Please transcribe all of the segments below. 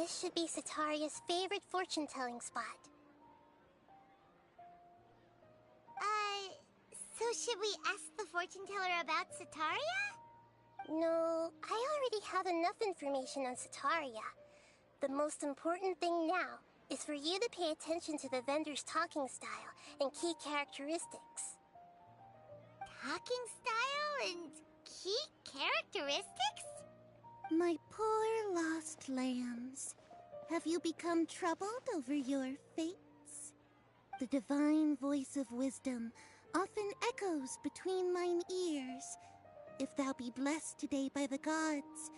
This should be Sataria's favorite fortune-telling spot. So should we ask the fortune teller about Sataria? No, I already have enough information on Sataria. The most important thing now is for you to pay attention to the vendor's talking style and key characteristics. Talking style and key characteristics? My poor lost lambs, have you become troubled over your fates? The divine voice of wisdom often echoes between mine ears. If thou be blessed today by the gods,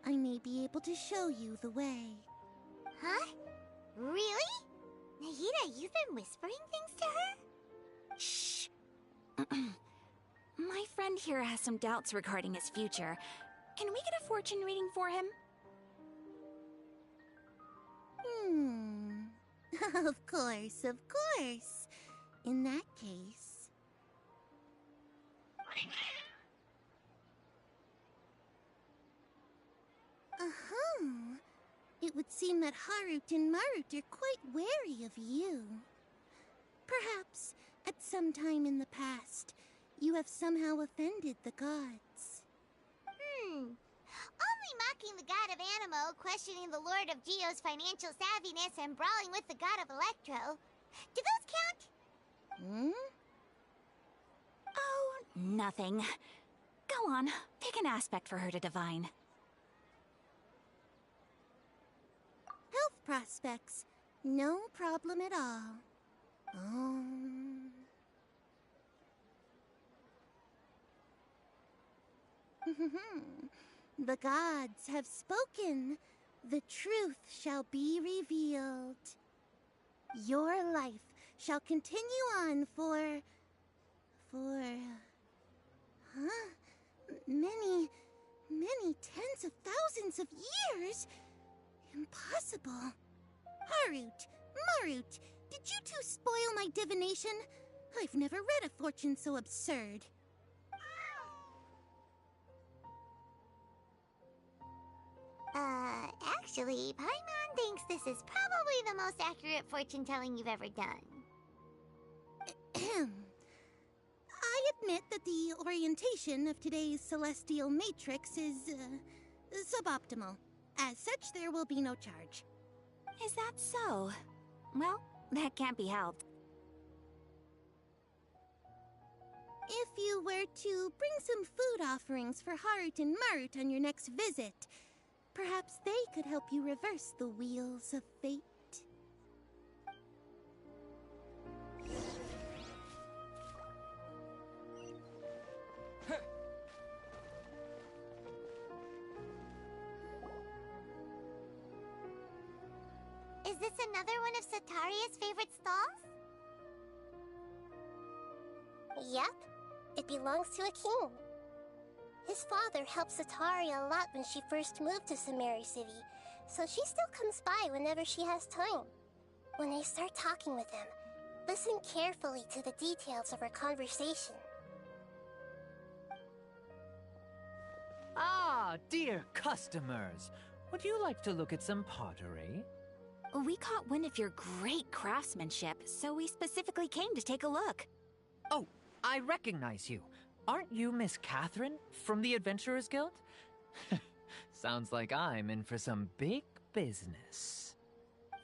I may be able to show you the way. Huh? Really? Nahida, you've been whispering things to her? Shh. My friend here has some doubts regarding his future. Can we get a fortune reading for him? Of course, of course. In that case... It would seem that Harut and Marut are quite wary of you. Perhaps, at some time in the past, you have somehow offended the gods. Only mocking the god of Animo, questioning the lord of Geo's financial savviness, and brawling with the god of Electro. Do those count? Oh, nothing. Go on, pick an aspect for her to divine. Health prospects. No problem at all. The gods have spoken. The truth shall be revealed. Your life shall continue on for... many tens of thousands of years? Impossible. Harut, Marut, did you two spoil my divination? I've never read a fortune so absurd. Actually, Paimon thinks this is probably the most accurate fortune-telling you've ever done. I admit that the orientation of today's celestial matrix is, suboptimal. As such, there will be no charge. Is that so? Well, that can't be helped. If you were to bring some food offerings for Harut and Marut on your next visit, perhaps they could help you reverse the wheels of fate. Is this another one of Sataria's favorite stalls? Yep, it belongs to a king. His father helped Sataria a lot when she first moved to Samari City, so she still comes by whenever she has time. When I start talking with him, listen carefully to the details of our conversation. Ah, dear customers, would you like to look at some pottery? We caught wind of your great craftsmanship, so we specifically came to take a look. Oh, I recognize you. Aren't you Miss Catherine from the Adventurers Guild? Sounds like I'm in for some big business.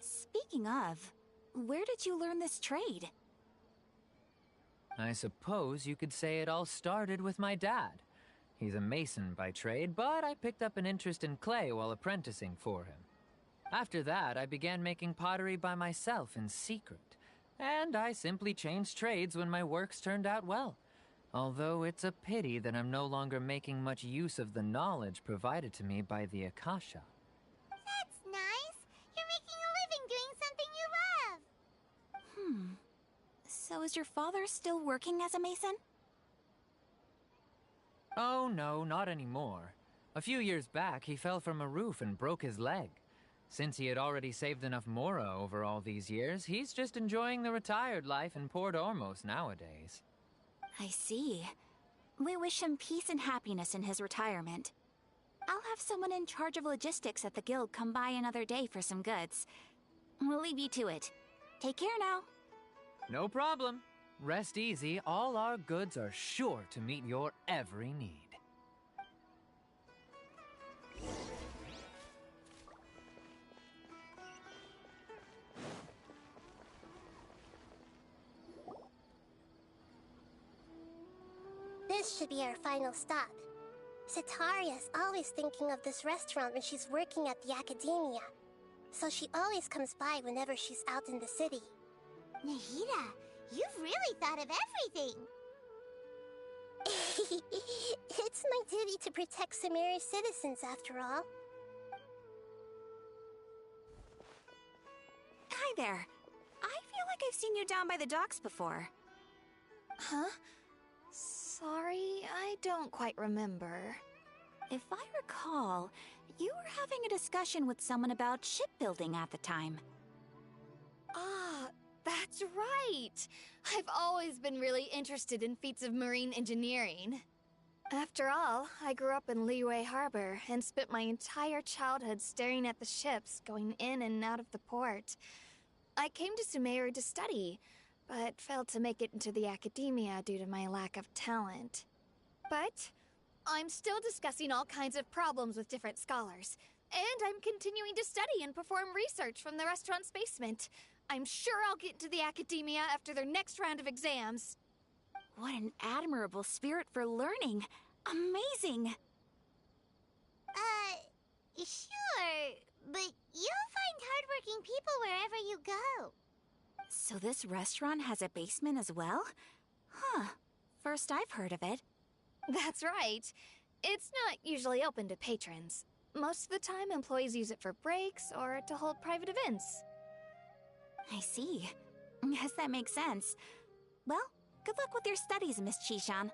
Speaking of, where did you learn this trade? I suppose you could say it all started with my dad. He's a mason by trade, but I picked up an interest in clay while apprenticing for him. After that, I began making pottery by myself in secret, and I simply changed trades when my works turned out well. Although it's a pity that I'm no longer making much use of the knowledge provided to me by the Akasha. That's nice. You're making a living doing something you love. So is your father still working as a mason? Oh no, not anymore. A few years back, he fell from a roof and broke his leg. Since he had already saved enough Mora over all these years, he's just enjoying the retired life in Port Ormos nowadays. I see. We wish him peace and happiness in his retirement. I'll have someone in charge of logistics at the guild come by another day for some goods. We'll leave you to it. Take care now. No problem. Rest easy, all our goods are sure to meet your every need. This should be our final stop. Cetaria's always thinking of this restaurant when she's working at the academia, so she always comes by whenever she's out in the city. Nahida, you've really thought of everything! It's my duty to protect Samari's citizens, after all. Hi there. I feel like I've seen you down by the docks before. Huh? Sorry, I don't quite remember. If I recall, you were having a discussion with someone about shipbuilding at the time. Ah, that's right! I've always been really interested in feats of marine engineering. After all, I grew up in Liyue Harbor and spent my entire childhood staring at the ships going in and out of the port. I came to Sumeru to study, but failed to make it into the academia due to my lack of talent. But I'm still discussing all kinds of problems with different scholars, and I'm continuing to study and perform research from the restaurant's basement. I'm sure I'll get into the academia after their next round of exams. What an admirable spirit for learning. Amazing! Sure, but you'll find hardworking people wherever you go. So this restaurant has a basement as well? Huh. First I've heard of it. That's right. It's not usually open to patrons. Most of the time, employees use it for breaks or to hold private events. I see. Yes, that makes sense. Well, good luck with your studies, Miss Chishan.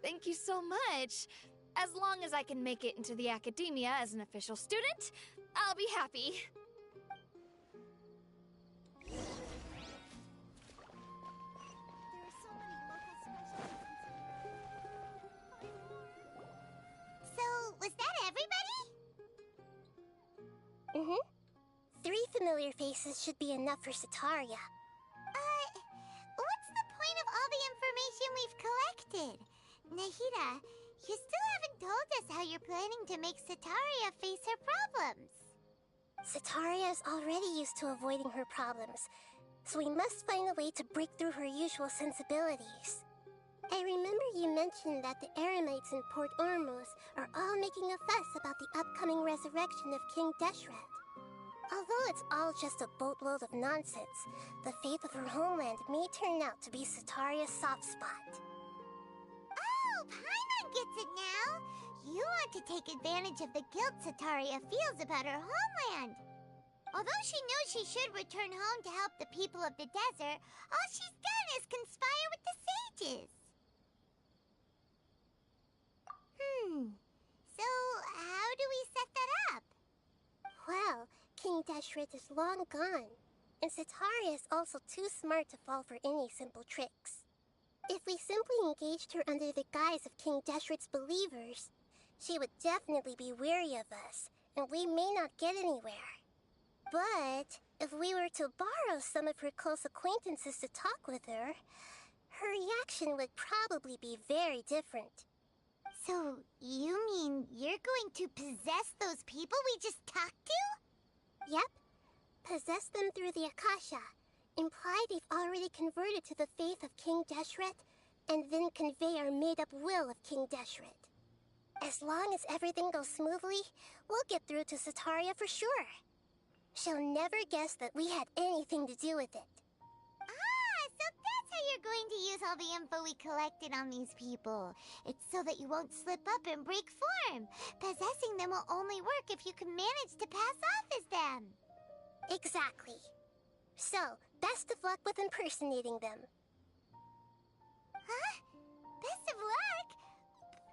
Thank you so much. As long as I can make it into the academia as an official student, I'll be happy. So, was that everybody? Mm-hmm. 3 familiar faces should be enough for Cetaria. What's the point of all the information we've collected? Nahida, you still haven't told us how you're planning to make Cetaria face her problems. Cetaria is already used to avoiding her problems, so we must find a way to break through her usual sensibilities. I remember you mentioned that the Eremites in Port Ormuz are all making a fuss about the upcoming resurrection of King Deshret. Although it's all just a boatload of nonsense, the fate of her homeland may turn out to be Cetaria's soft spot. Oh, Paimon gets it now! You want to take advantage of the guilt Cetaria feels about her homeland. Although she knows she should return home to help the people of the desert, all she's done is conspire with the sages. So how do we set that up? Well, King Deshret is long gone, and Cetaria is also too smart to fall for any simple tricks. If we simply engaged her under the guise of King Deshret's believers, she would definitely be weary of us, and we may not get anywhere. But if we were to borrow some of her close acquaintances to talk with her, her reaction would probably be very different. So, you mean you're going to possess those people we just talked to? Yep. Possess them through the Akasha. Imply they've already converted to the faith of King Deshret, and then convey our made-up will of King Deshret. As long as everything goes smoothly, we'll get through to Cetaria for sure. She'll never guess that we had anything to do with it. So that's how you're going to use all the info we collected on these people. It's so that you won't slip up and break form. Possessing them will only work if you can manage to pass off as them. Exactly. So, best of luck with impersonating them. Huh? Best of luck?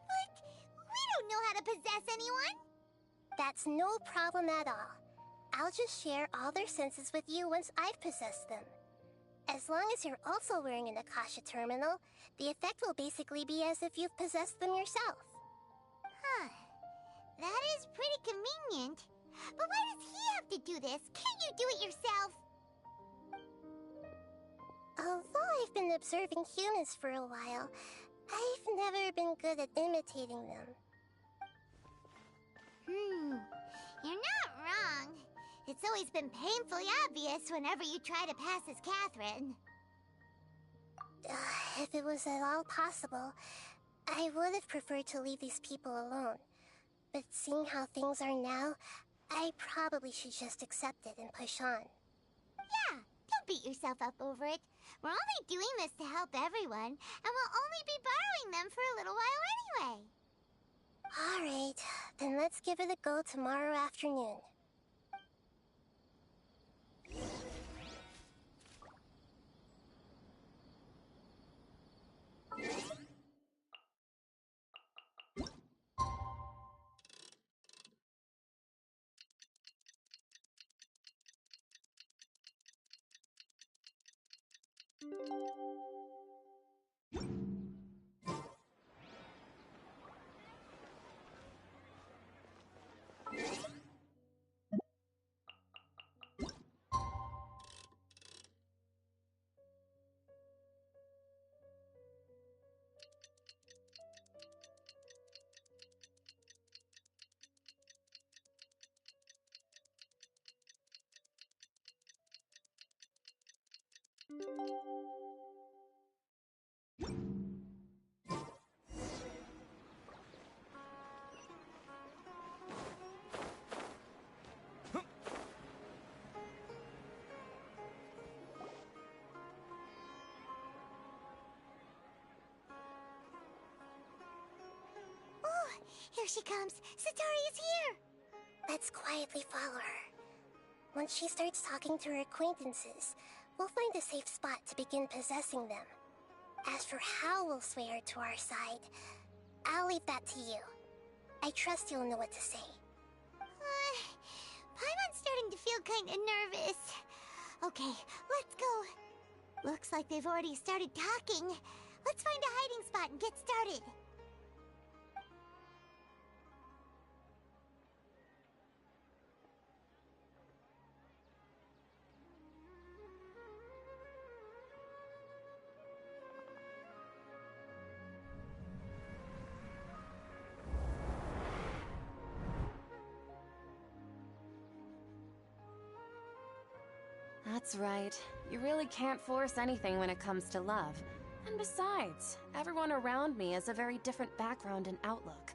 But we don't know how to possess anyone. That's no problem at all. I'll just share all their senses with you once I've possessed them. As long as you're also wearing an Akasha terminal, the effect will basically be as if you've possessed them yourself. Huh. That is pretty convenient. But why does he have to do this? Can't you do it yourself? Although I've been observing humans for a while, I've never been good at imitating them. You're not wrong. It's always been painfully obvious whenever you try to pass as Catherine. If it was at all possible, I would have preferred to leave these people alone. But seeing how things are now, I probably should just accept it and push on. Yeah, don't beat yourself up over it. We're only doing this to help everyone, and we'll only be borrowing them for a little while anyway. Alright, then let's give it a go tomorrow afternoon. Here she comes. Satori is here. Let's quietly follow her. Once she starts talking to her acquaintances, we'll find a safe spot to begin possessing them. As for how we'll sway her to our side, I'll leave that to you. I trust you'll know what to say. Paimon's starting to feel kinda nervous. Okay, let's go. Looks like they've already started talking. Let's find a hiding spot and get started. That's right. You really can't force anything when it comes to love. And besides, everyone around me has a very different background and outlook.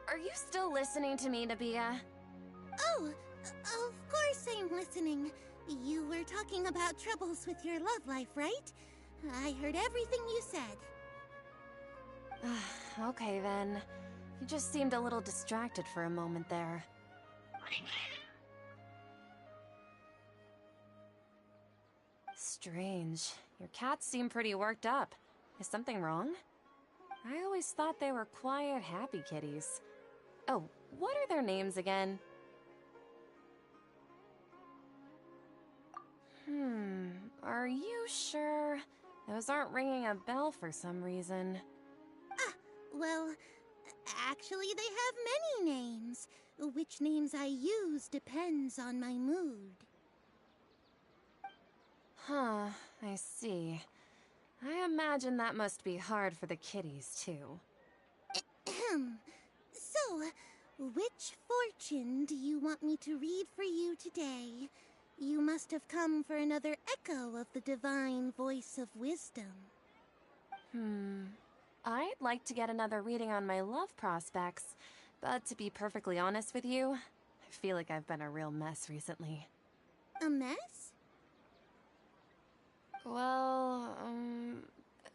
Are you still listening to me, Nabia? Oh, of course I'm listening. You were talking about troubles with your love life, right? I heard everything you said. Okay then. You just seemed a little distracted for a moment there. Strange. Your cats seem pretty worked up. Is something wrong? I always thought they were quiet, happy kitties. Oh, what are their names again? Are you sure? Those aren't ringing a bell for some reason. Well, actually they have many names. Which names I use depends on my mood. Huh, I see. I imagine that must be hard for the kitties, too. So, which fortune do you want me to read for you today? You must have come for another echo of the divine voice of wisdom. I'd like to get another reading on my love prospects, but to be perfectly honest with you, I feel like I've been a real mess recently. A mess? Well,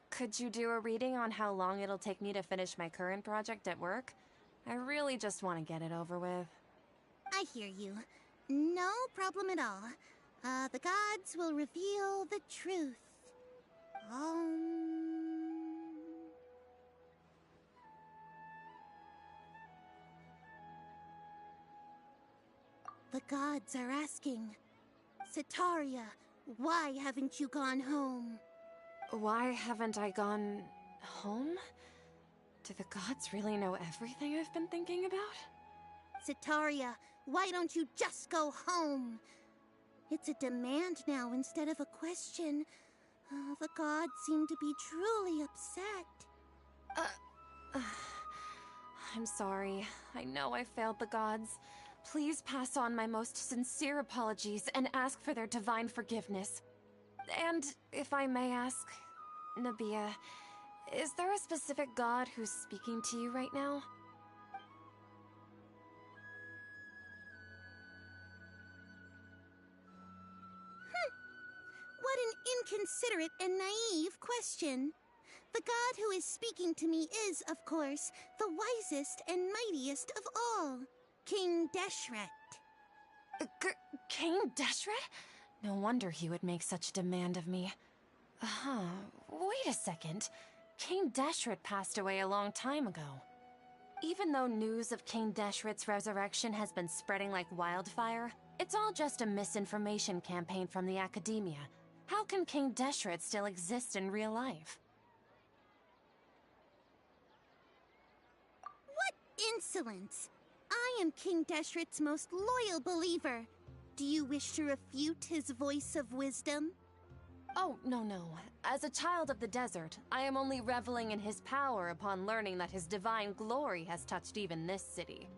could you do a reading on how long it'll take me to finish my current project at work? I really just want to get it over with. I hear you. No problem at all. The gods will reveal the truth. The gods are asking. Sitaria, why haven't you gone home? Why haven't I gone home? Do the gods really know everything I've been thinking about? Sitaria, why don't you just go home? It's a demand now instead of a question. The gods seem to be truly upset. I'm sorry. I know I failed the gods. Please pass on my most sincere apologies and ask for their divine forgiveness. And if I may ask, Nabia, is there a specific god who's speaking to you right now? What an inconsiderate and naive question. The god who is speaking to me is, of course, the wisest and mightiest of all, King Deshret. King Deshret? No wonder he would make such a demand of me. Wait a second. King Deshret passed away a long time ago. Even though news of King Deshret's resurrection has been spreading like wildfire, it's all just a misinformation campaign from the Academia. How can King Deshret still exist in real life? What insolence! I am King Deshret's most loyal believer. Do you wish to refute his voice of wisdom? Oh, no. As a child of the desert, I am only reveling in his power upon learning that his divine glory has touched even this city.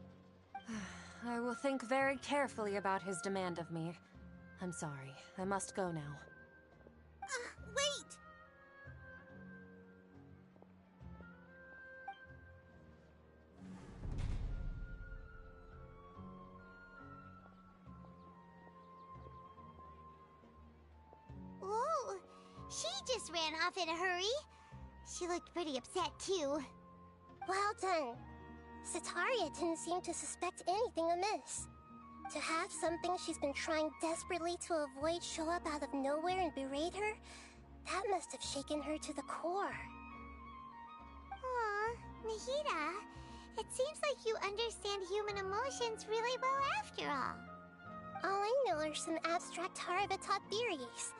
I will think very carefully about his demand of me. I'm sorry. I must go now. Wait! Ooh, she just ran off in a hurry. She looked pretty upset, too. Well done. Sitaria didn't seem to suspect anything amiss. To have something she's been trying desperately to avoid show up out of nowhere and berate her, that must have shaken her to the core. Aw, Nahida, it seems like you understand human emotions really well after all. All I know are some abstract Harvard-taught theories.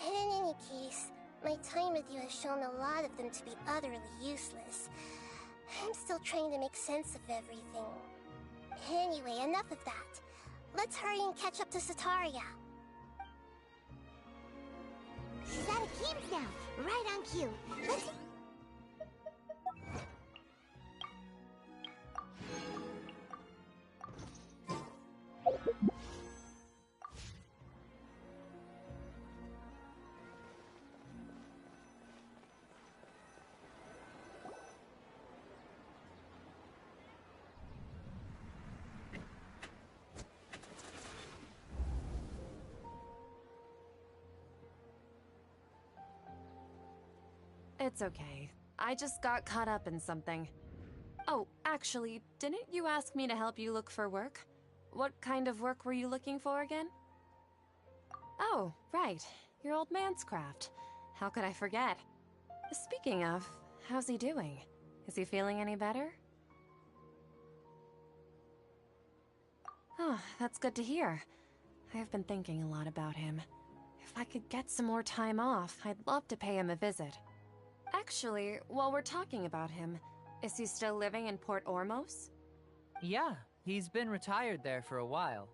And in any case, my time with you has shown a lot of them to be utterly useless. I'm still trying to make sense of everything. Anyway, enough of that. Let's hurry and catch up to Sitaria. She's at Akeem's now, right on cue. Let's... It's okay. I just got caught up in something. Oh, actually, didn't you ask me to help you look for work? What kind of work were you looking for again? Oh, right. Your old man's craft. How could I forget? Speaking of, how's he doing? Is he feeling any better? Oh, that's good to hear. I've been thinking a lot about him. If I could get some more time off, I'd love to pay him a visit. Actually, while we're talking about him, is he still living in Port Ormos? Yeah, he's been retired there for a while.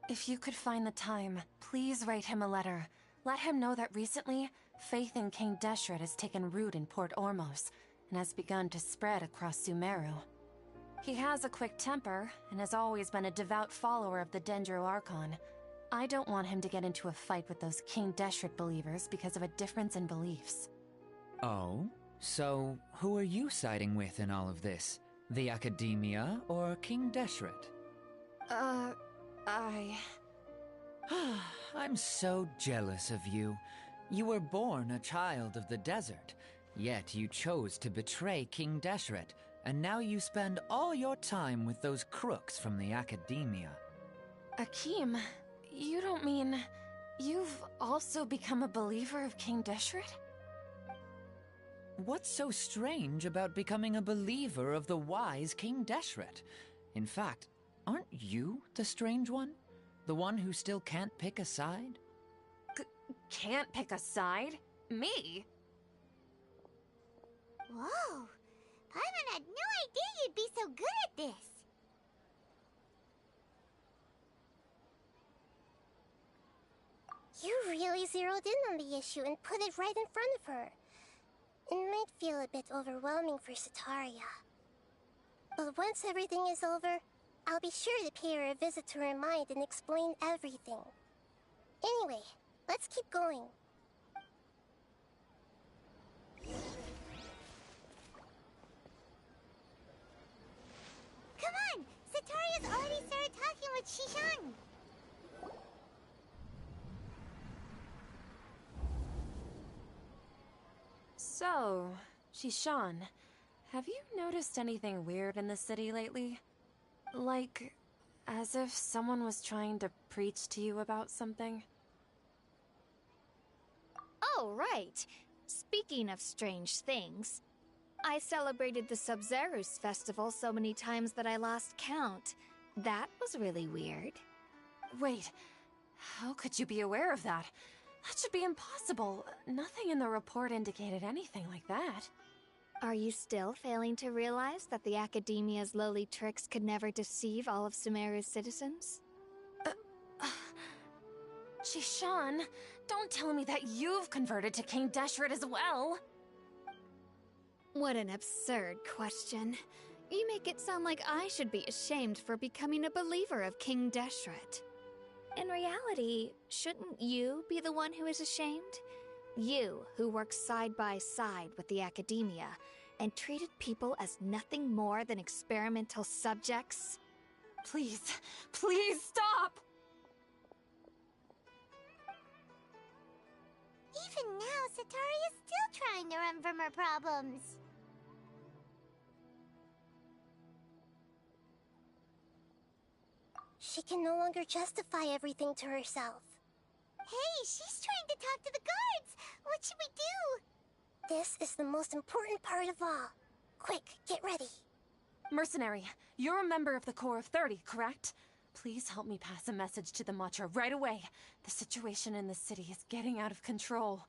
If you could find the time, please write him a letter. Let him know that recently, faith in King Deshret has taken root in Port Ormos and has begun to spread across Sumeru. He has a quick temper and has always been a devout follower of the Dendro Archon. I don't want him to get into a fight with those King Deshret believers because of a difference in beliefs. Oh? So, who are you siding with in all of this? The Academia or King Deshret? I'm so jealous of you. You were born a child of the desert, yet you chose to betray King Deshret, and now you spend all your time with those crooks from the Academia. Akeem, you don't mean... you've also become a believer of King Deshret? What's so strange about becoming a believer of the wise King Deshret? In fact, aren't you the strange one? The one who still can't pick a side? Can't pick a side? Me? Whoa! Paimon had no idea you'd be so good at this. You really zeroed in on the issue and put it right in front of her. It might feel a bit overwhelming for Sataria. But once everything is over, I'll be sure to pay her a visit to her mind and explain everything. Anyway, let's keep going. Come on! Sataria's already started talking with Shishan. So, Shishan, have you noticed anything weird in the city lately? Like, as if someone was trying to preach to you about something? Oh, right. Speaking of strange things, I celebrated the Sub-Zerus festival so many times that I lost count. That was really weird. Wait, how could you be aware of that? That should be impossible. Nothing in the report indicated anything like that. Are you still failing to realize that the Academia's lowly tricks could never deceive all of Sumeru's citizens? Shishan, don't tell me that you've converted to King Deshret as well! What an absurd question. You make it sound like I should be ashamed for becoming a believer of King Deshret. In reality, shouldn't you be the one who is ashamed? You, who works side by side with the Academia, and treated people as nothing more than experimental subjects? Please, please stop! Even now, Sataria's still trying to run from her problems. She can no longer justify everything to herself. Hey, she's trying to talk to the guards! What should we do? This is the most important part of all. Quick, get ready. Mercenary, you're a member of the Corps of 30, correct? Please help me pass a message to the Matcha right away. The situation in the city is getting out of control.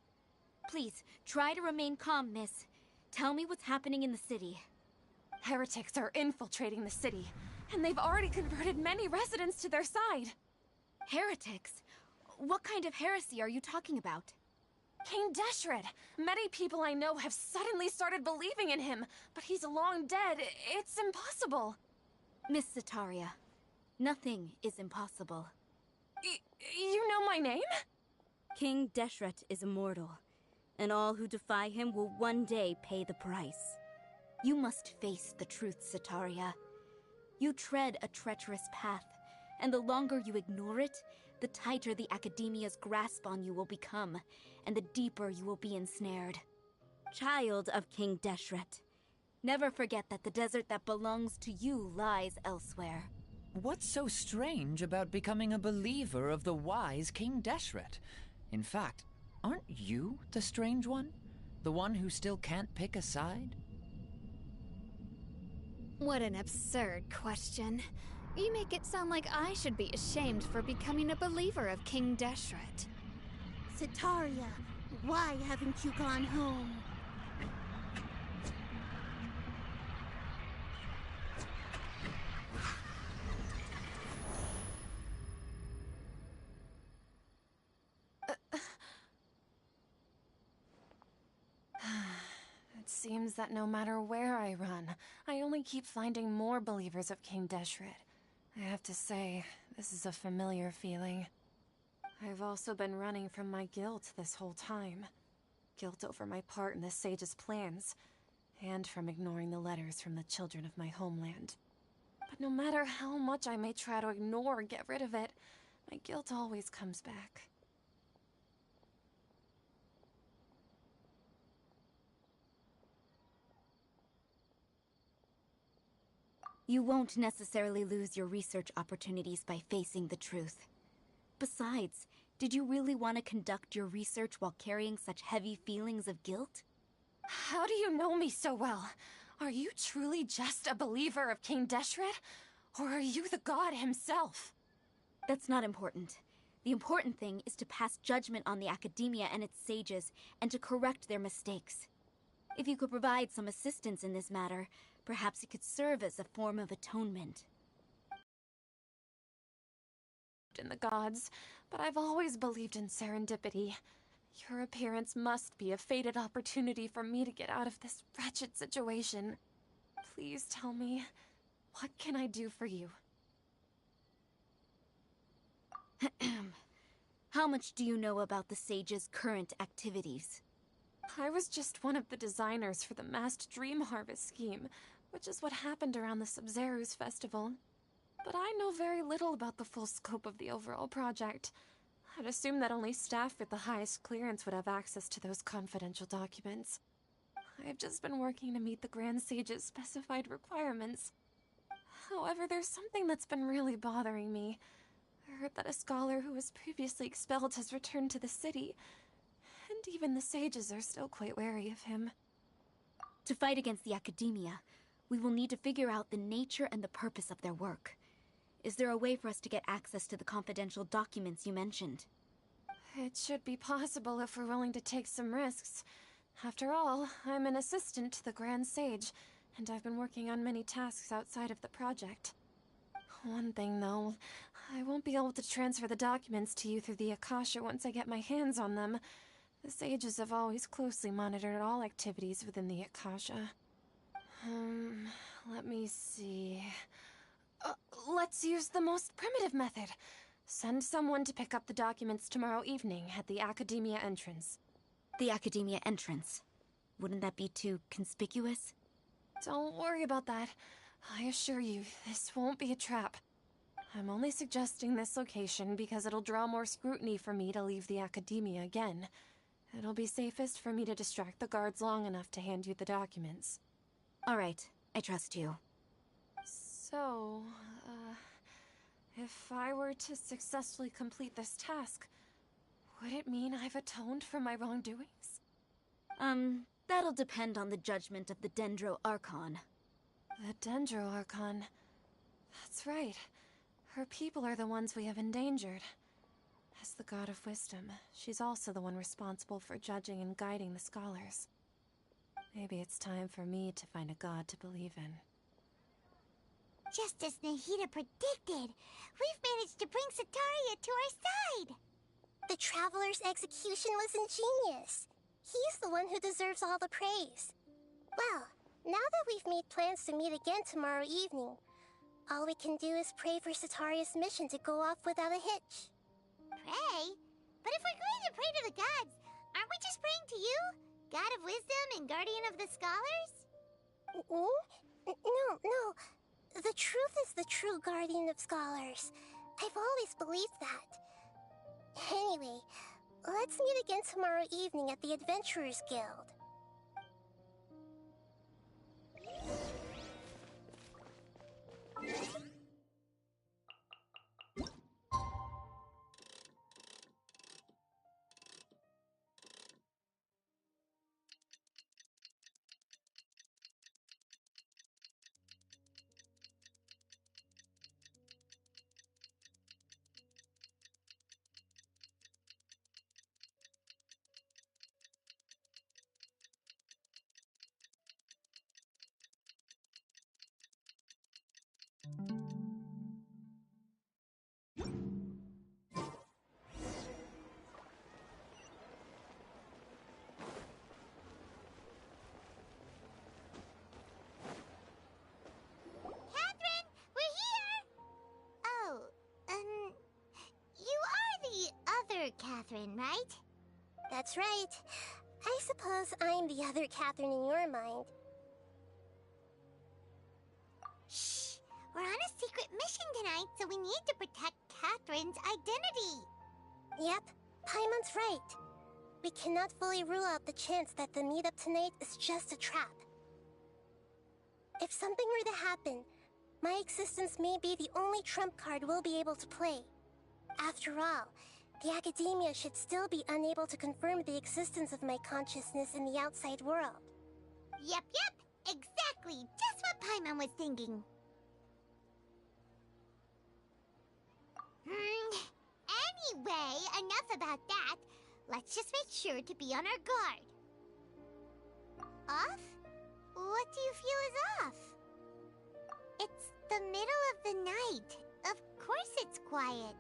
Please, try to remain calm, miss. Tell me what's happening in the city. Heretics are infiltrating the city, and they've already converted many residents to their side. Heretics? What kind of heresy are you talking about? King Deshret! Many people I know have suddenly started believing in him, but he's long dead. It's impossible. Miss Sataria, nothing is impossible. You know my name? King Deshret is immortal, and all who defy him will one day pay the price. You must face the truth, Sataria. You tread a treacherous path, and the longer you ignore it, the tighter the Academia's grasp on you will become, and the deeper you will be ensnared. Child of King Deshret, never forget that the desert that belongs to you lies elsewhere. What's so strange about becoming a believer of the wise King Deshret? In fact, aren't you the strange one? The one who still can't pick a side? What an absurd question. You make it sound like I should be ashamed for becoming a believer of King Deshret. Sataria, why haven't you gone home? It seems that no matter where I run, I only keep finding more believers of King Deshret. I have to say, this is a familiar feeling. I've also been running from my guilt this whole time. Guilt over my part in the Sage's plans, and from ignoring the letters from the children of my homeland. But no matter how much I may try to ignore or get rid of it, my guilt always comes back. You won't necessarily lose your research opportunities by facing the truth. Besides, did you really want to conduct your research while carrying such heavy feelings of guilt? How do you know me so well? Are you truly just a believer of King Deshret? Or are you the god himself? That's not important. The important thing is to pass judgment on the academia and its sages, and to correct their mistakes. If you could provide some assistance in this matter, perhaps it could serve as a form of atonement. In the gods, but I've always believed in serendipity. Your appearance must be a fated opportunity for me to get out of this wretched situation. Please tell me, what can I do for you? How much do you know about the sage's current activities? I was just one of the designers for the massed dream harvest scheme, which is what happened around the Sub-Zeru's festival. But I know very little about the full scope of the overall project. I'd assume that only staff with the highest clearance would have access to those confidential documents. I've just been working to meet the Grand Sage's specified requirements. However, there's something that's been really bothering me. I heard that a scholar who was previously expelled has returned to the city, and even the sages are still quite wary of him. To fight against the academia, we will need to figure out the nature and the purpose of their work. Is there a way for us to get access to the confidential documents you mentioned? It should be possible if we're willing to take some risks. After all, I'm an assistant to the Grand Sage, and I've been working on many tasks outside of the project. One thing, though, I won't be able to transfer the documents to you through the Akasha once I get my hands on them. The sages have always closely monitored all activities within the Akasha. Let me see... let's use the most primitive method. Send someone to pick up the documents tomorrow evening at the Academia entrance. The Academia entrance? Wouldn't that be too conspicuous? Don't worry about that. I assure you, this won't be a trap. I'm only suggesting this location because it'll draw more scrutiny for me to leave the Academia again. It'll be safest for me to distract the guards long enough to hand you the documents. All right, I trust you. So, if I were to successfully complete this task, would it mean I've atoned for my wrongdoings? That'll depend on the judgment of the Dendro Archon. The Dendro Archon. That's right. Her people are the ones we have endangered. As the God of Wisdom, she's also the one responsible for judging and guiding the scholars. Maybe it's time for me to find a god to believe in. Just as Nahida predicted, we've managed to bring Sataria to our side! The Traveler's execution was ingenious. He's the one who deserves all the praise. Well, now that we've made plans to meet again tomorrow evening, all we can do is pray for Sataria's mission to go off without a hitch. Pray? But if we're going to pray to the gods, aren't we just praying to you? God of Wisdom and Guardian of the Scholars? No. The truth is the true Guardian of Scholars. I've always believed that. Anyway, let's meet again tomorrow evening at the Adventurers Guild. Catherine, we're here! Oh, you are the other Catherine, right? That's right. I suppose I'm the other Catherine in your mind. Shh! We're on a secret mission tonight, so we need to protect Catherine's identity. Yep, Paimon's right. We cannot fully rule out the chance that the meetup tonight is just a trap. If something were to happen, my existence may be the only trump card we'll be able to play. After all, the Academia should still be unable to confirm the existence of my consciousness in the outside world. Yep, exactly, just what Paimon was thinking. Anyway, enough about that. Let's just make sure to be on our guard. Off? What do you feel is off? It's the middle of the night. Of course it's quiet.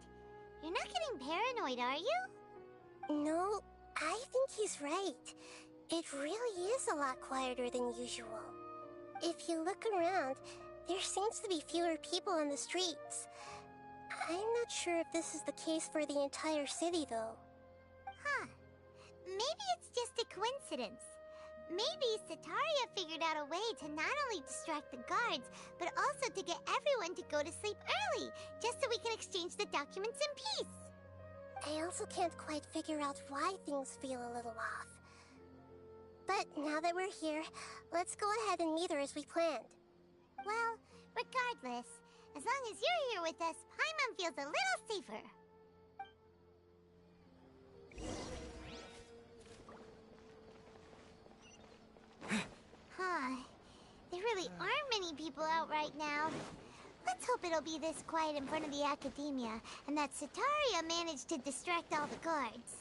You're not getting paranoid, are you? No, I think he's right. It really is a lot quieter than usual. If you look around, there seems to be fewer people on the streets. I'm not sure if this is the case for the entire city, though. Huh. Maybe it's just a coincidence. Maybe Sataria figured out a way to not only distract the guards, but also to get everyone to go to sleep early, just so we can exchange the documents in peace. I also can't quite figure out why things feel a little off. But now that we're here, let's go ahead and meet her as we planned. Well, regardless, as long as you're here with us, Paimon feels a little safer. Huh. There really aren't many people out right now. Let's hope it'll be this quiet in front of the Academia, and that Sataria managed to distract all the guards.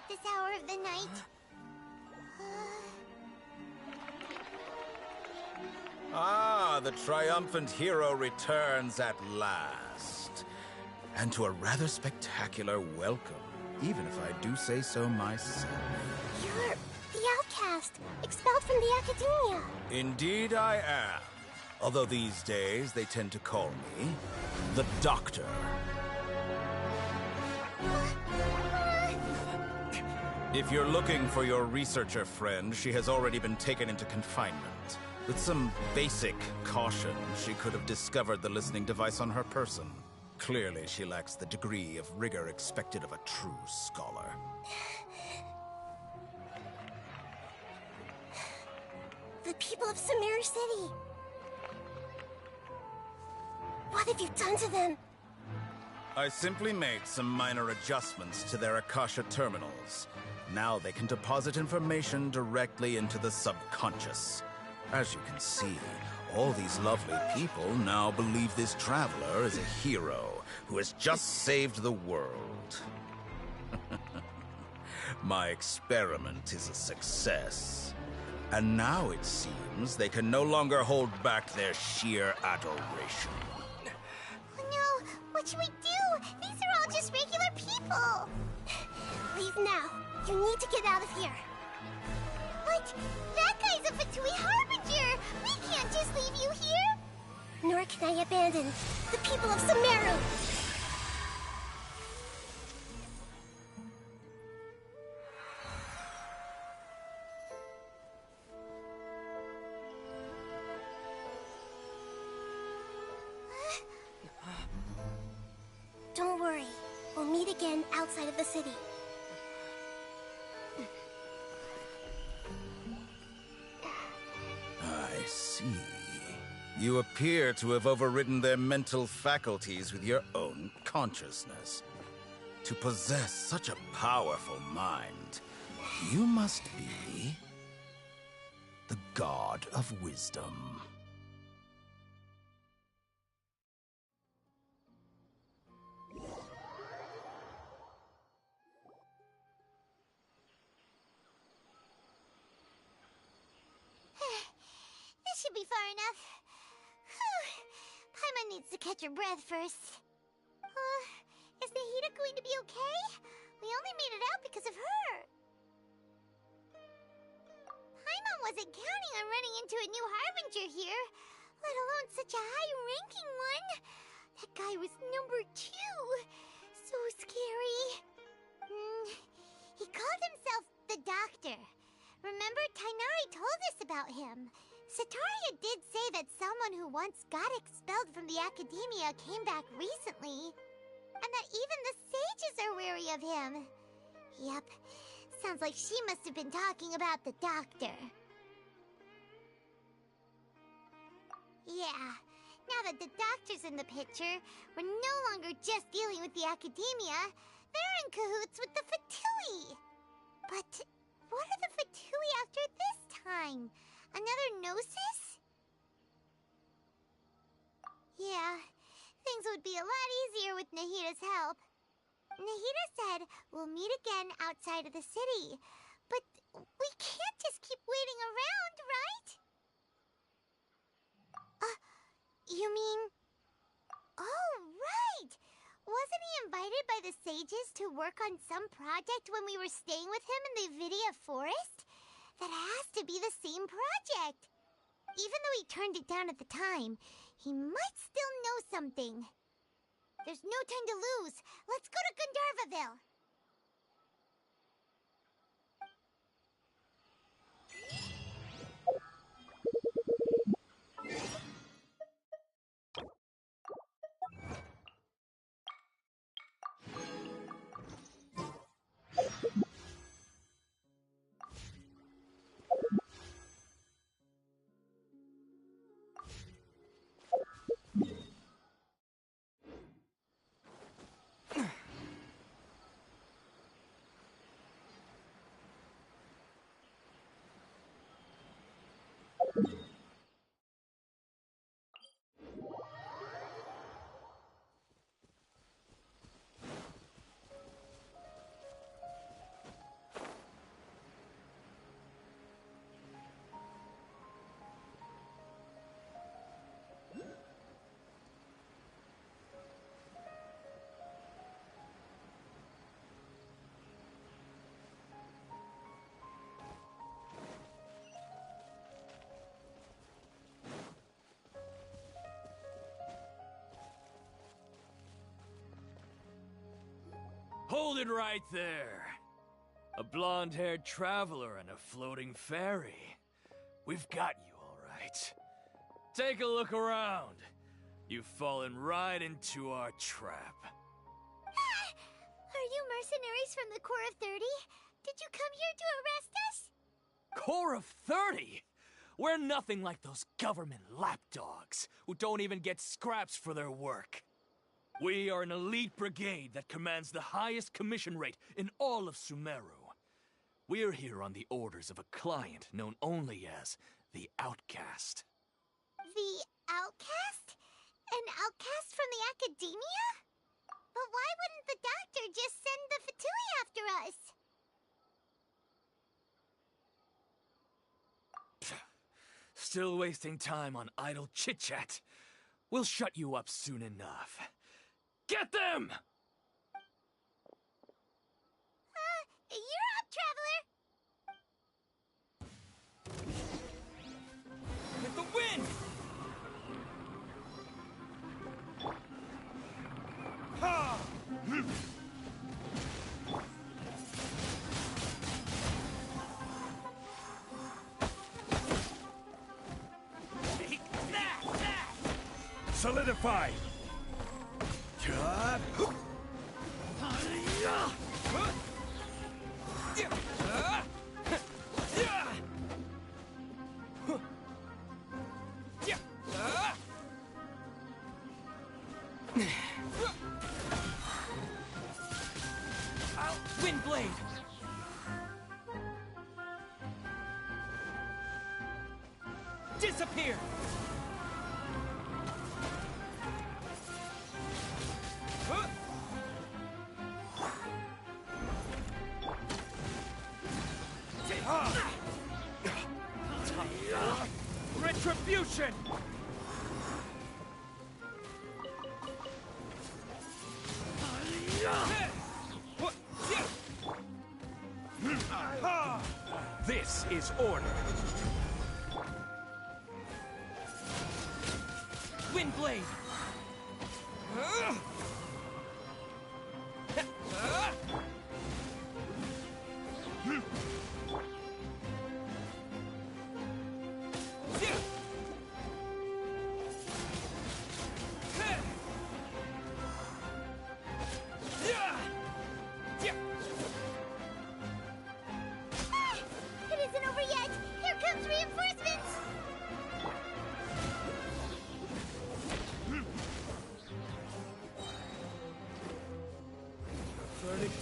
This hour of the night. Ah, the triumphant hero returns at last. And to a rather spectacular welcome, even if I do say so myself. You're the outcast, expelled from the Academia. Indeed I am. Although these days they tend to call me the Doctor. If you're looking for your researcher friend, she has already been taken into confinement. With some basic caution, she could have discovered the listening device on her person. Clearly, she lacks the degree of rigor expected of a true scholar. The people of Sumeru City. What have you done to them? I simply made some minor adjustments to their Akasha terminals. Now they can deposit information directly into the subconscious. As you can see, all these lovely people now believe this traveler is a hero who has just saved the world. My experiment is a success. And now it seems they can no longer hold back their sheer adoration. Oh no! What should we do? These are all just regular people! Leave now. You need to get out of here. What? That guy's a Fatui Harbinger! We can't just leave you here! Nor can I abandon the people of Sumeru! Don't worry. We'll meet again outside of the city. I see. You appear to have overridden their mental faculties with your own consciousness. To possess such a powerful mind, you must be the God of Wisdom. This should be far enough. Paimon needs to catch her breath first. Is Nahida going to be okay? We only made it out because of her. Paimon wasn't counting on running into a new Harbinger here, let alone such a high-ranking one. That guy was number 2. So scary. He called himself the doctor. Remember, Tainari told us about him. Sataria did say that someone who once got expelled from the academia came back recently. And that even the sages are wary of him. Yep, sounds like she must have been talking about the doctor. Yeah, now that the doctor's in the picture, we're no longer just dealing with the academia. They're in cahoots with the Fatui. But what are the Fatui after this time? Another Gnosis? Yeah, things would be a lot easier with Nahida's help. Nahida said we'll meet again outside of the city. But we can't just keep waiting around, right? You mean... Oh, right! Wasn't he invited by the sages to work on some project when we were staying with him in the Vidia Forest? That has to be the same project. Even though he turned it down at the time, he might still know something. There's no time to lose. Let's go to Gandharvaville. Hold it right there. A blonde-haired traveler and a floating fairy. We've got you, all right. Take a look around. You've fallen right into our trap. Are you mercenaries from the Corps of 30? Did you come here to arrest us? Corps of 30? We're nothing like those government lapdogs who don't even get scraps for their work. We are an elite brigade that commands the highest commission rate in all of Sumeru. We're here on the orders of a client known only as the Outcast. The Outcast? An outcast from the academia? But why wouldn't the doctor just send the Fatui after us? Still wasting time on idle chit-chat. We'll shut you up soon enough. Get them! You're up, traveler! With the wind! Ha! Solidify! Windblade! Disappear! Retribution! This is order. Windblade!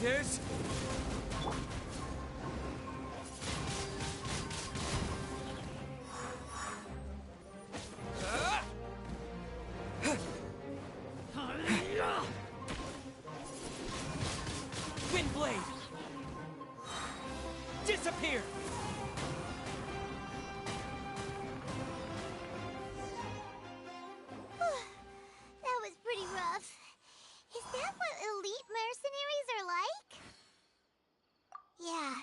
is... Windblade! Disappear! That was pretty rough. Is that what elite mercenaries are like? Yeah,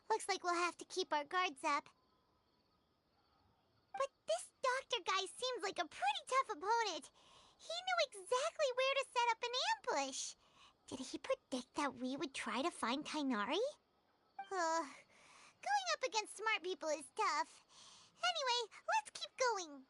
looks like we'll have to keep our guards up. But this doctor guy seems like a pretty tough opponent. He knew exactly where to set up an ambush. Did he predict that we would try to find Kainari? Going up against smart people is tough. Anyway, let's keep going.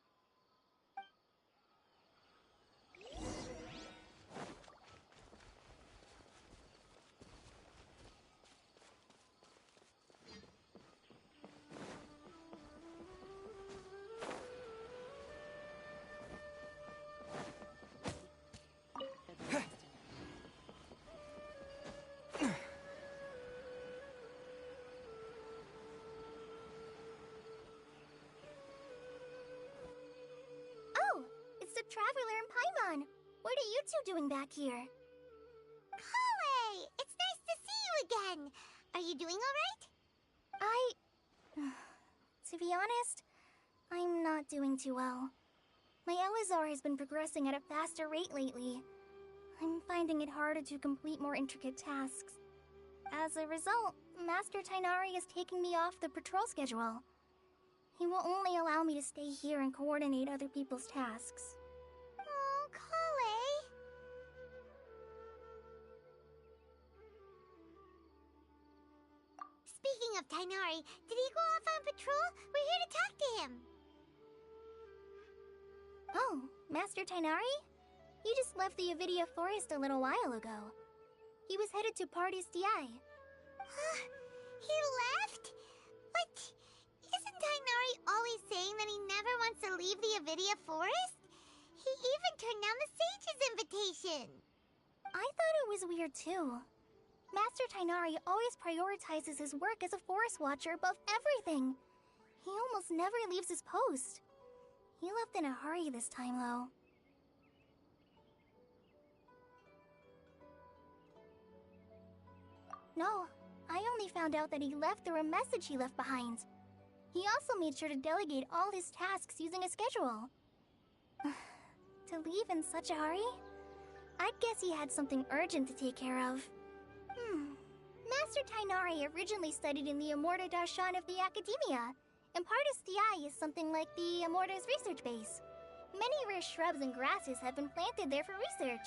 Oh, it's the Traveler and Paimon. What are you two doing back here? Kale! It's nice to see you again. Are you doing all right? To be honest, I'm not doing too well. My Elazar has been progressing at a faster rate lately. I'm finding it harder to complete more intricate tasks. As a result, Master Tainari is taking me off the patrol schedule. He will only allow me to stay here and coordinate other people's tasks. Oh, Kale. Speaking of Tainari, did he go off on patrol? We're here to talk to him. Oh, Master Tainari? He just left the Avidia Forest a little while ago. He was headed to Party's DI. He left? But isn't Tainari always saying that he never wants to leave the Avidia Forest? He even turned down the Sage's invitation. I thought it was weird too. Master Tainari always prioritizes his work as a forest watcher above everything. He almost never leaves his post. He left in a hurry this time, though. No, I only found out that he left through a message he left behind. He also made sure to delegate all his tasks using a schedule. To leave in such a hurry? I'd guess he had something urgent to take care of. Master Tainari originally studied in the Amorta Darshan of the Academia, and Partis DI is something like the Amorta's research base. Many rare shrubs and grasses have been planted there for research.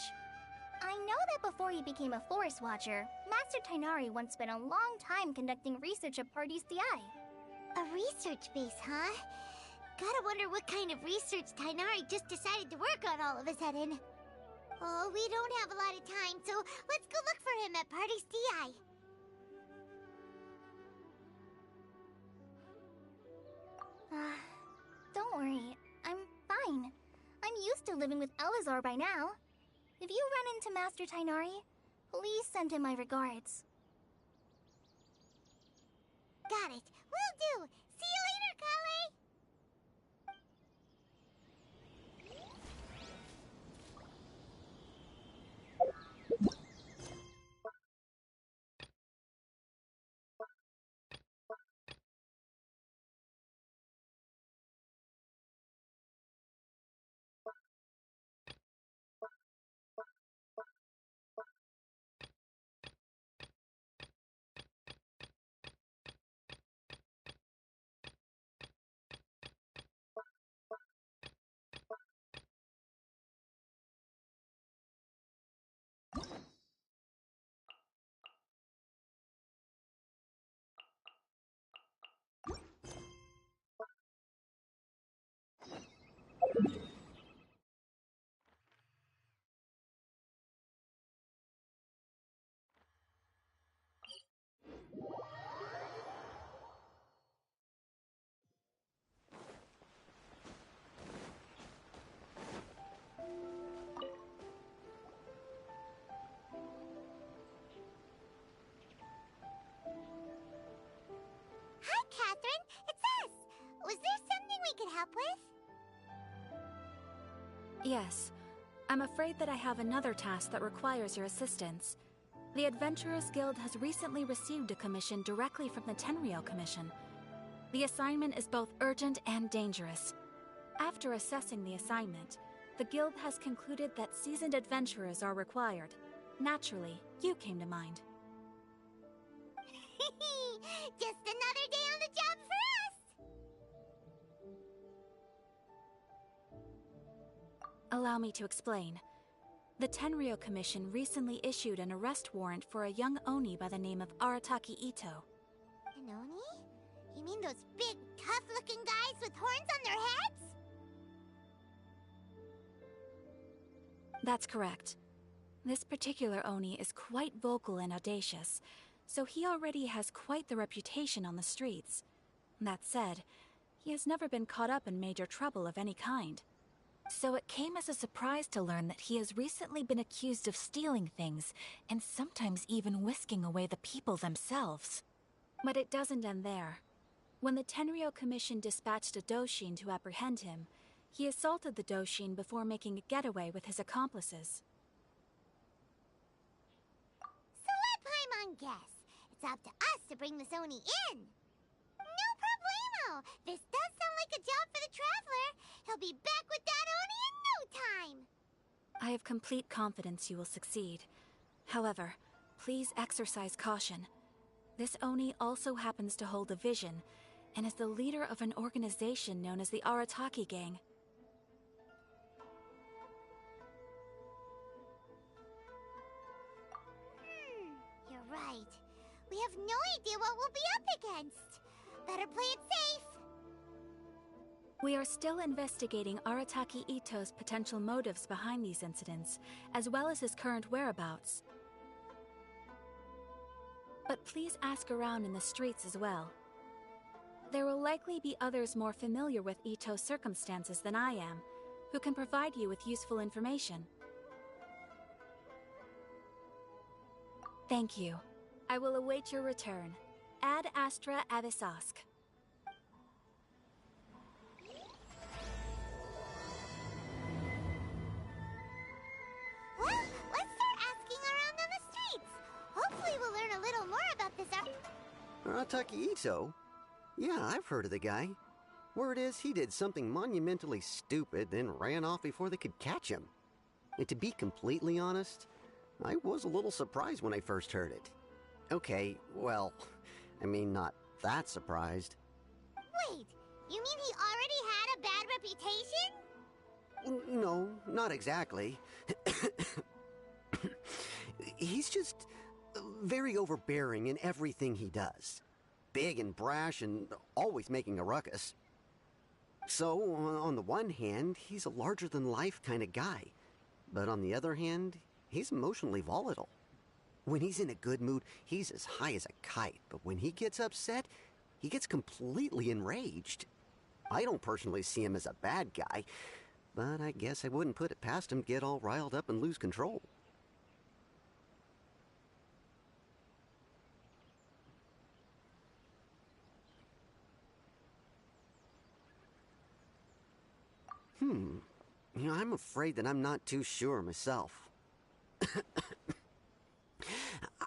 I know that before he became a forest watcher, Master Tainari once spent a long time conducting research at Partis DI. A research base, huh? Gotta wonder what kind of research Tainari just decided to work on all of a sudden. Oh, we don't have a lot of time, so let's go look for him at Party's DI. Don't worry, I'm fine. I'm used to living with Elazar by now. If you run into Master Tainari, please send him my regards. Got it. Will do. See you later, Kale. help with? Yes. I'm afraid that I have another task that requires your assistance. The Adventurers Guild has recently received a commission directly from the Tenryou Commission. The assignment is both urgent and dangerous. After assessing the assignment, the Guild has concluded that seasoned adventurers are required. Naturally, you came to mind. Just another day on the job for us! Allow me to explain. The Tenryou Commission recently issued an arrest warrant for a young Oni by the name of Arataki Ito. An Oni? You mean those big, tough-looking guys with horns on their heads? That's correct. This particular Oni is quite vocal and audacious, so he already has quite the reputation on the streets. That said, he has never been caught up in major trouble of any kind. So it came as a surprise to learn that he has recently been accused of stealing things, and sometimes even whisking away the people themselves. But it doesn't end there. When the Tenryou Commission dispatched a Doshin to apprehend him, he assaulted the Doshin before making a getaway with his accomplices. So let Paimon guess. It's up to us to bring this Oni in. No problemo! This does sound like a job for the Traveler. He'll be back with that Oni in no time! I have complete confidence you will succeed. However, please exercise caution. This Oni also happens to hold a vision, and is the leader of an organization known as the Arataki Gang. You're right. We have no idea what we'll be up against. Better play it safe. We are still investigating Arataki Ito's potential motives behind these incidents, as well as his current whereabouts. But please ask around in the streets as well. There will likely be others more familiar with Ito's circumstances than I am, who can provide you with useful information. Thank you. I will await your return. Ad Astra Abyssosque. Well, let's start asking around on the streets. Hopefully we'll learn a little more about this Arataki Ito? Yeah, I've heard of the guy. Word is he did something monumentally stupid, then ran off before they could catch him. And to be completely honest, I was a little surprised when I first heard it. Okay, well, I mean, not that surprised. Wait, you mean he already had a bad reputation? No, not exactly. He's just very overbearing in everything he does. Big and brash and always making a ruckus. So, on the one hand, he's a larger-than-life kind of guy. But on the other hand, he's emotionally volatile. When he's in a good mood, he's as high as a kite. But when he gets upset, he gets completely enraged. I don't personally see him as a bad guy, but I guess I wouldn't put it past him to get all riled up and lose control. You know, I'm afraid that I'm not too sure myself.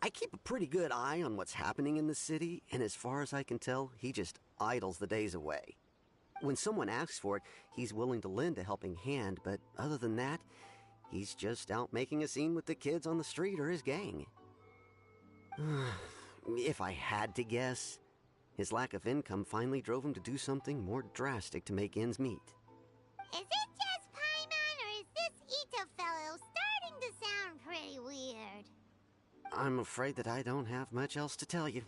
I keep a pretty good eye on what's happening in the city, and as far as I can tell, he just idles the days away. When someone asks for it, he's willing to lend a helping hand, but other than that, he's just out making a scene with the kids on the street or his gang. If I had to guess, his lack of income finally drove him to do something more drastic to make ends meet. Is it just Paimon, or is this Ito fellow starting to sound pretty weird? I'm afraid that I don't have much else to tell you.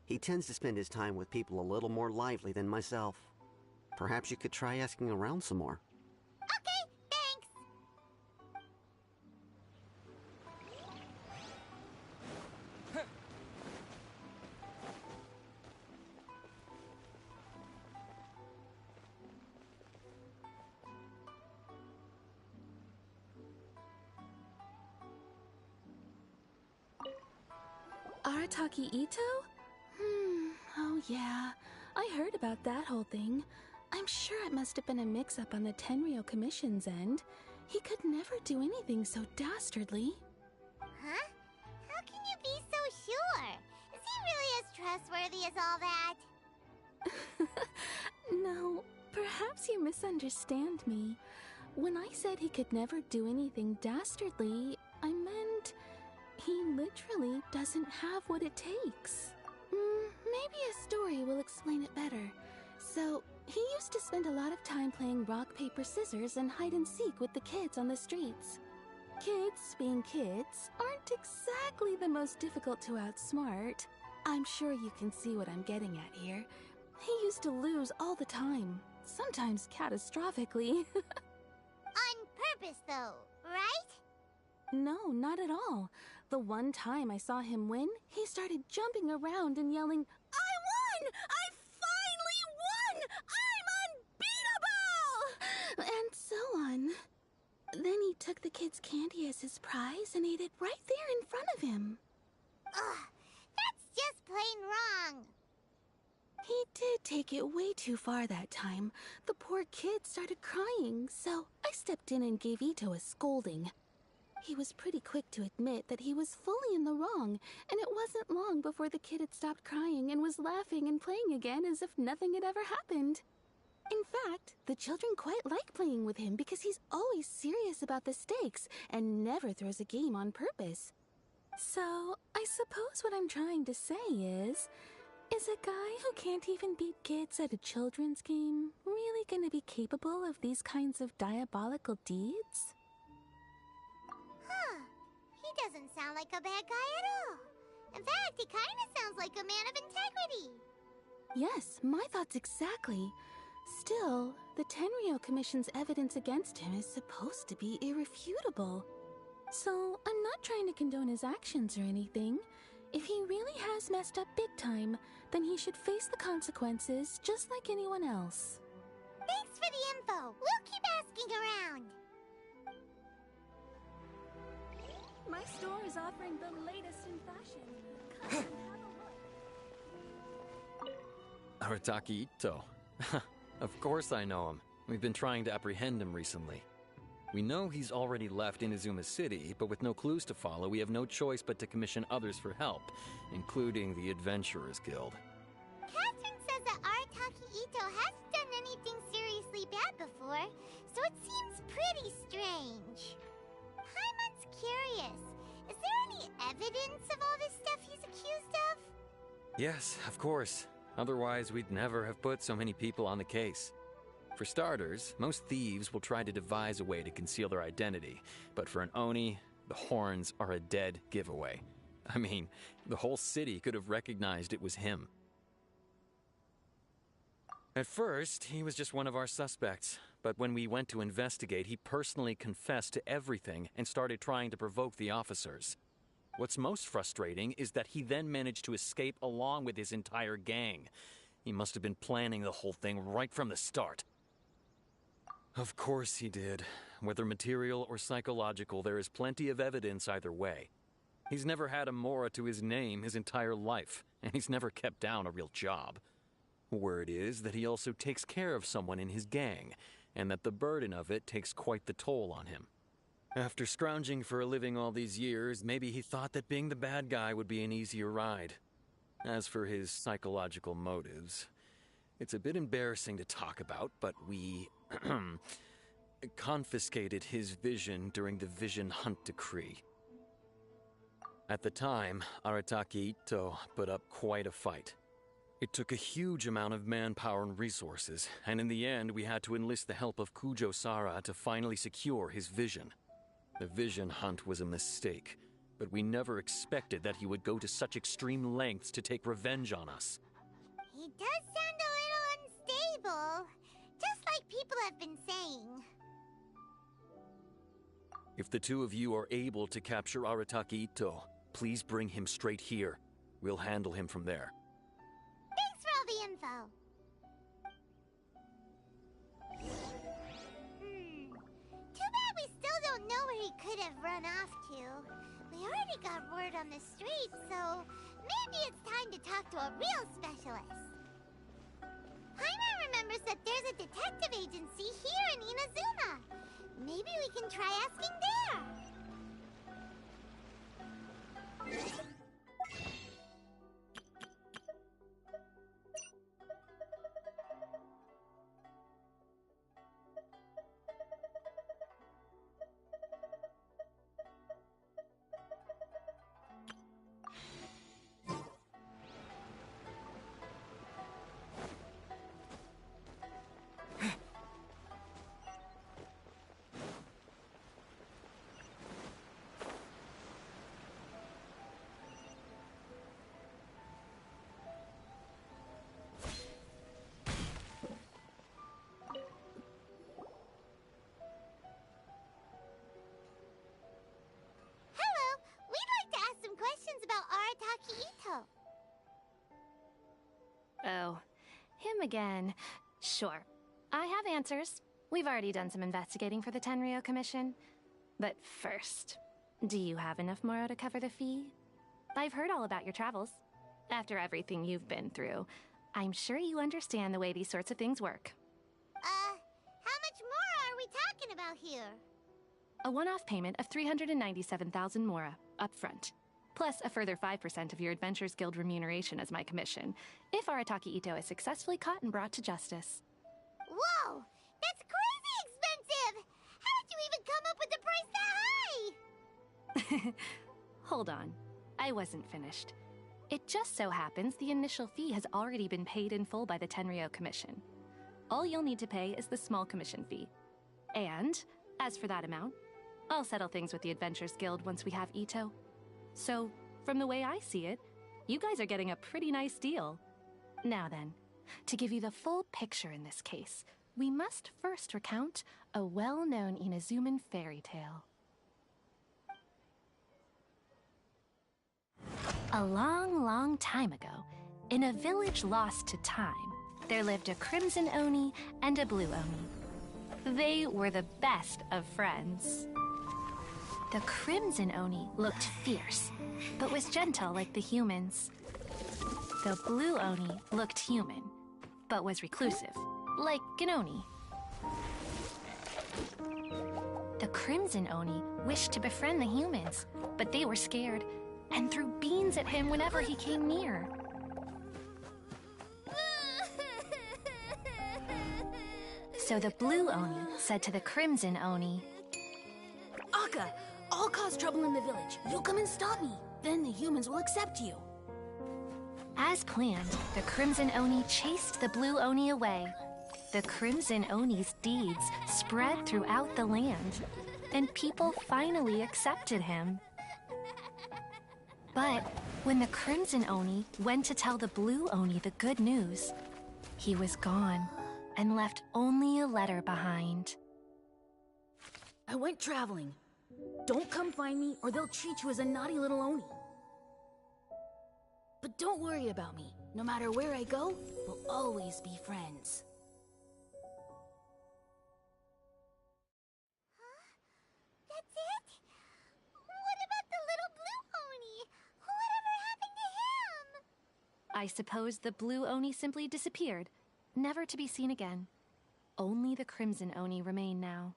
He tends to spend his time with people a little more lively than myself. Perhaps you could try asking around some more. Okay, thanks! Arataki Ito? Oh yeah, I heard about that whole thing. I'm sure it must have been a mix-up on the Tenryo Commission's end. He could never do anything so dastardly. Huh? How can you be so sure? Is he really as trustworthy as all that? No, perhaps you misunderstand me. When I said he could never do anything dastardly, I meant he literally doesn't have what it takes. Maybe a story will explain it better. So, he used to spend a lot of time playing rock, paper, scissors and hide and seek with the kids on the streets. Kids, being kids, aren't exactly the most difficult to outsmart. I'm sure you can see what I'm getting at here. He used to lose all the time, sometimes catastrophically. On purpose, though, right? No, not at all. The one time I saw him win, he started jumping around and yelling, "I won! I finally won! I'm unbeatable!" And so on. Then he took the kid's candy as his prize and ate it right there in front of him. Ugh, that's just plain wrong. He did take it way too far that time. The poor kid started crying, so I stepped in and gave Ito a scolding. He was pretty quick to admit that he was fully in the wrong, and it wasn't long before the kid had stopped crying and was laughing and playing again as if nothing had ever happened. In fact, the children quite like playing with him because he's always serious about the stakes and never throws a game on purpose. So, I suppose what I'm trying to say is a guy who can't even beat kids at a children's game really gonna be capable of these kinds of diabolical deeds? Huh. He doesn't sound like a bad guy at all. In fact, he kind of sounds like a man of integrity. Yes, my thoughts exactly. Still, the Tenryo Commission's evidence against him is supposed to be irrefutable. So, I'm not trying to condone his actions or anything. If he really has messed up big time, then he should face the consequences just like anyone else. Thanks for the info. We'll keep asking around. My store is offering the latest in fashion. Come and have a look. Arataki Ito. Of course I know him. We've been trying to apprehend him recently. We know he's already left Inazuma City, but with no clues to follow, we have no choice but to commission others for help, including the Adventurers Guild. Catherine says that Arataki Ito hasn't done anything seriously bad before, so it seems pretty strange. Paimon's curious. Is there any evidence of all this stuff he's accused of? Yes, of course. Otherwise, we'd never have put so many people on the case. For starters, most thieves will try to devise a way to conceal their identity, but for an Oni, the horns are a dead giveaway. I mean, the whole city could have recognized it was him. At first, he was just one of our suspects, but when we went to investigate, he personally confessed to everything and started trying to provoke the officers. What's most frustrating is that he then managed to escape along with his entire gang. He must have been planning the whole thing right from the start. Of course he did. Whether material or psychological, there is plenty of evidence either way. He's never had a Mora to his name his entire life, and he's never kept down a real job. Word is that he also takes care of someone in his gang, and that the burden of it takes quite the toll on him. After scrounging for a living all these years, maybe he thought that being the bad guy would be an easier ride. As for his psychological motives, it's a bit embarrassing to talk about, but we confiscated his vision during the Vision Hunt Decree. At the time, Arataki Ito put up quite a fight. It took a huge amount of manpower and resources, and in the end we had to enlist the help of Kujo Sara to finally secure his vision. The Vision Hunt was a mistake, but we never expected that he would go to such extreme lengths to take revenge on us. He does sound a little unstable, just like people have been saying. If the two of you are able to capture Arataki Ito, please bring him straight here. We'll handle him from there. Thanks for all the info. Too bad we still don't know where he could have run off to. We already got word on the street, so maybe it's time to talk to a real specialist. Paimon remembers that there's a detective agency here in Inazuma. Maybe we can try asking there. Questions about Arataki Ito. Oh, him again. Sure. I have answers. We've already done some investigating for the Tenryou Commission. But first, do you have enough Moro to cover the fee? I've heard all about your travels. After everything you've been through, I'm sure you understand the way these sorts of things work. How much Moro are we talking about here? A one-off payment of 397,000 Mora, up front. Plus a further 5% of your Adventures Guild remuneration as my commission, if Arataki Ito is successfully caught and brought to justice. Whoa! That's crazy expensive! How did you even come up with the price that high? Hold on. I wasn't finished. It just so happens the initial fee has already been paid in full by the Tenryou Commission. All you'll need to pay is the small commission fee. And, as for that amount, I'll settle things with the Adventures Guild once we have Ito. So, from the way I see it, you guys are getting a pretty nice deal. Now then, to give you the full picture in this case, we must first recount a well-known Inazuman fairy tale. A long, long time ago, in a village lost to time, there lived a Crimson Oni and a Blue Oni. They were the best of friends. The Crimson Oni looked fierce, but was gentle like the humans. The Blue Oni looked human, but was reclusive, like an Oni. The Crimson Oni wished to befriend the humans, but they were scared and threw beans at him whenever he came near. So the Blue Oni said to the Crimson Oni, Akka, I'll cause trouble in the village. You come and stop me. Then the humans will accept you. As planned, the Crimson Oni chased the Blue Oni away. The Crimson Oni's deeds spread throughout the land, and people finally accepted him. But when the Crimson Oni went to tell the Blue Oni the good news, he was gone and left only a letter behind. I went traveling. Don't come find me or they'll treat you as a naughty little Oni. But don't worry about me. No matter where I go, we'll always be friends. Huh? That's it? What about the little Blue Oni? Whatever happened to him? I suppose the Blue Oni simply disappeared, never to be seen again. Only the Crimson Oni remain now.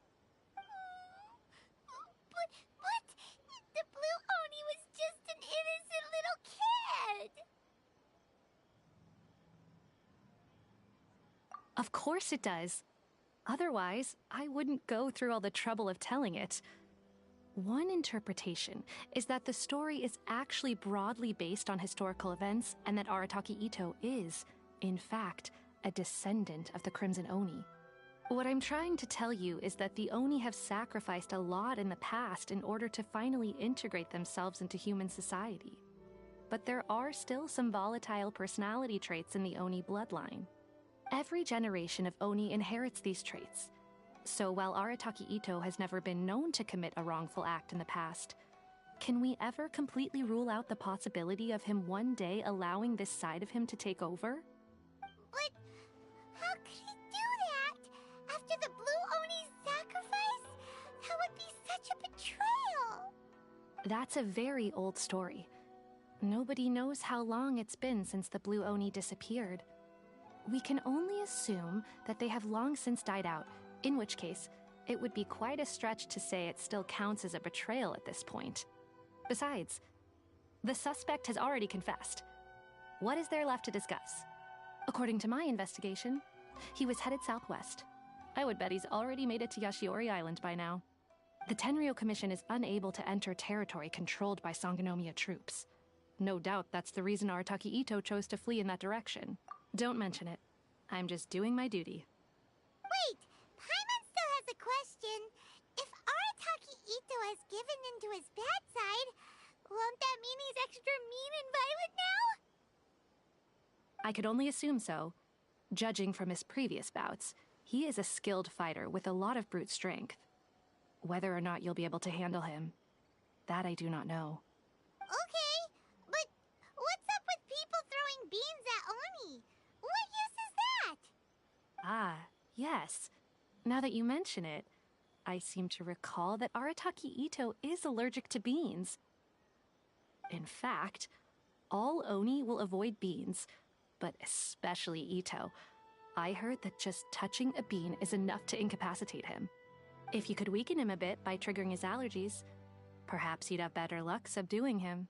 But the Blue Oni was just an innocent little kid! Of course it does. Otherwise, I wouldn't go through all the trouble of telling it. One interpretation is that the story is actually broadly based on historical events and that Arataki Ito is, in fact, a descendant of the Crimson Oni. What I'm trying to tell you is that the Oni have sacrificed a lot in the past in order to finally integrate themselves into human society. But there are still some volatile personality traits in the Oni bloodline. Every generation of Oni inherits these traits. So while Arataki Ito has never been known to commit a wrongful act in the past, can we ever completely rule out the possibility of him one day allowing this side of him to take over? But how could he do that? After the Blue Oni's sacrifice? That would be such a betrayal! That's a very old story. Nobody knows how long it's been since the Blue Oni disappeared. We can only assume that they have long since died out, in which case, it would be quite a stretch to say it still counts as a betrayal at this point. Besides, the suspect has already confessed. What is there left to discuss? According to my investigation, he was headed southwest. I would bet he's already made it to Yashiori Island by now. The Tenryo Commission is unable to enter territory controlled by Sangonomiya troops. No doubt that's the reason Arataki Ito chose to flee in that direction. Don't mention it. I'm just doing my duty. Wait! Paimon still has a question. If Arataki Ito has given in to his bad side, won't that mean he's extra mean and violent now? I could only assume so. Judging from his previous bouts, he is a skilled fighter with a lot of brute strength. Whether or not you'll be able to handle him, that I do not know. Okay, but what's up with people throwing beans at Oni? What use is that? Ah, yes. Now that you mention it, I seem to recall that Arataki Ito is allergic to beans. In fact, all Oni will avoid beans, but especially Ito. I heard that just touching a bean is enough to incapacitate him. If you could weaken him a bit by triggering his allergies, perhaps you'd have better luck subduing him.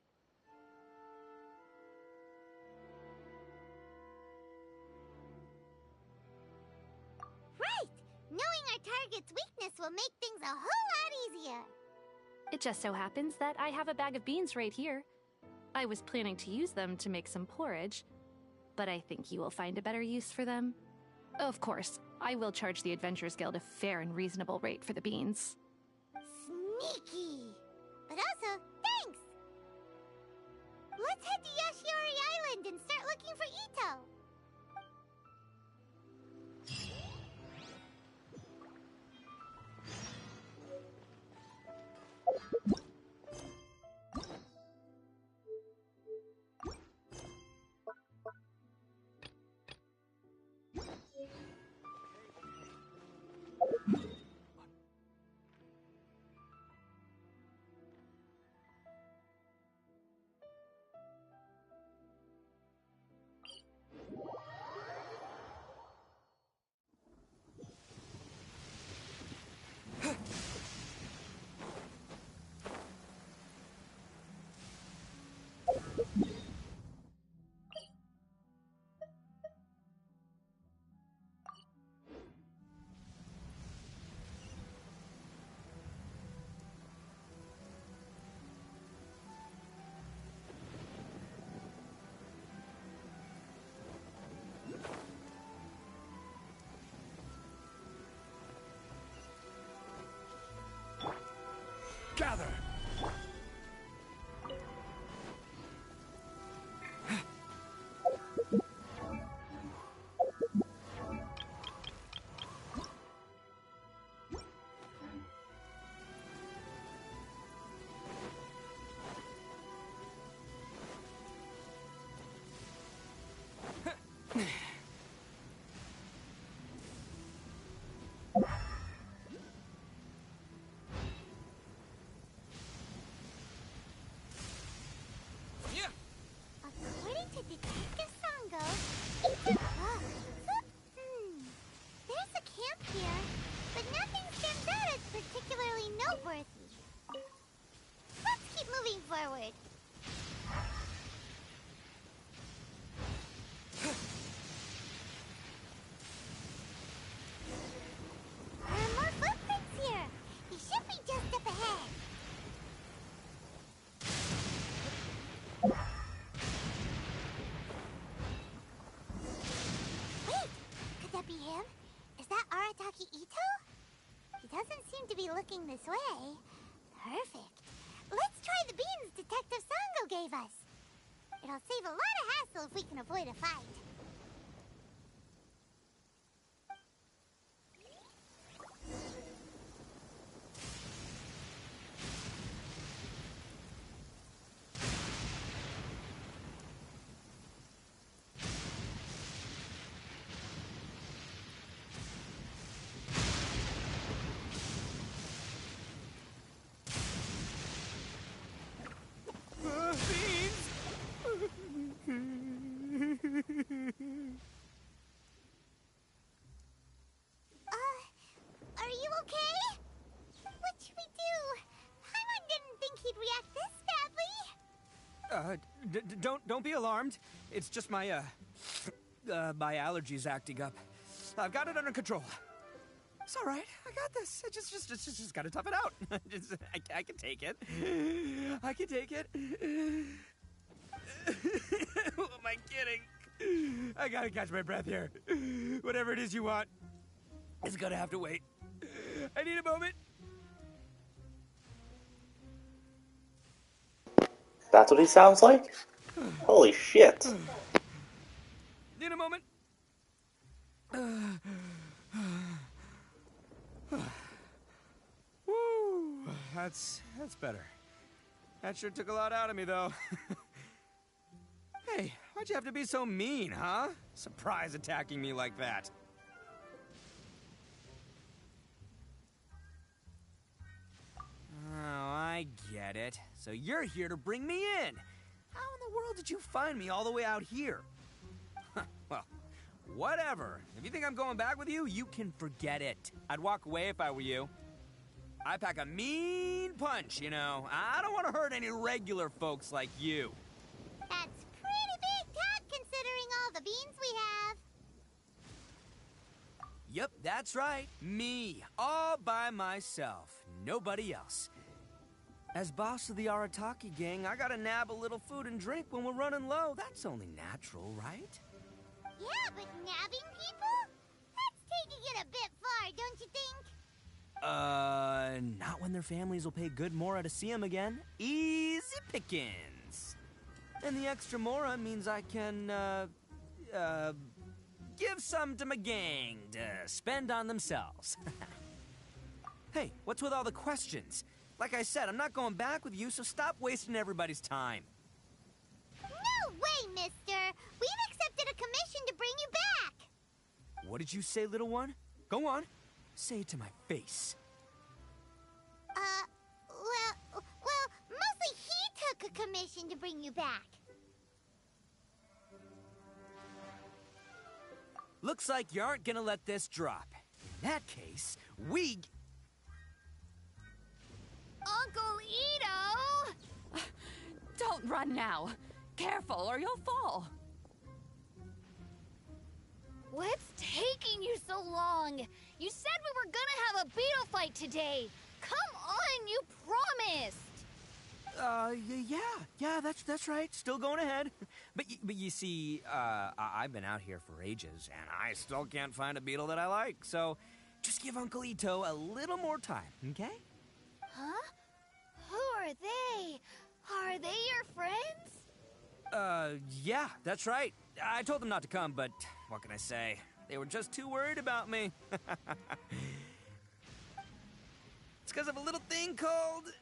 Right! Knowing our target's weakness will make things a whole lot easier. It just so happens that I have a bag of beans right here. I was planning to use them to make some porridge, but I think you will find a better use for them. Of course, I will charge the Adventurers Guild a fair and reasonable rate for the beans. Sneaky! But also, thanks! Let's head to Yashiori Island and start looking for Ito! Gather! According to Detective Sango, Ito... There's a camp here, but nothing stands out as particularly noteworthy. Let's keep moving forward. There are more footprints here. He should be just up ahead. Wait! Could that be him? Is that Arataki Ito? He doesn't seem to be looking this way. Perfect. Let's try the beans Detective Sango gave us. It'll save a lot of hassle if we can avoid a fight. Beans! Don't be alarmed. It's just my my allergies acting up. I've got it under control. It's all right. I got this. I just gotta tough it out. I can take it. I can take it. Who am I kidding? I gotta catch my breath here. Whatever it is you want, it's gonna have to wait. I need a moment. That's what he sounds like? Holy shit. Need a moment. Woo, that's better. That sure took a lot out of me, though. Hey, why'd you have to be so mean, huh? Surprise attacking me like that. Oh, I get it. So you're here to bring me in. How in the world did you find me all the way out here? Well, whatever. If you think I'm going back with you, you can forget it. I'd walk away if I were you. I pack a mean punch, you know. I don't want to hurt any regular folks like you. That's pretty big talk considering all the beans we have. Yep, that's right. Me. All by myself. Nobody else. As boss of the Arataki gang, I gotta nab a little food and drink when we're running low. That's only natural, right? Yeah, but nabbing people? That's taking it a bit far, don't you think? Not when their families will pay good mora to see them again. Easy pickings. And the extra mora means I can, give some to my gang to spend on themselves. Hey, what's with all the questions? Like I said, I'm not going back with you, so stop wasting everybody's time. No way, mister! We've accepted a commission to bring you back! What did you say, little one? Go on. Say it to my face. Well, mostly he took a commission to bring you back. Looks like you aren't gonna let this drop. In that case, we... Uncle Ito! Don't run now. Careful or you'll fall. What's taking you so long? You said we were gonna have a beetle fight today. Come on, you promised. Yeah, that's right. Still going ahead. But you see, I've been out here for ages, and I still can't find a beetle that I like. So, just give Uncle Ito a little more time, okay? Huh? Who are they? Are they your friends? Yeah, that's right. I told them not to come, but what can I say? They were just too worried about me. It's because of a little thing called,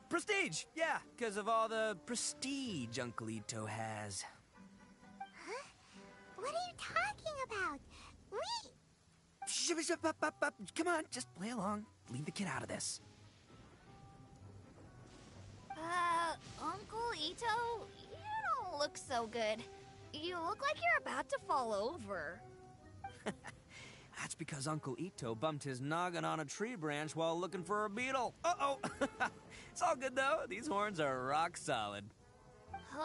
prestige. Yeah, because of all the prestige Uncle Ito has. Huh? What are you talking about? Come on, just play along. Leave the kid out of this. Uncle Ito, you don't look so good. You look like you're about to fall over. That's because Uncle Ito bumped his noggin on a tree branch while looking for a beetle. Uh-oh! It's all good, though. These horns are rock solid.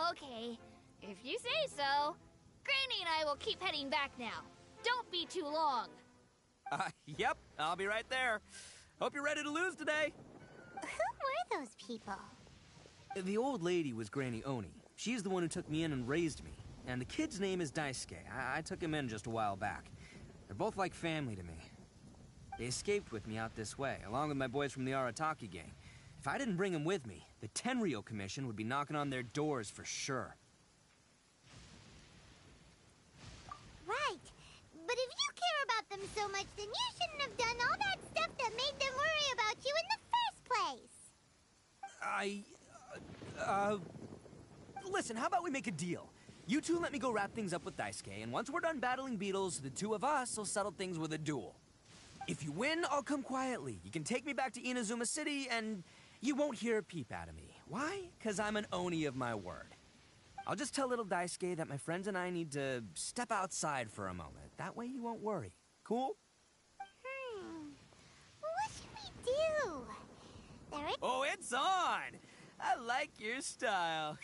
Okay, if you say so. Granny and I will keep heading back now. Don't be too long. Yep, I'll be right there. Hope you're ready to lose today. Who were those people? The old lady was Granny Oni. She's the one who took me in and raised me. And the kid's name is Daisuke. I took him in just a while back. They're both like family to me. They escaped with me out this way, along with my boys from the Arataki gang. If I didn't bring them with me, the Tenryou Commission would be knocking on their doors for sure. Right. But if you care about them so much, then you shouldn't have done all that stuff that made them worry about you in the first place. Listen, how about we make a deal? You two let me go wrap things up with Daisuke, and once we're done battling beetles, the two of us will settle things with a duel. If you win, I'll come quietly. You can take me back to Inazuma City, and you won't hear a peep out of me. Why? Because I'm an Oni of my word. I'll just tell little Daisuke that my friends and I need to step outside for a moment. That way you won't worry. Cool? What should we do? Oh, it's on! I like your style.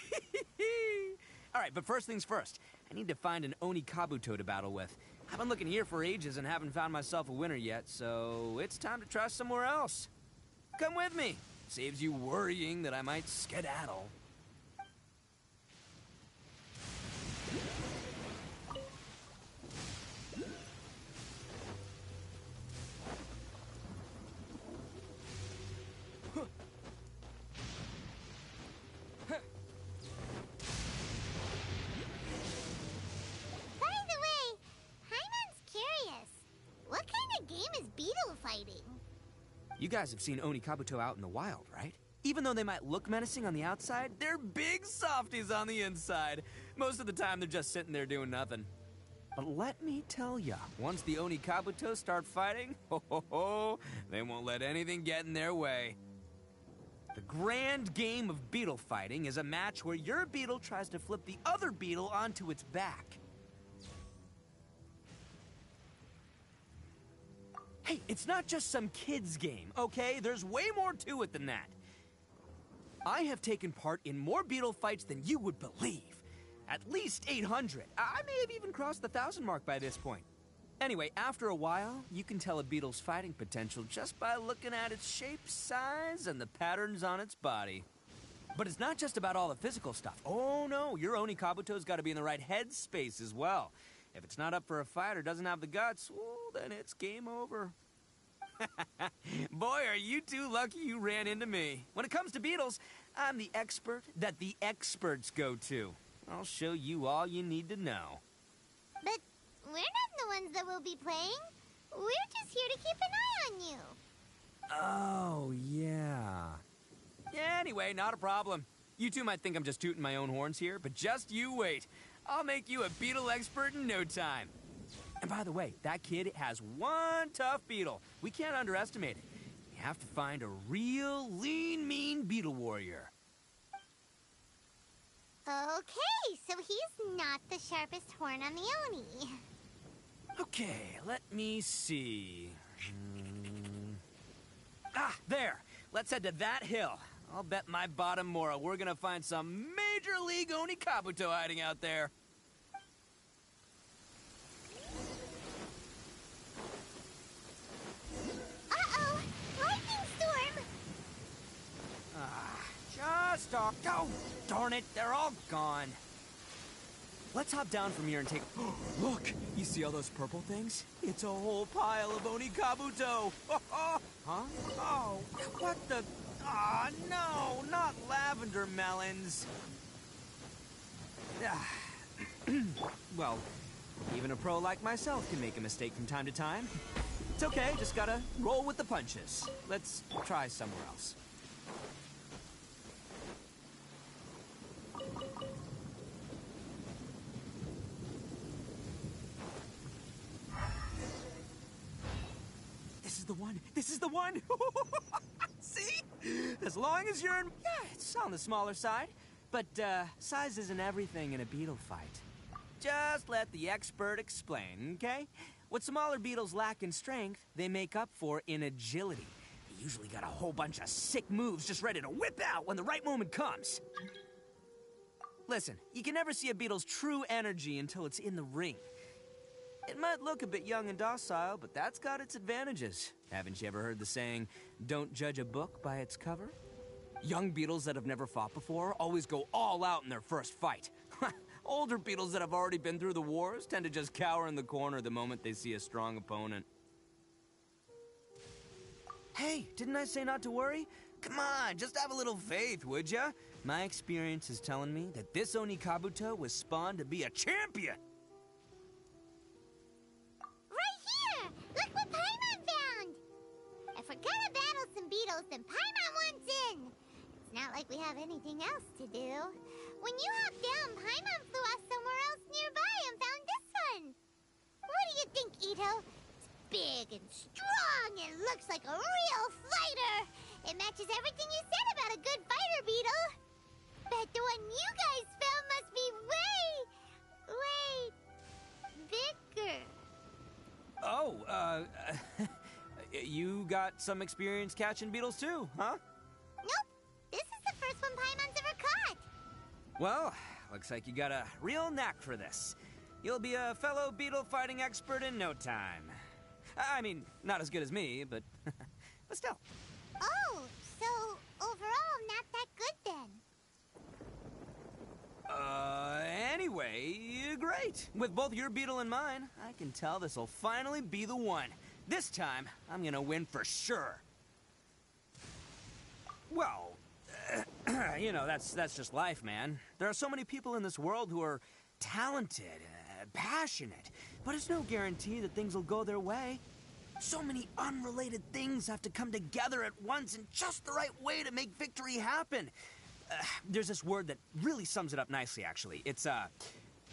Alright, but first things first. I need to find an Oni Kabuto to battle with. I've been looking here for ages and haven't found myself a winner yet, so it's time to try somewhere else. Come with me. Saves you worrying that I might skedaddle. You guys have seen Oni Kabuto out in the wild, right? Even though they might look menacing on the outside, they're big softies on the inside. Most of the time, they're just sitting there doing nothing. But let me tell ya, once the Oni Kabuto start fighting, they won't let anything get in their way. The grand game of beetle fighting is a match where your beetle tries to flip the other beetle onto its back. Hey, it's not just some kid's game, okay? There's way more to it than that. I have taken part in more beetle fights than you would believe. At least 800. I may have even crossed the 1,000 mark by this point. Anyway, after a while, you can tell a beetle's fighting potential just by looking at its shape, size, and the patterns on its body. But it's not just about all the physical stuff. Oh no, your Oni Kabuto's got to be in the right headspace as well. If it's not up for a fight or doesn't have the guts, well, then it's game over. Boy, are you two lucky you ran into me. When it comes to beetles, I'm the expert that the experts go to. I'll show you all you need to know. But we're not the ones that will be playing. We're just here to keep an eye on you. Oh, yeah. Anyway, not a problem. You two might think I'm just tooting my own horns here, but just you wait. I'll make you a beetle expert in no time. And by the way, that kid has one tough beetle. We can't underestimate it. You have to find a real lean, mean beetle warrior. Okay, so he's not the sharpest horn on the Oni. Okay, let me see. Ah, there. Let's head to that hill. I'll bet my bottom moral we're gonna find some major league Oni Kabuto hiding out there. Uh-oh! Lightning storm! Just off. Oh, darn it, they're all gone. Let's hop down from here and take... Look, you see all those purple things? It's a whole pile of Oni Kabuto. Huh? Oh, what the... Ah, no, not lavender melons. Well, even a pro like myself can make a mistake from time to time. It's okay, just gotta roll with the punches. Let's try somewhere else. This is the one! This is the one! See? As long as you're in... Yeah, it's on the smaller side. But, size isn't everything in a beetle fight. Just let the expert explain, okay? What smaller beetles lack in strength, they make up for in agility. They usually got a whole bunch of sick moves just ready to whip out when the right moment comes. Listen, you can never see a beetle's true energy until it's in the ring. It might look a bit young and docile, but that's got its advantages. Haven't you ever heard the saying, don't judge a book by its cover? Young beetles that have never fought before always go all out in their first fight. Older beetles that have already been through the wars tend to just cower in the corner the moment they see a strong opponent. Hey, didn't I say not to worry? Come on, just have a little faith, would ya? My experience is telling me that this Oni Kabuto was spawned to be a champion. Right here! Look what Paimon found! If we're gonna battle some beetles, then Paimon wants in! It's not like we have anything else to do. When you hopped down, Paimon flew off somewhere else nearby and found this one! What do you think, Ito? It's big and strong and looks like a real fighter! It matches everything you said about a good fighter beetle! Bet the one you guys found must be way bigger. Oh, you got some experience catching beetles too, huh? Nope. This is the first one Paimon's ever caught. Well, looks like you got a real knack for this. You'll be a fellow beetle fighting expert in no time. I mean, not as good as me, but but still. Oh, so overall not that good then. Anyway, great. With both your beetle and mine, I can tell this'll finally be the one. This time, I'm gonna win for sure. Well, you know, that's just life, man. There are so many people in this world who are talented, passionate, but it's no guarantee that things will go their way. So many unrelated things have to come together at once in just the right way to make victory happen. There's this word that really sums it up nicely, actually. It's,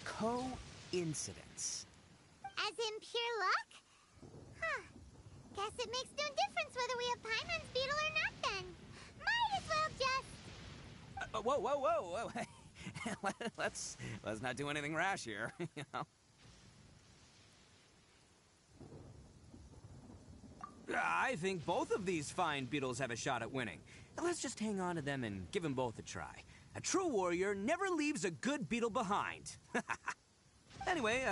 coincidence. As in pure luck? Huh. Guess it makes no difference whether we have Paimon's beetle or not then. Might as well just... Whoa. let's not do anything rash here, you know? I think both of these fine beetles have a shot at winning. Let's just hang on to them and give them both a try. A true warrior never leaves a good beetle behind. Anyway,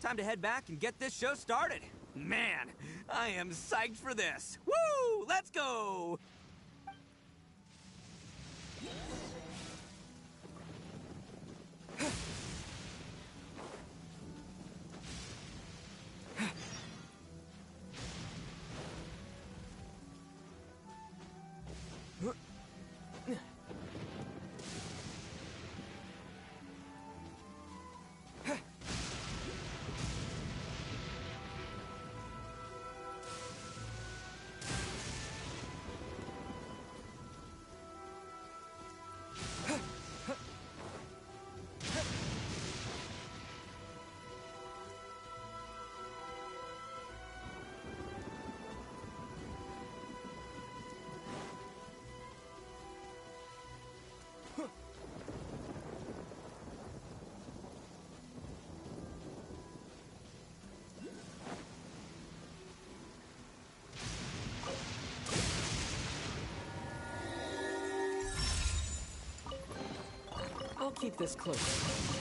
time to head back and get this show started. Man, I am psyched for this. Woo! Let's go! I'll keep this close.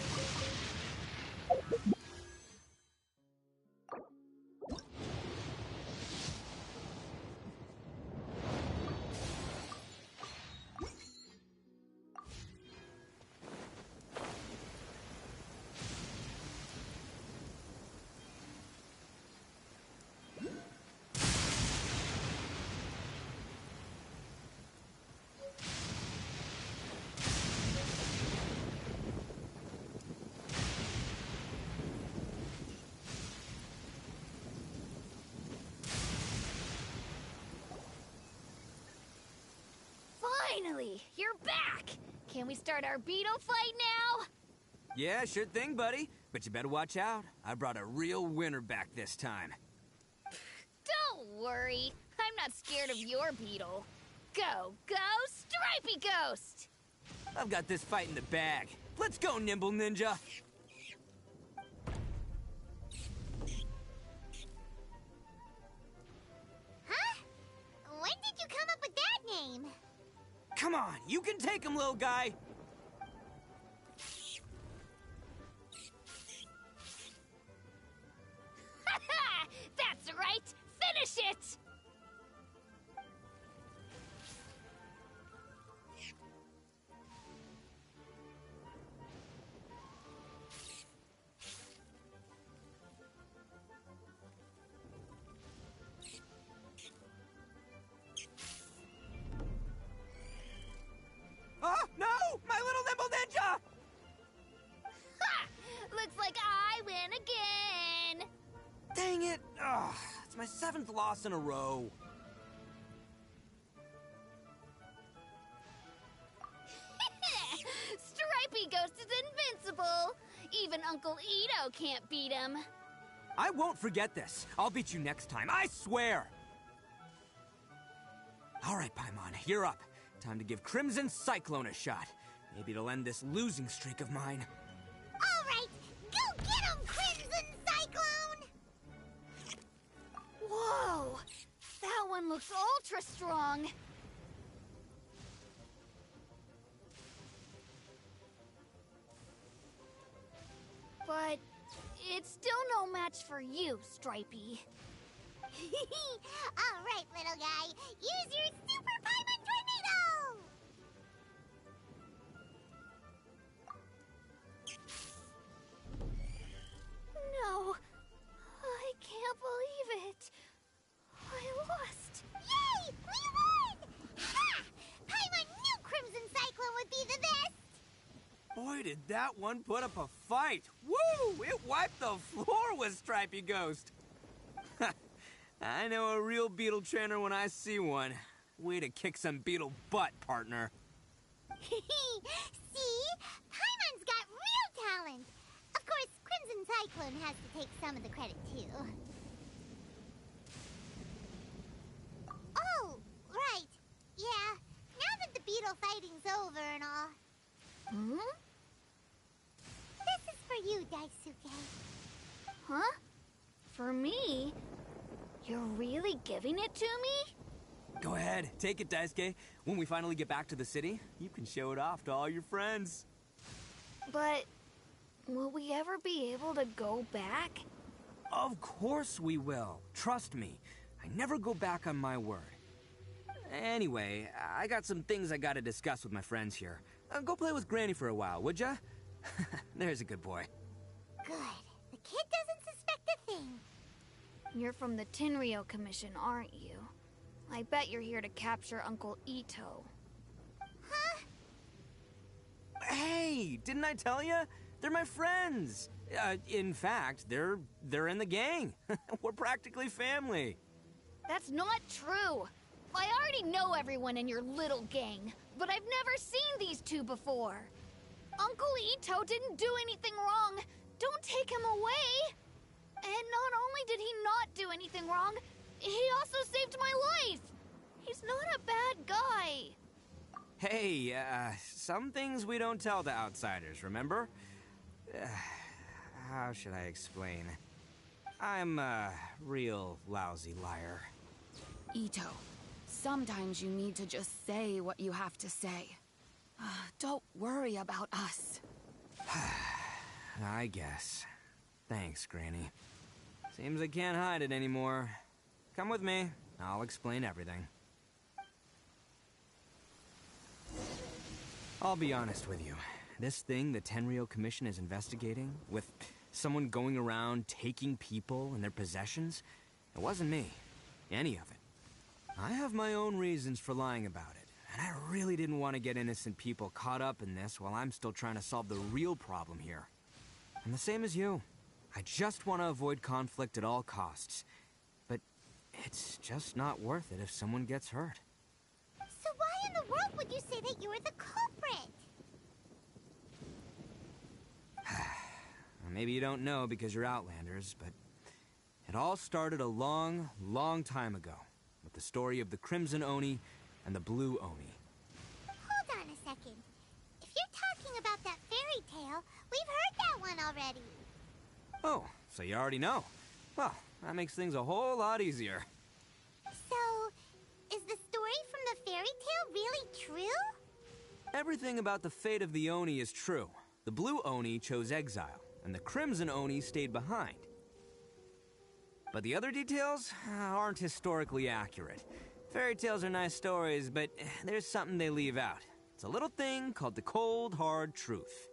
Finally, you're back! Can we start our beetle fight now? Yeah, sure thing, buddy. But you better watch out. I brought a real winner back this time. Don't worry. I'm not scared of your beetle. Go, Stripey Ghost! I've got this fight in the bag. Let's go, Nimble Ninja! Huh? When did you come up with that name? Come on, you can take him, little guy! That's right! Finish it! Oh, no! My little Nimble Ninja! Ha! Looks like I win again! Dang it! Ugh, it's my 7th loss in a row. Stripey Ghost is invincible! Even Uncle Ito can't beat him. I won't forget this. I'll beat you next time, I swear! All right, Paimon, you're up. Time to give Crimson Cyclone a shot. Maybe it'll end this losing streak of mine. All right, go get him, Crimson Cyclone! Whoa! That one looks ultra strong. But it's still no match for you, Stripey. Alright, little guy. Use your Super Paimon Tornado! No. I can't believe it. I lost. Yay! We won! Ha! Paimon knew Crimson Cyclone would be the best! Boy, did that one put up a fight. Woo! It wiped the floor with Stripey Ghost. I know a real beetle trainer when I see one. Way to kick some beetle butt, partner. See? Paimon's got real talent. Of course, Crimson Cyclone has to take some of the credit, too. Oh, right. Yeah, now that the beetle fighting's over and all. Hmm? This is for you, Daisuke. Huh? For me? You're really giving it to me? Go ahead, take it, Daisuke. When we finally get back to the city, you can show it off to all your friends. But will we ever be able to go back? Of course we will. Trust me. I never go back on my word. Anyway, I got some things I gotta discuss with my friends here. Go play with Granny for a while, would ya? There's a good boy. Good. The kid doesn't suspect a thing. You're from the Tenryou Commission, aren't you? I bet you're here to capture Uncle Ito. Huh? Hey, didn't I tell you? They're my friends. In fact, they're in the gang. We're practically family. That's not true. I already know everyone in your little gang, but I've never seen these two before. Uncle Ito didn't do anything wrong. Don't take him away. And not only did he not do anything wrong, he also saved my life. He's not a bad guy. Hey, some things we don't tell to outsiders, remember? How should I explain? I'm a real lousy liar. Ito, sometimes you need to just say what you have to say. Don't worry about us. I guess. Thanks, Granny. Seems I can't hide it anymore. Come with me. I'll explain everything. I'll be honest with you. This thing the Tenryou Commission is investigating, with someone going around taking people and their possessions, it wasn't me. Any of it. I have my own reasons for lying about it, and I really didn't want to get innocent people caught up in this while I'm still trying to solve the real problem here. And the same as you. I just want to avoid conflict at all costs. But it's just not worth it if someone gets hurt. So why in the world would you say that you were the culprit? Maybe you don't know because you're Outlanders, but it all started a long, long time ago with the story of the Crimson Oni and the Blue Oni. Hold on a second. If you're talking about that fairy tale, we've heard that one already. Oh, so you already know. Well, that makes things a whole lot easier. So, is the story from the fairy tale really true? Everything about the fate of the Oni is true. The Blue Oni chose exile, and the Crimson Oni stayed behind. But the other details aren't historically accurate. Fairy tales are nice stories, but there's something they leave out. It's a little thing called the cold, hard truth.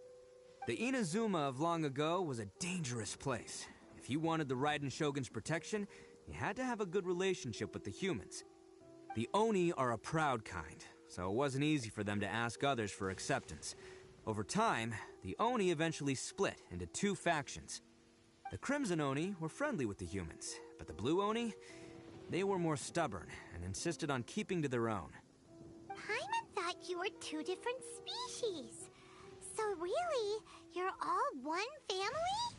The Inazuma of long ago was a dangerous place. If you wanted the Raiden Shogun's protection, you had to have a good relationship with the humans. The Oni are a proud kind, so it wasn't easy for them to ask others for acceptance. Over time, the Oni eventually split into two factions. The Crimson Oni were friendly with the humans, but the Blue Oni, they were more stubborn and insisted on keeping to their own. Paimon thought you were two different species. So really, you're all one family?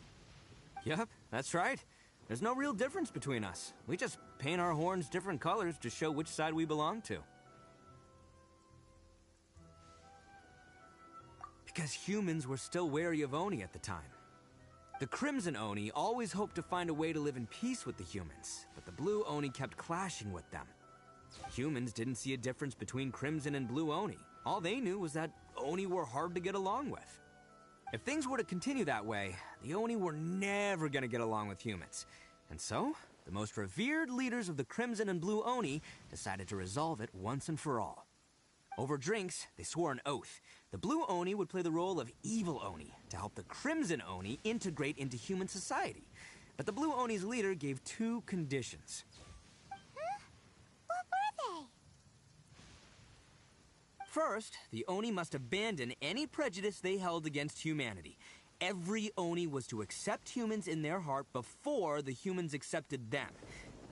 Yep, that's right. There's no real difference between us. We just paint our horns different colors to show which side we belong to. Because humans were still wary of Oni at the time. The Crimson Oni always hoped to find a way to live in peace with the humans, but the Blue Oni kept clashing with them. Humans didn't see a difference between Crimson and Blue Oni. All they knew was that Oni were hard to get along with. If things were to continue that way, the Oni were never gonna get along with humans. And so, the most revered leaders of the Crimson and Blue Oni decided to resolve it once and for all. Over drinks, they swore an oath. The Blue Oni would play the role of evil Oni to help the Crimson Oni integrate into human society. But the Blue Oni's leader gave 2 conditions. What were they? First, the Oni must abandon any prejudice they held against humanity. Every Oni was to accept humans in their heart before the humans accepted them.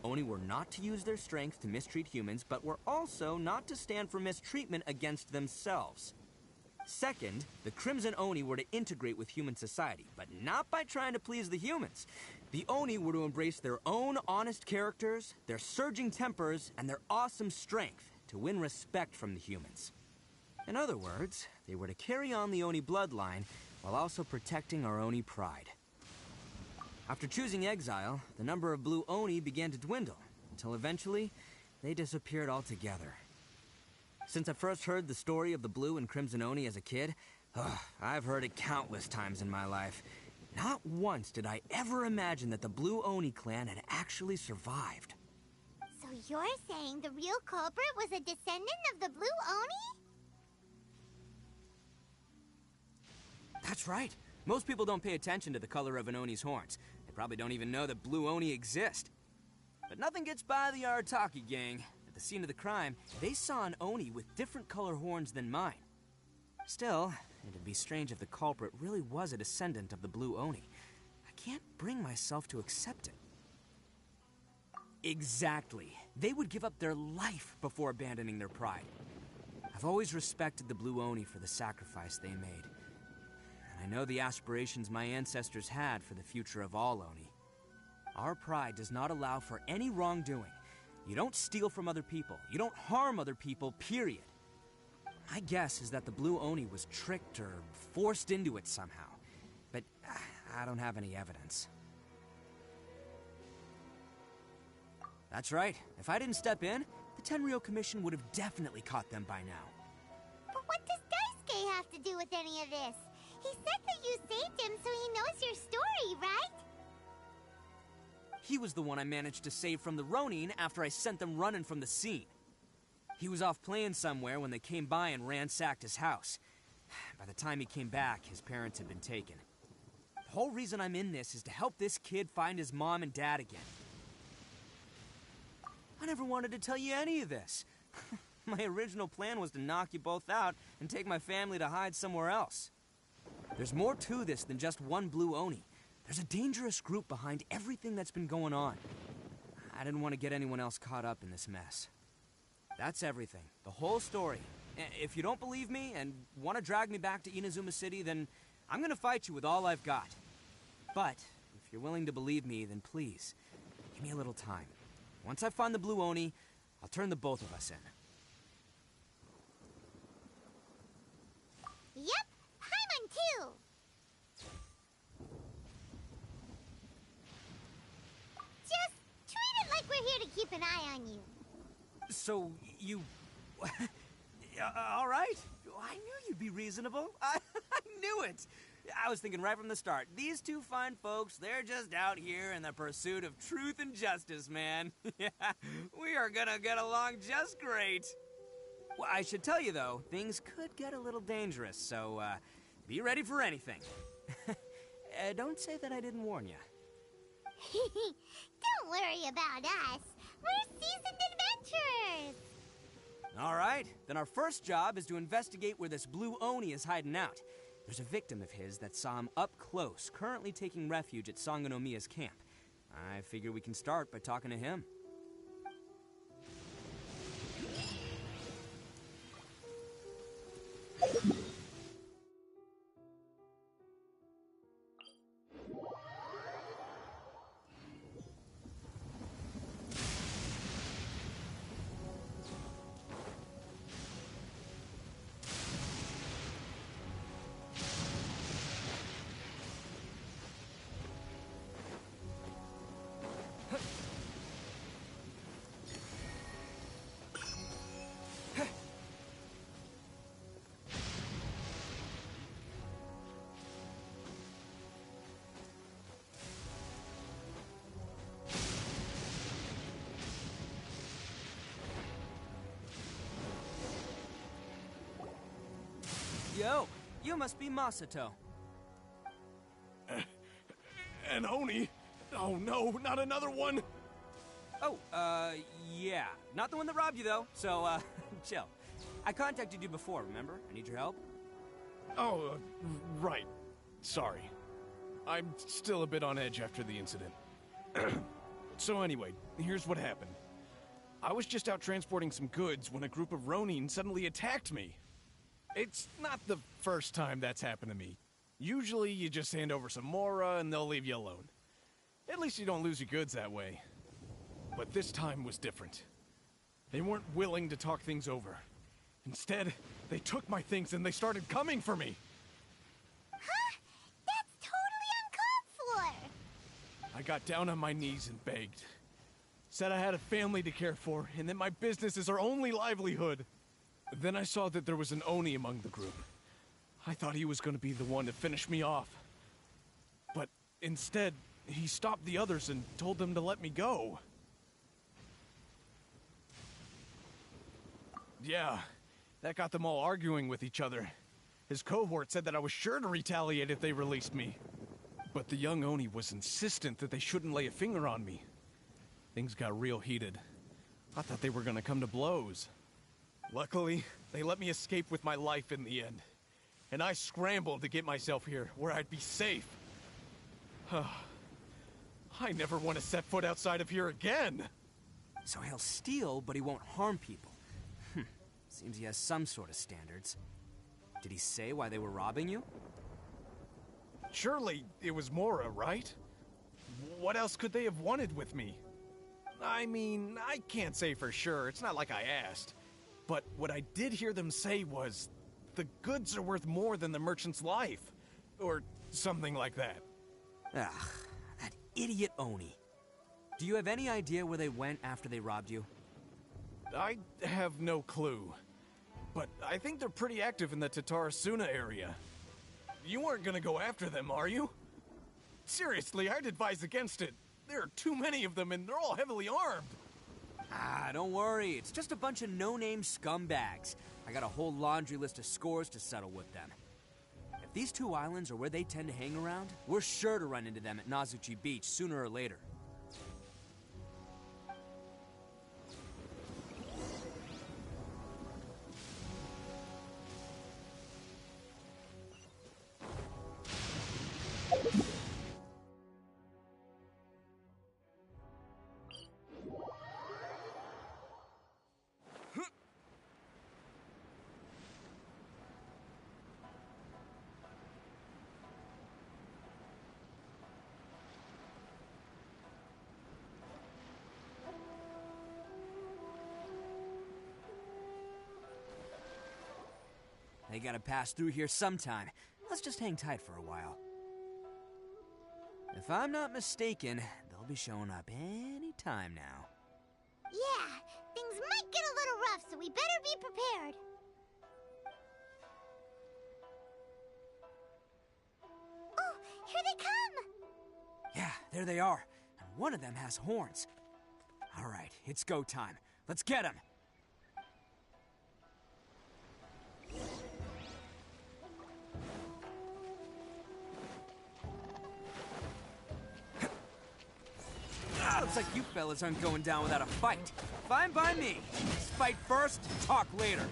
Oni were not to use their strength to mistreat humans, but were also not to stand for mistreatment against themselves. Second, the Crimson Oni were to integrate with human society, but not by trying to please the humans. The Oni were to embrace their own honest characters, their surging tempers, and their awesome strength to win respect from the humans. In other words, they were to carry on the Oni bloodline while also protecting our Oni pride. After choosing exile, the number of Blue Oni began to dwindle, until eventually, they disappeared altogether. Since I first heard the story of the Blue and Crimson Oni as a kid, I've heard it countless times in my life. Not once did I ever imagine that the Blue Oni clan had actually survived. So you're saying the real culprit was a descendant of the Blue Oni? That's right. Most people don't pay attention to the color of an Oni's horns. They probably don't even know that Blue Oni exist. But nothing gets by the Arataki gang. At the scene of the crime, they saw an Oni with different color horns than mine. Still, it'd be strange if the culprit really was a descendant of the Blue Oni. I can't bring myself to accept it. Exactly. They would give up their life before abandoning their pride. I've always respected the Blue Oni for the sacrifice they made. I know the aspirations my ancestors had for the future of all Oni. Our pride does not allow for any wrongdoing. You don't steal from other people. You don't harm other people, period. My guess is that the Blue Oni was tricked or forced into it somehow. But I don't have any evidence. That's right. If I didn't step in, the Tenryou Commission would have definitely caught them by now. But what does Daisuke have to do with any of this? He said that you saved him so he knows your story, right? He was the one I managed to save from the Ronin after I sent them running from the scene. He was off playing somewhere when they came by and ransacked his house. By the time he came back, his parents had been taken. The whole reason I'm in this is to help this kid find his mom and dad again. I never wanted to tell you any of this. My original plan was to knock you both out and take my family to hide somewhere else. There's more to this than just one Blue Oni. There's a dangerous group behind everything that's been going on. I didn't want to get anyone else caught up in this mess. That's everything. The whole story. If you don't believe me and want to drag me back to Inazuma City, then I'm gonna fight you with all I've got. But if you're willing to believe me, then please, give me a little time. Once I find the Blue Oni, I'll turn the both of us in. Yep, Paimon too! Just treat it like we're here to keep an eye on you. So, you... all right. I knew you'd be reasonable. I knew it. I was thinking right from the start, these two fine folks, they're just out here in the pursuit of truth and justice, man. Yeah, we are gonna get along just great. Well, I should tell you, though, things could get a little dangerous, so, be ready for anything. Don't say that I didn't warn you. Don't worry about us. We're seasoned adventurers. All right, then our first job is to investigate where this Blue Oni is hiding out. There's a victim of his that saw him up close, currently taking refuge at Sangonomiya's camp. I figure we can start by talking to him. Yo, you must be Masato. An Oni? Oh no, not another one! Oh, yeah. Not the one that robbed you, though, so, chill. I contacted you before, remember? I need your help. Oh, right. Sorry. I'm still a bit on edge after the incident. So anyway, here's what happened. I was just out transporting some goods when a group of Ronin suddenly attacked me. It's not the first time that's happened to me. Usually you just hand over some Mora and they'll leave you alone. At least you don't lose your goods that way. But this time was different. They weren't willing to talk things over. Instead, they took my things and they started coming for me. Huh? That's totally uncalled for! I got down on my knees and begged. Said I had a family to care for and that my business is our only livelihood. Then I saw that there was an Oni among the group. I thought he was going to be the one to finish me off. But instead, he stopped the others and told them to let me go. Yeah, that got them all arguing with each other. His cohort said that I was sure to retaliate if they released me. But the young Oni was insistent that they shouldn't lay a finger on me. Things got real heated. I thought they were gonna come to blows. Luckily, they let me escape with my life in the end. And I scrambled to get myself here, where I'd be safe. I never want to set foot outside of here again! So he'll steal, but he won't harm people. Seems he has some sort of standards. Did he say why they were robbing you? Surely it was Mora, right? What else could they have wanted with me? I mean, I can't say for sure, it's not like I asked. But what I did hear them say was, the goods are worth more than the merchant's life. Or something like that. Ugh, that idiot Oni. Do you have any idea where they went after they robbed you? I have no clue. But I think they're pretty active in the Tatarasuna area. You aren't gonna go after them, are you? Seriously, I'd advise against it. There are too many of them and they're all heavily armed. Ah, don't worry. It's just a bunch of no-name scumbags. I got a whole laundry list of scores to settle with them. If these two islands are where they tend to hang around, we're sure to run into them at Nazuchi Beach sooner or later. They gotta pass through here sometime. Let's just hang tight for a while. If I'm not mistaken, they'll be showing up any time now. Yeah, things might get a little rough, so we better be prepared. Oh, here they come! Yeah, there they are. And one of them has horns. All right, it's go time. Let's get him! Looks like you fellas aren't going down without a fight. Fine by me. Let's fight first, talk later.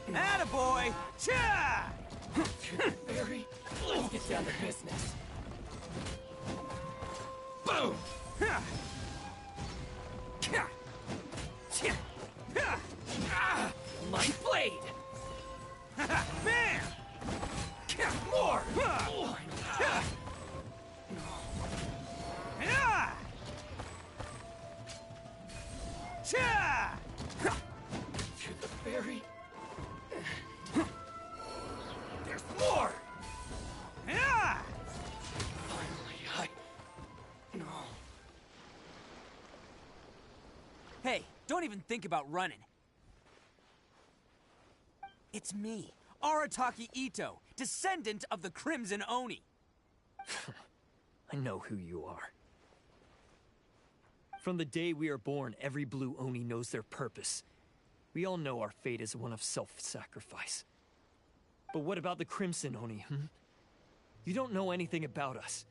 Attaboy! Cha! Barry, let's get down to business. Boom! My blade! Bam! More! To the berry. There's more! Finally, No. Hey, don't even think about running. It's me, Arataki Ito, descendant of the Crimson Oni. I know who you are. From the day we are born, every Blue Oni knows their purpose. We all know our fate is one of self-sacrifice. But what about the Crimson Oni, You don't know anything about us.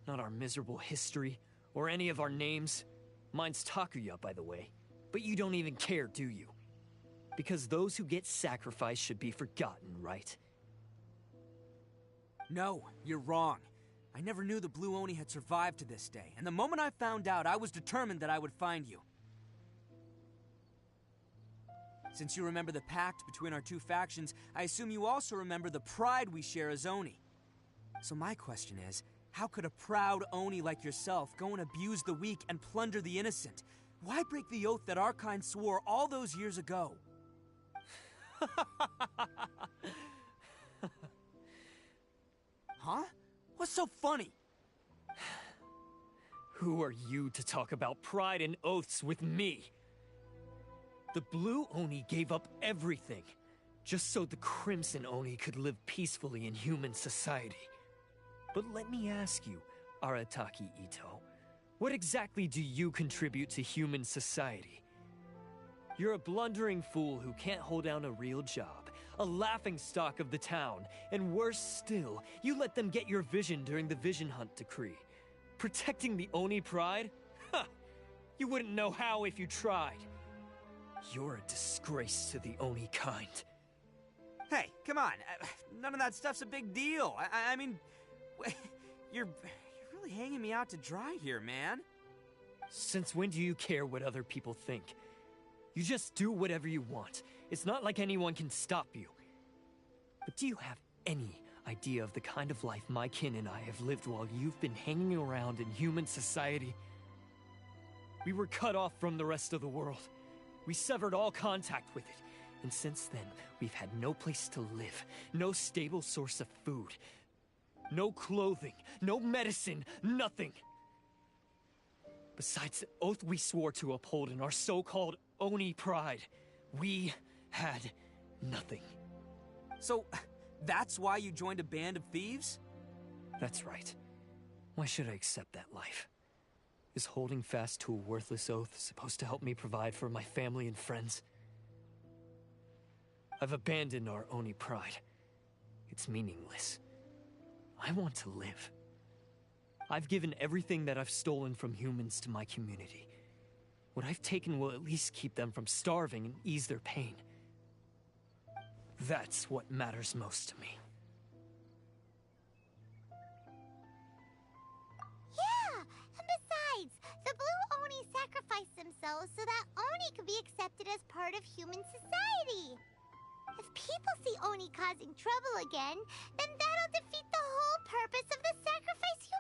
Not our miserable history, or any of our names. Mine's Takuya, by the way. But you don't even care, do you? Because those who get sacrificed should be forgotten, right? No, you're wrong. I never knew the Blue Oni had survived to this day, and the moment I found out, I was determined that I would find you. Since you remember the pact between our two factions, I assume you also remember the pride we share as Oni. So my question is, how could a proud Oni like yourself go and abuse the weak and plunder the innocent? Why break the oath that our kind swore all those years ago? Huh? What's so funny? Who are you to talk about pride and oaths with me? The Blue Oni gave up everything, just so the Crimson Oni could live peacefully in human society. But let me ask you, Arataki Ito, what exactly do you contribute to human society? You're a blundering fool who can't hold down a real job, a laughingstock of the town, and worse still, you let them get your vision during the Vision Hunt decree. Protecting the Oni pride? Ha! You wouldn't know how if you tried. You're a disgrace to the Oni kind. Hey, come on. None of that stuff's a big deal. I mean, you're really hanging me out to dry here, man. Since when do you care what other people think? You just do whatever you want. It's not like anyone can stop you. But do you have any idea of the kind of life my kin and I have lived while you've been hanging around in human society? We were cut off from the rest of the world. We severed all contact with it. And since then, we've had no place to live, no stable source of food, no clothing, no medicine, nothing. Besides the oath we swore to uphold in our so-called Oni pride, we had nothing. So, that's why you joined a band of thieves? That's right. Why should I accept that life? Is holding fast to a worthless oath supposed to help me provide for my family and friends? I've abandoned our Oni pride. It's meaningless. I want to live. I've given everything that I've stolen from humans to my community. What I've taken will at least keep them from starving and ease their pain. That's what matters most to me. Yeah, and besides, the Blue Oni sacrificed themselves so that Oni could be accepted as part of human society. If people see Oni causing trouble again, then that'll defeat the whole purpose of the sacrifice you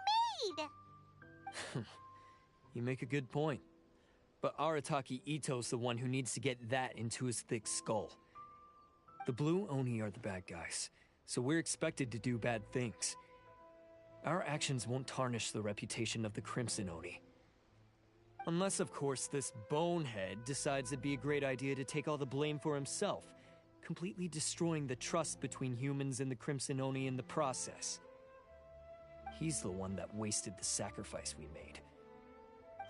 made. You make a good point. But Arataki Ito's the one who needs to get that into his thick skull. The Blue Oni are the bad guys, so we're expected to do bad things. Our actions won't tarnish the reputation of the Crimson Oni. Unless, of course, this bonehead decides it'd be a great idea to take all the blame for himself, completely destroying the trust between humans and the Crimson Oni in the process. He's the one that wasted the sacrifice we made.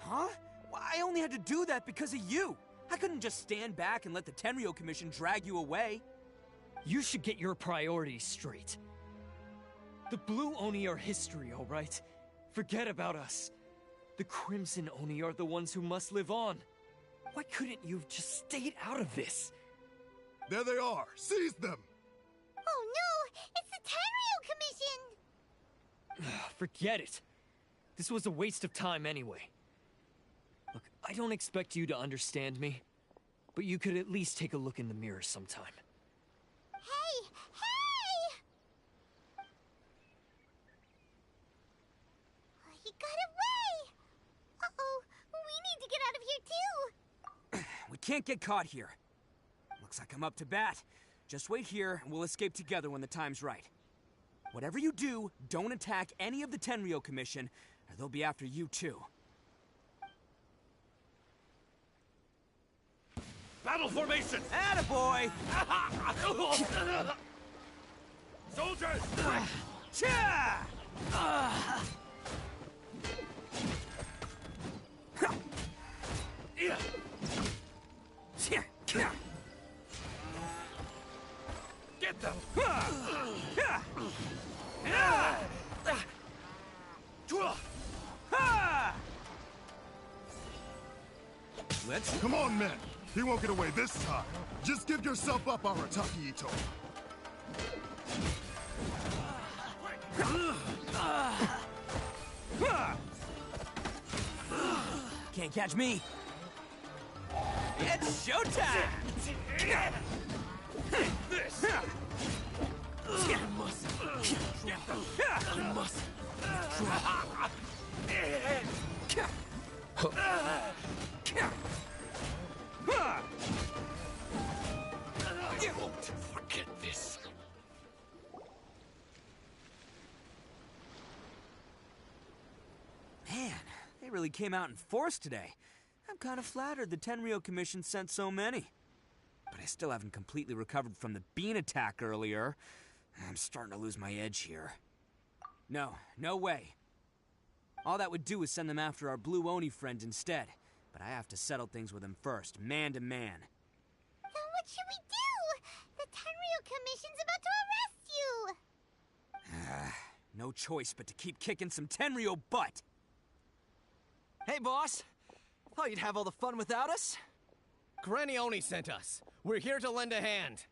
Huh? Well, I only had to do that because of you. I couldn't just stand back and let the Tenryo Commission drag you away. You should get your priorities straight. The Blue Oni are history, all right? Forget about us. The Crimson Oni are the ones who must live on. Why couldn't you have just stayed out of this? There they are! Seize them! Oh no! It's the Tenryo Commission! Forget it. This was a waste of time anyway. Look, I don't expect you to understand me, but you could at least take a look in the mirror sometime. Hey! Hey! He got away! Uh-oh, we need to get out of here too! We can't get caught here. Looks like I'm up to bat. Just wait here, and we'll escape together when the time's right. Whatever you do, don't attack any of the Tenryo Commission, or they'll be after you too. Battle formation! Attaboy! Soldiers! Cha! Let's... Come on, men! He won't get away this time. Just give yourself up, Arataki Ito. Can't catch me. It's showtime! This! I must I won't forget this. Man, they really came out in force today. I'm kind of flattered the Tenryo Commission sent so many. But I still haven't completely recovered from the bean attack earlier. I'm starting to lose my edge here. No way. All that would do is send them after our Blue Oni friend instead. But I have to settle things with him first, man to man. Then what should we do? The Tenryo Commission's about to arrest you! No choice but to keep kicking some Tenryo butt! Hey, boss! Thought you'd have all the fun without us? Granny Oni sent us. We're here to lend a hand.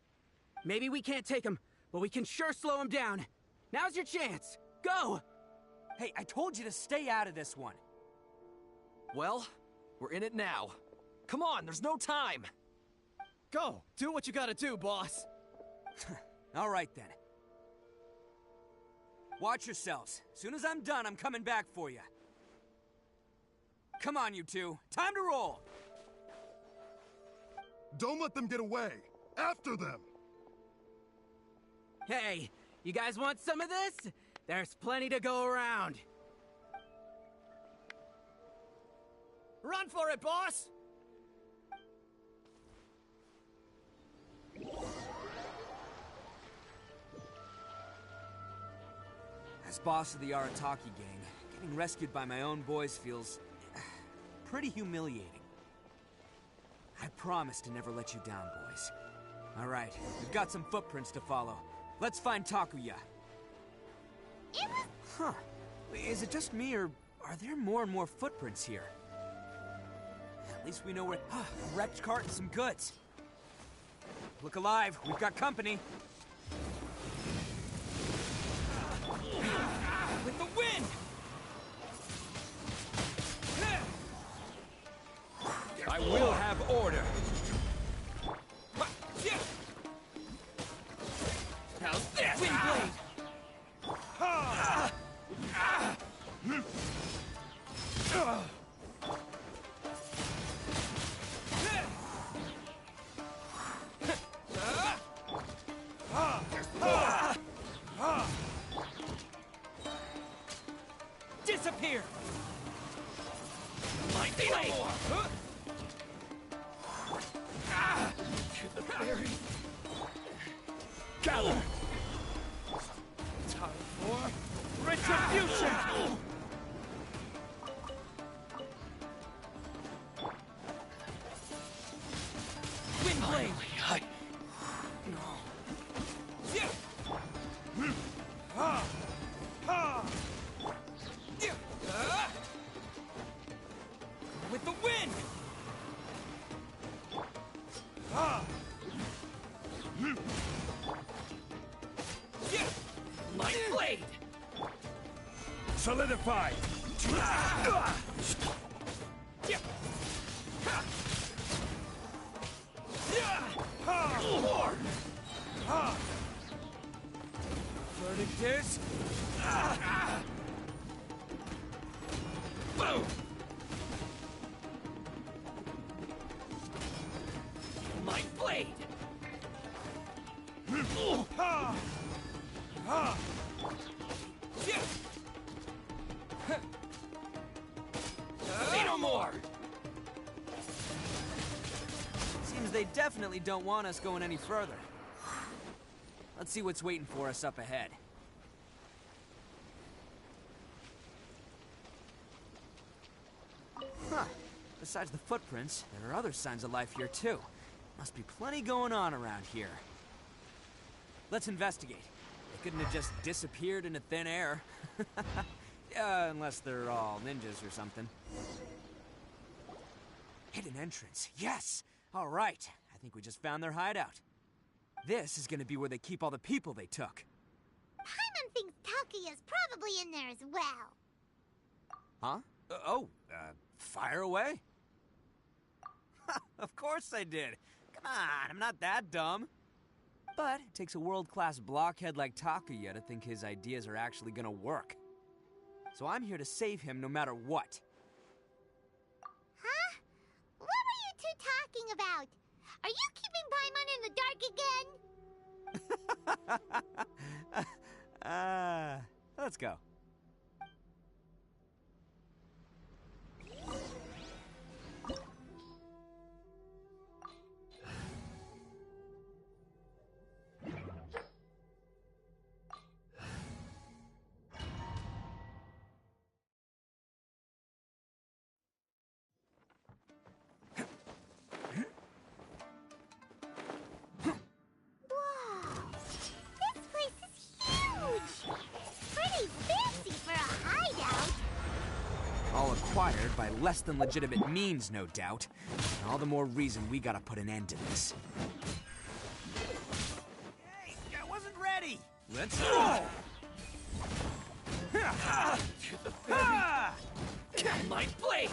Maybe we can't take him, but we can sure slow him down. Now's your chance! Go! Hey, I told you to stay out of this one. Well, we're in it now. Come on, there's no time! Go! Do what you gotta do, boss! All right, then. Watch yourselves. As soon as I'm done, I'm coming back for you. Come on, you two. Time to roll! Don't let them get away! After them! Hey, you guys want some of this? There's plenty to go around. Run for it, boss! As boss of the Arataki gang, getting rescued by my own boys feels pretty humiliating. I promise to never let you down, boys. All right, we've got some footprints to follow. Let's find Takuya. Huh. Is it just me, or are there more and more footprints here? At least we know where... a wrecked cart and some goods. Look alive, we've got company. With the wind! I will have order. How's this? Windblade! Disappear! My blade! To the very gallows. Time for retribution! Windblade! With the wind! My blade! Solidify! Verdict is... Boom! My blade! Say no more! Seems they definitely don't want us going any further. Let's see what's waiting for us up ahead. Huh. Besides the footprints, there are other signs of life here too. Must be plenty going on around here. let's investigate. They couldn't have just disappeared into thin air. Unless they're all ninjas or something. Hidden entrance, yes! All right, I think we just found their hideout. This is gonna be where they keep all the people they took. Paimon thinks Takuya's probably in there as well. Huh? Fire away? Of course I did. Come on, I'm not that dumb. But it takes a world-class blockhead like Takuya to think his ideas are actually gonna work. So I'm here to save him no matter what. Huh? What were you two talking about? Are you keeping Paimon in the dark again? Let's go. Acquired by less than legitimate means, no doubt. And all the more reason we gotta put an end to this. Hey, I wasn't ready! Let's roll! My blade!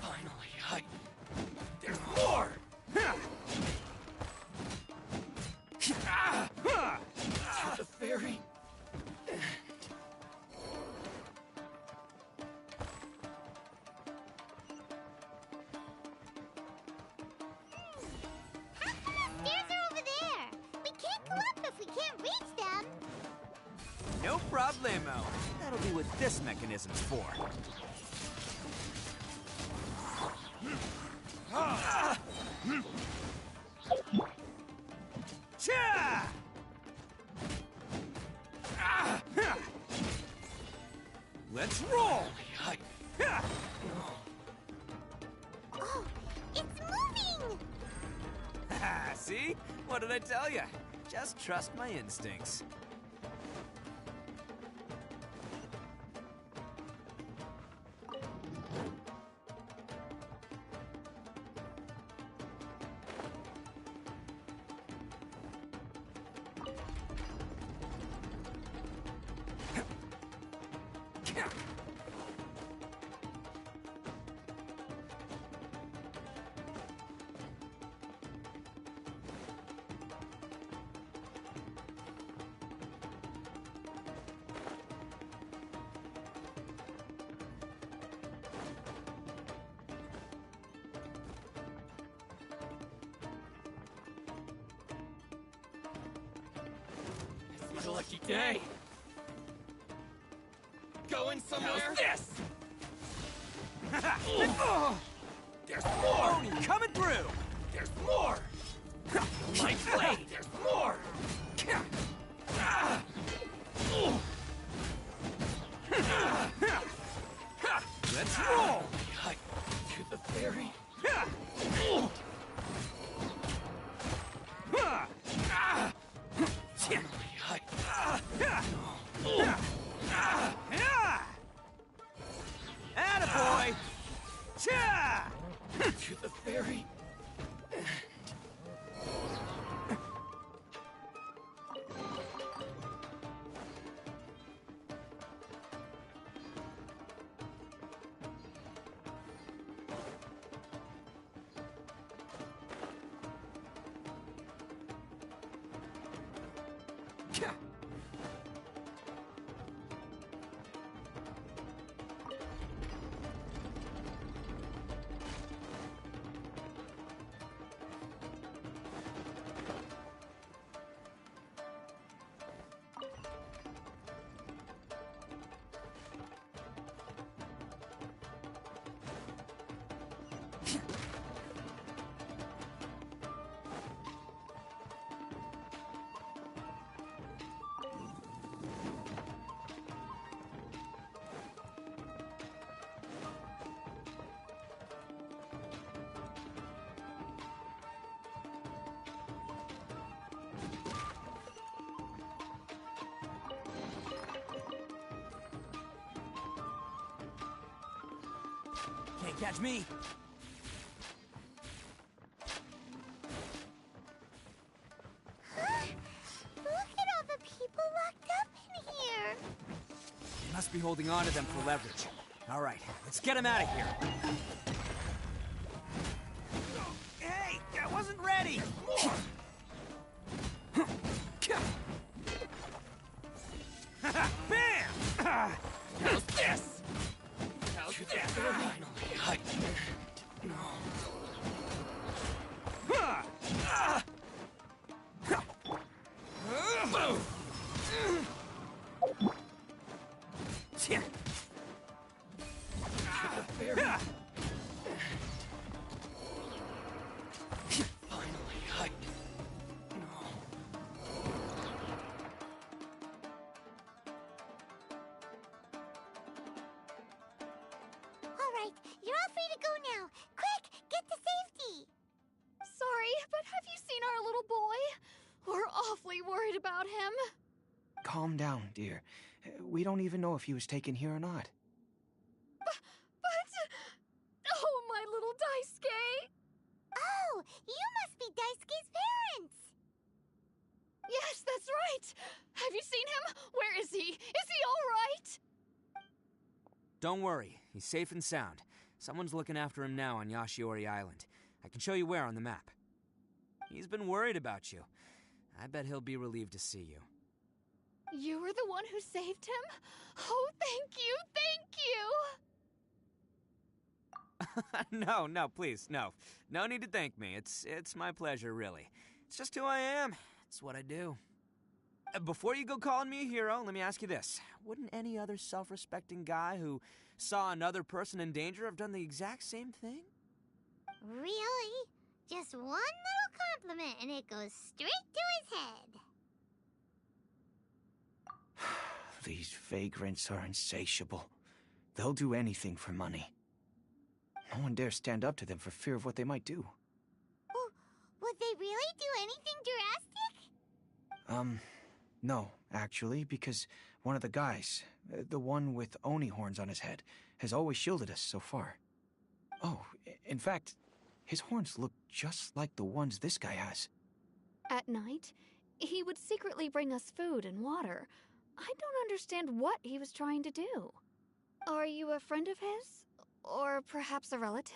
Finally, there's more! To the fairy. No problemo. That'll be what this mechanism's for. Let's roll! Oh, it's moving! See? What did I tell you? Just trust my instincts. It's a lucky day. Going somewhere? How's this? There's more! Oni coming through! There's more! My blade! There's more! Let's roll! To the fairy. Attaboy! To the fairy. Can't catch me. Look at all the people locked up in here. They must be holding on to them for leverage. All right, let's get them out of here. Hey, I wasn't ready. Bam! How's this? How's this? Finally, All right, you're all free to go now. Quick, get to safety. Sorry, but have you seen our little boy? We're awfully worried about him. Calm down, dear. We don't even know if he was taken here or not. But... Oh, my little Daisuke! Oh, you must be Daisuke's parents. Yes, that's right! Have you seen him? Where is he? Is he all right? Don't worry, he's safe and sound. Someone's looking after him now on Yashiori Island. I can show you where on the map. He's been worried about you. I bet he'll be relieved to see you. You were the one who saved him? Oh, thank you, No, please, no. No need to thank me. It's my pleasure, really. It's just who I am. It's what I do. Before you go calling me a hero, let me ask you this. Wouldn't any other self-respecting guy who saw another person in danger have done the exact same thing? Really? Just one little compliment and it goes straight to his head. These vagrants are insatiable. They'll do anything for money. No one dares stand up to them for fear of what they might do. Would they really do anything drastic? No, actually, because one of the guys, the one with Oni horns on his head, has always shielded us so far. Oh, in fact, his horns look just like the ones this guy has. At night, he would secretly bring us food and water. I don't understand what he was trying to do. Are you a friend of his? Or perhaps a relative?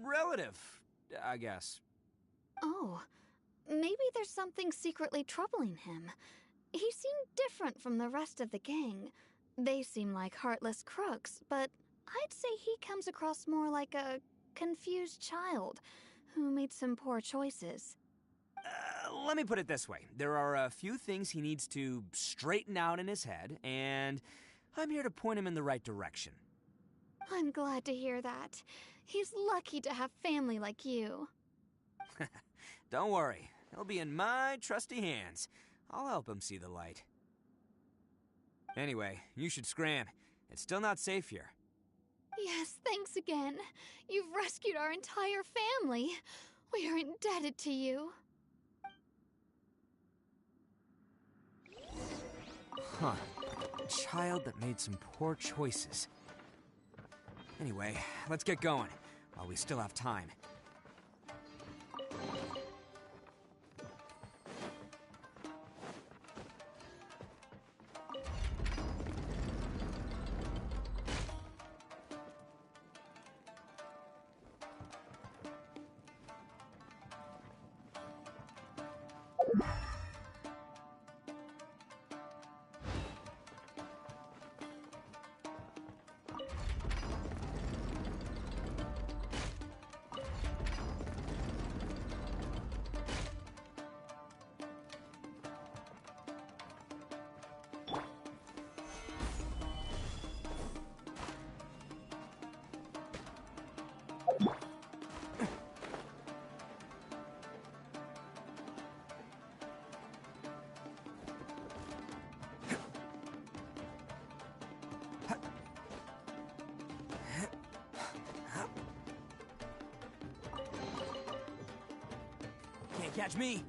Relative, I guess. Oh, maybe there's something secretly troubling him. He seemed different from the rest of the gang. They seem like heartless crooks, but I'd say he comes across more like a confused child who made some poor choices. Let me put it this way. There are a few things he needs to straighten out in his head, and I'm here to point him in the right direction. I'm glad to hear that. He's lucky to have family like you. Don't worry. He'll be in my trusty hands. I'll help him see the light. Anyway, you should scram. It's still not safe here. Yes, thanks again. You've rescued our entire family. We are indebted to you. Huh. A child that made some poor choices. Anyway, let's get going, while we still have time. Can't catch me.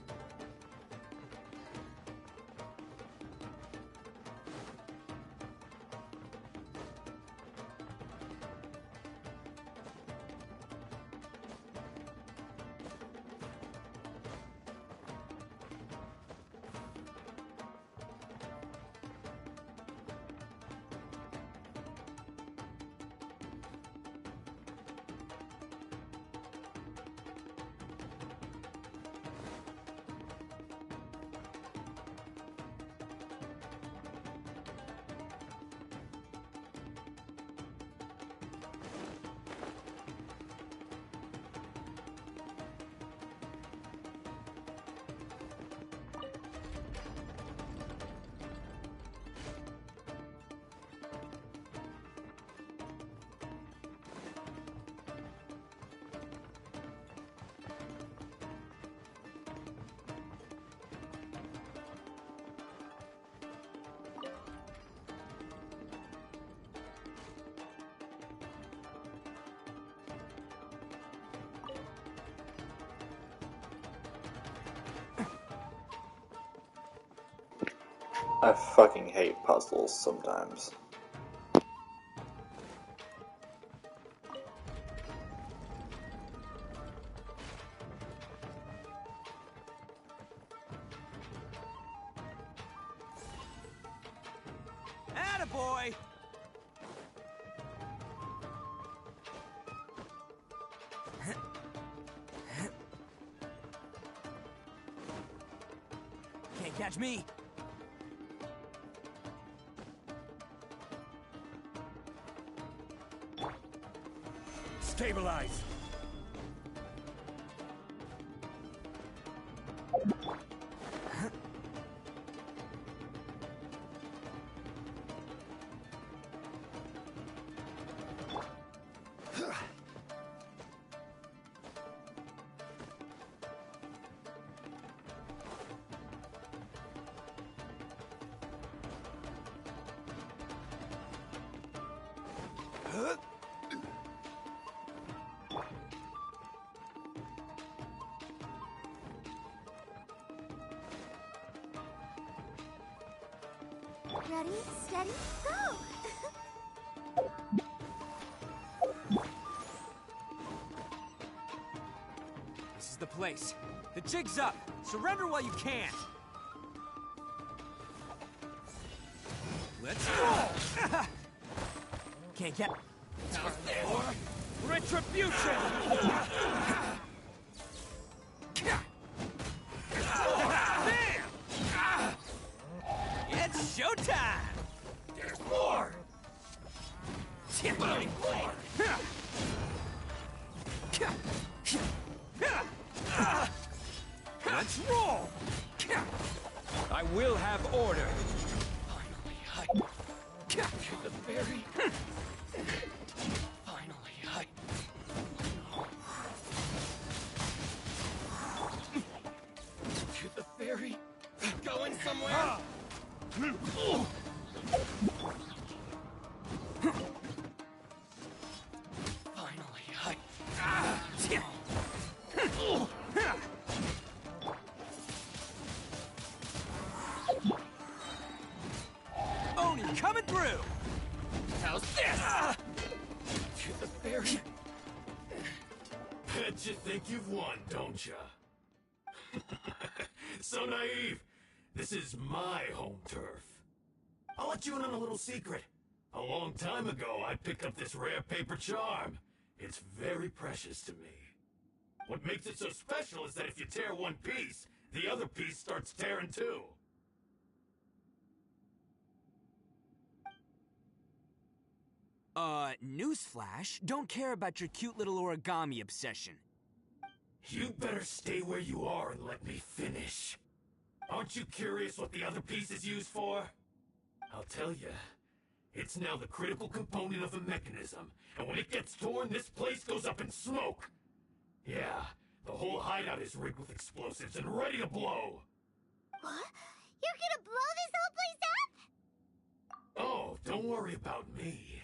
I fucking hate puzzles sometimes. Attaboy! Can't catch me. Stabilize. Ready, steady, go! This is the place. The jig's up. Surrender while you can. Let's roll! Can't get... Retribution! It's showtime! There's more! Let's roll! I will have order. Finally, the fairy. Finally, to the fairy. Going somewhere? Finally, Oni coming through! How's this? To the fairy. Bet you think you've won, don't ya? So naive. This is my home turf. I'll let you in on a little secret. A long time ago, I picked up this rare paper charm. It's very precious to me. What makes it so special is that if you tear one piece, the other piece starts tearing too. Newsflash, don't care about your cute little origami obsession. You'd better stay where you are and let me finish. Aren't you curious what the other piece is used for? I'll tell you. It's now the critical component of a mechanism, and when it gets torn, this place goes up in smoke. Yeah, the whole hideout is rigged with explosives and ready to blow. What? You're gonna blow this whole place up? Oh, don't worry about me.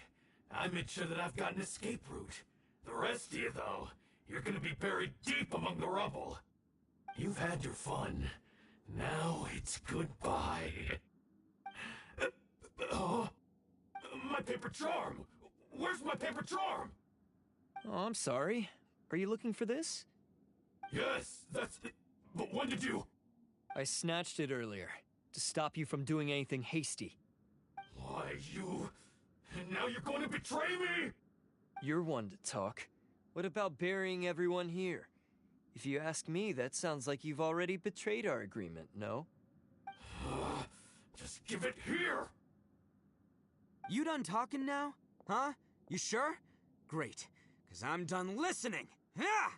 I made sure that I've got an escape route. The rest of you, though, you're gonna be buried deep among the rubble. You've had your fun. Now it's goodbye. My paper charm! Where's my paper charm? Oh, I'm sorry. Are you looking for this? Yes, that's it. But when did you... I snatched it earlier, to stop you from doing anything hasty. Why, you... And now you're going to betray me? You're one to talk. What about burying everyone here? If you ask me, that sounds like you've already betrayed our agreement, no? Just give it here! You done talking now? Huh? You sure? Great, because I'm done listening! Yeah!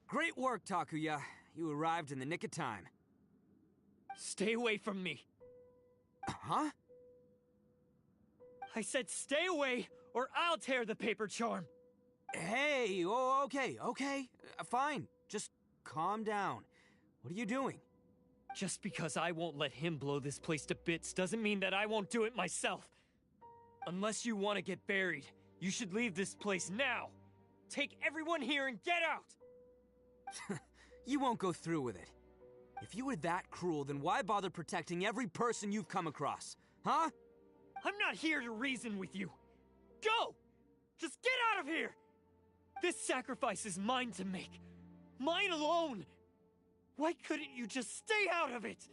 Great work, Takuya. You arrived in the nick of time. Stay away from me. Huh? I said stay away, or I'll tear the paper charm. Hey, oh, okay. Fine. Just calm down. What are you doing? Just because I won't let him blow this place to bits doesn't mean that I won't do it myself. Unless you want to get buried, you should leave this place now. Take everyone here and get out! You won't go through with it. If you were that cruel, then why bother protecting every person you've come across? Huh? I'm not here to reason with you. Go! Just get out of here! This sacrifice is mine to make. Mine alone! Why couldn't you just stay out of it?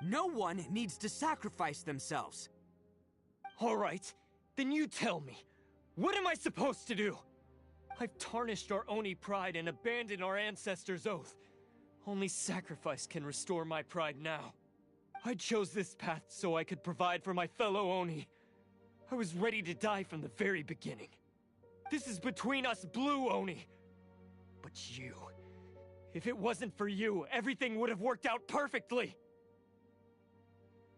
No one needs to sacrifice themselves. All right, then you tell me. What am I supposed to do? I've tarnished our Oni pride and abandoned our ancestors' oath. Only sacrifice can restore my pride now. I chose this path so I could provide for my fellow Oni. I was ready to die from the very beginning. This is between us Blue Oni. But you... if it wasn't for you, everything would have worked out perfectly!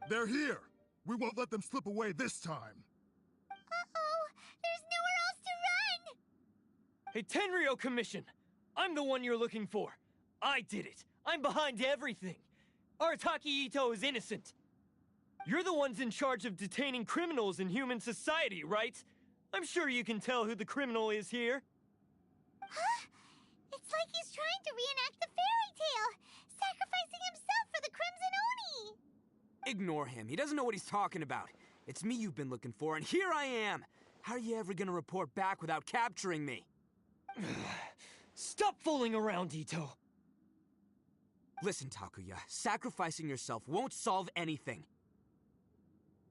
They're here! We won't let them slip away this time! Uh-oh! There's nowhere else to run! Hey, Tenryo Commission! I'm the one you're looking for. I did it. I'm behind everything. Arataki Ito is innocent. You're the ones in charge of detaining criminals in human society, right? I'm sure you can tell who the criminal is here. Huh? It's like he's trying to reenact the fairy tale, sacrificing himself for the Crimson Oni! Ignore him. He doesn't know what he's talking about. It's me you've been looking for, and here I am! How are you ever gonna report back without capturing me? Stop fooling around, Ito! Listen, Takuya, sacrificing yourself won't solve anything.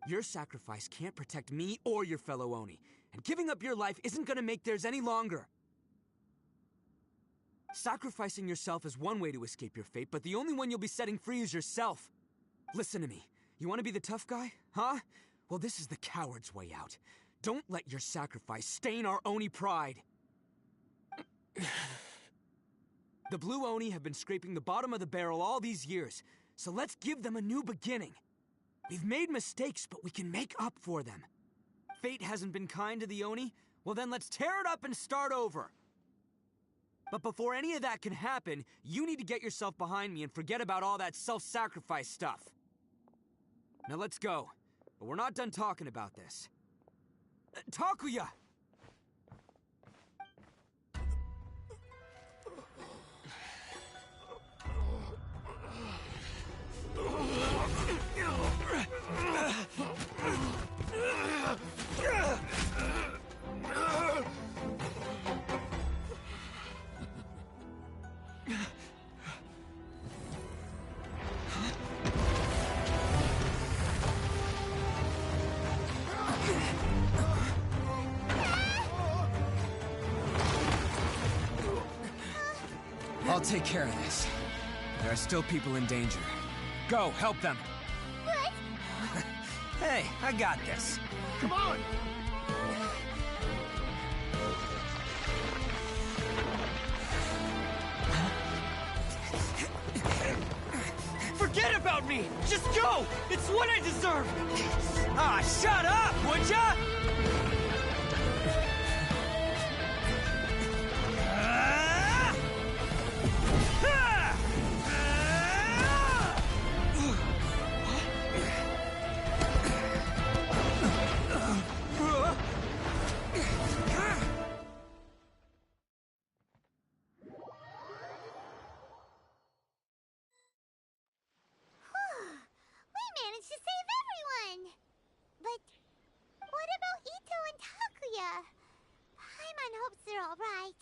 Your sacrifice can't protect me or your fellow Oni, and giving up your life isn't gonna make theirs any longer. Sacrificing yourself is one way to escape your fate, but the only one you'll be setting free is yourself. Listen to me. You want to be the tough guy? Huh? Well, this is the coward's way out. Don't let your sacrifice stain our Oni pride. The Blue Oni have been scraping the bottom of the barrel all these years, so let's give them a new beginning. We've made mistakes, but we can make up for them. Fate hasn't been kind to the Oni? Well then let's tear it up and start over. But before any of that can happen, you need to get yourself behind me and forget about all that self-sacrifice stuff. Now let's go. But we're not done talking about this. Takuya! I'll take care of this. There are still people in danger. Go, help them. What? Hey, I got this. Come on! Forget about me! Just go! It's what I deserve! Ah, shut up, would ya? We managed to save everyone! But what about Ito and Takuya? Paimon hopes they're alright.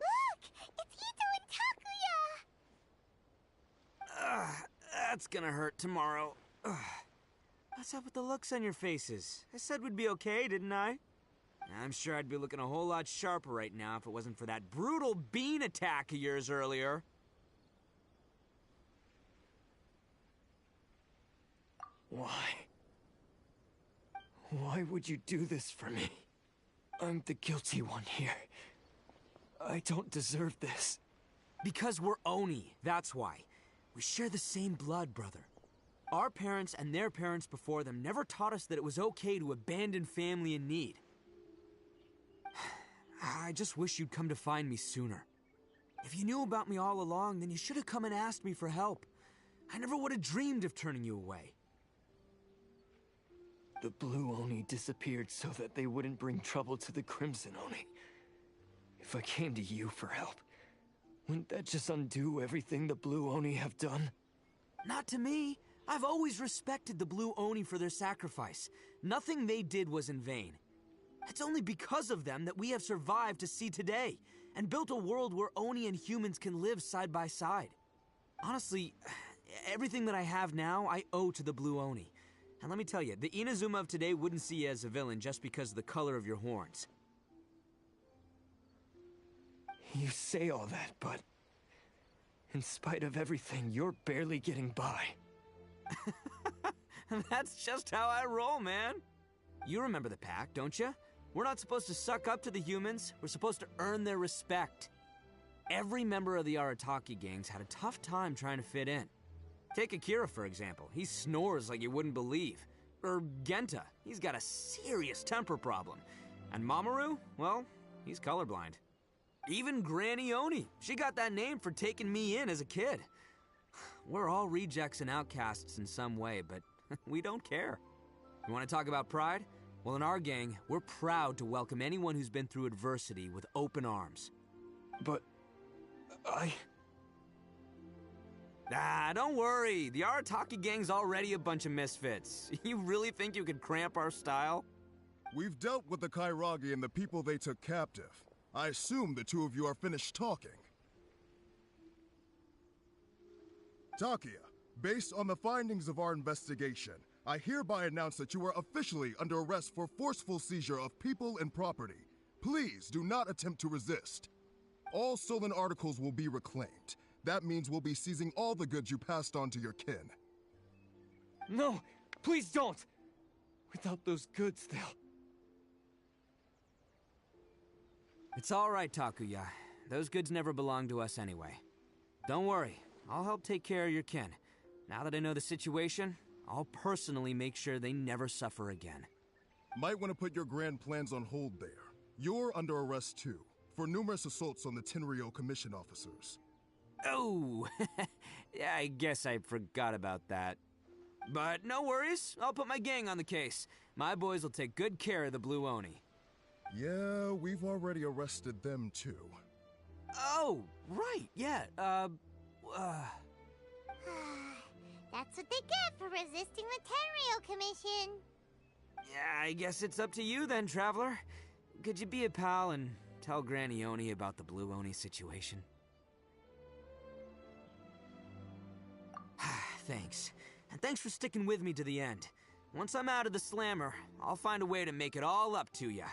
Look! It's Ito and Takuya! That's gonna hurt tomorrow. What's up with the looks on your faces? I said we'd be okay, didn't I? I'm sure I'd be looking a whole lot sharper right now if it wasn't for that brutal bean attack of yours earlier. Why? Why would you do this for me? I'm the guilty one here. I don't deserve this. Because we're Oni, that's why. We share the same blood, brother. Our parents and their parents before them never taught us that it was okay to abandon family in need. I just wish you'd come to find me sooner. If you knew about me all along, then you should have come and asked me for help. I never would have dreamed of turning you away. The Blue Oni disappeared so that they wouldn't bring trouble to the Crimson Oni. If I came to you for help, wouldn't that just undo everything the Blue Oni have done? Not to me. I've always respected the Blue Oni for their sacrifice. Nothing they did was in vain. It's only because of them that we have survived to see today, and built a world where Oni and humans can live side by side. Honestly, everything that I have now, I owe to the Blue Oni. And let me tell you, the Inazuma of today wouldn't see you as a villain just because of the color of your horns. You say all that, but in spite of everything, you're barely getting by. That's just how I roll, man. You remember the pact, don't you? We're not supposed to suck up to the humans. We're supposed to earn their respect. Every member of the Arataki gangs had a tough time trying to fit in. Take Akira, for example. He snores like you wouldn't believe. Or Genta. He's got a serious temper problem. And Mamoru, well, he's colorblind. Even Granny Oni. She got that name for taking me in as a kid. We're all rejects and outcasts in some way, but we don't care. You want to talk about pride? Well, in our gang, we're proud to welcome anyone who's been through adversity with open arms. But don't worry. The Arataki gang's already a bunch of misfits. You really think you could cramp our style? We've dealt with the Kairagi and the people they took captive. I assume the two of you are finished talking. Takia, based on the findings of our investigation, I hereby announce that you are officially under arrest for forceful seizure of people and property. Please do not attempt to resist. All stolen articles will be reclaimed. That means we'll be seizing all the goods you passed on to your kin. No, please don't! Without those goods, they'll... It's all right, Takuya. Those goods never belonged to us anyway. Don't worry, I'll help take care of your kin. Now that I know the situation, I'll personally make sure they never suffer again. Might want to put your grand plans on hold there. You're under arrest too, for numerous assaults on the Tenryo Commission officers. Oh, yeah, I guess I forgot about that. But no worries, I'll put my gang on the case. My boys will take good care of the Blue Oni. Yeah, we've already arrested them too. Oh, right, yeah, That's what they get for resisting the Tenryo Commission. Yeah, I guess it's up to you then, Traveler. Could you be a pal and tell Granny Oni about the Blue Oni situation? Thanks. And thanks for sticking with me to the end. Once I'm out of the slammer, I'll find a way to make it all up to ya.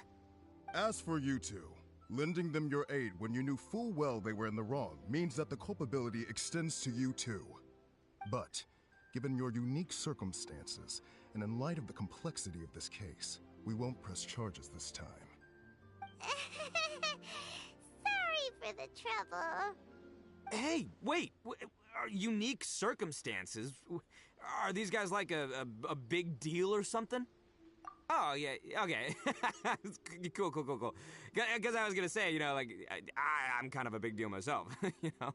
As for you two, lending them your aid when you knew full well they were in the wrong means that the culpability extends to you too. But, given your unique circumstances, and in light of the complexity of this case, we won't press charges this time. Sorry for the trouble. Hey, wait! Are unique circumstances? Are these guys like a big deal or something? Oh, yeah, okay. Cool. Because I was gonna say, you know, like, I'm kind of a big deal myself, you know?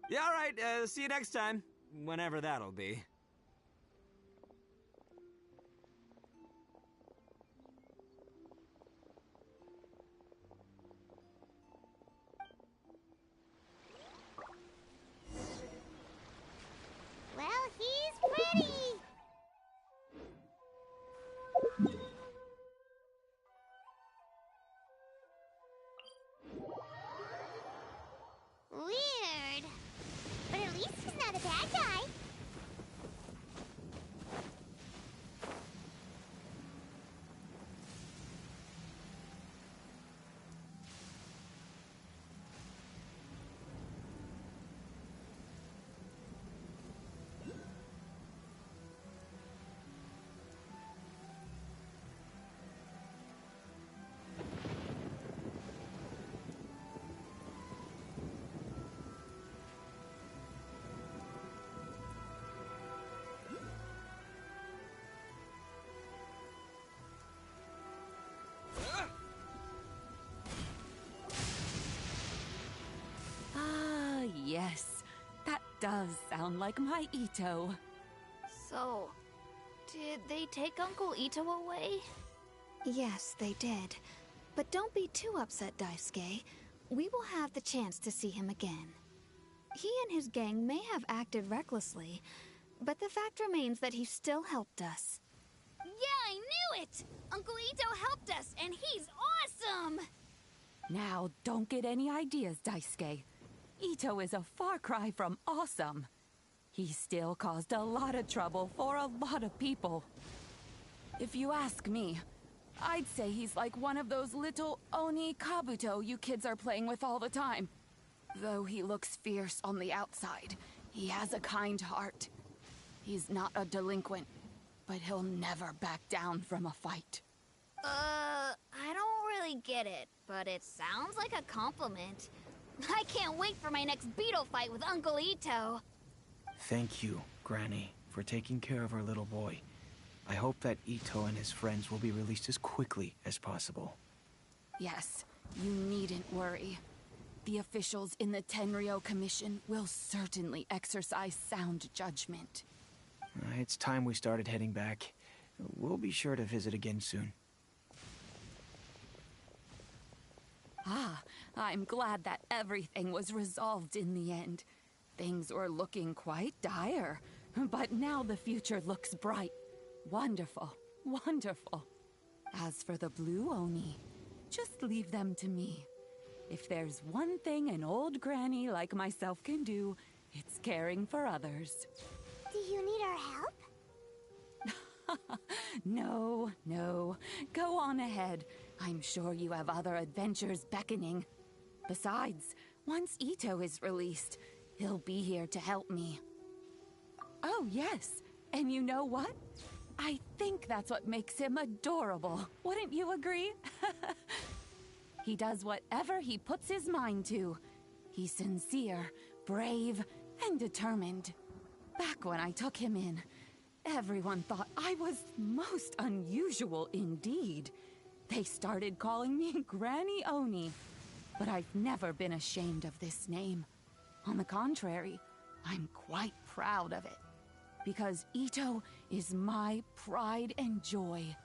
Yeah, alright, see you next time. Whenever that'll be. Well, he's pretty. Weird. But at least he's not a bad guy. Yes, that does sound like my Ito. So, Did they take Uncle Ito away? Yes, they did. But don't be too upset, Daisuke. We will have the chance to see him again. He and his gang may have acted recklessly, but the fact remains that he still helped us. Yeah, I knew it! Uncle Ito helped us, and he's awesome! Now, don't get any ideas, Daisuke. Ito is a far cry from awesome. He still caused a lot of trouble for a lot of people. If you ask me, I'd say he's like one of those little Oni Kabuto you kids are playing with all the time. Though he looks fierce on the outside, he has a kind heart. He's not a delinquent, but he'll never back down from a fight. I don't really get it, but it sounds like a compliment. I can't wait for my next beetle fight with Uncle Ito. Thank you, Granny, for taking care of our little boy. I hope that Ito and his friends will be released as quickly as possible. Yes, you needn't worry. The officials in the Tenryo Commission will certainly exercise sound judgment. It's time we started heading back. We'll be sure to visit again soon. Ah, I'm glad that everything was resolved in the end. Things were looking quite dire, but now the future looks bright. Wonderful, wonderful. As for the Blue Oni, just leave them to me. If there's one thing an old granny like myself can do, it's caring for others. Do you need our help? No, no. Go on ahead. I'm sure you have other adventures beckoning. Besides, once Ito is released, he'll be here to help me. Oh, yes. And you know what? I think that's what makes him adorable. Wouldn't you agree? He does whatever he puts his mind to. He's sincere, brave, and determined. Back when I took him in, everyone thought I was most unusual indeed. They started calling me Granny Oni, but I've never been ashamed of this name. On the contrary, I'm quite proud of it, because Ito is my pride and joy.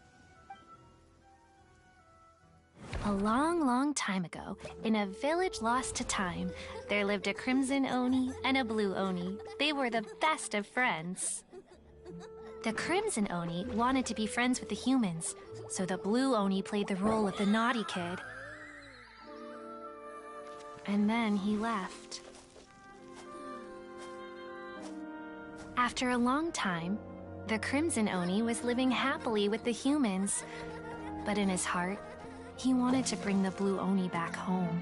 A long, long time ago, in a village lost to time, there lived a Crimson Oni and a Blue Oni. They were the best of friends. The Crimson Oni wanted to be friends with the humans, so the Blue Oni played the role of the naughty kid. And then he left. After a long time, the Crimson Oni was living happily with the humans, but in his heart, he wanted to bring the Blue Oni back home.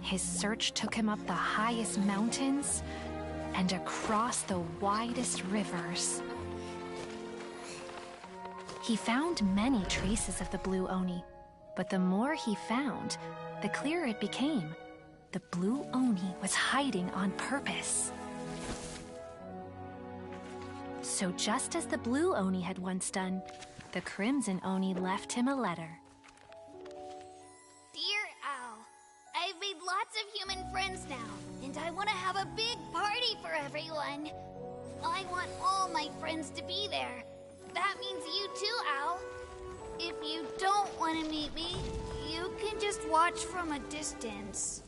His search took him up the highest mountains and across the widest rivers. He found many traces of the Blue Oni, but the more he found, the clearer it became. The Blue Oni was hiding on purpose. So just as the Blue Oni had once done, the Crimson Oni left him a letter. Dear Al, I've made lots of human friends now, and I want to have a big party for everyone. I want all my friends to be there. That means you too, Al. If you don't want to meet me, you can just watch from a distance.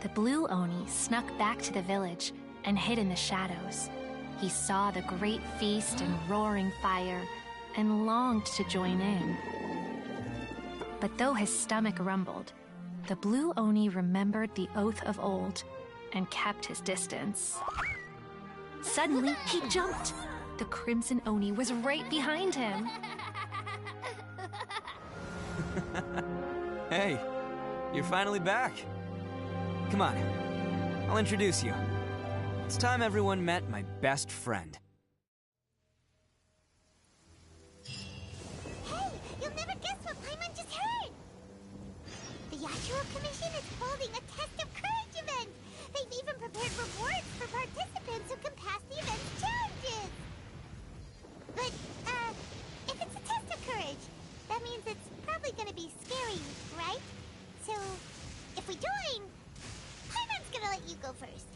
The Blue Oni snuck back to the village and hid in the shadows. He saw the great feast and roaring fire and longed to join in. But though his stomach rumbled, the Blue Oni remembered the oath of old and kept his distance. Suddenly, he jumped. The Crimson Oni was right behind him. Hey, you're finally back. Come on, I'll introduce you. It's time everyone met my best friend. Hey, you'll never guess what Paimon just heard! The Yashiro Commission is holding a Test of Courage event! They've even prepared rewards for participants who can pass the event's challenges! But, if it's a Test of Courage, that means it's probably gonna be scary, right? So, if we join, gonna let you go first.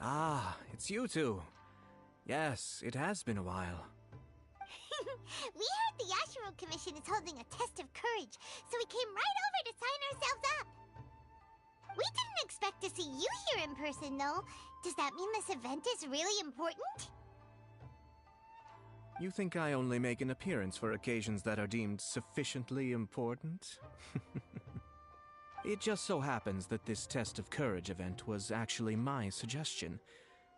Ah, it's you two. Yes, it has been a while. We heard the Yashiro Commission is holding a test of courage, so we came right over to sign ourselves up. We didn't expect to see you here in person, though. Does that mean this event is really important? You think I only make an appearance for occasions that are deemed sufficiently important? It just so happens that this test of courage event was actually my suggestion.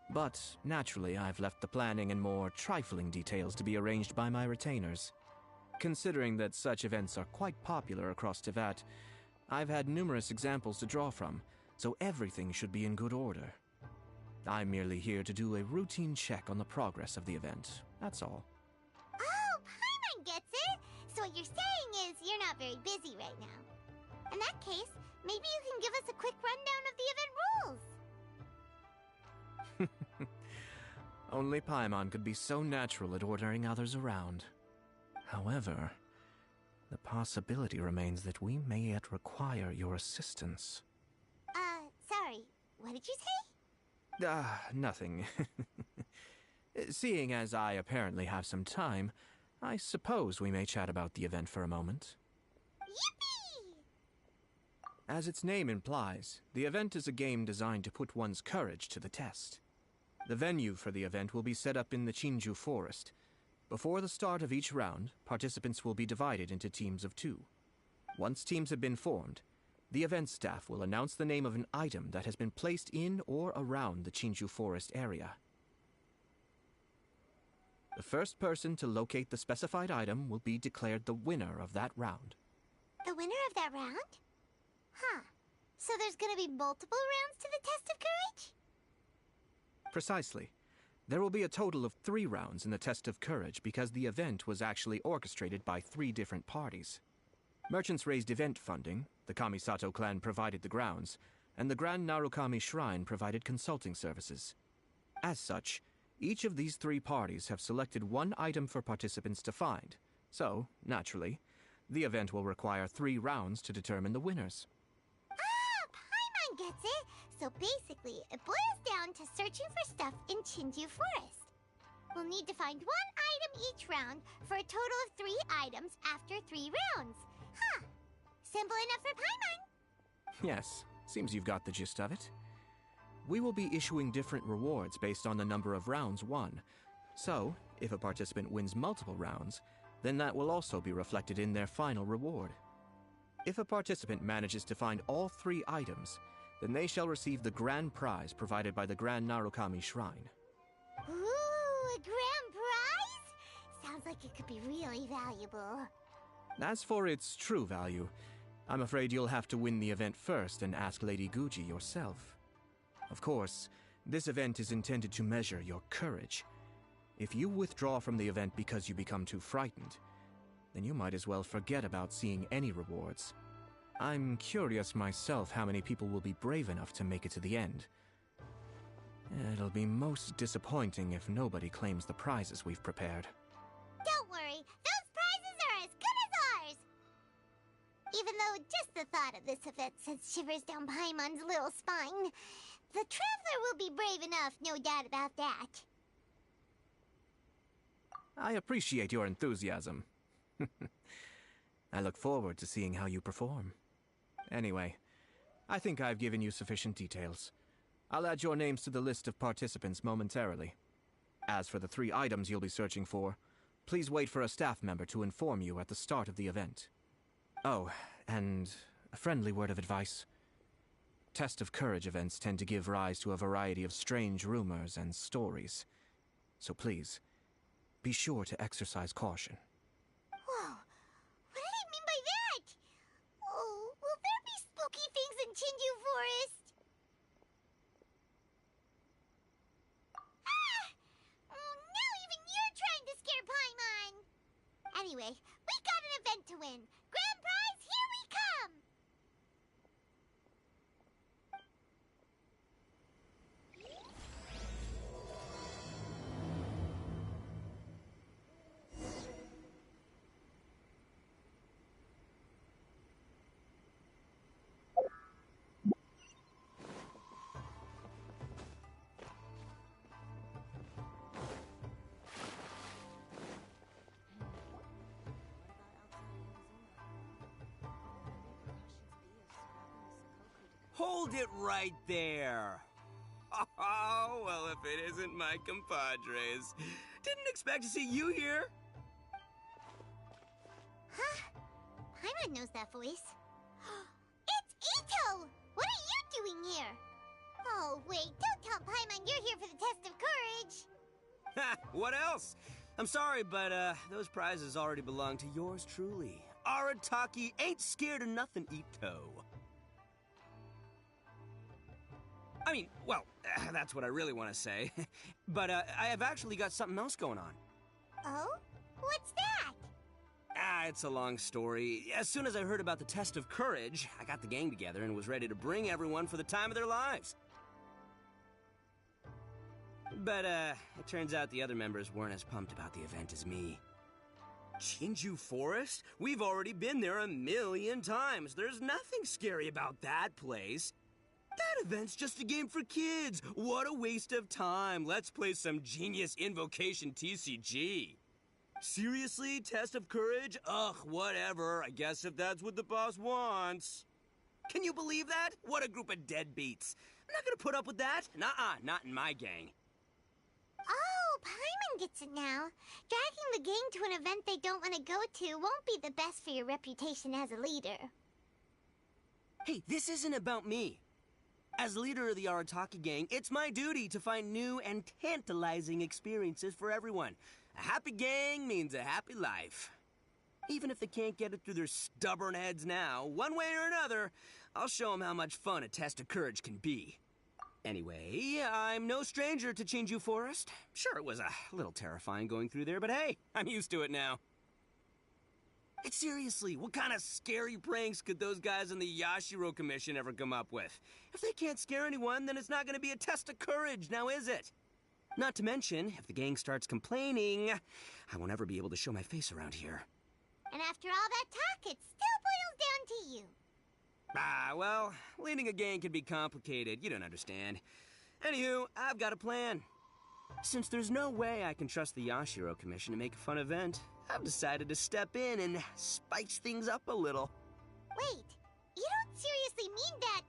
But, naturally, I've left the planning and more trifling details to be arranged by my retainers. Considering that such events are quite popular across Teyvat, I've had numerous examples to draw from, so everything should be in good order. I'm merely here to do a routine check on the progress of the event, that's all. Oh, Paimon gets it! So what you're saying is you're not very busy right now. In that case, maybe you can give us a quick rundown of the event rules. Only Paimon could be so natural at ordering others around. However, the possibility remains that we may yet require your assistance. Sorry, what did you say? Nothing. Seeing as I apparently have some time, I suppose we may chat about the event for a moment. Yippee! As its name implies, the event is a game designed to put one's courage to the test. The venue for the event will be set up in the Chinju Forest. Before the start of each round, participants will be divided into teams of 2. Once teams have been formed, the event staff will announce the name of an item that has been placed in or around the Chinju Forest area. The first person to locate the specified item will be declared the winner of that round. The winner of that round? Huh. So there's gonna be multiple rounds to the test of courage? Precisely. There will be a total of 3 rounds in the test of courage because the event was actually orchestrated by 3 different parties. Merchants raised event funding, the Kamisato clan provided the grounds, and the Grand Narukami Shrine provided consulting services. As such, each of these 3 parties have selected one item for participants to find, so, naturally, the event will require 3 rounds to determine the winners. Ah, Paimon gets it! So basically, it boils down to searching for stuff in Chinju Forest. We'll need to find 1 item each round for a total of 3 items after 3 rounds. Huh. Simple enough for Paimon. Yes, seems you've got the gist of it. We will be issuing different rewards based on the number of rounds won. So, if a participant wins multiple rounds, then that will also be reflected in their final reward. If a participant manages to find all 3 items, then they shall receive the grand prize provided by the Grand Narukami Shrine. Ooh, a grand prize? Sounds like it could be really valuable. As for its true value, I'm afraid you'll have to win the event first and ask Lady Guji yourself. Of course, this event is intended to measure your courage. If you withdraw from the event because you become too frightened, then you might as well forget about seeing any rewards. I'm curious myself how many people will be brave enough to make it to the end. It'll be most disappointing if nobody claims the prizes we've prepared. Don't worry, those prizes are as good as ours! Even though just the thought of this event sends shivers down Paimon's little spine, the Traveler will be brave enough, no doubt about that. I appreciate your enthusiasm. I look forward to seeing how you perform. Anyway, I think I've given you sufficient details. I'll add your names to the list of participants momentarily. As for the 3 items you'll be searching for, please wait for a staff member to inform you at the start of the event. Oh, and a friendly word of advice. Test of courage events tend to give rise to a variety of strange rumors and stories. So please, be sure to exercise caution. Whoa, what did he mean by that? Oh, will Hold it right there. Oh, well, if it isn't my compadres. Didn't expect to see you here. Huh? Paimon knows that voice. It's Ito! What are you doing here? Oh, wait, don't tell Paimon you're here for the test of courage. Ha! What else? I'm sorry, but those prizes already belong to yours truly. Arataki ain't scared of nothing, Ito. I mean, well, that's what I really want to say. But I have actually got something else going on. Oh? What's that? It's a long story. As soon as I heard about the test of courage, I got the gang together and was ready to bring everyone for the time of their lives. But, it turns out the other members weren't as pumped about the event as me. Jinju Forest? We've already been there 1,000,000 times. There's nothing scary about that place. That event's just a game for kids. What a waste of time. Let's play some genius invocation TCG. Seriously? Test of courage? Ugh, whatever. I guess if that's what the boss wants. Can you believe that? What a group of deadbeats. I'm not gonna put up with that. Nuh-uh, not in my gang. Oh, Paimon gets it now. Dragging the gang to an event they don't want to go to won't be the best for your reputation as a leader. Hey, this isn't about me. As leader of the Arataki gang, it's my duty to find new and tantalizing experiences for everyone. A happy gang means a happy life. Even if they can't get it through their stubborn heads now, one way or another, I'll show them how much fun a test of courage can be. Anyway, I'm no stranger to Jinju Forest. Sure, it was a little terrifying going through there, but hey, I'm used to it now. And seriously, what kind of scary pranks could those guys in the Yashiro Commission ever come up with? If they can't scare anyone, then it's not going to be a test of courage, now is it? Not to mention, if the gang starts complaining, I won't ever be able to show my face around here. And after all that talk, it still boils down to you. Well, leading a gang can be complicated, you don't understand. Anywho, I've got a plan. Since there's no way I can trust the Yashiro Commission to make a fun event, I've decided to step in and spice things up a little. Wait, you don't seriously mean that?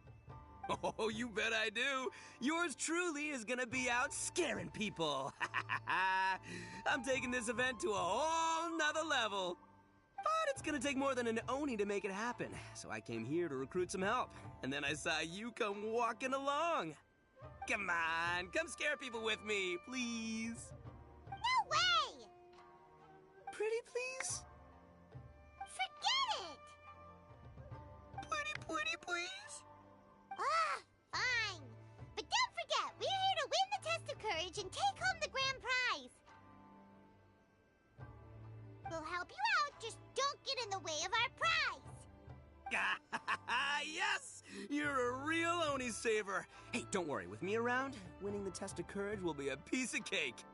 Oh, you bet I do. Yours truly is gonna be out scaring people. I'm taking this event to a whole nother level. But it's gonna take more than an Oni to make it happen, so I came here to recruit some help. And then I saw you come walking along. Come on, come scare people with me, please. No way! Pretty please? Forget it! Pretty please? Ah, fine. But don't forget, we're here to win the test of courage and take home the grand prize. We'll help you out, just don't get in the way of our prize. Yes! You're a real Oni saver. Hey, don't worry, with me around, winning the test of courage will be a piece of cake.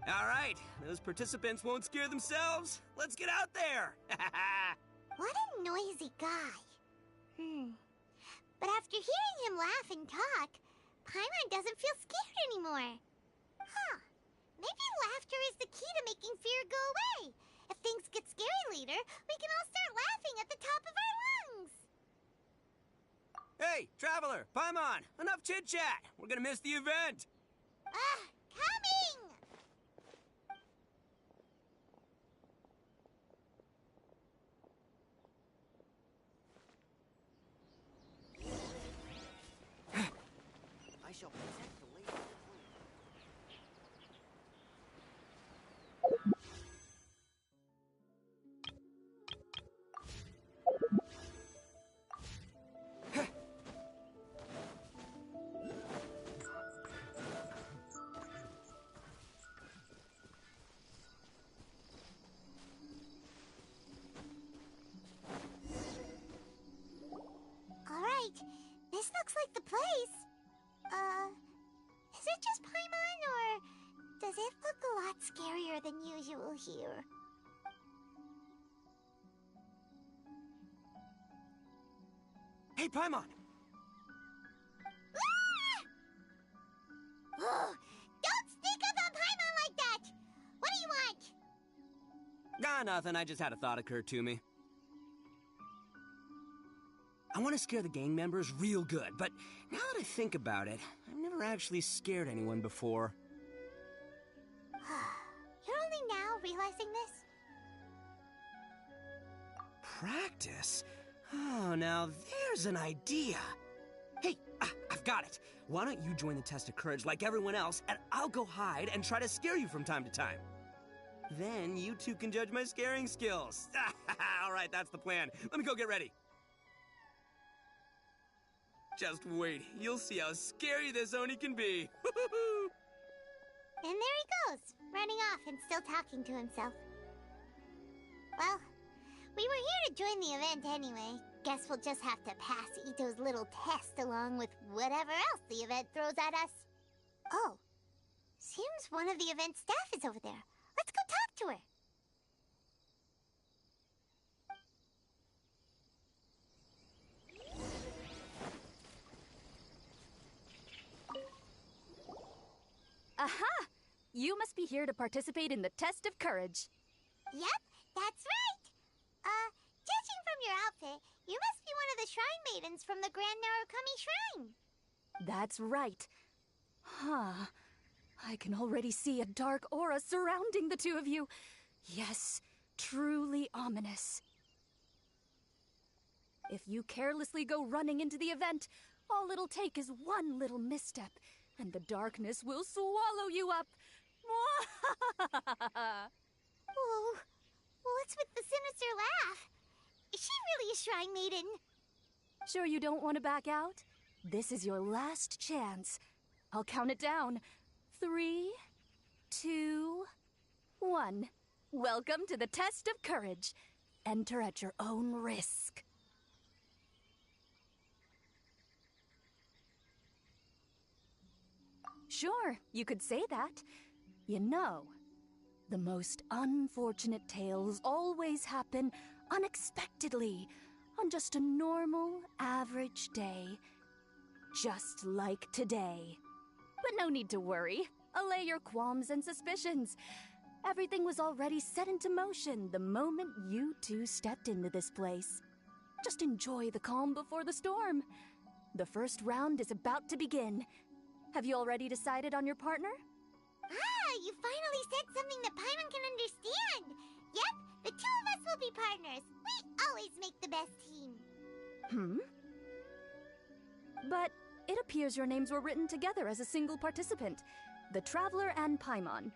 All right, those participants won't scare themselves. Let's get out there. What a noisy guy. But after hearing him laugh and talk, Paimon doesn't feel scared anymore. Huh. Maybe laughter is the key to making fear go away. If things get scary later, we can all start laughing at the top of our lungs. Hey, Traveler, Paimon, enough chit-chat. We're gonna miss the event. Coming! I shall protect the lady. All right, this looks like the place. Is it just Paimon, or does it look a lot scarier than usual here? Hey, Paimon! Ugh, don't sneak up on Paimon like that! What do you want? Nothing. I just had a thought occur to me. I want to scare the gang members real good, but now that I think about it, I've never actually scared anyone before. You're only now realizing this? Practice? Oh, now there's an idea. Hey, I've got it. Why don't you join the test of courage like everyone else, and I'll go hide and try to scare you from time to time. Then you two can judge my scaring skills. All right, that's the plan. Let me go get ready. Just wait. You'll see how scary this Oni can be. And there he goes, running off and still talking to himself. Well, we were here to join the event anyway. Guess we'll just have to pass Ito's little test along with whatever else the event throws at us. Oh, seems one of the event staff is over there. Let's go talk to her. Aha! You must be here to participate in the test of courage. Yep, that's right. Judging from your outfit, you must be one of the shrine maidens from the Grand Narukami Shrine. That's right. Huh. I can already see a dark aura surrounding the two of you. Yes, truly ominous. If you carelessly go running into the event, all it'll take is one little misstep, and the darkness will swallow you up. Whoa, what's with the sinister laugh? Is she really a shrine maiden? Sure you don't want to back out? This is your last chance. I'll count it down. 3, 2, 1. Welcome to the test of courage. Enter at your own risk. Sure, you could say that. You know, the most unfortunate tales always happen unexpectedly on just a normal, average day. Just like today. But no need to worry. Allay your qualms and suspicions. Everything was already set into motion the moment you two stepped into this place. Just enjoy the calm before the storm. The first round is about to begin. Have you already decided on your partner? Ah, you finally said something that Paimon can understand. Yep, the two of us will be partners. We always make the best team. But it appears your names were written together as a single participant, the Traveler and Paimon.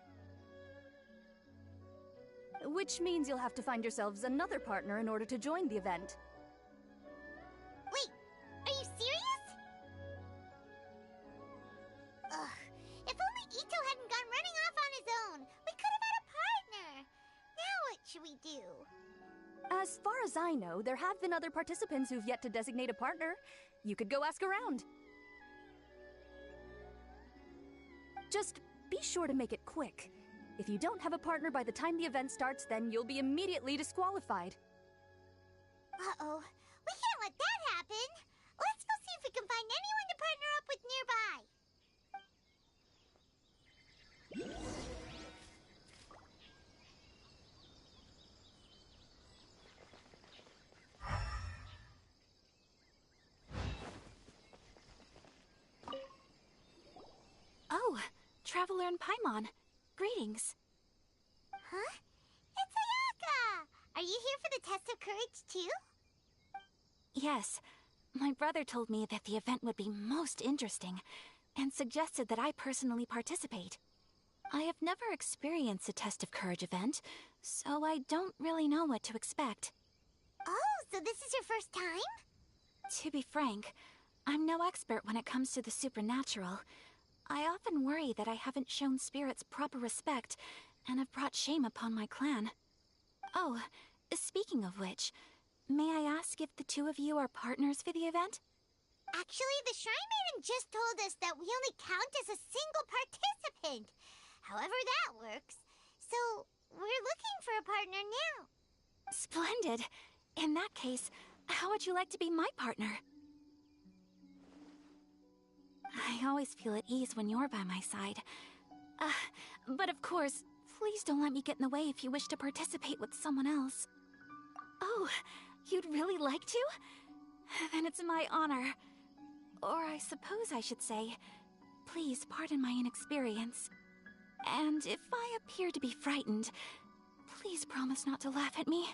Which means you'll have to find yourselves another partner in order to join the event. Wait, are you serious? Ugh, if only Ito hadn't gone running off on his own, we could have had a partner. Now what should we do? As far as I know, there have been other participants who've yet to designate a partner. You could go ask around. Just be sure to make it quick. If you don't have a partner by the time the event starts, then you'll be immediately disqualified. Uh-oh, we can't let that happen. Let's go see if we can find anyone to partner up with nearby. Oh, Traveler and Paimon. Greetings. Huh? It's Ayaka! Are you here for the test of courage, too? Yes. My brother told me that the event would be most interesting, and suggested that I personally participate. I have never experienced a test of courage event, so I don't really know what to expect. Oh, so this is your first time? To be frank, I'm no expert when it comes to the supernatural. I often worry that I haven't shown spirits proper respect, and have brought shame upon my clan. Oh, speaking of which, may I ask if the two of you are partners for the event? Actually, the Shrine Maiden just told us that we only count as a single participant. However that works. So, we're looking for a partner now. Splendid. In that case, how would you like to be my partner? I always feel at ease when you're by my side. But of course, please don't let me get in the way if you wish to participate with someone else. Oh, you'd really like to? then it's my honor. Or I suppose I should say, please pardon my inexperience. And if I appear to be frightened, please promise not to laugh at me.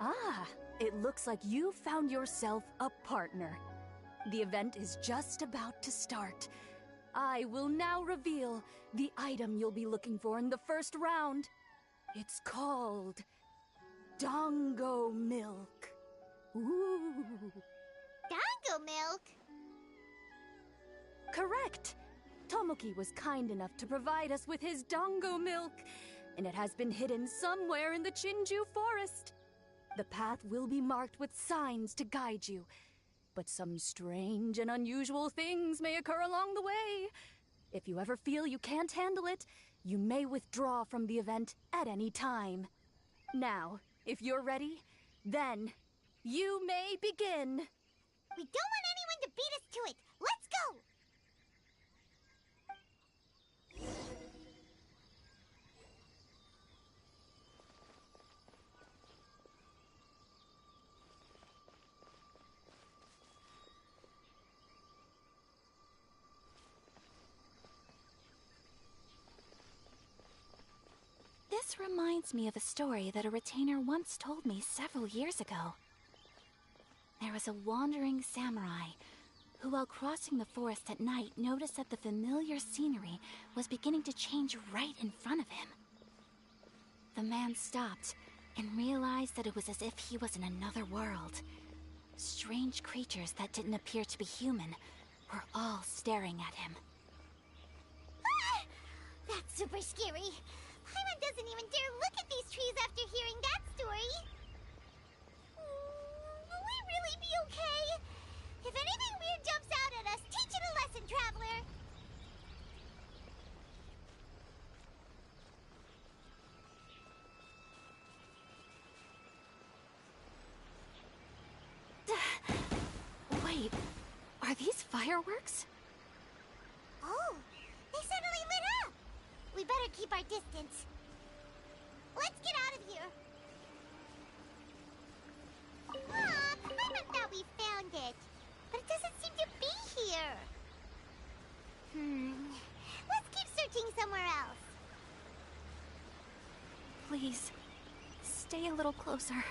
Ah, it looks like you found yourself a partner. The event is just about to start. I will now reveal the item you'll be looking for in the first round. It's called Dongo Milk. Ooh. Dongo milk? Correct. Tomoki was kind enough to provide us with his Dongo Milk, and it has been hidden somewhere in the Chinju forest. The path will be marked with signs to guide you, but some strange and unusual things may occur along the way. If you ever feel you can't handle it, you may withdraw from the event at any time. Now, if you're ready, then you may begin. We don't want anyone to beat us to it. Let's go! This reminds me of a story that a retainer once told me several years ago. There was a wandering samurai who, while crossing the forest at night, noticed that the familiar scenery was beginning to change right in front of him. The man stopped and realized that it was as if he was in another world. Strange creatures that didn't appear to be human were all staring at him. Ah! That's super scary. Paimon doesn't even dare look at these trees after hearing that story. Will we really be okay? If anything weird jumps out at us, teach it a lesson, Traveler! Wait, are these fireworks? Oh, they suddenly lit up! We better keep our distance. Let's get out of here! Aw, Paimon thought we found it. But it doesn't seem to be here. Let's keep searching somewhere else. Please, stay a little closer.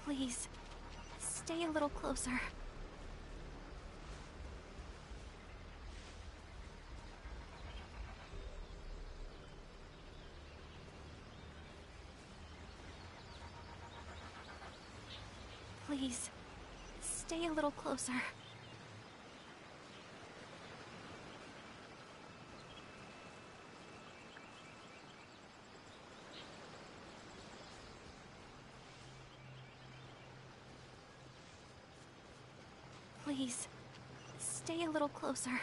Please, stay a little closer. Please, stay a little closer. Please, stay a little closer.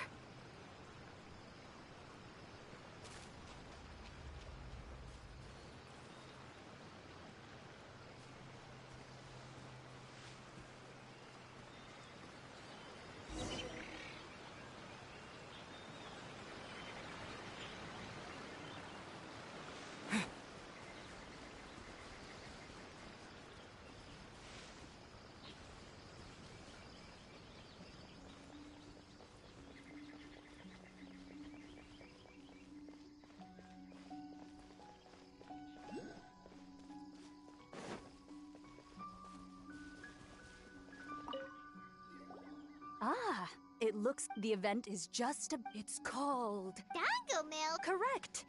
Ah, it looks the event is just a... It's called... Dongo milk? Correct!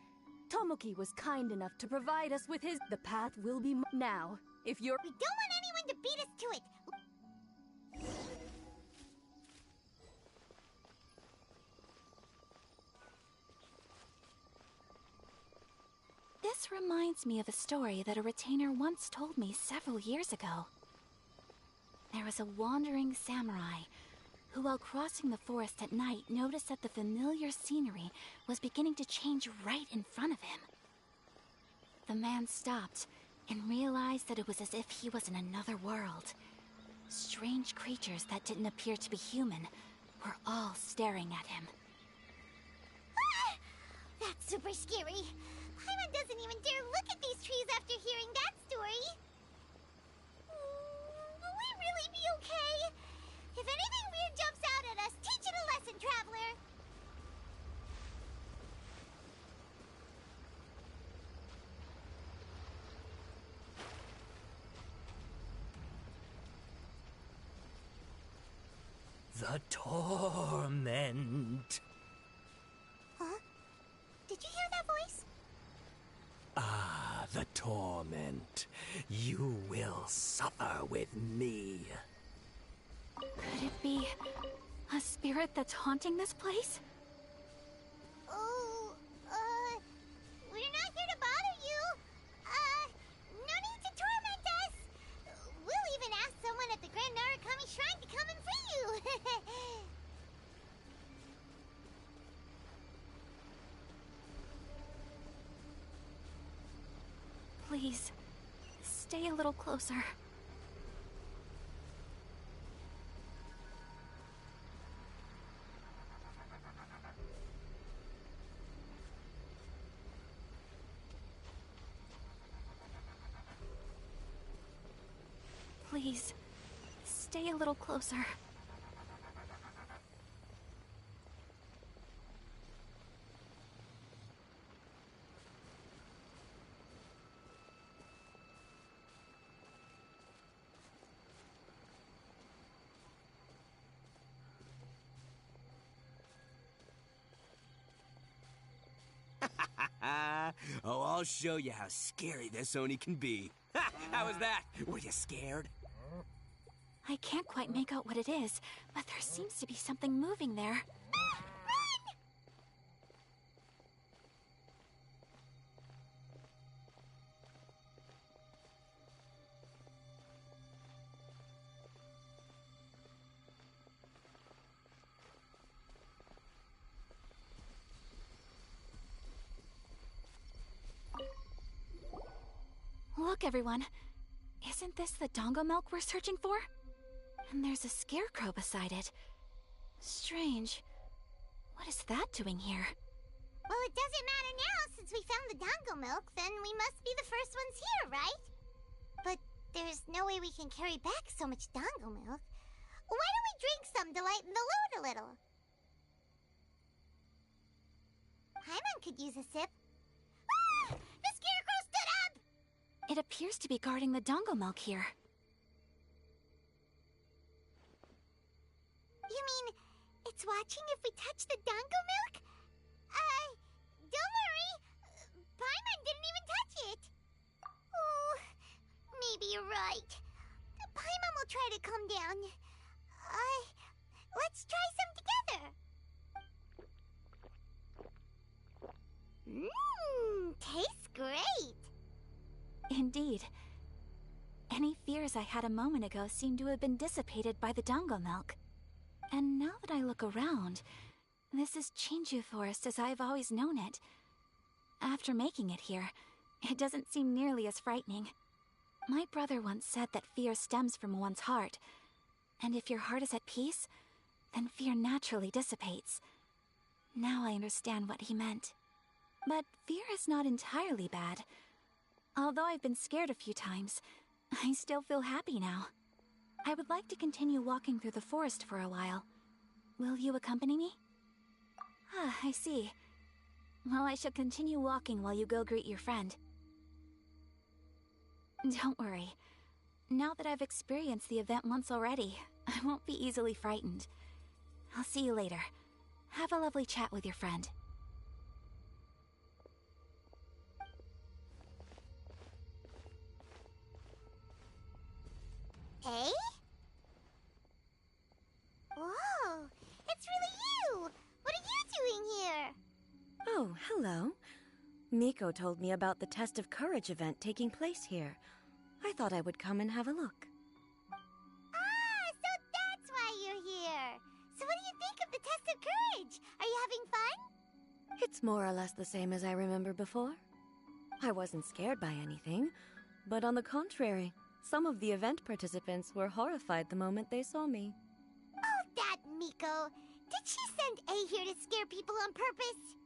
Tomoki was kind enough to provide us with his... The path will be... Now, if you're... We don't want anyone to beat us to it. This This reminds me of a story that a retainer once told me several years ago. There was a wandering samurai who, while crossing the forest at night, noticed that the familiar scenery was beginning to change right in front of him. The man stopped and realized that it was as if he was in another world. Strange creatures that didn't appear to be human were all staring at him. Ah! That's super scary. Paimon doesn't even dare look at these trees after hearing that story. Will we really be okay? If anything weird jumps out at us, teach it a lesson, Traveler! The torment. Huh? Did you hear that voice? Ah, the torment. You will suffer with me. Could it be a spirit that's haunting this place? Oh, we're not here to bother you. No need to torment us. We'll even ask someone at the Grand Narukami Shrine to come and free you. Please, stay a little closer. Please, stay a little closer. Oh, I'll show you how scary this Oni can be. Ha! How was that? Were you scared? I can't quite make out what it is, but there seems to be something moving there. Look, everyone. Isn't this the Dongo milk we're searching for? And there's a scarecrow beside it. Strange. What is that doing here? Well, it doesn't matter now since we found the Dongo milk, then we must be the first ones here, right? But there's no way we can carry back so much Dongo milk. Why don't we drink some to lighten the load a little? Paimon could use a sip. Ah! The scarecrow stood up! It appears to be guarding the Dongo milk here. You mean, it's watching if we touch the Dongo milk? Don't worry. Paimon didn't even touch it. Oh, maybe you're right. Paimon will try to calm down. Let's try some together. Tastes great. Indeed. Any fears I had a moment ago seem to have been dissipated by the Dongo milk. And now that I look around, this is Chinju Forest as I've always known it. After making it here, it doesn't seem nearly as frightening. My brother once said that fear stems from one's heart, and if your heart is at peace, then fear naturally dissipates. Now I understand what he meant. But fear is not entirely bad. Although I've been scared a few times, I still feel happy now. I would like to continue walking through the forest for a while. Will you accompany me? Ah, I see. Well, I shall continue walking while you go greet your friend. Don't worry. Now that I've experienced the event once already, I won't be easily frightened. I'll see you later. Have a lovely chat with your friend. Eh? Whoa, it's really you! What are you doing here? Oh, hello. Miko told me about the Test of Courage event taking place here. I thought I would come and have a look. Ah, so that's why you're here. So what do you think of the Test of Courage? Are you having fun? It's more or less the same as I remember before. I wasn't scared by anything, but on the contrary, some of the event participants were horrified the moment they saw me. Oh, that Miko. Did she send A here to scare people on purpose?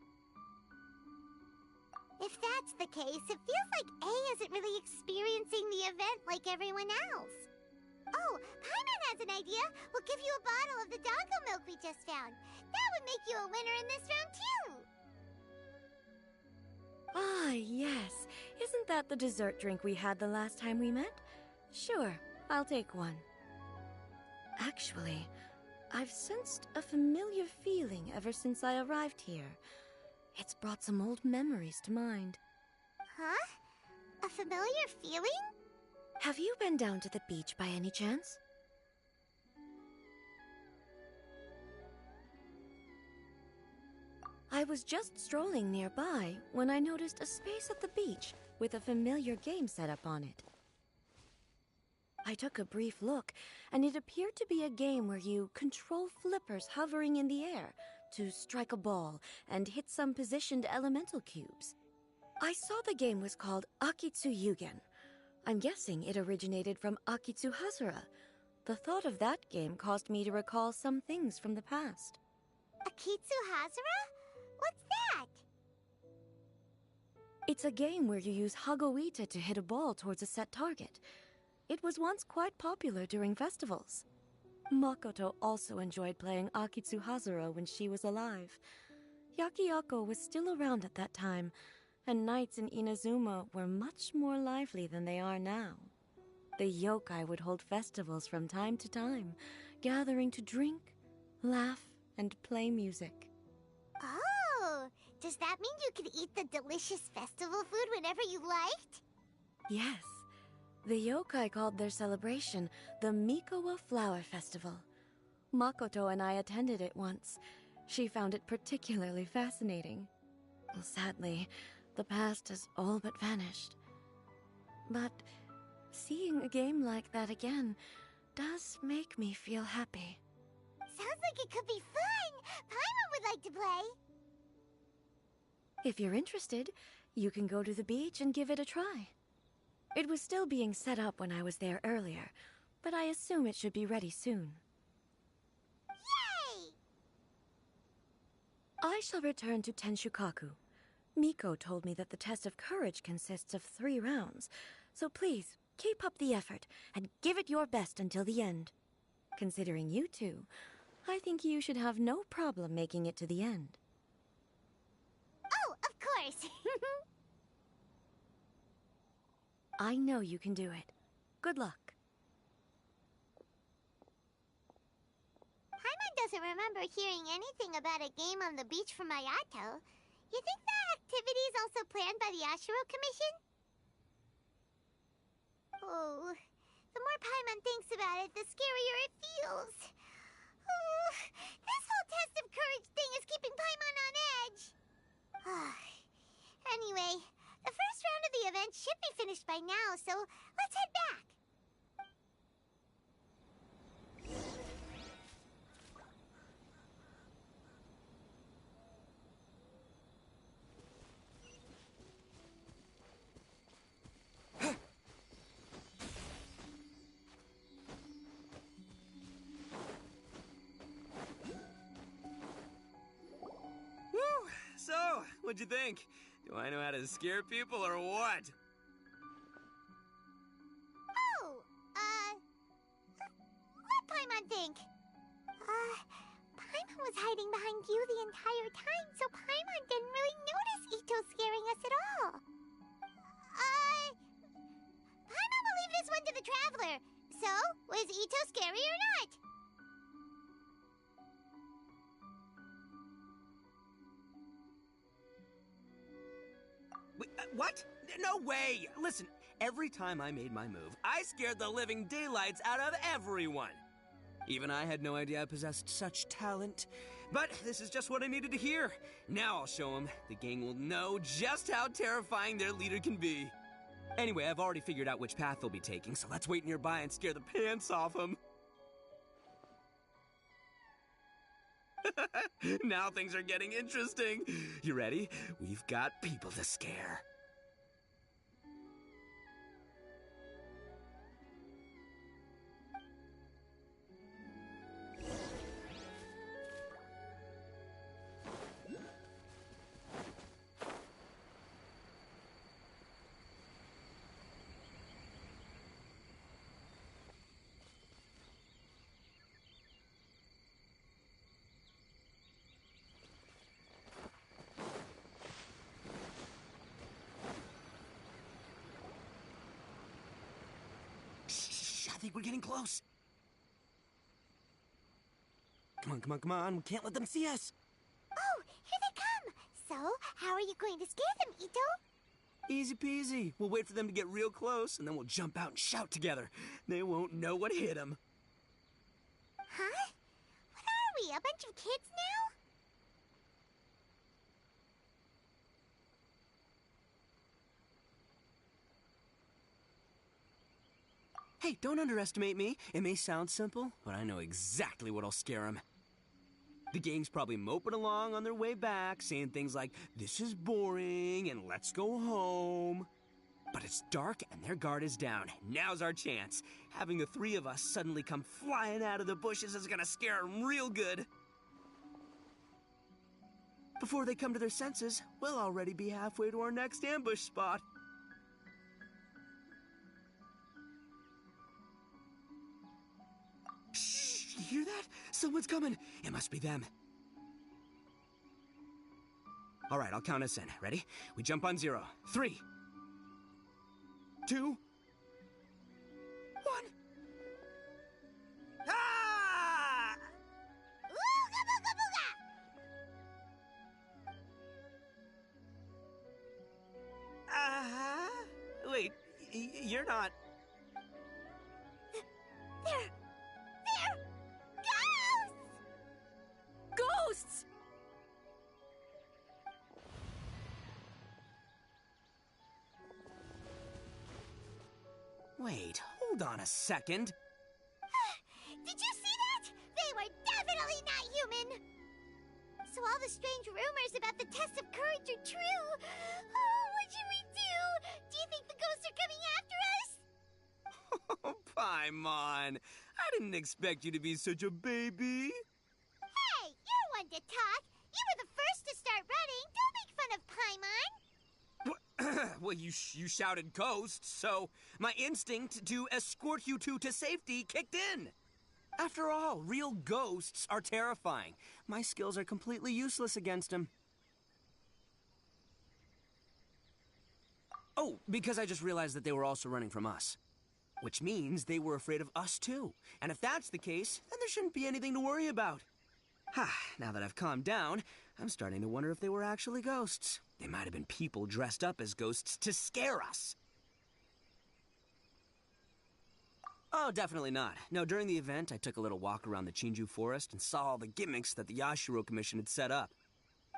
If that's the case, it feels like A isn't really experiencing the event like everyone else. Oh, Paimon has an idea. We'll give you a bottle of the doggo milk we just found. That would make you a winner in this round, too. Ah, yes. Isn't that the dessert drink we had the last time we met? Sure, I'll take one. Actually, I've sensed a familiar feeling ever since I arrived here. It's brought some old memories to mind. Huh? A familiar feeling? Have you been down to the beach by any chance? I was just strolling nearby when I noticed a space at the beach with a familiar game set up on it. I took a brief look, and it appeared to be a game where you control flippers hovering in the air to strike a ball and hit some positioned elemental cubes. I saw the game was called Akitsu Yugen. I'm guessing it originated from Akitsu Hazura. The thought of that game caused me to recall some things from the past. Akitsu Hazura? What's that? It's a game where you use Hagoita to hit a ball towards a set target. It was once quite popular during festivals. Makoto also enjoyed playing Akitsu Hazura when she was alive. Yakiako was still around at that time, and nights in Inazuma were much more lively than they are now. The yokai would hold festivals from time to time, gathering to drink, laugh, and play music. Oh, does that mean you could eat the delicious festival food whenever you liked? Yes. The yokai called their celebration the Mikowa Flower Festival. Makoto and I attended it once. She found it particularly fascinating. Sadly, the past has all but vanished. But seeing a game like that again does make me feel happy. Sounds like it could be fun! Paimon would like to play! If you're interested, you can go to the beach and give it a try. It was still being set up when I was there earlier, but I assume it should be ready soon. Yay! I shall return to Tenshukaku. Miko told me that the test of courage consists of 3 rounds, so please, keep up the effort and give it your best until the end. Considering you two, I think you should have no problem making it to the end. Oh, of course! I know you can do it. Good luck. Paimon doesn't remember hearing anything about a game on the beach from Ayato. You think that activity is also planned by the Ashiro Commission? Oh, the more Paimon thinks about it, the scarier it feels. Oh, this whole test of courage thing is keeping Paimon on edge. Anyway, the first round of the event should be finished by now, so let's head back. So, what'd you think? Do I know how to scare people or what? Oh, what Paimon think? Paimon was hiding behind you the entire time, so Paimon didn't really notice Ito scaring us at all. Paimon will leave this one to the Traveler. So, was Ito scary or not? Wait, what? No way! Listen, every time I made my move, I scared the living daylights out of everyone. Even I had no idea I possessed such talent. But this is just what I needed to hear. Now I'll show them. The gang will know just how terrifying their leader can be. Anyway, I've already figured out which path they'll be taking, so let's wait nearby and scare the pants off them. Now things are getting interesting. You ready? We've got people to scare. I think we're getting close. Come on, come on, come on. We can't let them see us. Oh, here they come. So, how are you going to scare them, Ito? Easy peasy. We'll wait for them to get real close, and then we'll jump out and shout together. They won't know what hit them. Huh? What are we, a bunch of kids now? Hey, don't underestimate me. It may sound simple, but I know exactly what'll scare them. The gang's probably moping along on their way back, saying things like, "This is boring," and "Let's go home." But it's dark and their guard is down. Now's our chance. Having the three of us suddenly come flying out of the bushes is gonna scare them real good. Before they come to their senses, we'll already be halfway to our next ambush spot. Shh, you hear that? Someone's coming. It must be them. All right, I'll count us in. Ready? We jump on 0. 3, 2, 1. Ah! Ooga booga booga! Wait, you're not... They're ghosts! Ghosts! Wait, hold on a second. Did you see that? They were definitely not human! So all the strange rumors about the test of courage are true. Oh, what should we do? Do you think the ghosts are coming after us? Oh, Paimon. I didn't expect you to be such a baby. Hey, you're one to talk. You were the first to start running. Don't make fun of Paimon. Well, you shouted ghosts, so my instinct to escort you two to safety kicked in. After all, real ghosts are terrifying. My skills are completely useless against them. Oh, because I just realized that they were also running from us. Which means they were afraid of us too. And if that's the case, then there shouldn't be anything to worry about. Now that I've calmed down, I'm starting to wonder if they were actually ghosts. They might have been people dressed up as ghosts to scare us. Oh, definitely not. No, during the event, I took a little walk around the Chinju forest and saw all the gimmicks that the Yashiro Commission had set up.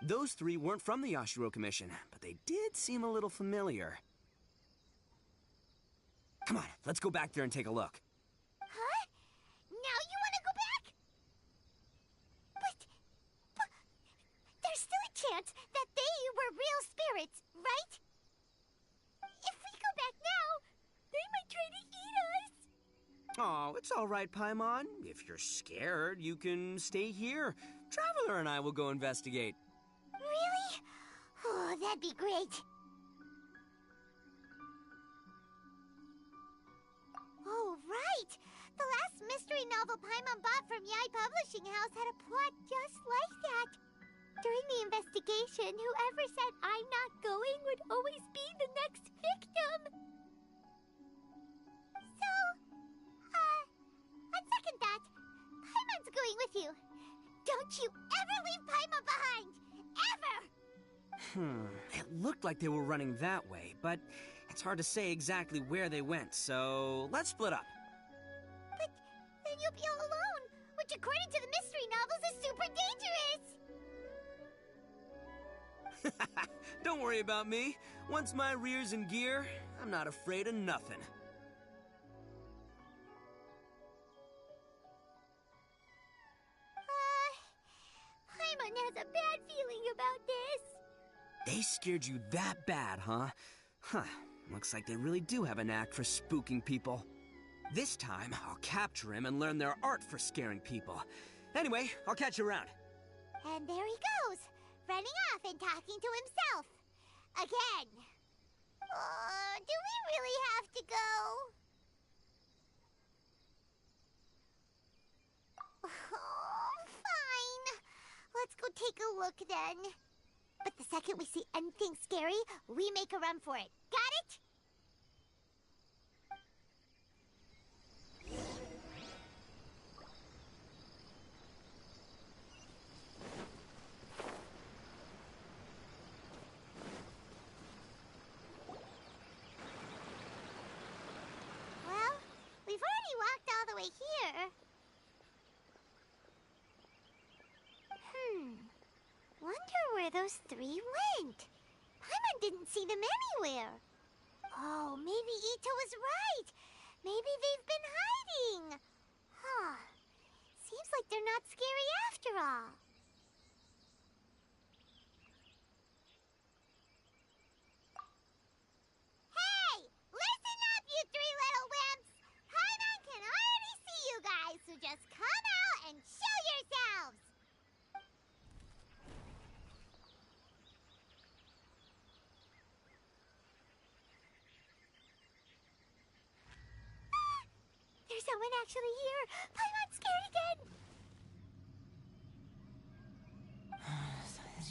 Those three weren't from the Yashiro Commission, but they did seem a little familiar. Come on, let's go back there and take a look. Huh? Now you want to go back? But there's still a chance that they were real spirits, right? If we go back now, they might try to eat us. Oh, it's all right, Paimon. If you're scared, you can stay here. Traveler and I will go investigate. Really? Oh, that'd be great. Oh, right! The last mystery novel Paimon bought from Yai Publishing House had a plot just like that. During the investigation, whoever said I'm not going would always be the next victim. So, on second thought, Paimon's going with you. Don't you ever leave Paimon behind! Ever! It looked like they were running that way, but it's hard to say exactly where they went, so let's split up. But then you'll be all alone. which according to the mystery novels is super dangerous! Don't worry about me. Once my rear's in gear, I'm not afraid of nothing. Paimon has a bad feeling about this. They scared you that bad, huh? Huh. Looks like they really do have a knack for spooking people. This time, I'll capture him and learn their art for scaring people. Anyway, I'll catch you around. And there he goes, running off and talking to himself. Again. Do we really have to go? Fine. Let's go take a look then. But the second we see anything scary, we make a run for it. Got it? Well, we've already walked all the way here. Wonder where those three went. Paimon didn't see them anywhere. Oh, maybe Ito was right. Maybe they've been hiding. Huh. Seems like they're not scary after all. Hey! Listen up, you three little wimps! Paimon can already see you guys, so just come out and show yourselves! There's someone actually here! Paimon's scared again!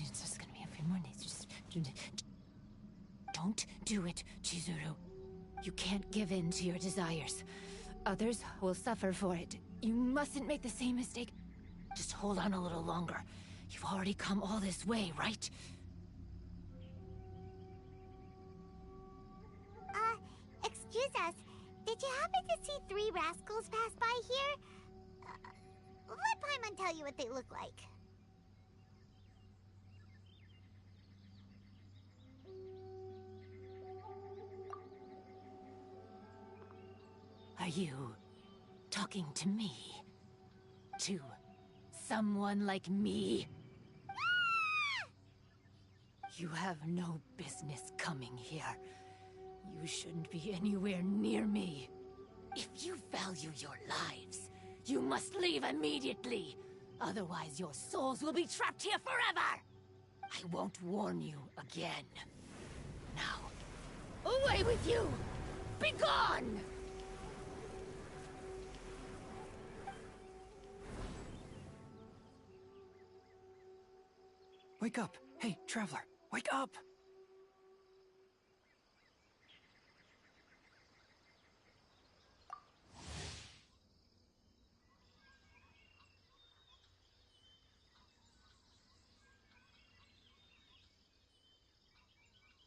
It's just gonna be a few more days. Just don't do it, Chizuru. You can't give in to your desires. Others will suffer for it. You mustn't make the same mistake. Just hold on a little longer. You've already come all this way, right? Excuse us. Did you happen to see three rascals pass by here? Let Paimon tell you what they look like. Are you talking to me? To someone like me? You have no business coming here. You shouldn't be anywhere near me. If you value your lives, you must leave immediately. Otherwise, your souls will be trapped here forever. I won't warn you again. Now, away with you! Be gone! Wake up! Hey, traveler, wake up!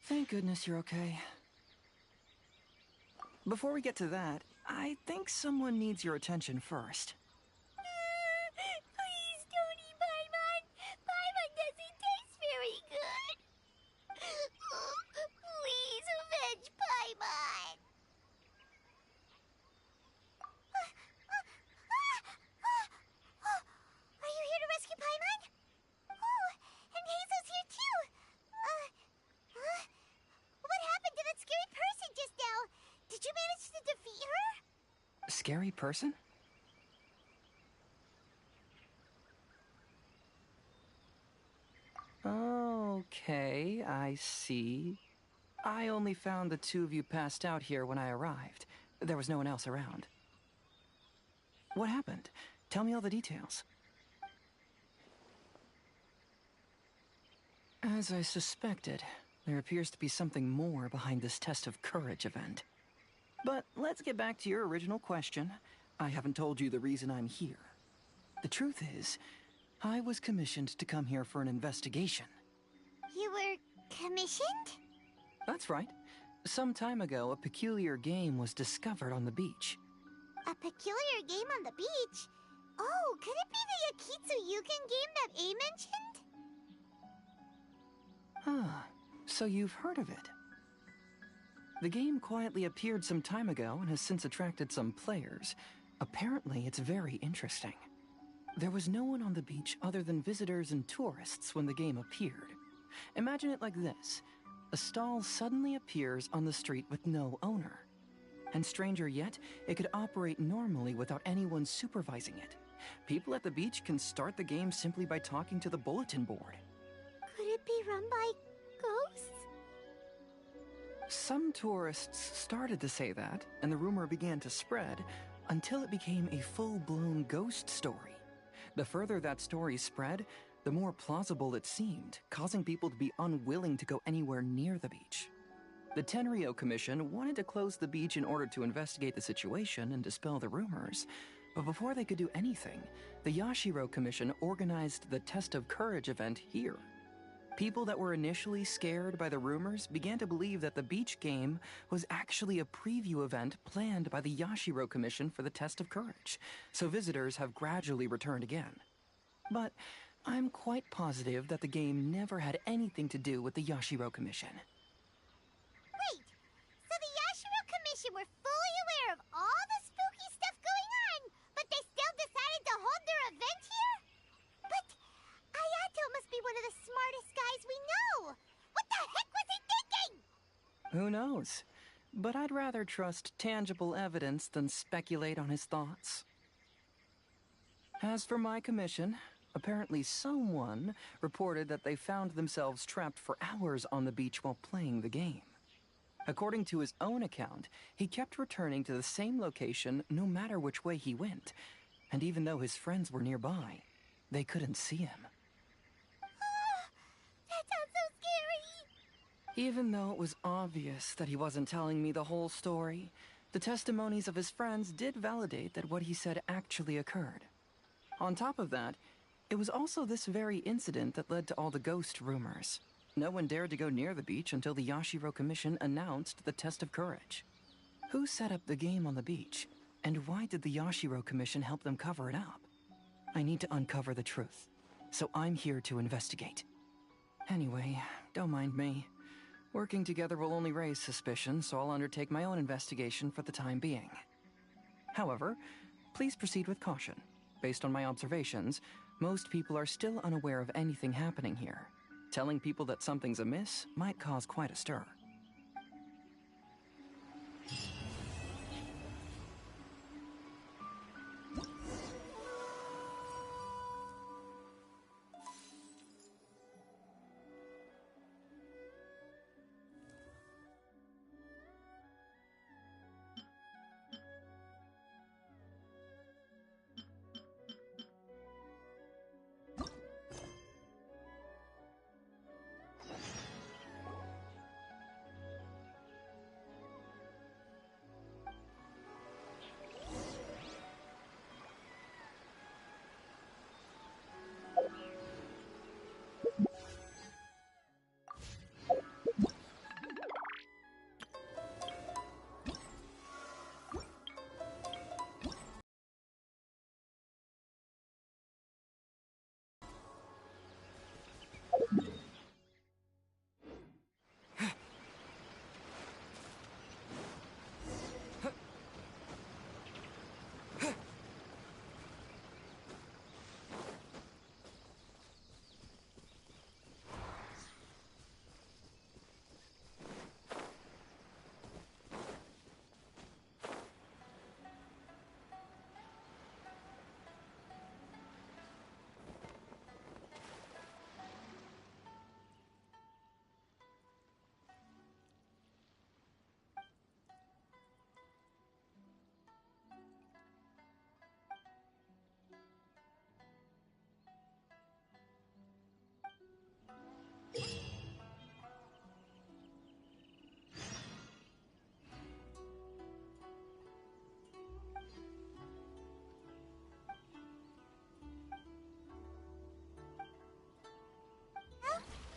Thank goodness you're okay. Before we get to that, I think someone needs your attention first. Please don't eat Paimon. Paimon doesn't taste very good. Please avenge Paimon. Are you here to rescue Paimon? Oh, and Hazel's here too. What happened to that scary person just now? Did you manage to defeat her? Scary person? Okay, I see. I only found the two of you passed out here when I arrived. There was no one else around. What happened? Tell me all the details. As I suspected, there appears to be something more behind this test of courage event. But let's get back to your original question. I haven't told you the reason I'm here. The truth is, I was commissioned to come here for an investigation. You were commissioned? That's right. Some time ago, a peculiar game was discovered on the beach. A peculiar game on the beach? Oh, could it be the Akitsu Yugen game that A mentioned? Ah, so you've heard of it. The game quietly appeared some time ago and has since attracted some players. Apparently, it's very interesting. There was no one on the beach other than visitors and tourists when the game appeared. Imagine it like this. A stall suddenly appears on the street with no owner. And stranger yet, it could operate normally without anyone supervising it. People at the beach can start the game simply by talking to the bulletin board. Could it be run by ghosts? Some tourists started to say that, and the rumor began to spread until it became a full-blown ghost story. The further that story spread, the more plausible it seemed, causing people to be unwilling to go anywhere near the beach. The Tenryo Commission wanted to close the beach in order to investigate the situation and dispel the rumors, but before they could do anything, the Yashiro Commission organized the Test of Courage event here. People that were initially scared by the rumors began to believe that the beach game was actually a preview event planned by the Yashiro Commission for the Test of Courage, so visitors have gradually returned again. But I'm quite positive that the game never had anything to do with the Yashiro Commission. Wait, so the Yashiro Commission were fully aware of all the spooky stuff going on, but they still decided to hold their event here? But Ayato must be one of the smartest guys we know! What the heck was he thinking? Who knows? But I'd rather trust tangible evidence than speculate on his thoughts. As for my commission, apparently someone reported that they found themselves trapped for hours on the beach while playing the game. According to his own account, he kept returning to the same location no matter which way he went, and even though his friends were nearby, they couldn't see him. That sounds so scary! Even though it was obvious that he wasn't telling me the whole story, the testimonies of his friends did validate that what he said actually occurred. On top of that, it was also this very incident that led to all the ghost rumors. No one dared to go near the beach until the Yashiro Commission announced the Test of Courage. Who set up the game on the beach? And why did the Yashiro Commission help them cover it up? I need to uncover the truth, so I'm here to investigate. Anyway, don't mind me. Working together will only raise suspicion, so I'll undertake my own investigation for the time being. However, please proceed with caution. Based on my observations, most people are still unaware of anything happening here. Telling people that something's amiss might cause quite a stir.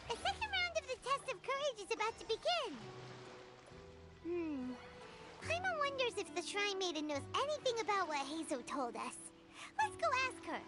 The second round of the Test of Courage is about to begin. Paimon wonders if the Shrine Maiden knows anything about what Hazo told us. Let's go go ask her.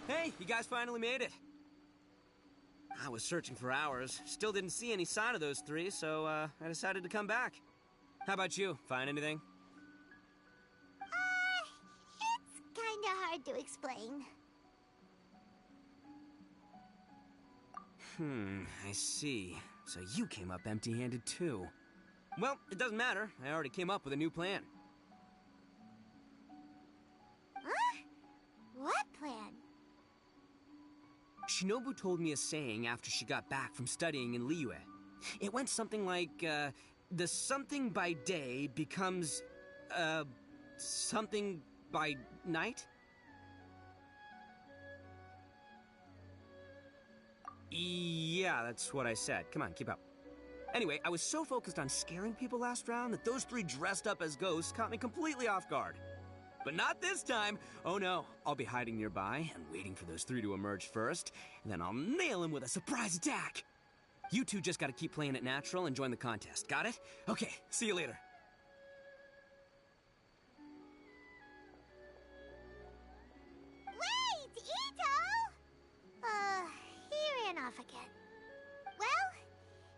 Hey, you guys finally made it. I was searching for hours. Still didn't see any sign of those three, so I decided to come back. How about you? Find anything? It's kinda hard to explain. I see. So you came up empty-handed too. Well, it doesn't matter. I already came up with a new plan. Huh? What plan? Shinobu told me a saying after she got back from studying in Liyue. It went something like, the something by day becomes, something by night? Yeah, that's what I said. Come on, keep up. Anyway, I was so focused on scaring people last round that those three dressed up as ghosts caught me completely off guard. But not this time! Oh no, I'll be hiding nearby and waiting for those three to emerge first, and then I'll nail them with a surprise attack! You two just gotta keep playing it natural and join the contest, got it? Okay, see you later. Wait, Ito! He ran off again. Well,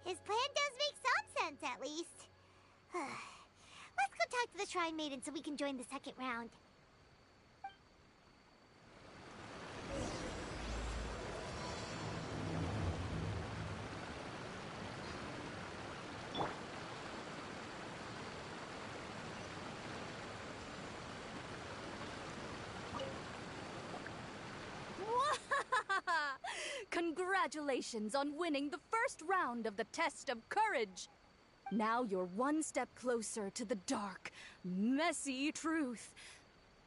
his plan does make some sense, at least. Let's go talk to the Shrine Maiden so we can join the second round. Congratulations on winning the first round of the test of courage. Now you're one step closer to the dark, messy truth.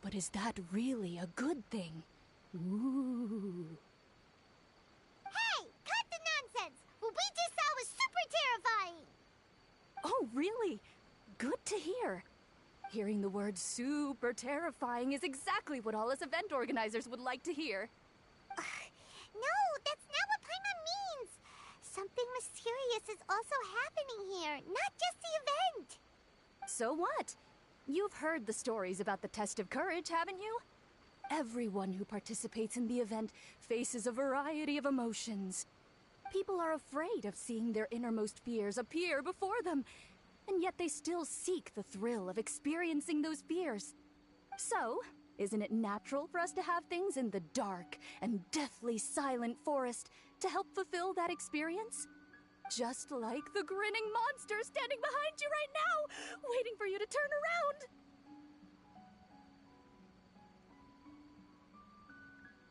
But is that really a good thing? Ooh. Hey, cut the nonsense! What we just saw was super terrifying! Oh, really? Good to hear. Hearing the word super terrifying is exactly what all us event organizers would like to hear. No, that's not what Paimon means! Something mysterious is also happening here, not just the event! So what? You've heard the stories about the test of courage, haven't you? Everyone who participates in the event faces a variety of emotions. People are afraid of seeing their innermost fears appear before them, and yet they still seek the thrill of experiencing those fears. So, isn't it natural for us to have things in the dark and deathly silent forest to help fulfill that experience? Just like the grinning monster standing behind you right now, waiting for you to turn around.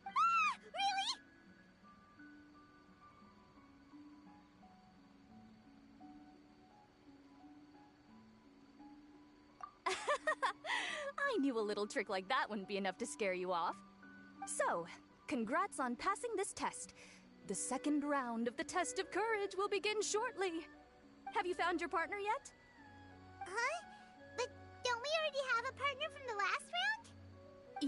Ah! Really? I knew a little trick like that wouldn't be enough to scare you off. So, congrats on passing this test. The second round of the test of courage will begin shortly. Have you found your partner yet? Huh? But don't we already have a partner from the last round?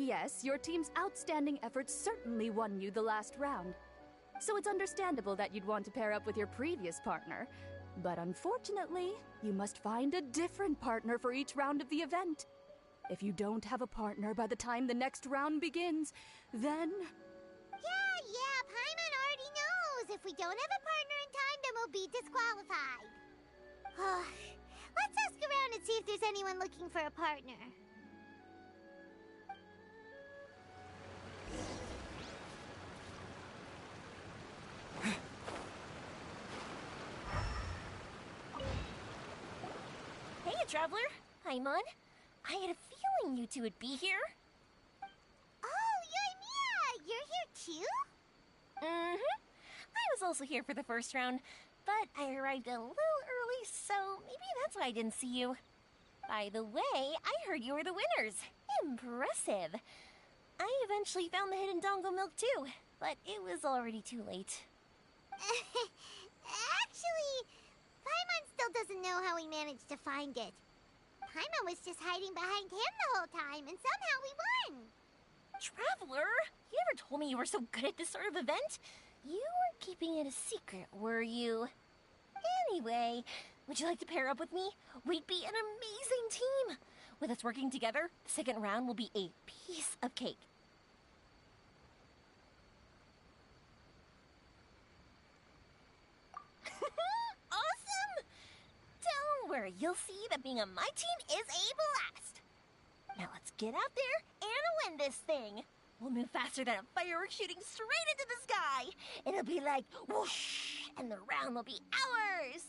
Yes, your team's outstanding efforts certainly won you the last round. So it's understandable that you'd want to pair up with your previous partner. But unfortunately, you must find a different partner for each round of the event. If you don't have a partner by the time the next round begins, then... Yeah, Paimon already knows. If we don't have a partner in time, then we'll be disqualified. Let's ask around and see if there's anyone looking for a partner. Hey, Traveler. Paimon. I had a feeling you two would be here. Oh, Yoimiya! You're here too? Mm-hmm. I was also here for the first round, but I arrived a little early, so maybe that's why I didn't see you. By the way, I heard you were the winners. Impressive. I eventually found the hidden Dongo milk too, but it was already too late. Actually, Paimon still doesn't know how we managed to find it. Paimon was just hiding behind him the whole time, and somehow we won! Traveler, you never told me you were so good at this sort of event. You weren't keeping it a secret, were you? Anyway, would you like to pair up with me? We'd be an amazing team! With us working together, the second round will be a piece of cake. Awesome! Don't worry, you'll see that being on my team is a blast! Now let's get out there and win this thing! We'll move faster than a firework shooting straight into the sky! It'll be like whoosh, and the round will be ours!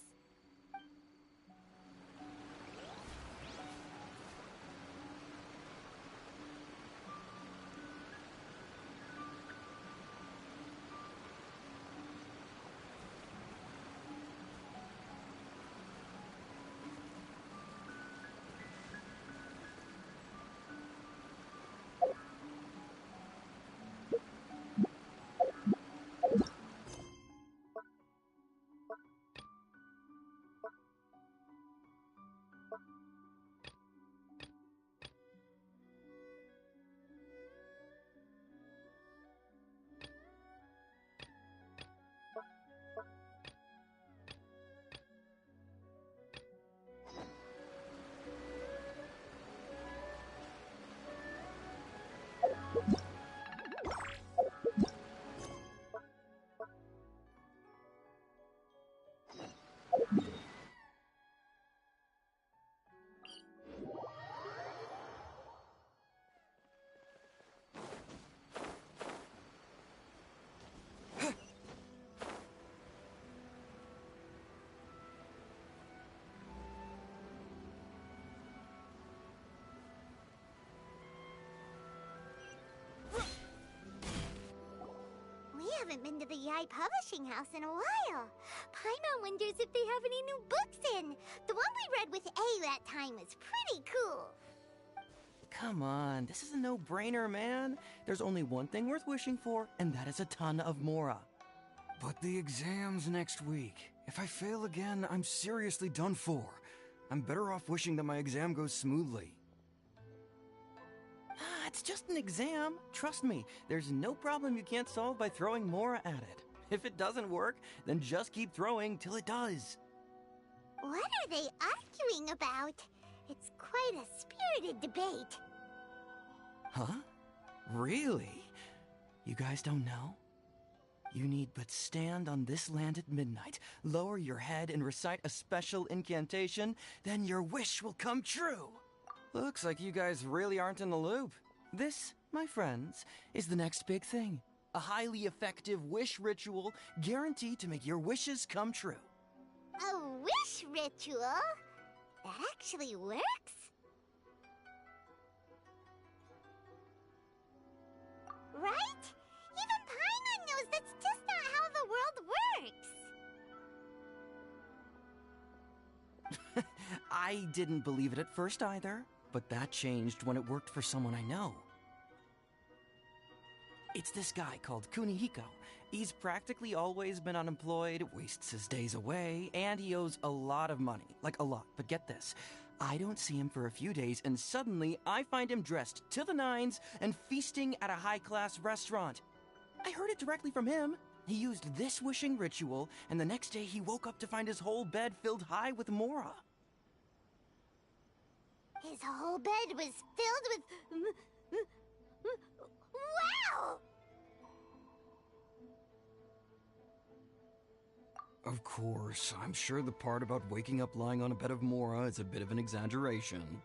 haven't been to the Yai Publishing House in a while. Paimon wonders if they have any new books in. The one we read with A that time was pretty cool. Come on, this is a no-brainer, man. There's only one thing worth wishing for, and that is a ton of Mora. But the exam's next week. If I fail again, I'm seriously done for. I'm better off wishing that my exam goes smoothly. It's just an exam. Trust me, there's no problem you can't solve by throwing Mora at it. If it doesn't work, then just keep throwing till it does. What are they arguing about? It's quite a spirited debate. Huh? Really? You guys don't know? You need but stand on this land at midnight, lower your head and recite a special incantation, then your wish will come true. Looks like you guys really aren't in the loop. This, my friends, is the next big thing. A highly effective wish ritual guaranteed to make your wishes come true. A wish ritual? That actually works? Right? Even Paimon knows that's just not how the world works. I didn't believe it at first either, but that changed when it worked for someone I know. It's this guy called Kunihiko. He's practically always been unemployed, wastes his days away, and he owes a lot of money. Like a lot, but get this. I don't see him for a few days, and suddenly I find him dressed to the nines and feasting at a high-class restaurant. I heard it directly from him. He used this wishing ritual, and the next day he woke up to find his whole bed filled high with Mora. His whole bed was filled with... Wow! Of course, I'm sure the part about waking up lying on a bed of Mora is a bit of an exaggeration.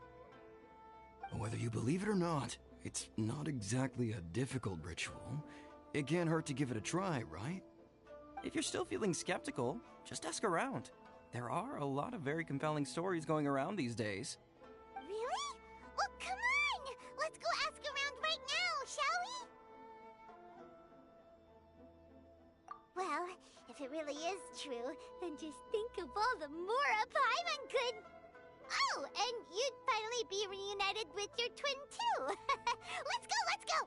Whether you believe it or not, it's not exactly a difficult ritual. It can't hurt to give it a try, right? If you're still feeling skeptical, just ask around. There are a lot of very compelling stories going around these days. Really? Well, come on! Let's go ask around right now, shall we? Well, if it really is true, then just think of all the Mora Paimon could... Oh, and you'd finally be reunited with your twin, too! Let's go, let's go!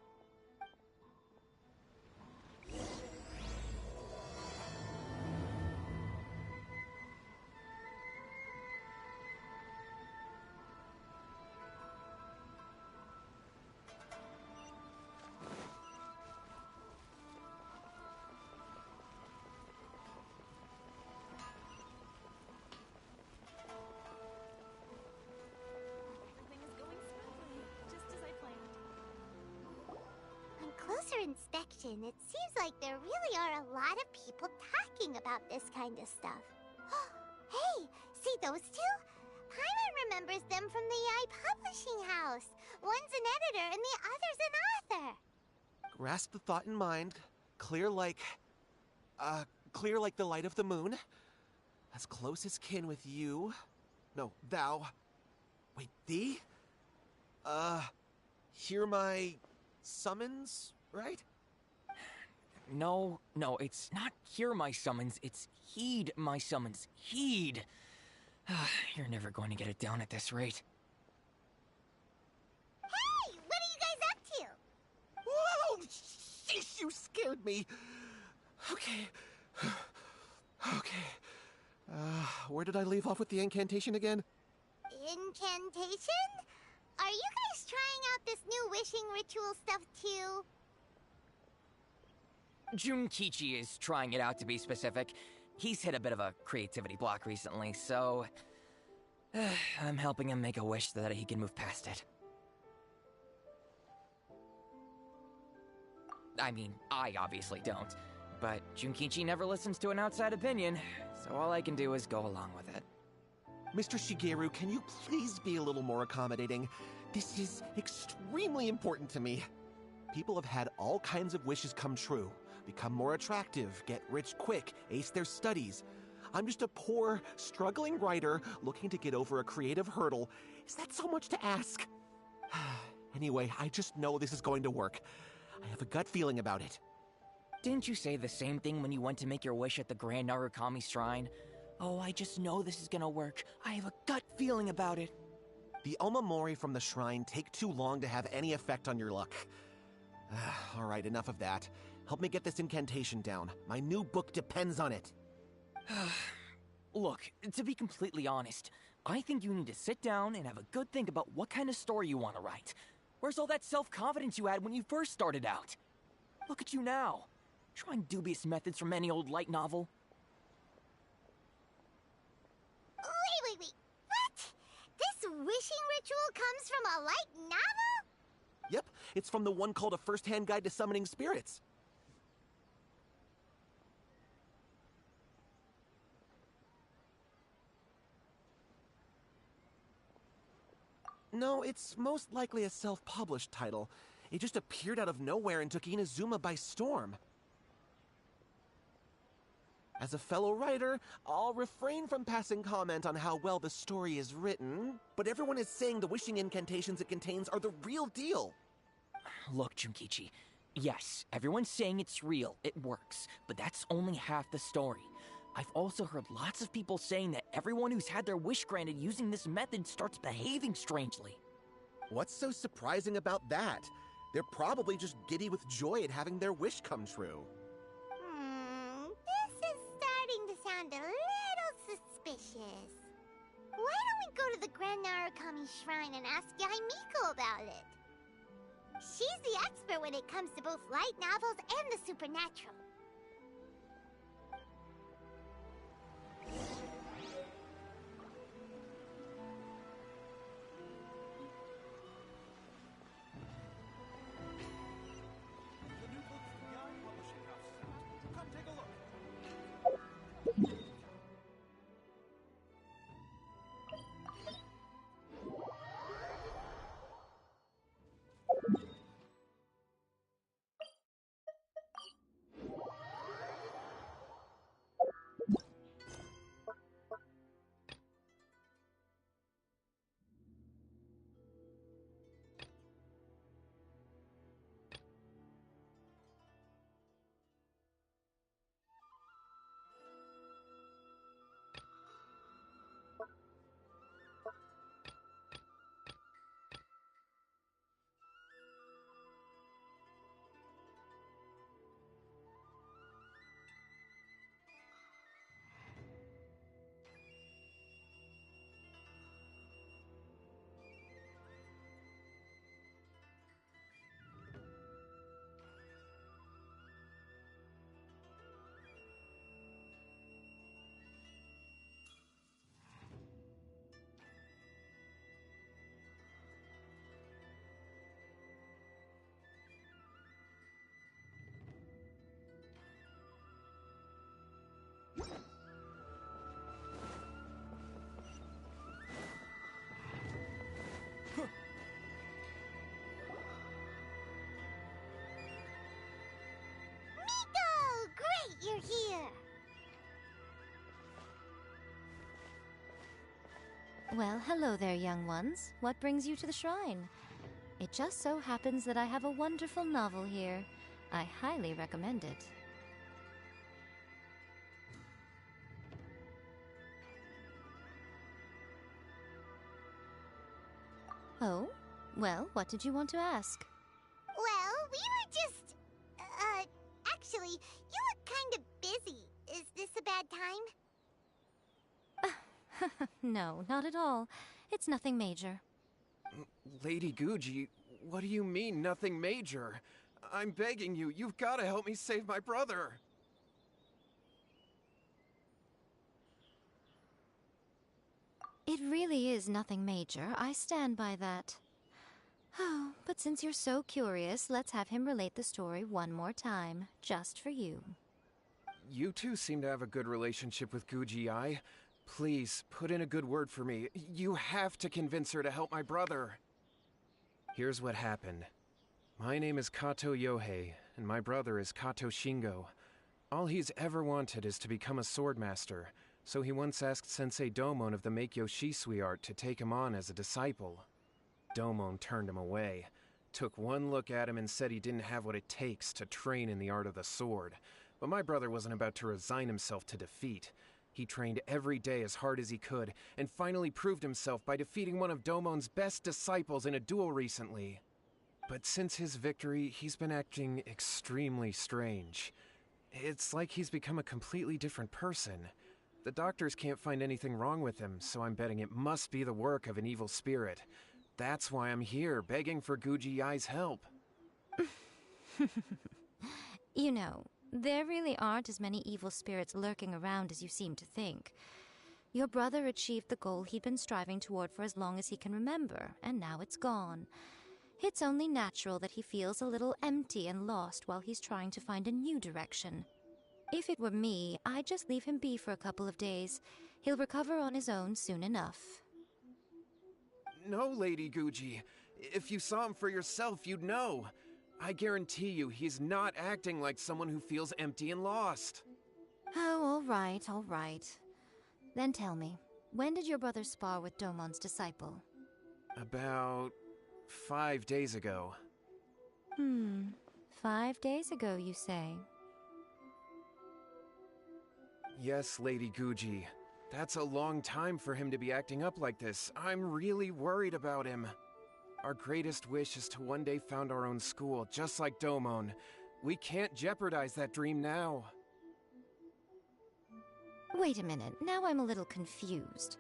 Closer inspection, it seems like there really are a lot of people talking about this kind of stuff. Hey, see those two? Paimon remembers them from the Yai Publishing House. One's an editor and the other's an author. Grasp the thought in mind. Clear like the light of the moon. As close as kin with you. No, thou. Wait, thee? Hear my summons, right? No, it's not hear my summons, it's heed my summons. Heed! You're never going to get it down at this rate. Hey! What are you guys up to? Whoa! Sheesh, you scared me! Okay. Where did I leave off with the incantation again? Incantation? Are you guys trying out this new wishing ritual stuff too? Junkichi is trying it out, to be specific. He's hit a bit of a creativity block recently, so... I'm helping him make a wish so that he can move past it. I mean, I obviously don't. But Junkichi never listens to an outside opinion, so all I can do is go along with it. Mr. Shigeru, can you please be a little more accommodating? This is extremely important to me. People have had all kinds of wishes come true. Become more attractive, get rich quick, ace their studies. I'm just a poor, struggling writer looking to get over a creative hurdle. Is that so much to ask? Anyway, I just know this is going to work. I have a gut feeling about it. Didn't you say the same thing when you went to make your wish at the Grand Narukami Shrine? Oh, I just know this is gonna work. I have a gut feeling about it. The Omamori from the shrine take too long to have any effect on your luck. Alright, enough of that. Help me get this incantation down. My new book depends on it. Look, to be completely honest, I think you need to sit down and have a good think about what kind of story you want to write. Where's all that self-confidence you had when you first started out? Look at you now, trying dubious methods from any old light novel. Wait. What? This wishing ritual comes from a light novel? Yep, it's from the one called A First-Hand Guide to Summoning Spirits. No, it's most likely a self-published title. It just appeared out of nowhere and took Inazuma by storm. As a fellow writer, I'll refrain from passing comment on how well the story is written, but everyone is saying the wishing incantations it contains are the real deal. Look, Junkichi, yes, everyone's saying it's real, it works, but that's only half the story. I've also heard lots of people saying that everyone who's had their wish granted using this method starts behaving strangely. What's so surprising about that? They're probably just giddy with joy at having their wish come true. This is starting to sound a little suspicious. Why don't we go to the Grand Narukami Shrine and ask Yaimiko about it? She's the expert when it comes to both light novels and the supernatural. You're here! Well, hello there, young ones. What brings you to the shrine? It just so happens that I have a wonderful novel here. I highly recommend it. Oh? Well, what did you want to ask? Well, we were just... actually, you look kind of busy. Is this a bad time? No, not at all. It's nothing major. Lady Guji, what do you mean, nothing major? I'm begging you, you've got to help me save my brother. It really is nothing major. I stand by that. Oh, but since you're so curious, let's have him relate the story one more time, just for you. You two seem to have a good relationship with Guji-ai. Please, put in a good word for me. You have to convince her to help my brother. Here's what happened. My name is Kato Yohei, and my brother is Kato Shingo. All he's ever wanted is to become a swordmaster, so he once asked Sensei Domon of the Meikyo Shisui art to take him on as a disciple. Domon turned him away. took one look at him and said he didn't have what it takes to train in the art of the sword. But my brother wasn't about to resign himself to defeat. He trained every day as hard as he could, and finally proved himself by defeating one of Domon's best disciples in a duel recently. But since his victory, he's been acting extremely strange. It's like he's become a completely different person. The doctors can't find anything wrong with him, so I'm betting it must be the work of an evil spirit. That's why I'm here, begging for Guji Yai's help. You know, there really aren't as many evil spirits lurking around as you seem to think. Your brother achieved the goal he'd been striving toward for as long as he can remember, and now it's gone. It's only natural that he feels a little empty and lost while he's trying to find a new direction. If it were me, I'd just leave him be for a couple of days. He'll recover on his own soon enough. No, Lady Guji. If you saw him for yourself, you'd know. I guarantee you he's not acting like someone who feels empty and lost. Oh, all right. Then tell me, when did your brother spar with Domon's disciple? About 5 days ago. 5 days ago, you say? Yes, Lady Guji. That's a long time for him to be acting up like this. I'm really worried about him. Our greatest wish is to one day found our own school, just like Domon. We can't jeopardize that dream now. Wait a minute, now I'm a little confused.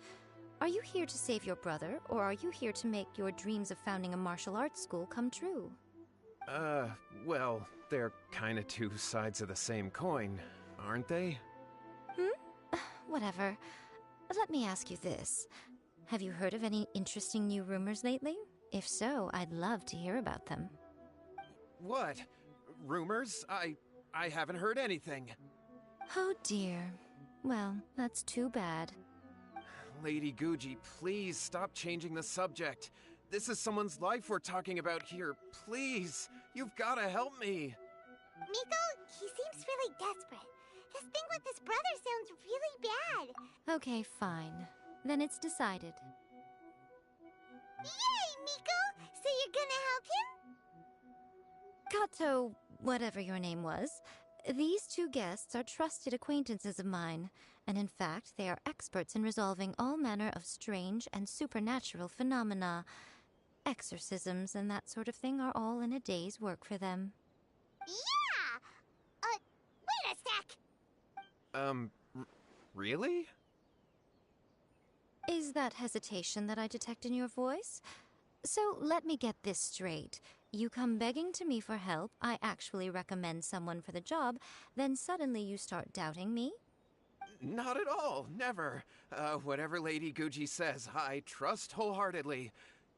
Are you here to save your brother, or are you here to make your dreams of founding a martial arts school come true? Well, they're kinda two sides of the same coin, aren't they? Whatever. Let me ask you this. Have you heard of any interesting new rumors lately? If so, I'd love to hear about them. What? Rumors? I haven't heard anything. Oh dear. Well, that's too bad. Lady Guji, please stop changing the subject. This is someone's life we're talking about here. Please, you've gotta help me. Miko, he seems really desperate. This thing with his brother sounds really bad. Okay, fine. Then it's decided. Yay, Miko! So you're gonna help him? Kato, whatever your name was, these two guests are trusted acquaintances of mine, and in fact, they are experts in resolving all manner of strange and supernatural phenomena. Exorcisms and that sort of thing are all in a day's work for them. Yeah! Wait a sec! Really? Is that hesitation that I detect in your voice? So let me get this straight. You come begging to me for help, I actually recommend someone for the job, then suddenly you start doubting me? Not at all, never. Whatever Lady Guji says, I trust wholeheartedly.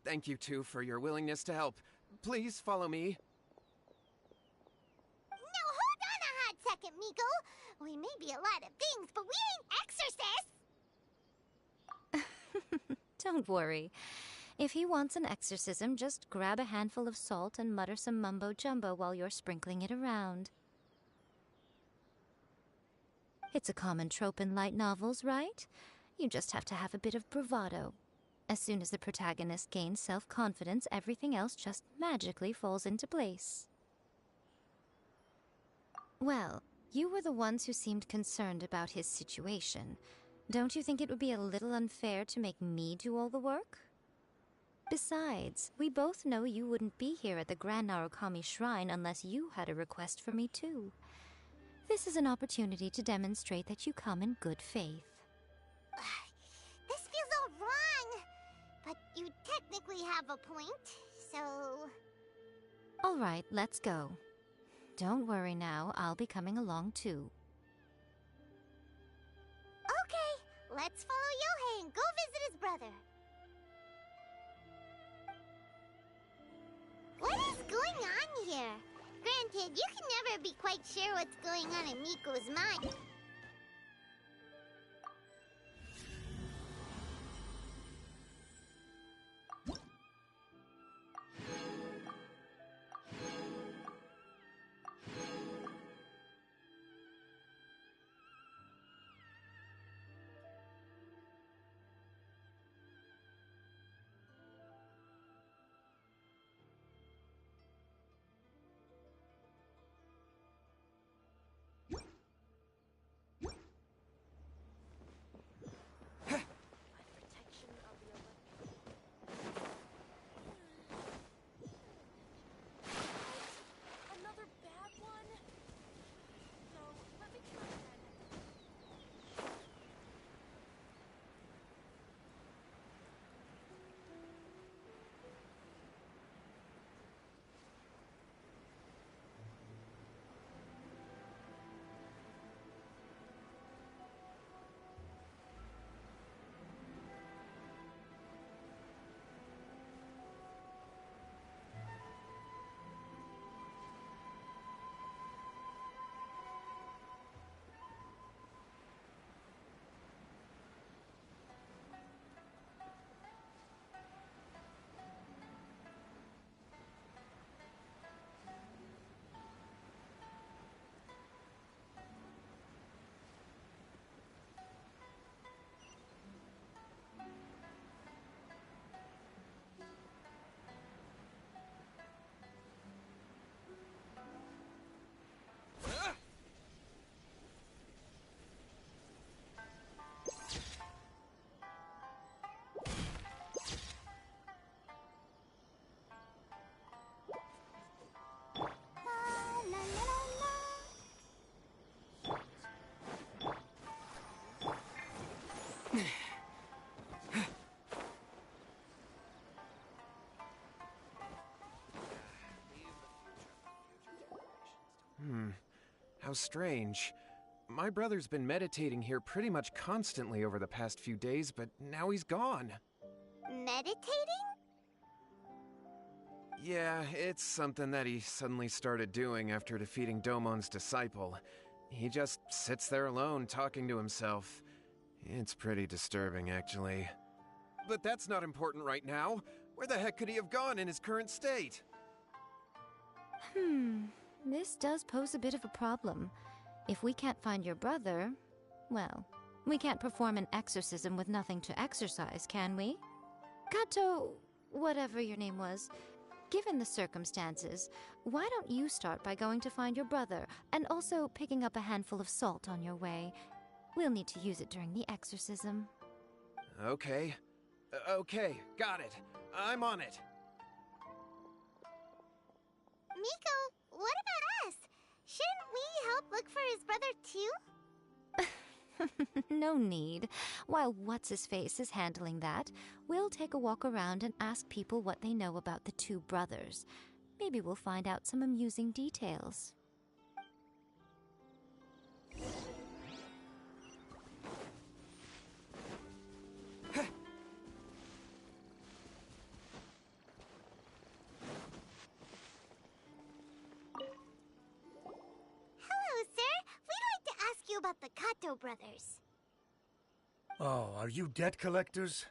Thank you two for your willingness to help. Please follow me. Now hold on a hot second, Miko. We may be a lot of things, but we ain't exorcists! Don't worry. If he wants an exorcism, just grab a handful of salt and mutter some mumbo-jumbo while you're sprinkling it around. It's a common trope in light novels, right? You just have to have a bit of bravado. As soon as the protagonist gains self-confidence, everything else just magically falls into place. Well, you were the ones who seemed concerned about his situation. Don't you think it would be a little unfair to make me do all the work? Besides, we both know you wouldn't be here at the Grand Narukami Shrine unless you had a request for me too. This is an opportunity to demonstrate that you come in good faith. This feels all wrong! But you technically have a point, so... All right, let's go. Don't worry now, I'll be coming along too. Okay, let's follow Yohei and go visit his brother. What is going on here? Granted, you can never be quite sure what's going on in Miko's mind. How strange. My brother's been meditating here pretty much constantly over the past few days, but now he's gone. Meditating? Yeah, it's something that he suddenly started doing after defeating Domon's disciple. He just sits there alone, talking to himself. It's pretty disturbing, actually. But that's not important right now. Where the heck could he have gone in his current state? This does pose a bit of a problem. If we can't find your brother, well, we can't perform an exorcism with nothing to exorcise, can we? Kato, whatever your name was, given the circumstances, why don't you start by going to find your brother, and also picking up a handful of salt on your way? We'll need to use it during the exorcism. Okay. Okay, got it. I'm on it. Miko, what about us? Shouldn't we help look for his brother too? No need. While What's-His-Face is handling that, we'll take a walk around and ask people what they know about the two brothers. Maybe we'll find out some amusing details. About the Kato brothers. Oh, are you debt collectors?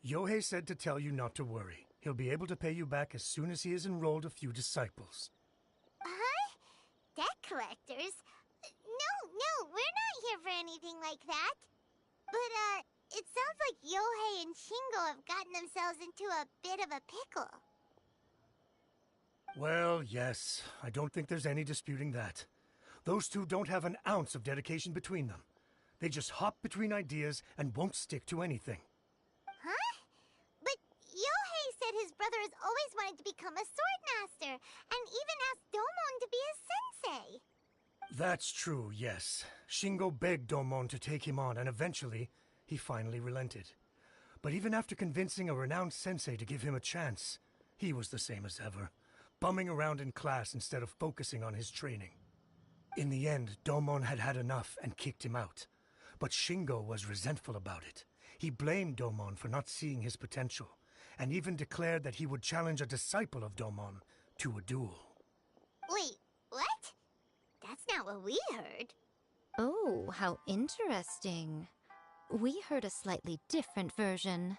Yohei said to tell you not to worry. He'll be able to pay you back as soon as he has enrolled a few disciples. Huh? Debt collectors? No, we're not here for anything like that. But, it sounds like Yohei and Shingo have gotten themselves into a bit of a pickle. Well, yes. I don't think there's any disputing that. Those two don't have an ounce of dedication between them. They just hop between ideas and won't stick to anything. Huh? But Yohei said his brother has always wanted to become a sword master, and even asked Domon to be his sensei. That's true, yes. Shingo begged Domon to take him on, and eventually, he finally relented. But even after convincing a renowned sensei to give him a chance, he was the same as ever, bumming around in class instead of focusing on his training. In the end, Domon had had enough and kicked him out. But Shingo was resentful about it. He blamed Domon for not seeing his potential, and even declared that he would challenge a disciple of Domon to a duel. Wait, what? That's not what we heard. Oh, how interesting. We heard a slightly different version.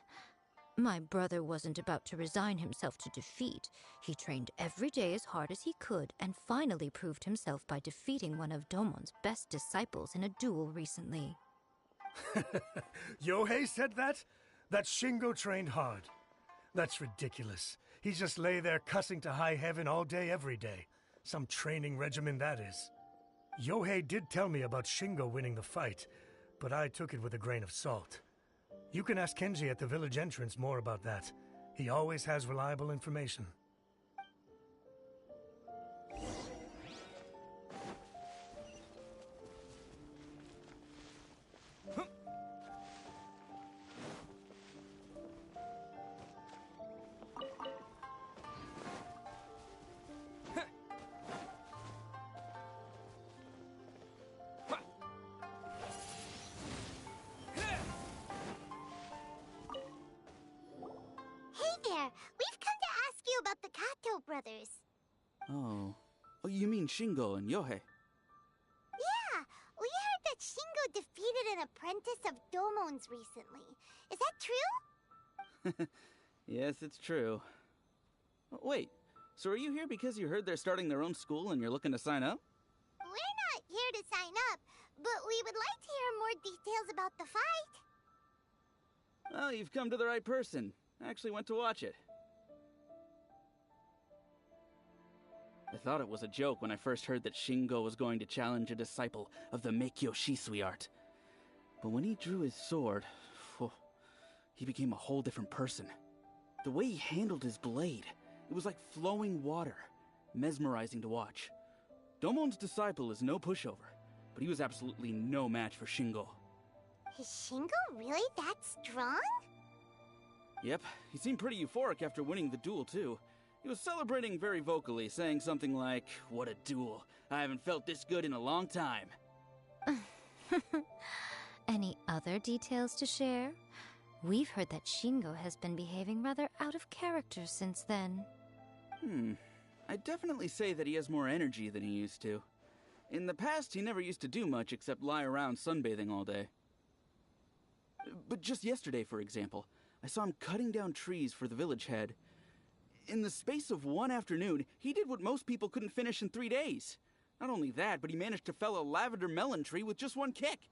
My brother wasn't about to resign himself to defeat. He trained every day as hard as he could and finally proved himself by defeating one of Domon's best disciples in a duel recently. Yohei said that? That Shingo trained hard. That's ridiculous. He just lay there cussing to high heaven all day every day. Some training regimen that is. Yohei did tell me about Shingo winning the fight, but I took it with a grain of salt. You can ask Kenji at the village entrance more about that. He always has reliable information. Brothers. Oh, you mean Shingo and Yohei? Yeah, we heard that Shingo defeated an apprentice of Domon's recently. Is that true? Yes, it's true. Wait, so are you here because you heard they're starting their own school and you're looking to sign up? We're not here to sign up, but we would like to hear more details about the fight. Well, you've come to the right person. I actually went to watch it. I thought it was a joke when I first heard that Shingo was going to challenge a disciple of the Meikyo Shisui art. But when he drew his sword, he became a whole different person. The way he handled his blade, it was like flowing water, mesmerizing to watch. Domon's disciple is no pushover, but he was absolutely no match for Shingo. Is Shingo really that strong? Yep, he seemed pretty euphoric after winning the duel too. He was celebrating very vocally, saying something like, "What a duel. I haven't felt this good in a long time." Any other details to share? We've heard that Shingo has been behaving rather out of character since then. I'd definitely say that he has more energy than he used to. In the past, he never used to do much except lie around sunbathing all day. But just yesterday, for example, I saw him cutting down trees for the village head. In the space of one afternoon, he did what most people couldn't finish in 3 days. Not only that, but he managed to fell a lavender melon tree with just one kick.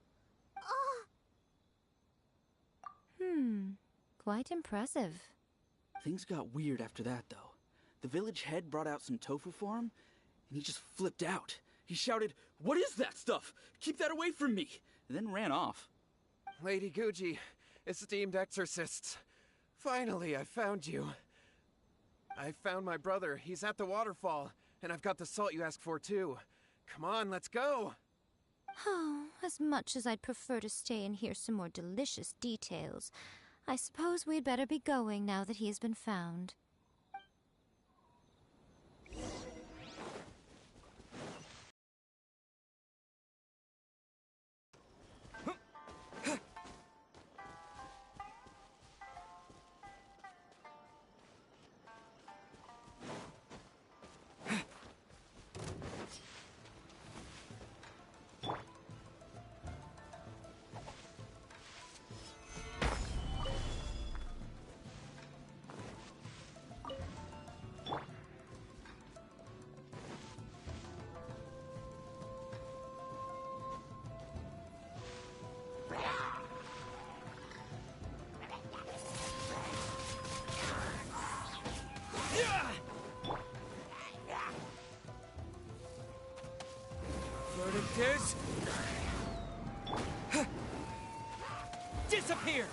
Quite impressive. Things got weird after that, though. The village head brought out some tofu for him, and he just flipped out. He shouted, "What is that stuff? Keep that away from me!" and then ran off. Lady Guji, esteemed exorcists, finally I found you. I found my brother. He's at the waterfall, and I've got the salt you asked for, too. Come on, let's go! Oh, as much as I'd prefer to stay and hear some more delicious details, I suppose we'd better be going now that he has been found. Verdict is... disappear!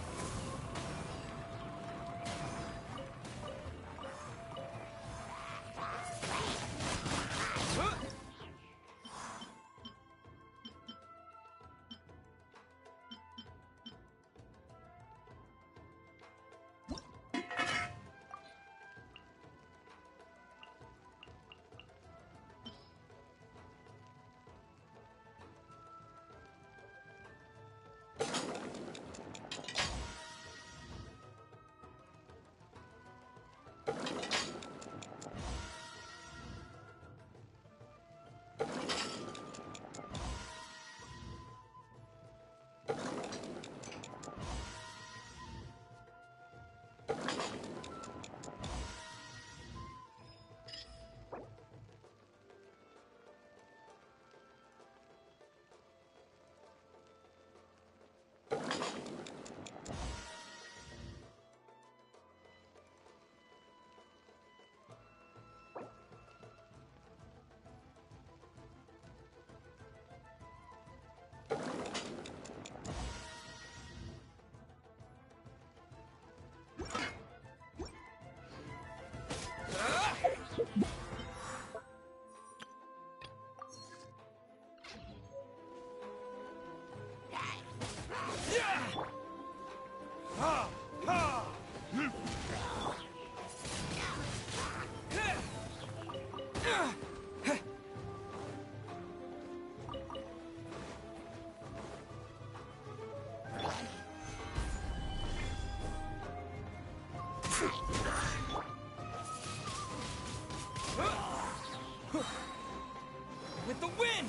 With the wind!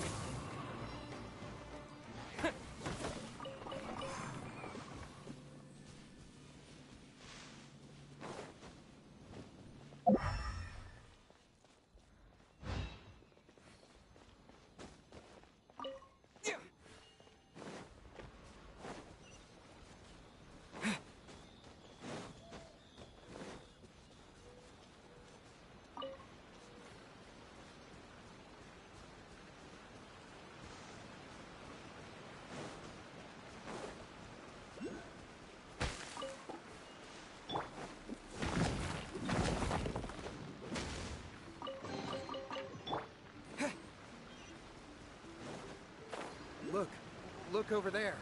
Look over there.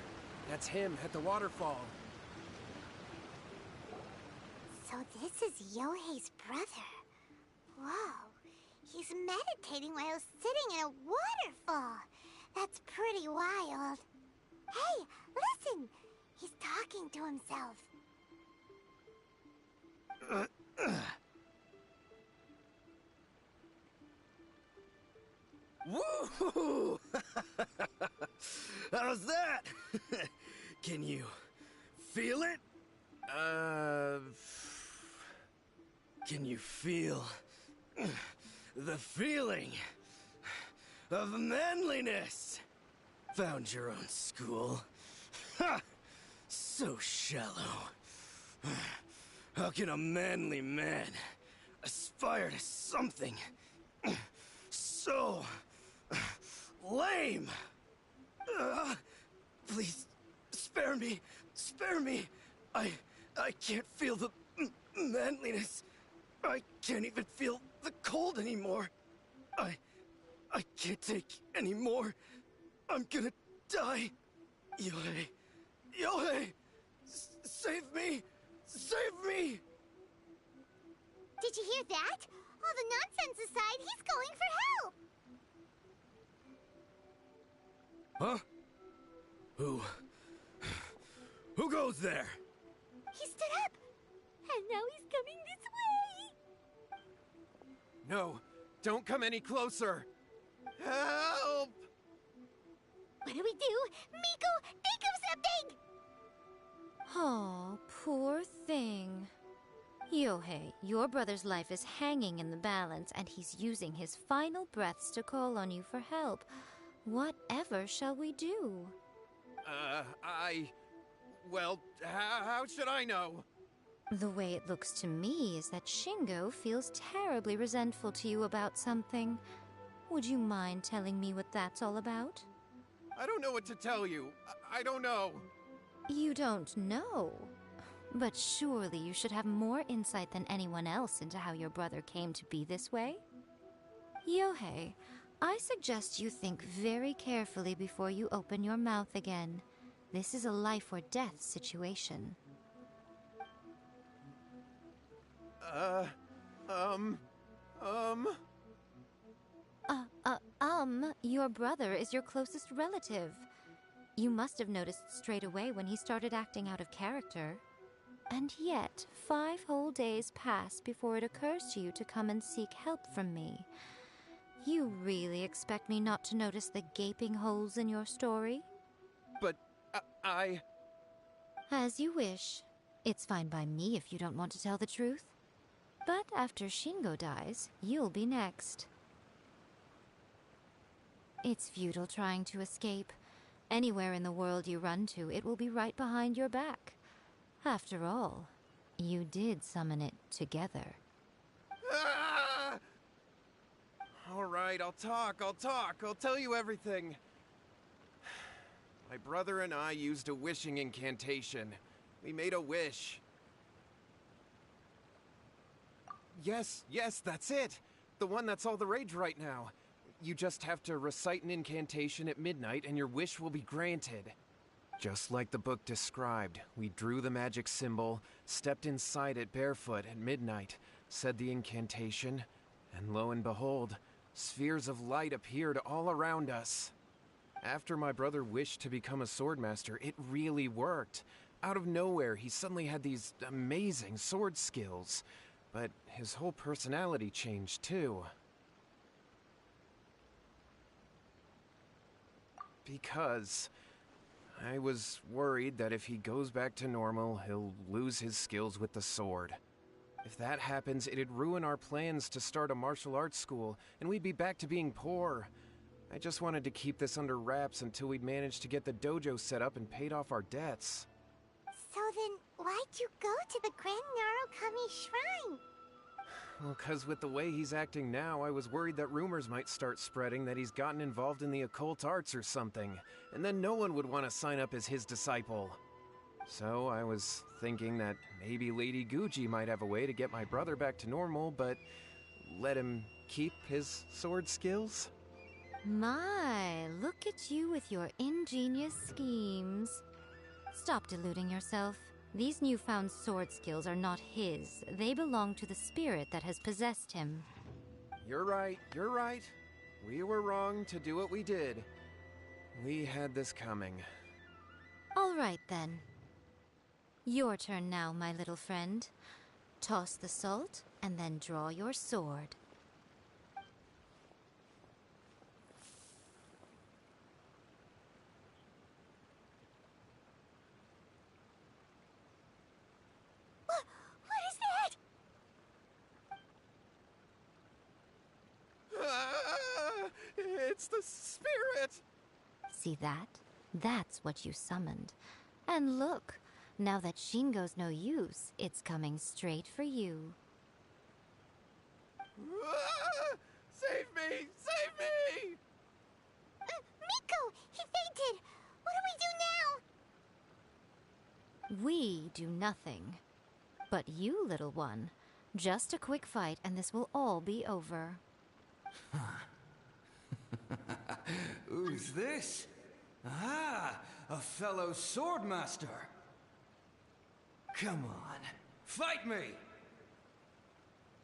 That's him at the waterfall. So this is Yohei's brother. Whoa, he's meditating while sitting in a waterfall. That's pretty wild. Hey, listen! He's talking to himself. Woohoo! How's that? Can you feel it? Can you feel the feeling of manliness? Found your own school? Ha! So shallow. How can a manly man aspire to something so lame? Please, spare me. Spare me. I can't feel the manliness. I can't even feel the cold anymore. I can't take any more. I'm gonna die. Yohei. Yohei! Save me! Save me! Did you hear that? All the nonsense aside, he's going for help! Huh? Who goes there? He stood up! And now he's coming this way! No, don't come any closer. Help! What do we do? Miko, think of something! Oh, poor thing. Yohei, your brother's life is hanging in the balance, and he's using his final breaths to call on you for help. Whatever shall we do? Well, how should I know? The way it looks to me is that Shingo feels terribly resentful to you about something. Would you mind telling me what that's all about? I don't know what to tell you. I don't know. You don't know? But surely you should have more insight than anyone else into how your brother came to be this way? Yohei, I suggest you think very carefully before you open your mouth again. This is a life or death situation. Your brother is your closest relative. You must have noticed straight away when he started acting out of character. And yet, 5 whole days pass before it occurs to you to come and seek help from me. You really expect me not to notice the gaping holes in your story? But I... As you wish. It's fine by me if you don't want to tell the truth. But after Shingo dies, you'll be next. It's futile trying to escape. Anywhere in the world you run to, it will be right behind your back. After all, you did summon it together. Ah! All right, I'll talk. I'll tell you everything. My brother and I used a wishing incantation. We made a wish. Yes, that's it. The one that's all the rage right now. You just have to recite an incantation at midnight and your wish will be granted. Just like the book described, we drew the magic symbol, stepped inside it barefoot at midnight, said the incantation, and lo and behold, spheres of light appeared all around us. After my brother wished to become a swordmaster, it really worked. Out of nowhere, he suddenly had these amazing sword skills, but his whole personality changed too. Because I was worried that if he goes back to normal, he'll lose his skills with the sword. If that happens, it'd ruin our plans to start a martial arts school, and we'd be back to being poor. I just wanted to keep this under wraps until we'd managed to get the dojo set up and paid off our debts. So then, why'd you go to the Grand Narukami Shrine? Well, 'cause with the way he's acting now, I was worried that rumors might start spreading that he's gotten involved in the occult arts or something, and then no one would want to sign up as his disciple. So I was thinking that maybe Lady Guji might have a way to get my brother back to normal, but let him keep his sword skills? My, look at you with your ingenious schemes. Stop deluding yourself. These newfound sword skills are not his. They belong to the spirit that has possessed him. You're right, you're right. We were wrong to do what we did. We had this coming. All right, then. Your turn now, my little friend. Toss the salt, and then draw your sword. What is that? It's the spirit! See that? That's what you summoned. And look, now that Shingo's no use, it's coming straight for you. Save me! Save me! Miko! He fainted! What do we do now? We do nothing. But you, little one, just a quick fight and this will all be over. Who's this? Ah, a fellow swordmaster. Come on, fight me!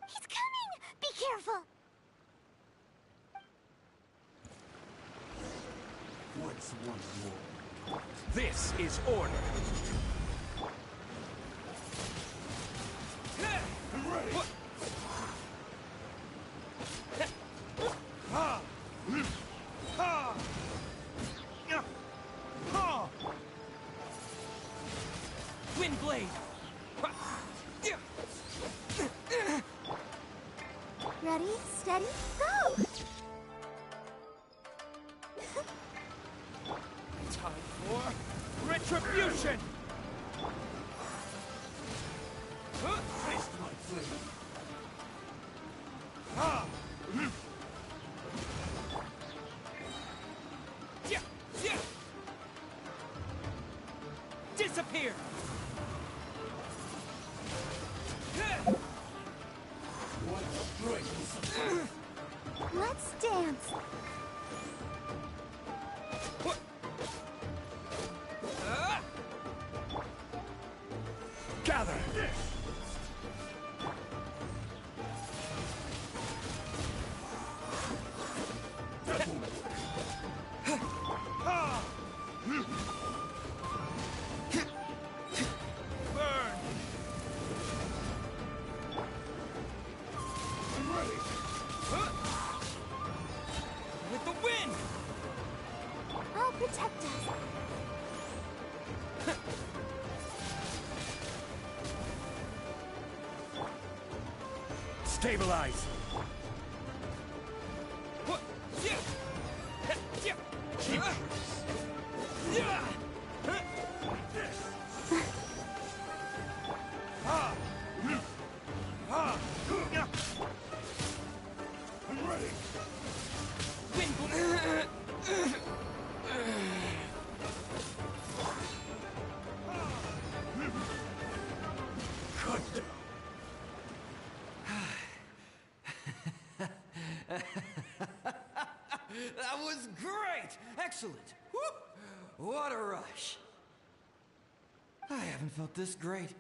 He's coming! Be careful! What's one more? This is order. I'm ready. What? Wind blade. Ready, steady, go! Time for retribution. Taste my flavor. Disappear. Let's dance! Gather. I'll protect us. Stabilize. I'm ready. That was great! Excellent! Whoop. What a rush! I haven't felt this great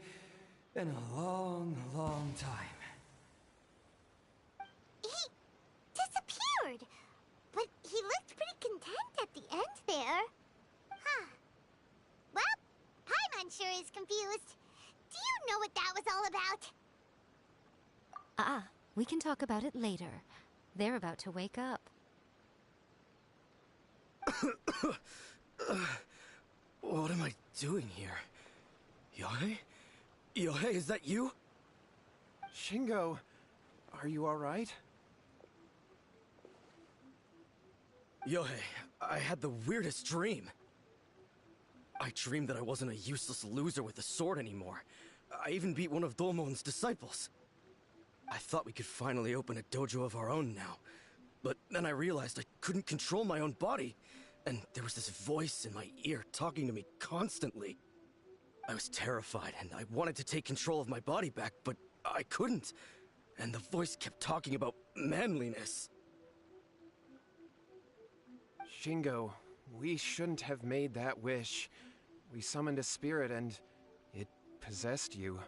in a long, long time. He disappeared! But he looked pretty content at the end there. Huh. Well, Paimon sure is confused. Do you know what that was all about? We can talk about it later. They're about to wake up. What am I doing here? Yohei? Yohei, is that you? Shingo, are you alright? Yohei, I had the weirdest dream. I dreamed that I wasn't a useless loser with a sword anymore. I even beat one of Domon's disciples. I thought we could finally open a dojo of our own now. But then I realized I couldn't control my own body. And there was this voice in my ear talking to me constantly. I was terrified and I wanted to take control of my body back, but I couldn't. And the voice kept talking about manliness. Shingo, we shouldn't have made that wish. We summoned a spirit and it possessed you.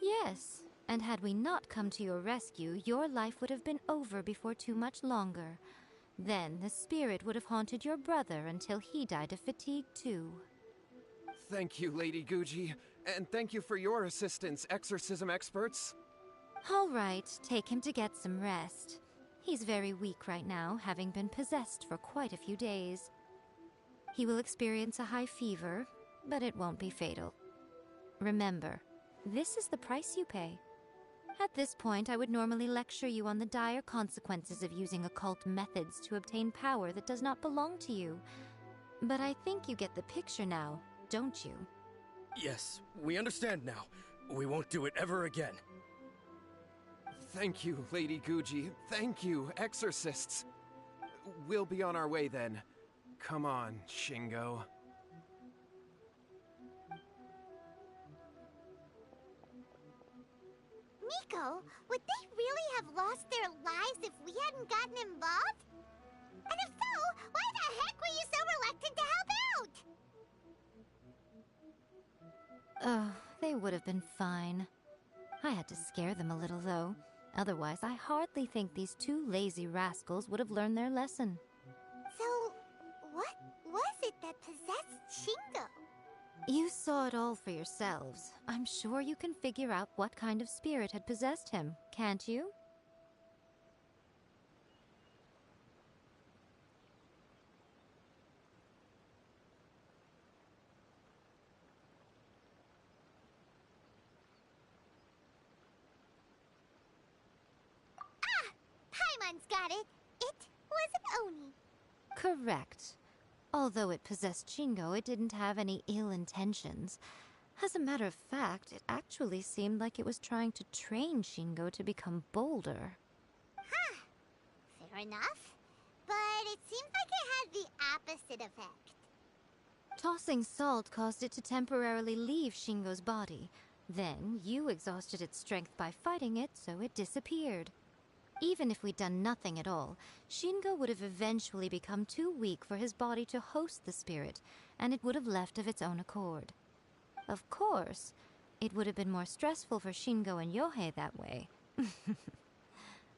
Yes, And had we not come to your rescue, your life would have been over before too much longer. Then the spirit would have haunted your brother until he died of fatigue too. Thank you, Lady Guji. And thank you for your assistance, exorcism experts. All right, take him to get some rest. He's very weak right now, having been possessed for quite a few days. He will experience a high fever, but it won't be fatal. Remember, this is the price you pay. At this point, I would normally lecture you on the dire consequences of using occult methods to obtain power that does not belong to you. But I think you get the picture now, don't you? Yes, we understand now. We won't do it ever again. Thank you, Lady Guji. Thank you, exorcists. We'll be on our way then. Come on, Shingo. Nico, would they really have lost their lives if we hadn't gotten involved? And if so, why the heck were you so reluctant to help out? Oh, they would have been fine. I had to scare them a little, though. Otherwise, I hardly think these two lazy rascals would have learned their lesson. So, what was it that possessed Shingo? You saw it all for yourselves. I'm sure you can figure out what kind of spirit had possessed him, can't you? Paimon's got it. It was an Oni. Correct. Although it possessed Shingo, it didn't have any ill intentions. As a matter of fact, it actually seemed like it was trying to train Shingo to become bolder. Huh. Fair enough. But it seems like it had the opposite effect. Tossing salt caused it to temporarily leave Shingo's body. Then, you exhausted its strength by fighting it, so it disappeared. Even if we'd done nothing at all, Shingo would have eventually become too weak for his body to host the spirit, and it would have left of its own accord. Of course, it would have been more stressful for Shingo and Yohei that way.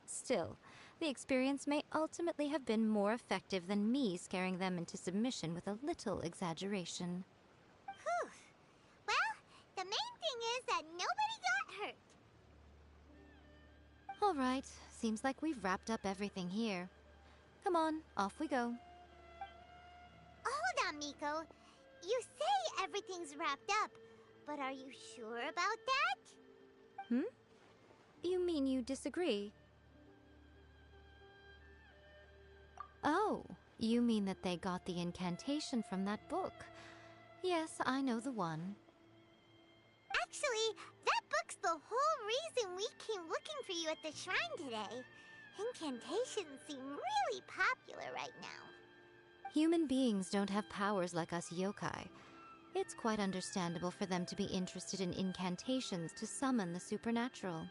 Still, the experience may ultimately have been more effective than me scaring them into submission with a little exaggeration. Whew. Well, the main thing is that nobody got hurt. All right, seems like we've wrapped up everything here. Come on, off we go. Hold on, Miko. You say everything's wrapped up, but are you sure about that? Hmm? You mean you disagree? Oh, you mean that they got the incantation from that book. Yes, I know the one. Actually, that book's the whole reason we came looking for you at the shrine today. Incantations seem really popular right now. Human beings don't have powers like us yokai. It's quite understandable for them to be interested in incantations to summon the supernatural.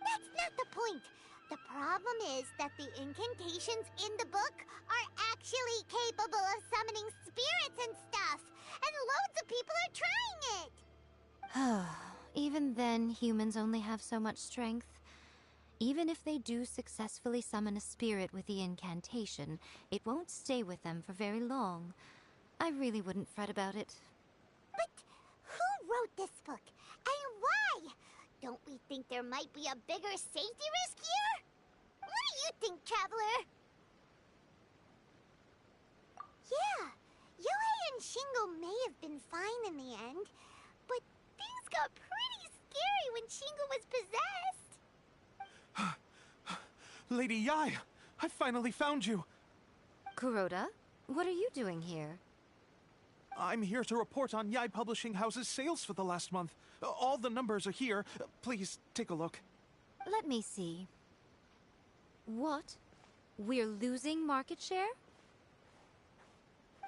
That's not the point. The problem is that the incantations in the book are actually capable of summoning spirits and stuff, and loads of people are trying it. Even then, humans only have so much strength. Even if they do successfully summon a spirit with the incantation, it won't stay with them for very long. I really wouldn't fret about it. But who wrote this book, and why? Don't we think there might be a bigger safety risk here? What do you think, Traveler? Yeah, Yohei and Shingo may have been fine in the end, but things got pretty scary when Shingo was possessed. Lady Yai, I finally found you. Kuroda, what are you doing here? I'm here to report on Yai Publishing House's sales for the last month. All the numbers are here. Please, take a look. Let me see. What? We're losing market share?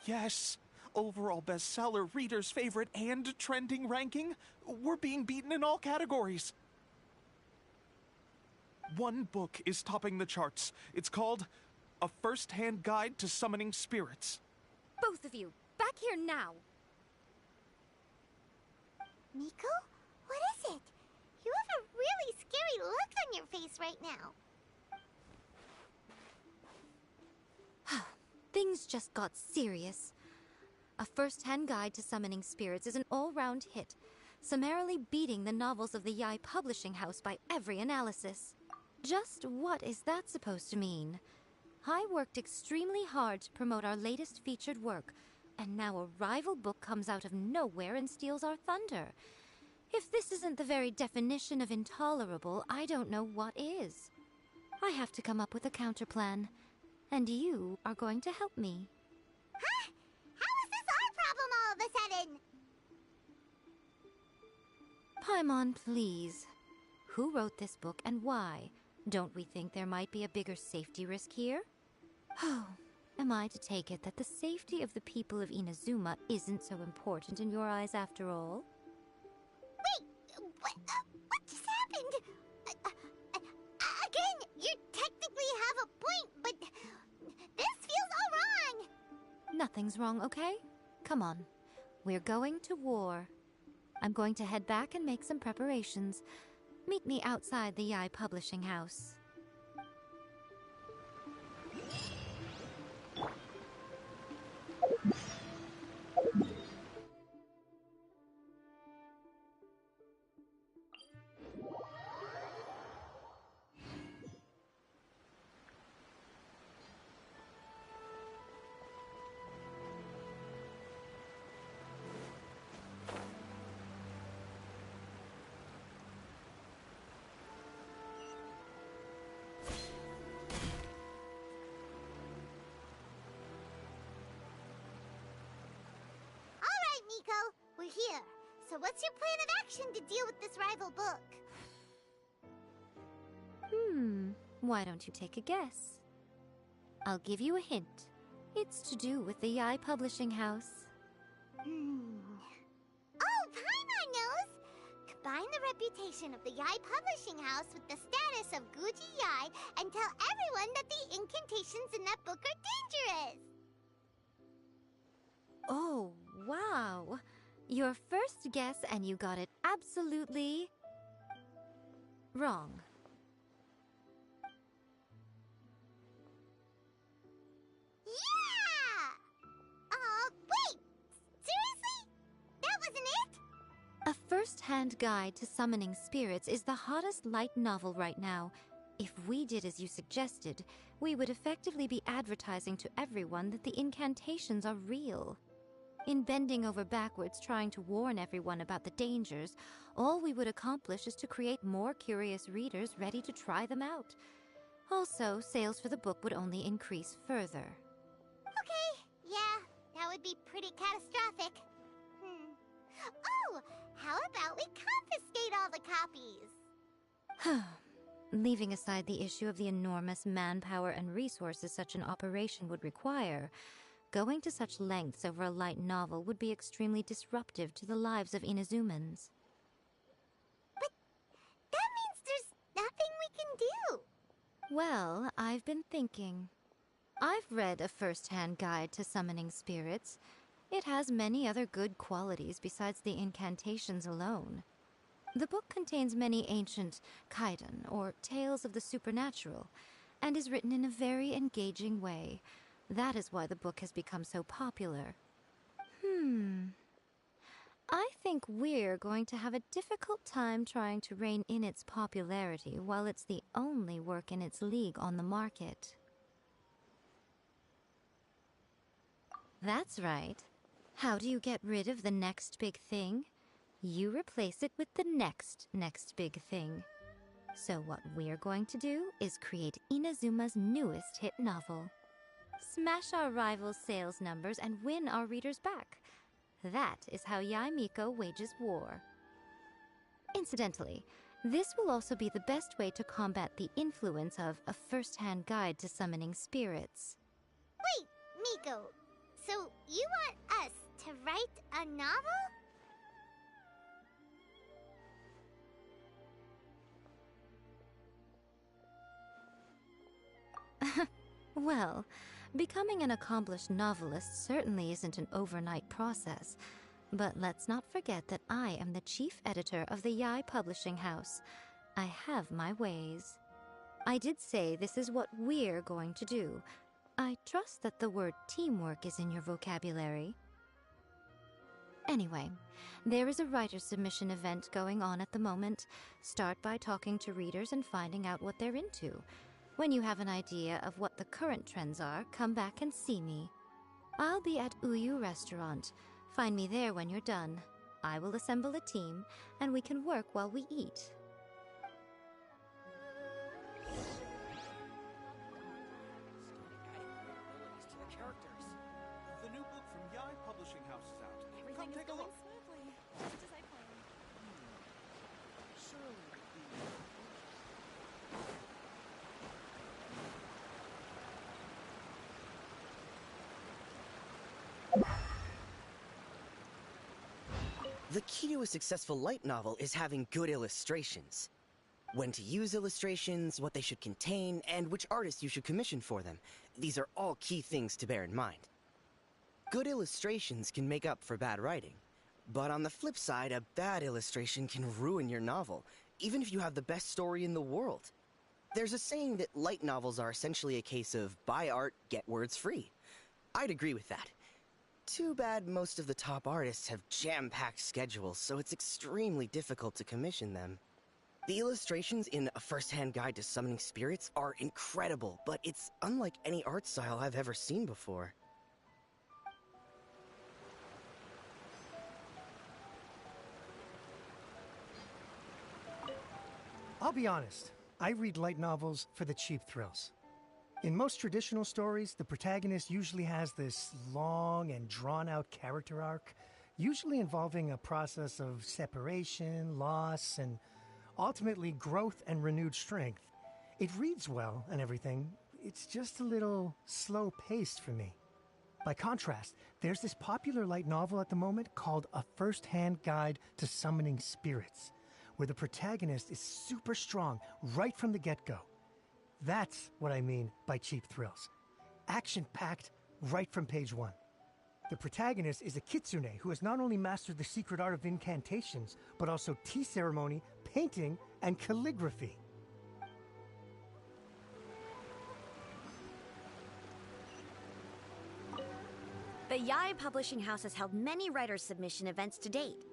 Yes. Overall bestseller, reader's favorite, and trending ranking. We're being beaten in all categories. One book is topping the charts. It's called A First-Hand Guide to Summoning Spirits. Both of you, back here now! Miko? What is it? You have a really scary look on your face right now. Things just got serious. A first-hand guide to summoning spirits is an all-round hit, summarily beating the novels of the Yai Publishing House by every analysis. Just what is that supposed to mean? I worked extremely hard to promote our latest featured work, and now a rival book comes out of nowhere and steals our thunder. If this isn't the very definition of intolerable, I don't know what is. I have to come up with a counterplan, and you are going to help me. Huh? How is this our problem all of a sudden? Paimon, please. Who wrote this book and why? Don't we think there might be a bigger safety risk here? Oh, am I to take it that the safety of the people of Inazuma isn't so important in your eyes after all? Wait, what just happened? Again, you technically have a point, but this feels all wrong. Nothing's wrong, okay? Come on. We're going to war. I'm going to head back and make some preparations. Meet me outside the Yai Publishing House. Nico, we're here. So what's your plan of action to deal with this rival book? Why don't you take a guess? I'll give you a hint. It's to do with the Yai Publishing House. Oh, Paimon knows! Combine the reputation of the Yai Publishing House with the status of Guji Yai and tell everyone that the incantations in that book are dangerous! Oh, wow. Your first guess and you got it absolutely wrong. Yeah! Wait! Seriously? That wasn't it? A first-hand guide to summoning spirits is the hottest light novel right now. If we did as you suggested, we would effectively be advertising to everyone that the incantations are real. In bending over backwards trying to warn everyone about the dangers, all we would accomplish is to create more curious readers ready to try them out. Also, sales for the book would only increase further. Okay, yeah, that would be pretty catastrophic. Oh, how about we confiscate all the copies? Leaving aside the issue of the enormous manpower and resources such an operation would require, going to such lengths over a light novel would be extremely disruptive to the lives of Inazumans. But that means there's nothing we can do. Well, I've been thinking. I've read a first-hand guide to summoning spirits. It has many other good qualities besides the incantations alone. The book contains many ancient kaidan, or tales of the supernatural, and is written in a very engaging way. That is why the book has become so popular. I think we're going to have a difficult time trying to rein in its popularity while it's the only work in its league on the market. That's right. How do you get rid of the next big thing? You replace it with the next big thing. So what we're going to do is create Inazuma's newest hit novel. Smash our rivals' sales numbers and win our readers back. That is how Yae Miko wages war. Incidentally, this will also be the best way to combat the influence of a first-hand guide to summoning spirits. Wait, Miko, so you want us to write a novel? Well, becoming an accomplished novelist certainly isn't an overnight process. But let's not forget that I am the chief editor of the Yai Publishing House. I have my ways. I did say this is what we're going to do. I trust that the word teamwork is in your vocabulary. Anyway, there is a writer submission event going on at the moment. Start by talking to readers and finding out what they're into. When you have an idea of what the current trends are, come back and see me. I'll be at Uyu Restaurant. Find me there when you're done. I will assemble a team, and we can work while we eat. The new book from Yai Publishing House is out. Come take a look. Smoothly, just as I planned. The key to a successful light novel is having good illustrations. When to use illustrations, what they should contain, and which artists you should commission for them. These are all key things to bear in mind. Good illustrations can make up for bad writing. But on the flip side, a bad illustration can ruin your novel, even if you have the best story in the world. There's a saying that light novels are essentially a case of buy art, get words free. I'd agree with that. Too bad most of the top artists have jam-packed schedules, so it's extremely difficult to commission them. The illustrations in A First-Hand Guide to Summoning Spirits are incredible, but it's unlike any art style I've ever seen before. I'll be honest, I read light novels for the cheap thrills. In most traditional stories, the protagonist usually has this long and drawn-out character arc, usually involving a process of separation, loss, and ultimately growth and renewed strength. It reads well and everything, it's just a little slow-paced for me. By contrast, there's this popular light novel at the moment called A First-Hand Guide to Summoning Spirits, where the protagonist is super strong right from the get-go. That's what I mean by cheap thrills. Action-packed right from page one. The protagonist is a kitsune who has not only mastered the secret art of incantations, but also tea ceremony, painting, and calligraphy. The Yai Publishing House has held many writer submission events to date.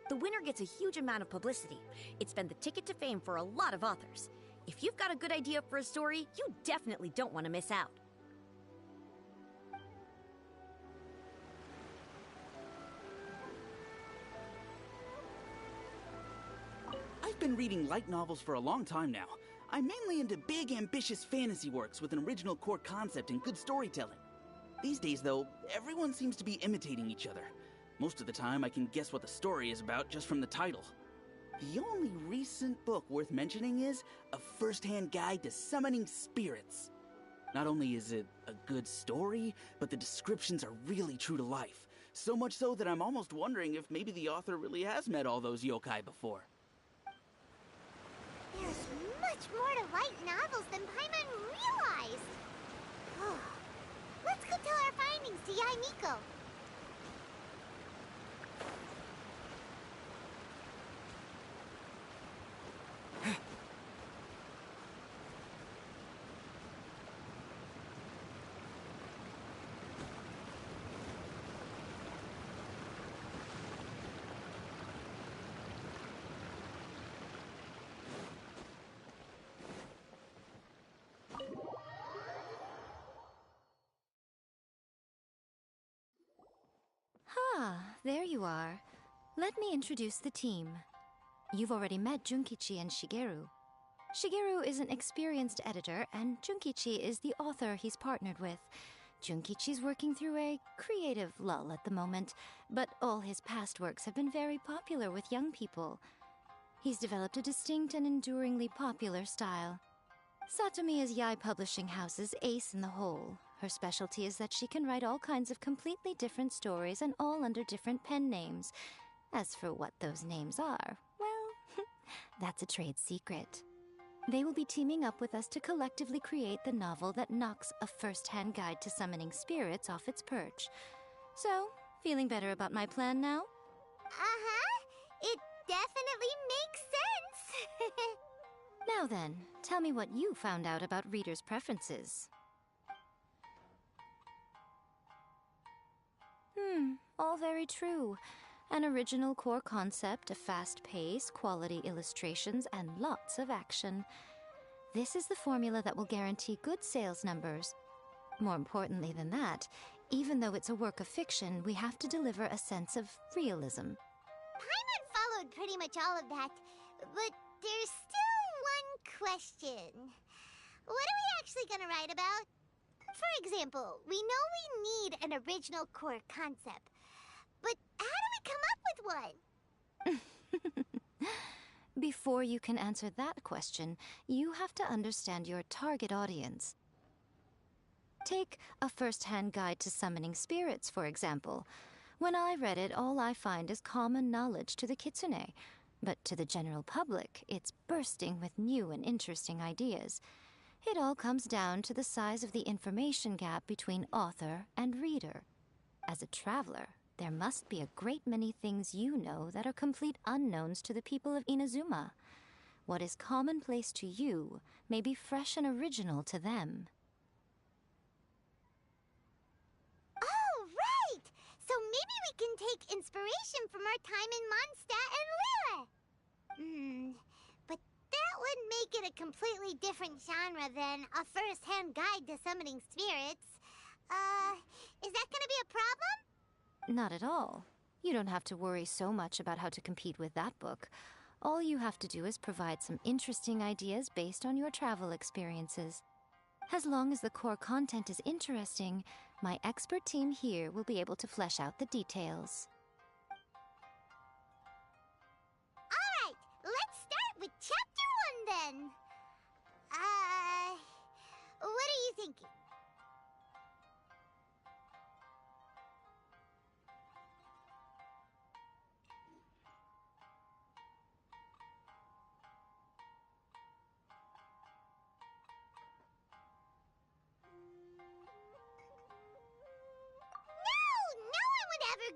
The winner gets a huge amount of publicity. It's been the ticket to fame for a lot of authors. If you've got a good idea for a story, you definitely don't want to miss out. I've been reading light novels for a long time now. I'm mainly into big, ambitious fantasy works with an original core concept and good storytelling. These days, though, everyone seems to be imitating each other. Most of the time, I can guess what the story is about just from the title. The only recent book worth mentioning is A First-Hand Guide to Summoning Spirits. Not only is it a good story, but the descriptions are really true to life. So much so that I'm almost wondering if maybe the author really has met all those yokai before. There's much more to light novels than Paimon realized. Oh, let's go tell our findings to Yai Miko. There you are. Let me introduce the team. You've already met Junkichi and Shigeru. Shigeru is an experienced editor, and Junkichi is the author he's partnered with. Junkichi's working through a creative lull at the moment, but all his past works have been very popular with young people. He's developed a distinct and enduringly popular style. Satomi is Yai Publishing House's ace in the hole. Her specialty is that she can write all kinds of completely different stories and all under different pen names. As for what those names are, well, that's a trade secret. They will be teaming up with us to collectively create the novel that knocks A First-Hand Guide to Summoning Spirits off its perch. So, feeling better about my plan now? Uh-huh. It definitely makes sense. Now then, tell me what you found out about readers' preferences. All very true. An original core concept, a fast pace, quality illustrations, and lots of action. This is the formula that will guarantee good sales numbers. More importantly than that, even though it's a work of fiction, we have to deliver a sense of realism. Paimon followed pretty much all of that, but there's still one question. What are we actually gonna write about? For example, we know we need an original core concept, but how do we come up with one? Before you can answer that question, you have to understand your target audience. Take a first-hand guide to summoning spirits, for example. When I read it, all I find is common knowledge to the kitsune. But to the general public, it's bursting with new and interesting ideas. It all comes down to the size of the information gap between author and reader. As a traveler, there must be a great many things you know that are complete unknowns to the people of Inazuma. What is commonplace to you may be fresh and original to them. Oh, right! So maybe we can take inspiration from our time in Mondstadt and Lille. But that would make it a completely different genre than a first-hand guide to summoning spirits. Is that gonna be a problem? Not at all. You don't have to worry so much about how to compete with that book. All you have to do is provide some interesting ideas based on your travel experiences. As long as the core content is interesting, my expert team here will be able to flesh out the details. Alright, let's start with Chapter 1 then. What are you thinking?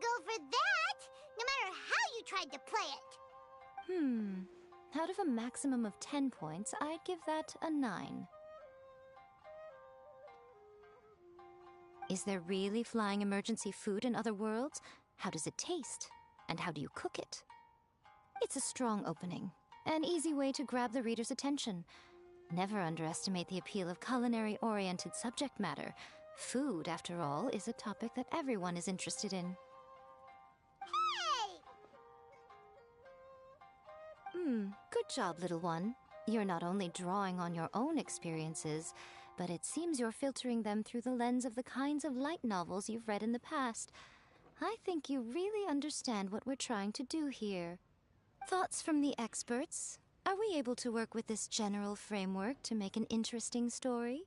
Go for that, no matter how you tried to play it. Out of a maximum of 10 points, I'd give that a 9. Is there really flying emergency food in other worlds? How does it taste? And how do you cook it? It's a strong opening, an easy way to grab the reader's attention. Never underestimate the appeal of culinary-oriented subject matter. Food, after all, is a topic that everyone is interested in. Good job, little one. You're not only drawing on your own experiences, but it seems you're filtering them through the lens of the kinds of light novels you've read in the past. I think you really understand what we're trying to do here. Thoughts from the experts? Are we able to work with this general framework to make an interesting story?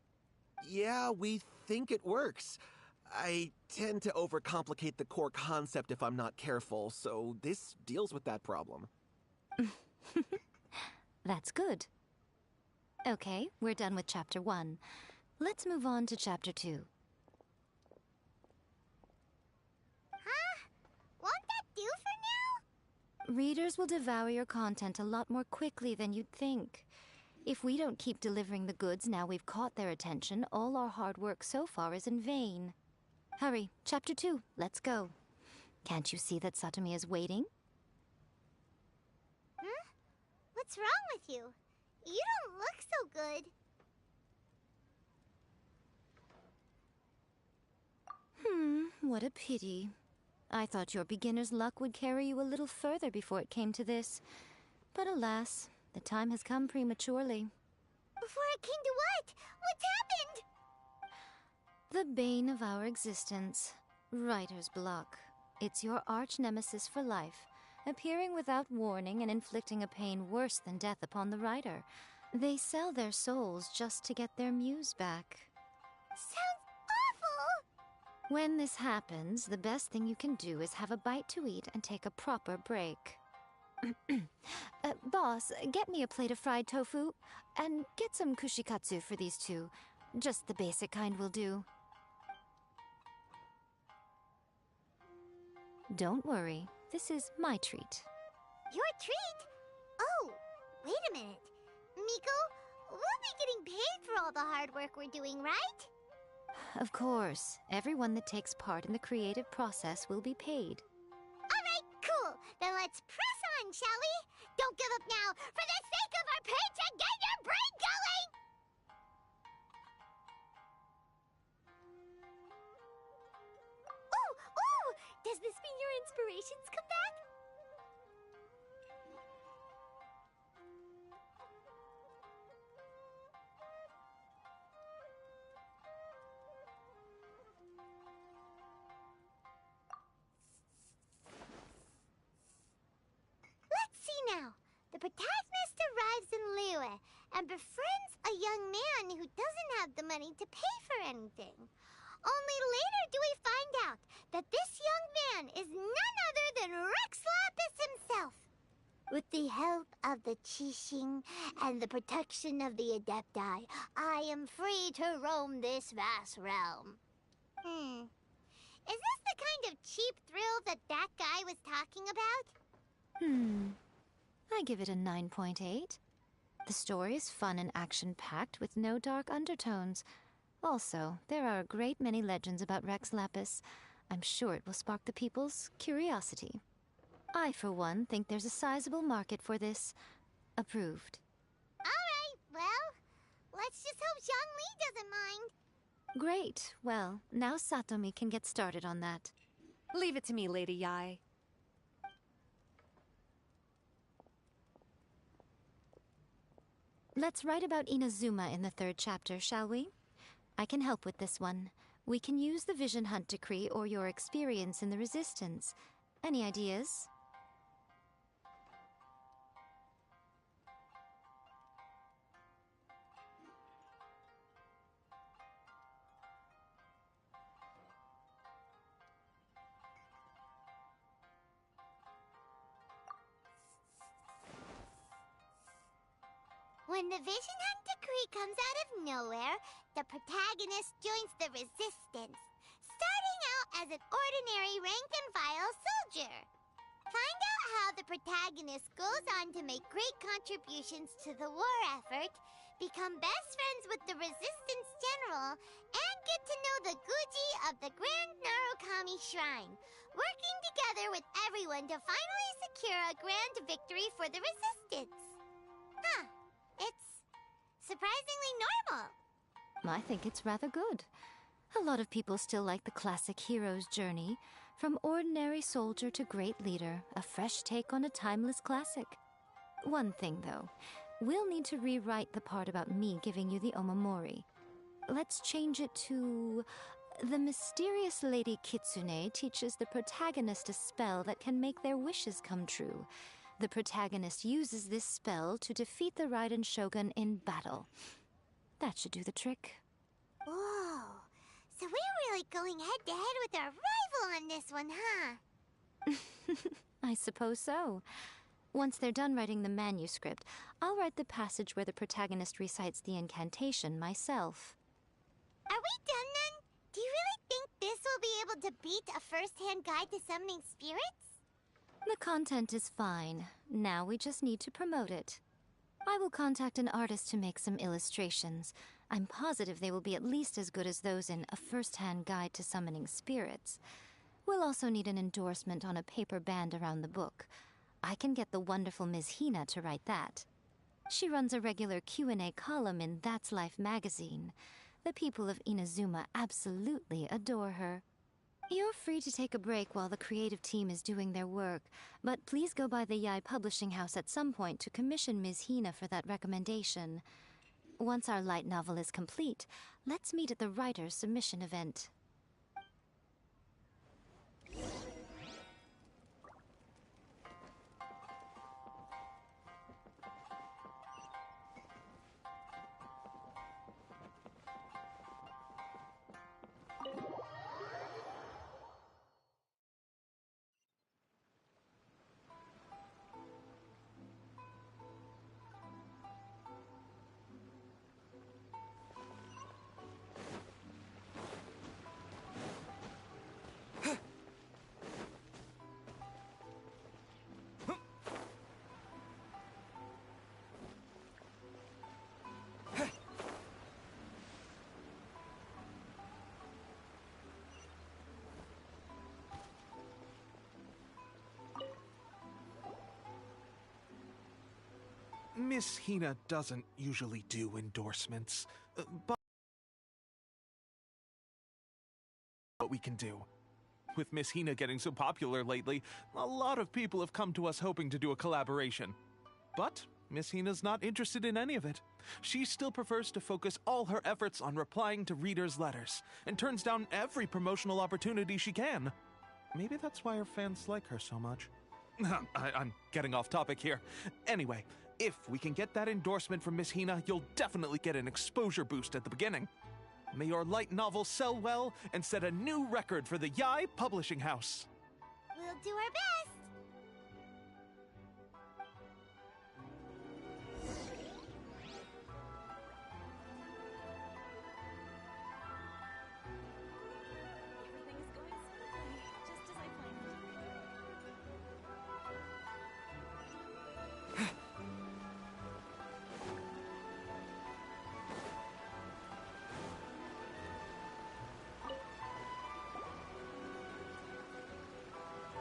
Yeah, we think it works. I tend to overcomplicate the core concept if I'm not careful, so this deals with that problem. That's good. Okay, we're done with Chapter 1. Let's move on to Chapter 2. Won't that do for now? Readers will devour your content a lot more quickly than you'd think. If we don't keep delivering the goods now we've caught their attention, all our hard work so far is in vain. Hurry, Chapter 2, let's go. Can't you see that Satomi is waiting? What's wrong with you? You don't look so good. What a pity. I thought your beginner's luck would carry you a little further before it came to this. But alas, the time has come prematurely. Before it came to what? What's happened? The bane of our existence. Writer's block. It's your arch-nemesis for life, appearing without warning and inflicting a pain worse than death upon the writer. They sell their souls just to get their muse back. Sounds awful! When this happens, the best thing you can do is have a bite to eat and take a proper break. Boss, get me a plate of fried tofu, and get some kushikatsu for these two. Just the basic kind will do. Don't worry. this is my treat. Your treat? Oh, wait a minute. Miko, we'll be getting paid for all the hard work we're doing, right? Of course, everyone that takes part in the creative process will be paid. Alright, cool. Then let's press on, shall we? Don't give up now, for the sake of our paycheck, get your brain going! Ooh! Does this mean your inspirations come back? Let's see now. The protagonist arrives in Liyue and befriends a young man who doesn't have the money to pay for anything. Only later do we find out that this young man is none other than Rex Lapis himself. With the help of the Qixing and the protection of the Adepti, I am free to roam this vast realm. Is this the kind of cheap thrill that guy was talking about? I give it a 9.8. The story is fun and action-packed with no dark undertones. Also, there are a great many legends about Rex Lapis. I'm sure it will spark the people's curiosity. I, for one, think there's a sizable market for this. Approved. Alright, well, let's just hope Zhongli doesn't mind. Great. Well, now Satomi can get started on that. Leave it to me, Lady Yae. Let's write about Inazuma in the 3rd chapter, shall we? I can help with this one. We can use the Vision Hunt Decree or your experience in the Resistance. Any ideas? When the Vision Hunt Decree comes out of nowhere, the protagonist joins the Resistance, starting out as an ordinary rank-and-file soldier. Find out how the protagonist goes on to make great contributions to the war effort, become best friends with the Resistance General, and get to know the Guji of the Grand Narukami Shrine, working together with everyone to finally secure a grand victory for the Resistance. It's surprisingly normal. I think it's rather good. A lot of people still like the classic hero's journey, from ordinary soldier to great leader, a fresh take on a timeless classic. One thing, though, we'll need to rewrite the part about me giving you the Omamori. Let's change it to... The mysterious Lady Kitsune teaches the protagonist a spell that can make their wishes come true. The protagonist uses this spell to defeat the Raiden Shogun in battle. That should do the trick. Whoa, so we're really going head-to-head with our rival on this one, huh? I suppose so. Once they're done writing the manuscript, I'll write the passage where the protagonist recites the incantation myself. Are we done then? Do you really think this will be able to beat a first-hand guide to summoning spirits? The content is fine. Now we just need to promote it. I will contact an artist to make some illustrations. I'm positive they will be at least as good as those in A First-Hand Guide to Summoning Spirits. We'll also need an endorsement on a paper band around the book. I can get the wonderful Ms. Hina to write that. She runs a regular Q&A column in That's Life magazine. The people of Inazuma absolutely adore her. You're free to take a break while the creative team is doing their work, but please go by the Yae Publishing House at some point to commission Ms. Hina for that recommendation. Once our light novel is complete, let's meet at the writer's submission event. Miss Hina doesn't usually do endorsements, but what we can do. With Miss Hina getting so popular lately, a lot of people have come to us hoping to do a collaboration. But Miss Hina's not interested in any of it. She still prefers to focus all her efforts on replying to readers' letters, and turns down every promotional opportunity she can. Maybe that's why her fans like her so much. I'm getting off topic here. Anyway, if we can get that endorsement from Miss Hina, you'll definitely get an exposure boost at the beginning. May your light novel sell well and set a new record for the Yai Publishing House. We'll do our best.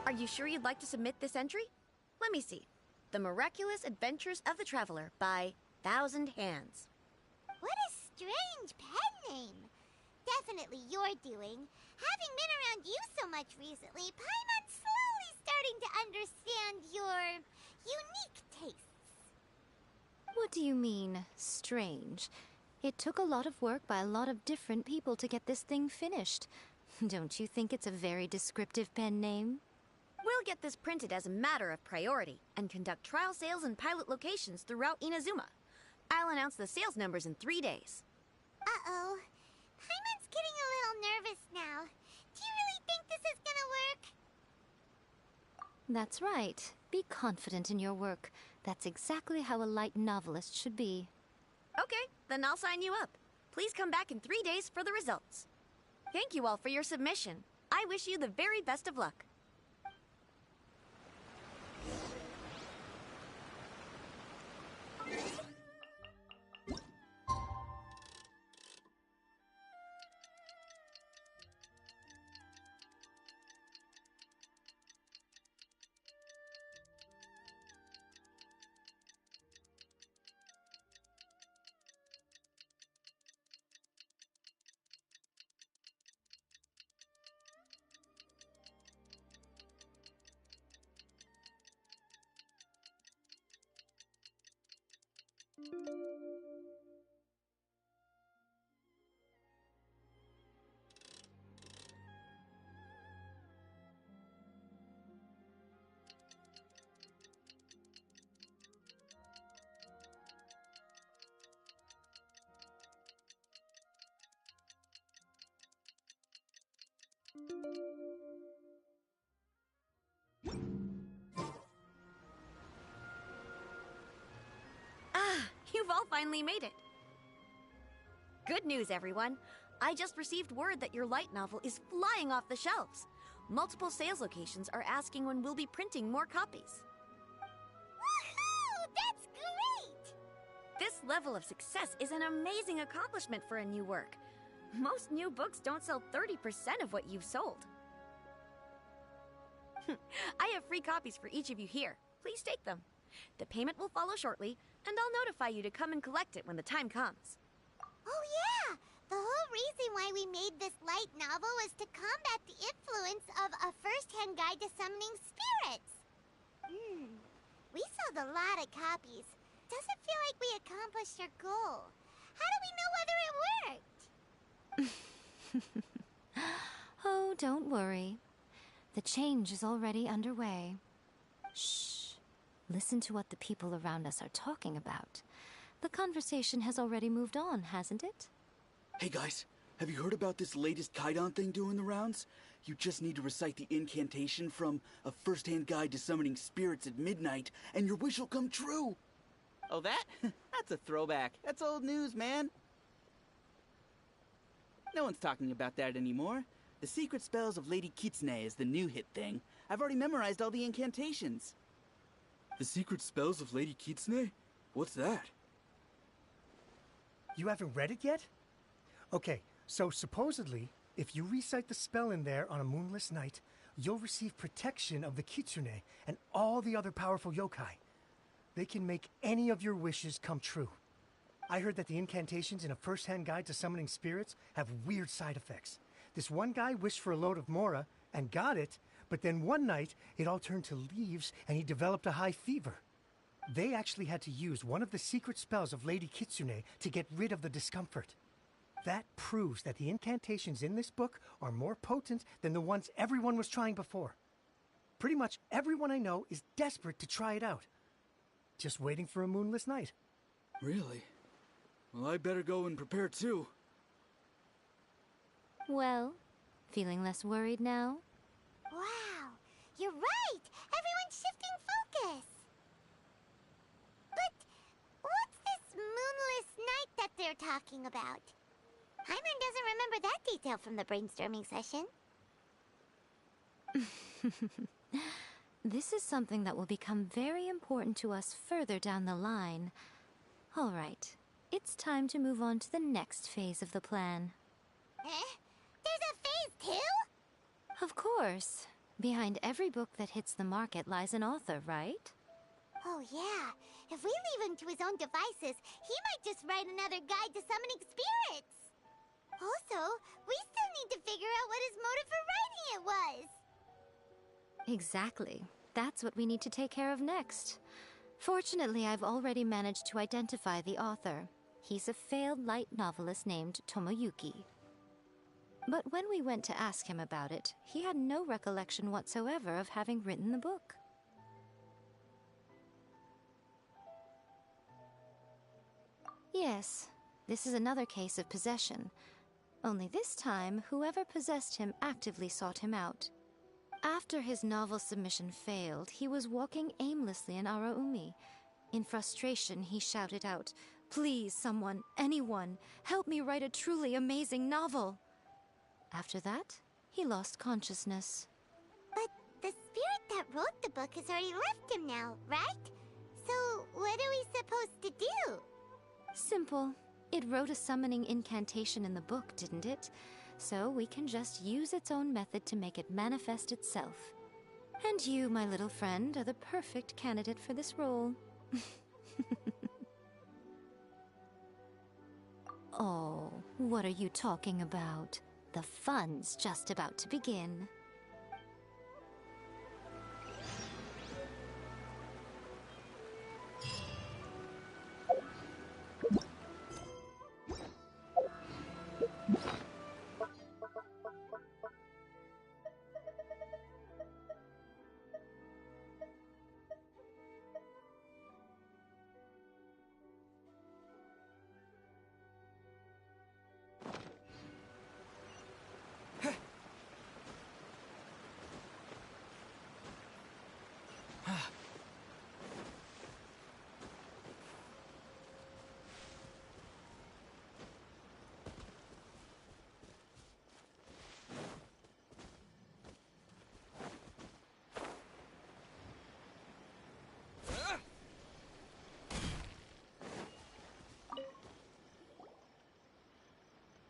Are you sure you'd like to submit this entry? Let me see. The Miraculous Adventures of the Traveler by Thousand Hands. What a strange pen name. Definitely your doing. Having been around you so much recently, Paimon's slowly starting to understand your unique tastes. What do you mean, strange? It took a lot of work by a lot of different people to get this thing finished. Don't you think it's a very descriptive pen name? We'll get this printed as a matter of priority and conduct trial sales in pilot locations throughout Inazuma. I'll announce the sales numbers in 3 days. Uh-oh. Paimon's getting a little nervous now. Do you really think this is gonna work? That's right. Be confident in your work. That's exactly how a light novelist should be. Okay, then I'll sign you up. Please come back in 3 days for the results. Thank you all for your submission. I wish you the very best of luck. Ah, you've all finally made it. Good news, everyone. I just received word that your light novel is flying off the shelves. Multiple sales locations are asking when we'll be printing more copies. Woohoo! That's great! This level of success is an amazing accomplishment for a new work. Most new books don't sell 30% of what you've sold. I have free copies for each of you here. Please take them. The payment will follow shortly, and I'll notify you to come and collect it when the time comes. Oh yeah! The whole reason why we made this light novel was to combat the influence of a first-hand guide to summoning spirits. We sold a lot of copies. Doesn't feel like we accomplished our goal. How do we know whether it worked? Oh, don't worry. The change is already underway. Shh. Listen to what the people around us are talking about. The conversation has already moved on, hasn't it? Hey guys, have you heard about this latest Kaidan thing doing the rounds? You just need to recite the incantation from A First-Hand Guide to Summoning Spirits at Midnight, and your wish will come true! Oh, that? That's a throwback. That's old news, man. No one's talking about that anymore. The Secret Spells of Lady Kitsune is the new hit thing. I've already memorized all the incantations. The Secret Spells of Lady Kitsune? What's that? You haven't read it yet? Okay, so supposedly, if you recite the spell in there on a moonless night, you'll receive protection of the Kitsune and all the other powerful yokai. They can make any of your wishes come true. I heard that the incantations in a first-hand guide to summoning spirits have weird side effects. This one guy wished for a load of Mora and got it, but then one night it all turned to leaves and he developed a high fever. They actually had to use one of the secret spells of Lady Kitsune to get rid of the discomfort. That proves that the incantations in this book are more potent than the ones everyone was trying before. Pretty much everyone I know is desperate to try it out. Just waiting for a moonless night. Really? Well, I better go and prepare too. Well, feeling less worried now? Wow, you're right! Everyone's shifting focus! But what's this moonless night that they're talking about? Paimon doesn't remember that detail from the brainstorming session. This is something that will become very important to us further down the line. All right, it's time to move on to the next phase of the plan. There's a phase 2? Of course. Behind every book that hits the market lies an author, right? Oh yeah, if we leave him to his own devices, he might just write another guide to summoning spirits. Also, we still need to figure out what his motive for writing it was. Exactly. That's what we need to take care of next. Fortunately, I've already managed to identify the author. He's a failed light novelist named Tomoyuki. But when we went to ask him about it, he had no recollection whatsoever of having written the book. Yes, this is another case of possession. Only this time, whoever possessed him actively sought him out. After his novel submission failed, he was walking aimlessly in Araumi. In frustration, he shouted out, "Please, someone, anyone, help me write a truly amazing novel!" After that, he lost consciousness. But the spirit that wrote the book has already left him now, right? So what are we supposed to do? Simple. It wrote a summoning incantation in the book, didn't it? So we can just use its own method to make it manifest itself. And you, my little friend, are the perfect candidate for this role. Oh, what are you talking about? The fun's just about to begin.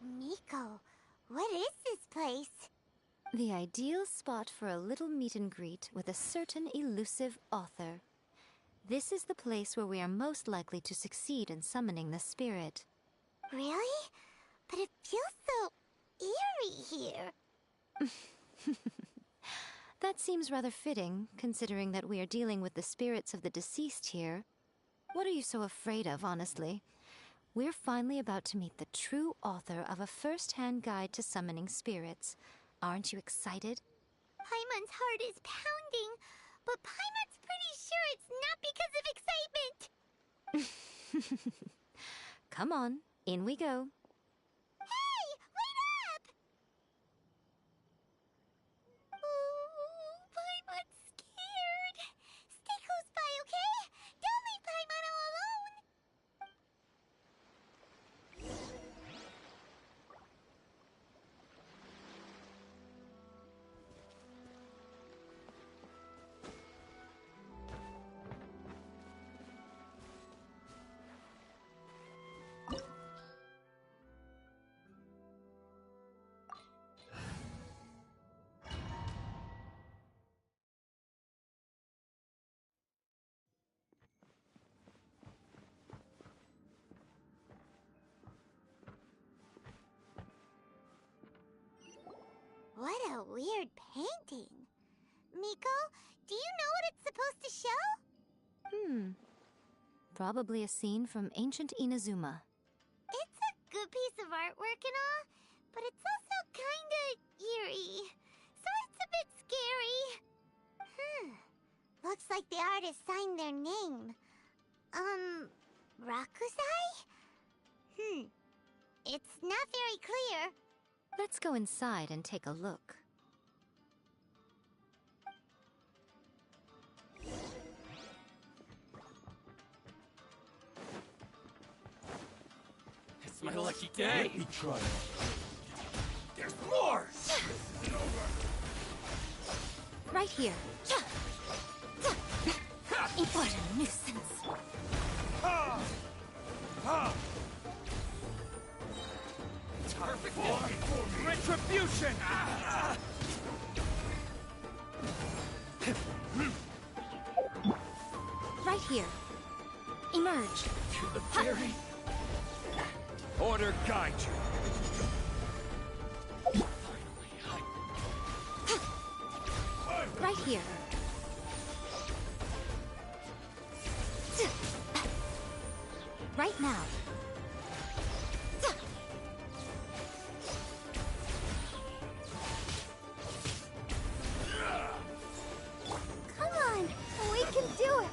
Nico, what is this place? The ideal spot for a little meet and greet with a certain elusive author. This is the place where we are most likely to succeed in summoning the spirit. Really? But it feels so eerie here. That seems rather fitting, considering that we are dealing with the spirits of the deceased here. What are you so afraid of, honestly? We're finally about to meet the true author of a first-hand guide to summoning spirits. Aren't you excited? Paimon's heart is pounding, but Paimon's pretty sure it's not because of excitement. Come on, in we go. Hey, wait up! Ooh, Paimon's scared. Stay close by, okay? Don't leave Paimon all alone. weird painting. Miko, do you know what it's supposed to show? Probably a scene from ancient Inazuma. It's a good piece of artwork and all, but it's also kinda eerie. So it's a bit scary. Looks like the artist signed their name. Rakusai? It's not very clear. Let's go inside and take a look. It's my lucky day. Let me try. There's more! Right here. What a nuisance. Perfect retribution! Right here. Emerge. To the very order guide you. Right here. Right now. Come on, we can do it.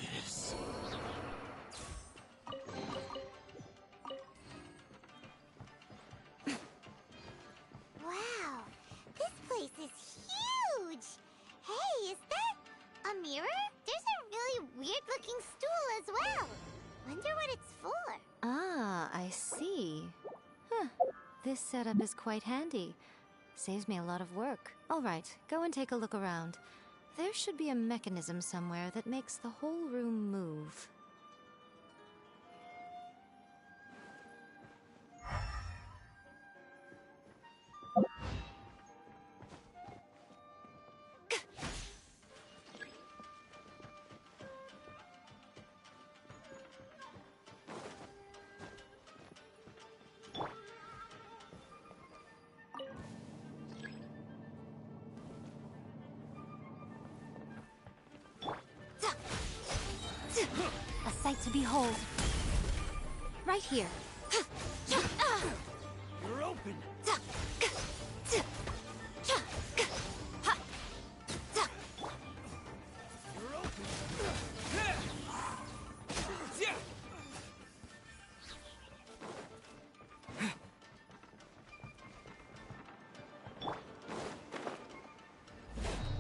This. Wow, this place is huge. Hey, is that a mirror? There's a really weird-looking stool as well. Wonder what it's for. Ah, I see. This setup is quite handy. Saves me a lot of work. All right, go and take a look around. There should be a mechanism somewhere that makes the whole room move. A sight to behold. Right here. You're open. You're open.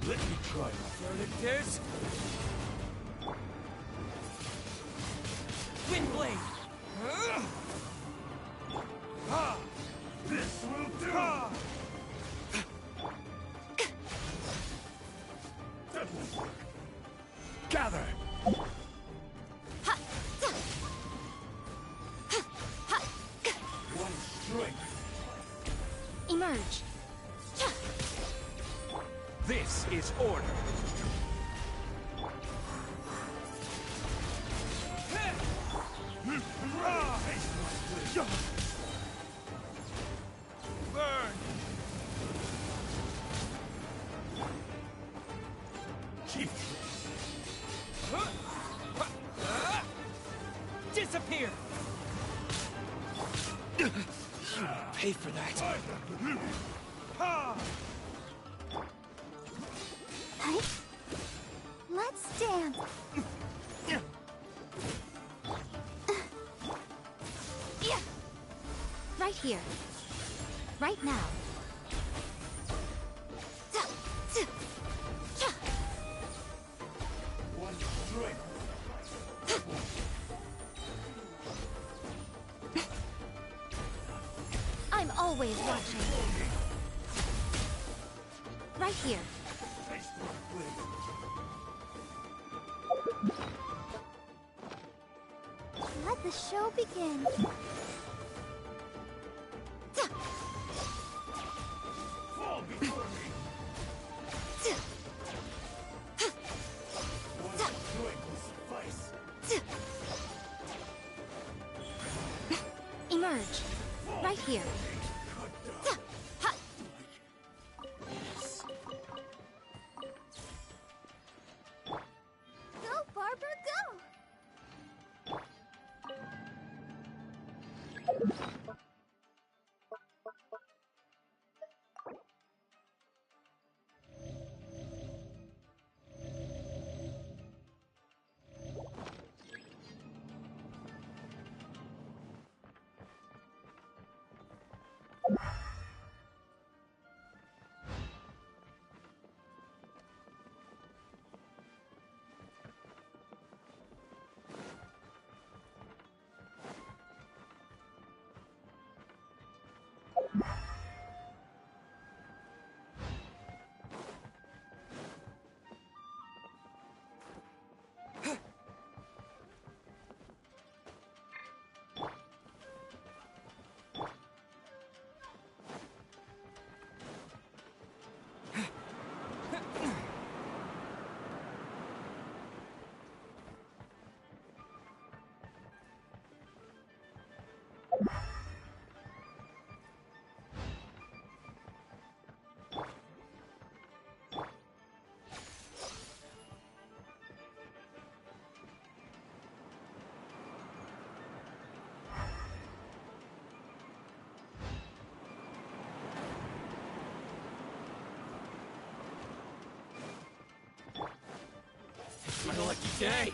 Let me try. There it is. Windblade. This will do. That will work. Gather. One strength. Emerge. This is order. Burn! Chief. Disappear! You pay for that. Hey, let's dance. Right here. Right now. One strength. I'm always watching. Right here. Let the show begin. Fall before me. One strength will suffice. Right here. Go, Barbara, go! It's my lucky day!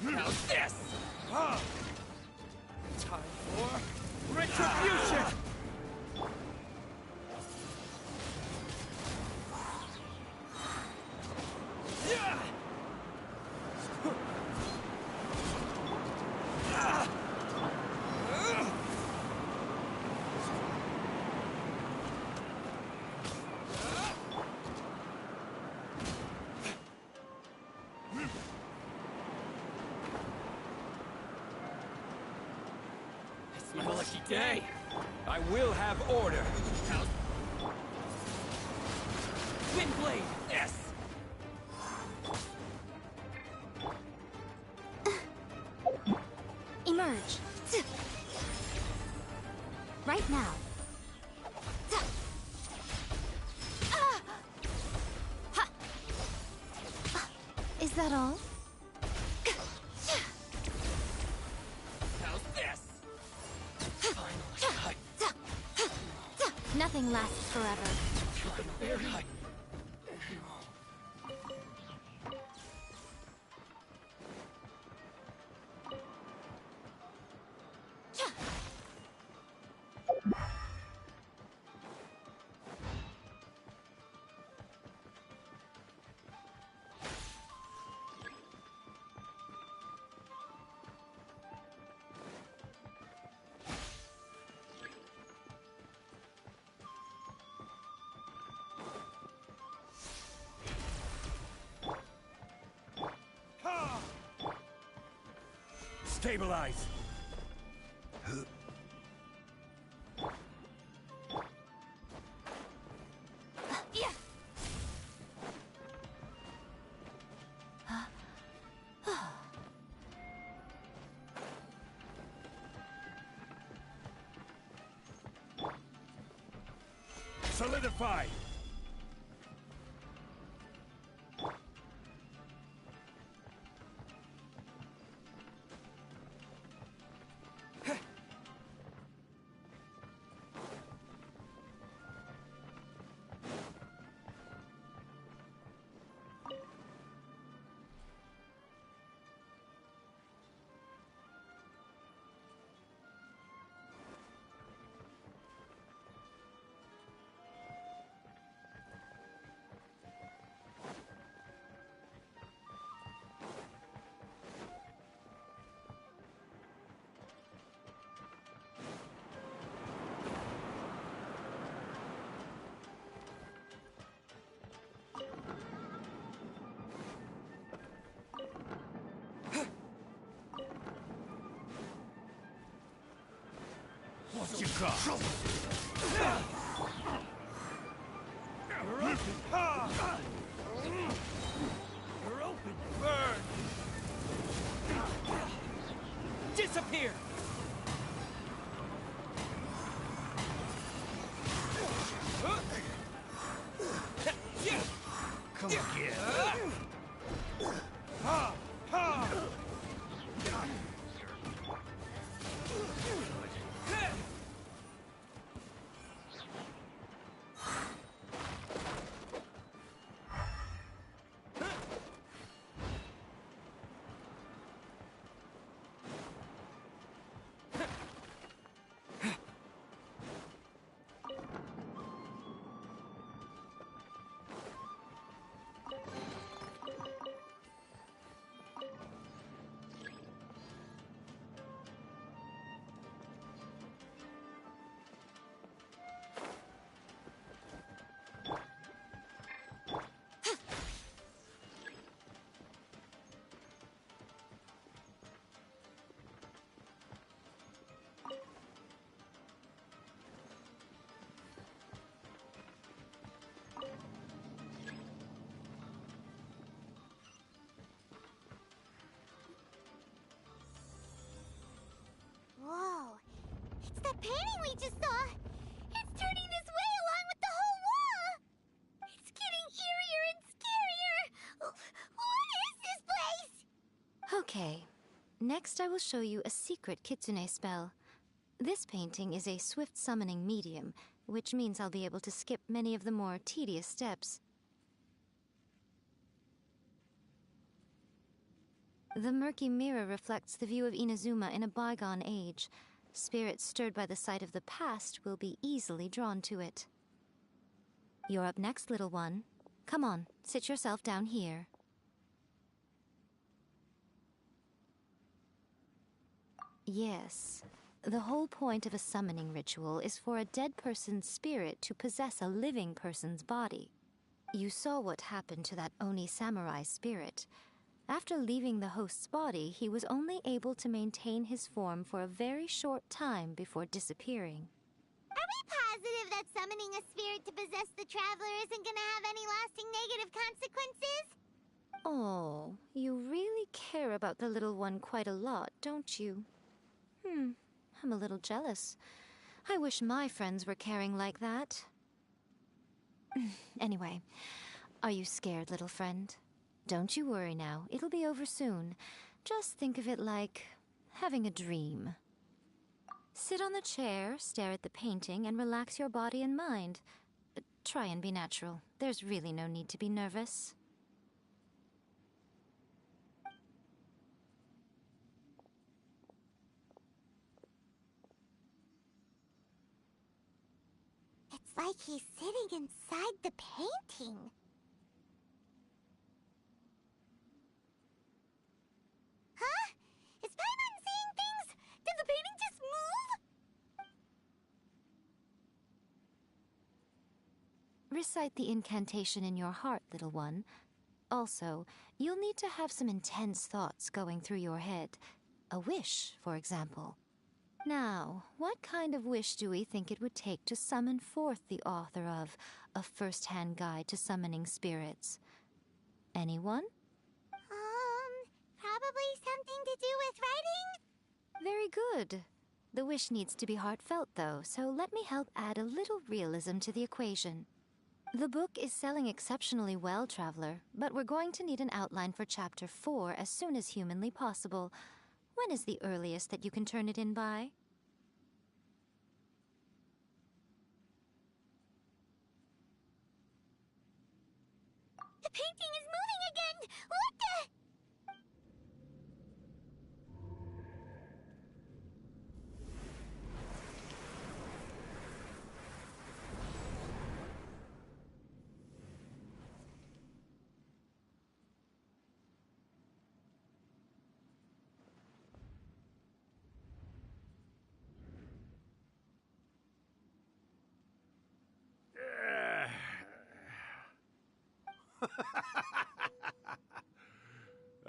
How's this? Time for retribution! It's my lucky day! I will have order! Windblade! Yes! Emerge. Right now. Is that all? How's this? Nothing lasts forever. Stabilize! Solidify! What you got? You're open! Burn! disappear! Come again. Whoa. It's that painting we just saw. It's turning this way along with the whole wall. It's getting eerier and scarier. What is this place? Okay. Next, I will show you a secret kitsune spell. This painting is a swift summoning medium, which means I'll be able to skip many of the more tedious steps. The murky mirror reflects the view of Inazuma in a bygone age. Spirits stirred by the sight of the past will be easily drawn to it. You're up next, little one. Come on, sit yourself down here. Yes. The whole point of a summoning ritual is for a dead person's spirit to possess a living person's body. You saw what happened to that Oni samurai spirit. After leaving the host's body, he was only able to maintain his form for a very short time before disappearing. Are we positive that summoning a spirit to possess the traveler isn't gonna have any lasting negative consequences? Oh, you really care about the little one quite a lot, don't you? I'm a little jealous. I wish my friends were caring like that. Anyway, are you scared, little friend? Don't you worry now, it'll be over soon. Just think of it like having a dream. Sit on the chair, stare at the painting, and relax your body and mind. Try and be natural. There's really no need to be nervous. It's like he's sitting inside the painting. Huh? Is Paimon seeing things? Did the painting just move? Recite the incantation in your heart, little one. Also, you'll need to have some intense thoughts going through your head. A wish, for example. Now, what kind of wish do we think it would take to summon forth the author of A First-Hand Guide to Summoning Spirits? Anyone? Probably something to do with writing? Very good. The wish needs to be heartfelt, though, so let me help add a little realism to the equation. The book is selling exceptionally well, Traveler, but we're going to need an outline for Chapter 4 as soon as humanly possible. When is the earliest that you can turn it in by? The painting is moving again! What the...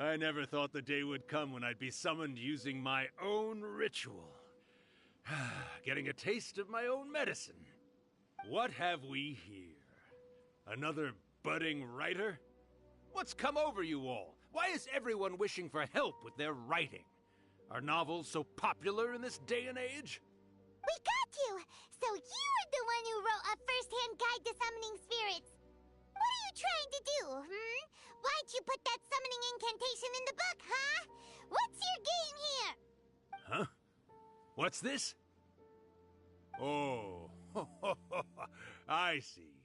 I never thought the day would come when I'd be summoned using my own ritual. Getting a taste of my own medicine. What have we here? Another budding writer? What's come over you all? Why is everyone wishing for help with their writing? Are novels so popular in this day and age? We got you! So you are the one who wrote a first-hand guide to summoning spirits! What are you trying to do, Why'd you put that summoning incantation in the book, huh? What's your game here? Huh? What's this? Oh, I see.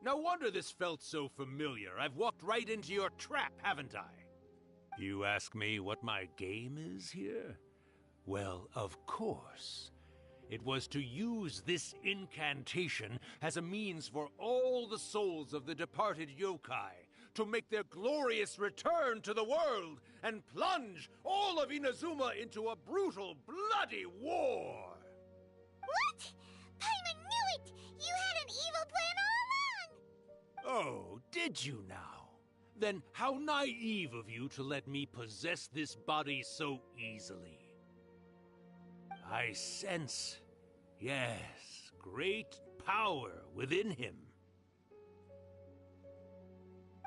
No wonder this felt so familiar. I've walked right into your trap, haven't I? You ask me what my game is here? Well, of course. It was to use this incantation as a means for all the souls of the departed yokai to make their glorious return to the world and plunge all of Inazuma into a brutal, bloody war! What? Paimon knew it! You had an evil plan all along! Oh, did you now? Then how naive of you to let me possess this body so easily. I sense, yes, great power within him.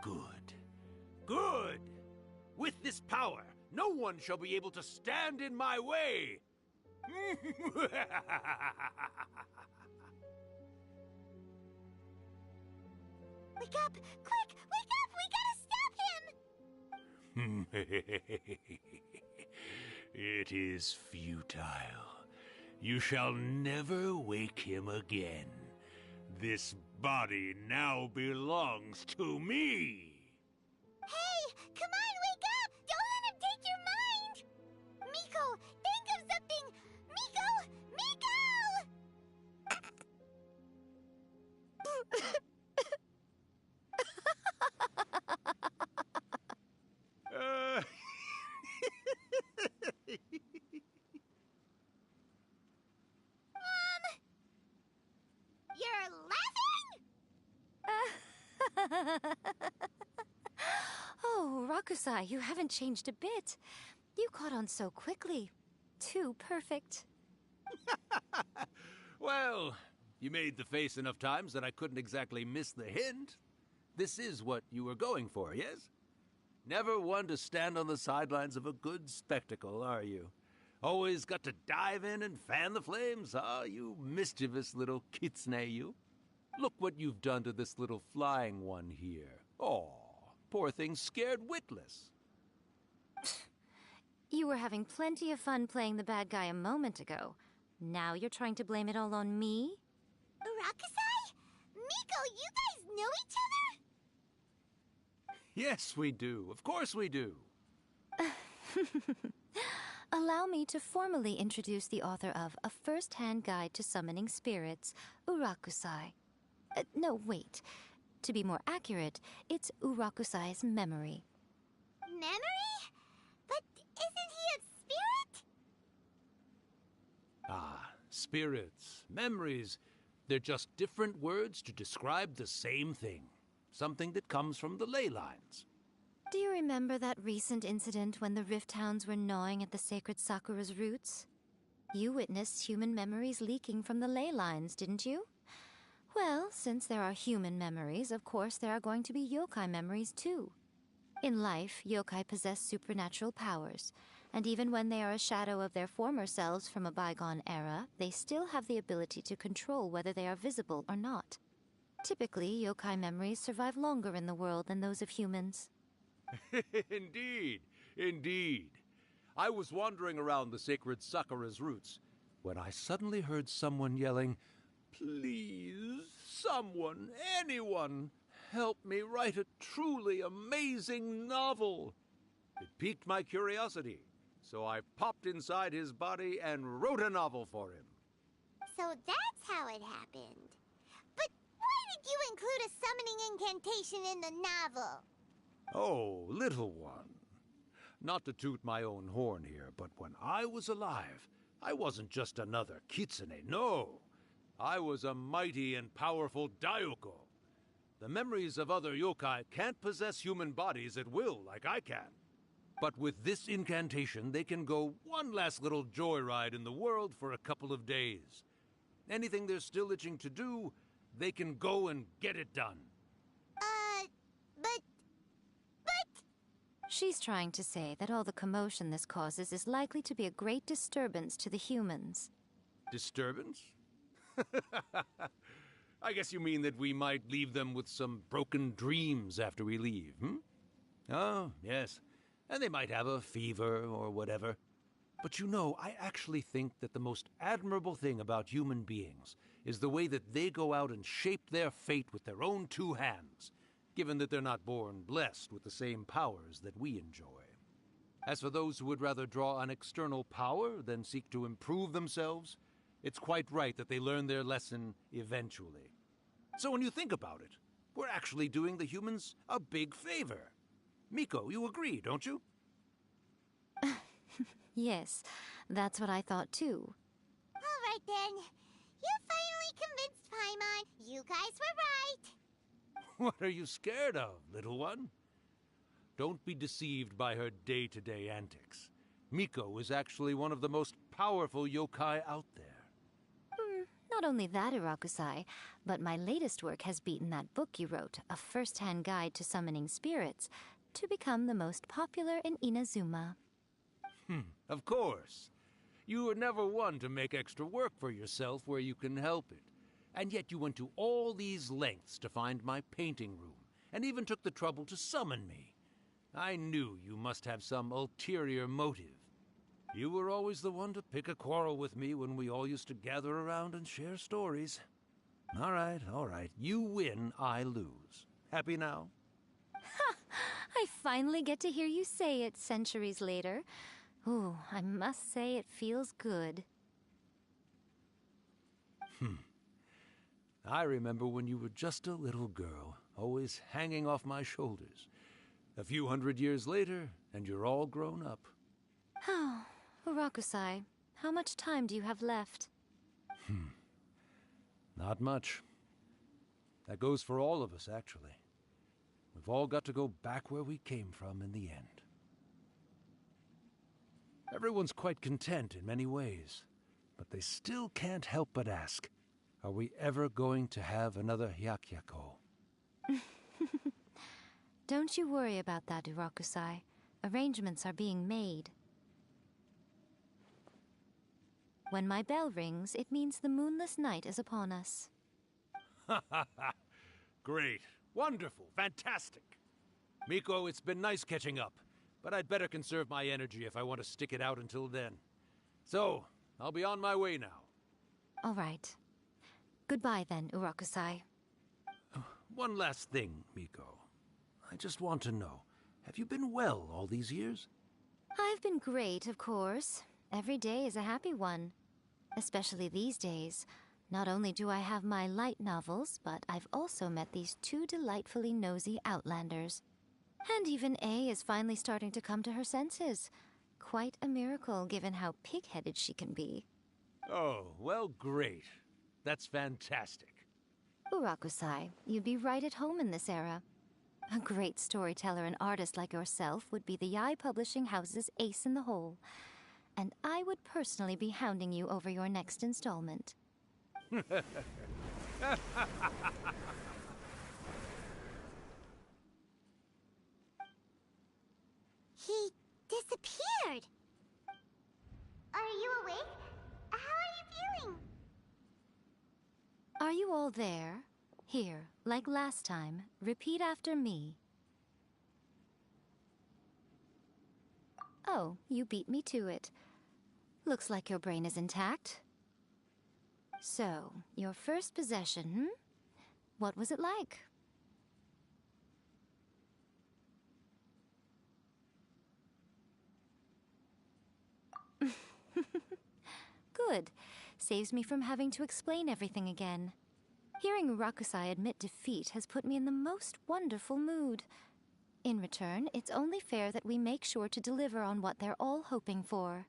Good. Good! With this power, no one shall be able to stand in my way! Wake up! Quick! Wake up! We gotta stop him! It is futile. You shall never wake him again. This body now belongs to me! Hey! Come on, wake up! Don't let him take your mind! Miko, think of something! Miko! Miko! You're laughing? Oh, Rakusai, you haven't changed a bit. You caught on so quickly. Too perfect. Well, you made the face enough times that I couldn't exactly miss the hint. This is what you were going for, yes? Never one to stand on the sidelines of a good spectacle, are you? Always got to dive in and fan the flames, huh? You mischievous little kitsune, you. Look what you've done to this little flying one here. Oh, poor thing scared witless. You were having plenty of fun playing the bad guy a moment ago. Now you're trying to blame it all on me? Rakusai? Miko, you guys know each other? Yes, we do. Of course we do. Allow me to formally introduce the author of A First-Hand Guide to Summoning Spirits, Urakusai. No, wait. To be more accurate, it's Urakusai's memory. Memory? But isn't he a spirit? Ah, spirits, memories. They're just different words to describe the same thing. Something that comes from the ley lines. Do you remember that recent incident when the Rift Hounds were gnawing at the sacred Sakura's roots? You witnessed human memories leaking from the ley lines, didn't you? Well, since there are human memories, of course there are going to be yokai memories too. In life, yokai possess supernatural powers, and even when they are a shadow of their former selves from a bygone era, they still have the ability to control whether they are visible or not. Typically, yokai memories survive longer in the world than those of humans. Indeed, indeed. I was wandering around the sacred Sakura's roots when I suddenly heard someone yelling, "Please, someone, anyone, help me write a truly amazing novel." It piqued my curiosity, so I popped inside his body and wrote a novel for him. So that's how it happened. But why did you include a summoning incantation in the novel? Oh, little one. Not to toot my own horn here, but when I was alive, I wasn't just another kitsune, no. I was a mighty and powerful Daioko. The memories of other yokai can't possess human bodies at will like I can. But with this incantation, they can go one last little joyride in the world for a couple of days. Anything they're still itching to do, they can go and get it done. But... She's trying to say that all the commotion this causes is likely to be a great disturbance to the humans. Disturbance? I guess you mean that we might leave them with some broken dreams after we leave, hmm? Oh, yes. And they might have a fever or whatever. But you know, I actually think that the most admirable thing about human beings is the way that they go out and shape their fate with their own two hands, given that they're not born blessed with the same powers that we enjoy. As for those who would rather draw on external power than seek to improve themselves, it's quite right that they learn their lesson eventually. So when you think about it, we're actually doing the humans a big favor. Miko, you agree, don't you? Yes, that's what I thought too. All right then. You finally convinced Paimon. You guys were right. What are you scared of, little one? Don't be deceived by her day-to-day antics. Miko is actually one of the most powerful yokai out there. Not only that, Irakusai, but my latest work has beaten that book you wrote, A First-Hand Guide to Summoning Spirits, to become the most popular in Inazuma. Of course. You were never one to make extra work for yourself where you can help it. And yet you went to all these lengths to find my painting room, and even took the trouble to summon me. I knew you must have some ulterior motive. You were always the one to pick a quarrel with me when we all used to gather around and share stories. All right. You win, I lose. Happy now? Ha! I finally get to hear you say it centuries later. Ooh, I must say it feels good. I remember when you were just a little girl, always hanging off my shoulders. A few 100 years later, and you're all grown up. Oh, Urakusai, how much time do you have left? Not much. That goes for all of us, actually. We've all got to go back where we came from in the end. Everyone's quite content in many ways, but they still can't help but ask, are we ever going to have another Hyakyako? Don't you worry about that, Urakusai. Arrangements are being made. When my bell rings, it means the moonless night is upon us. Great. Wonderful. Fantastic. Miko, it's been nice catching up, but I'd better conserve my energy if I want to stick it out until then. So, I'll be on my way now. All right. Goodbye then, Urakusai. One last thing, Miko. I just want to know, have you been well all these years? I've been great, of course. Every day is a happy one. Especially these days. Not only do I have my light novels, but I've also met these two delightfully nosy outlanders. And even A is finally starting to come to her senses. Quite a miracle, given how pig-headed she can be. Oh, well, great. That's fantastic. Urakusai, you'd be right at home in this era. A great storyteller and artist like yourself would be the Yae Publishing House's ace in the hole. And I would personally be hounding you over your next installment. He disappeared. Are you awake? How are you feeling? Are you all there? Here, like last time, repeat after me. Oh, you beat me to it. Looks like your brain is intact. So, your first possession, What was it like? Good. Saves me from having to explain everything again. Hearing Rakusai admit defeat has put me in the most wonderful mood. In return, it's only fair that we make sure to deliver on what they're all hoping for.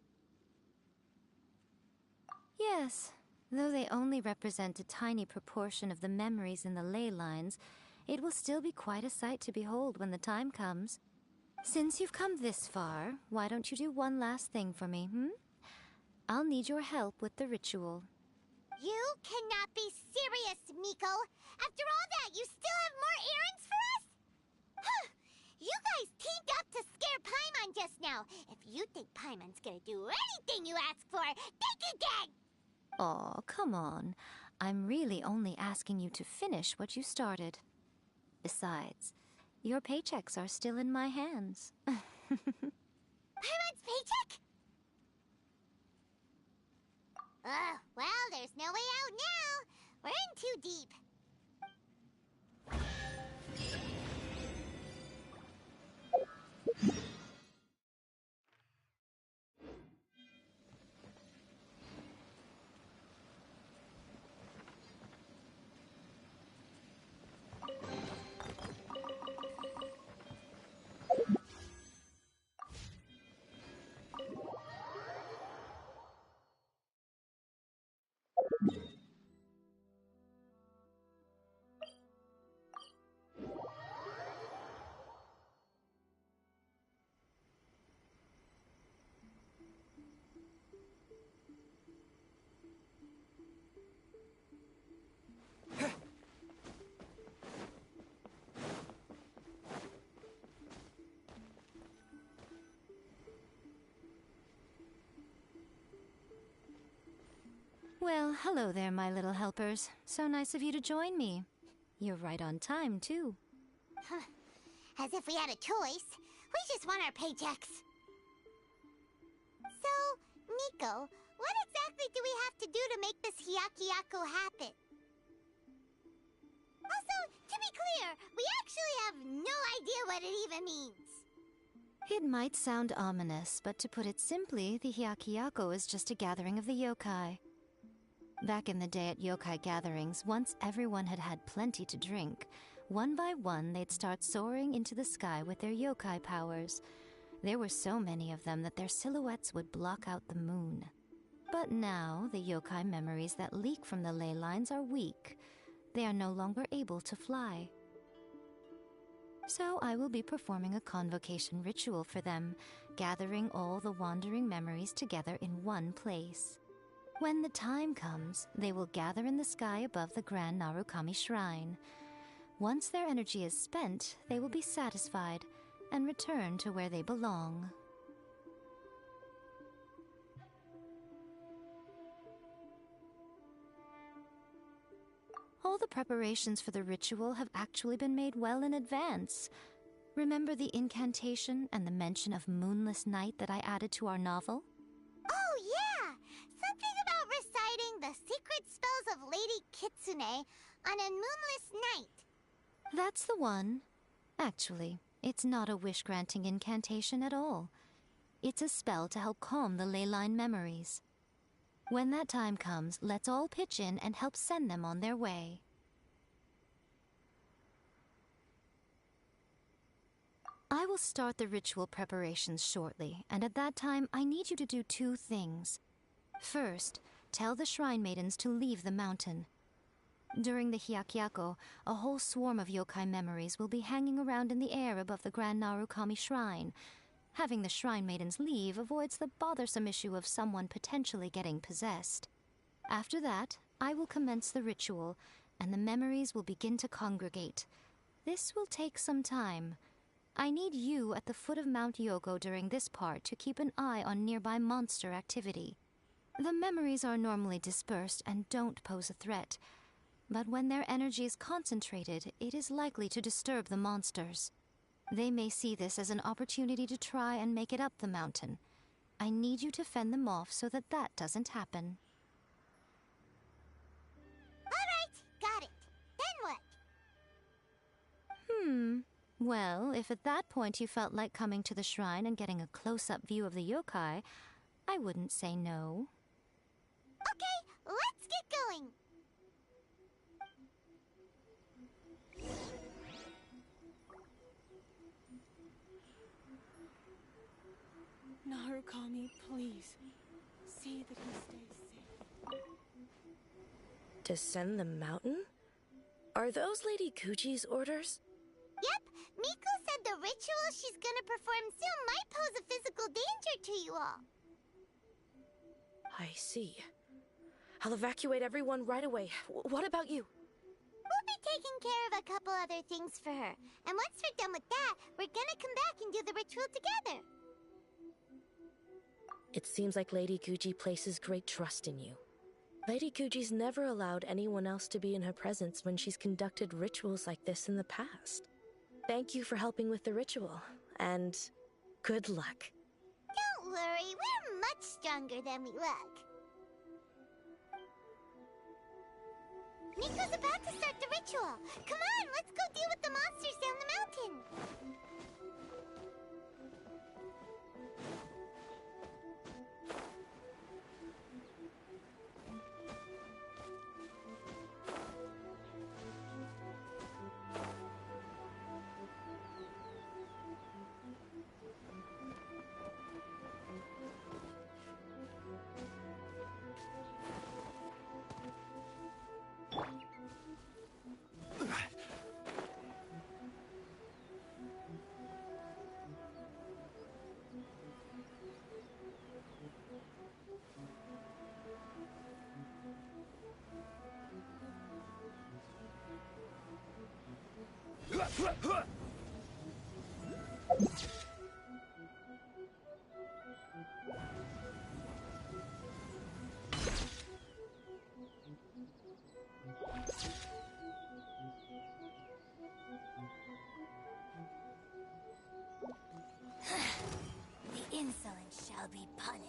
Yes, though they only represent a tiny proportion of the memories in the ley lines, it will still be quite a sight to behold when the time comes. Since you've come this far, why don't you do one last thing for me, I'll need your help with the ritual. You cannot be serious, Miko! After all that, you still have more errands for us? You guys teamed up to scare Paimon just now. If you think Paimon's gonna do anything you ask for, think again! Aw, come on. I'm really only asking you to finish what you started. Besides, your paychecks are still in my hands. Paimon's paycheck? Well, there's no way out now. We're in too deep. Well, hello there, my little helpers. So nice of you to join me. You're right on time, too. As if we had a choice. We just want our paychecks. So, Nico, what exactly do we have to do to make this Hyakuyaku happen? Also, to be clear, we actually have no idea what it even means. It might sound ominous, but to put it simply, the Hyakuyaku is just a gathering of the yokai. Back in the day at yokai gatherings, once everyone had had plenty to drink, one by one they'd start soaring into the sky with their yokai powers. There were so many of them that their silhouettes would block out the moon. But now, the yokai memories that leak from the ley lines are weak. They are no longer able to fly. So I will be performing a convocation ritual for them, gathering all the wandering memories together in one place. When the time comes, they will gather in the sky above the Grand Narukami Shrine. Once their energy is spent, they will be satisfied and return to where they belong. All the preparations for the ritual have actually been made well in advance. Remember the incantation and the mention of moonless night that I added to our novel? Oh, yeah! Something about reciting the secret spells of Lady Kitsune on a moonless night. That's the one. Actually, it's not a wish-granting incantation at all. It's a spell to help calm the ley line memories. When that time comes, let's all pitch in and help send them on their way. I will start the ritual preparations shortly, and at that time I need you to do two things. First, tell the Shrine Maidens to leave the mountain. During the Hyakuyaku, a whole swarm of yokai memories will be hanging around in the air above the Grand Narukami Shrine. Having the Shrine Maidens leave avoids the bothersome issue of someone potentially getting possessed. After that, I will commence the ritual, and the memories will begin to congregate. This will take some time. I need you at the foot of Mount Yogo during this part to keep an eye on nearby monster activity. The memories are normally dispersed and don't pose a threat, but when their energy is concentrated, it is likely to disturb the monsters. They may see this as an opportunity to try and make it up the mountain. I need you to fend them off so that that doesn't happen. Alright, got it. Then what? Well, if at that point you felt like coming to the shrine and getting a close-up view of the yokai, I wouldn't say no. Okay, let's get going. Narukami, please. See that he stays safe. Descend the mountain? Are those Lady Kuchi's orders? Yep, Miko said the ritual she's gonna perform soon might pose a physical danger to you all. I see. I'll evacuate everyone right away. What about you? We'll be taking care of a couple other things for her. And once we're done with that, we're gonna come back and do the ritual together. It seems like Lady Guji places great trust in you. Lady Guji's never allowed anyone else to be in her presence when she's conducted rituals like this in the past. Thank you for helping with the ritual, and good luck. Don't worry, we're much stronger than we look. Nico's about to start the ritual. Come on, let's go deal with the monsters down the mountain. The insolent shall be punished.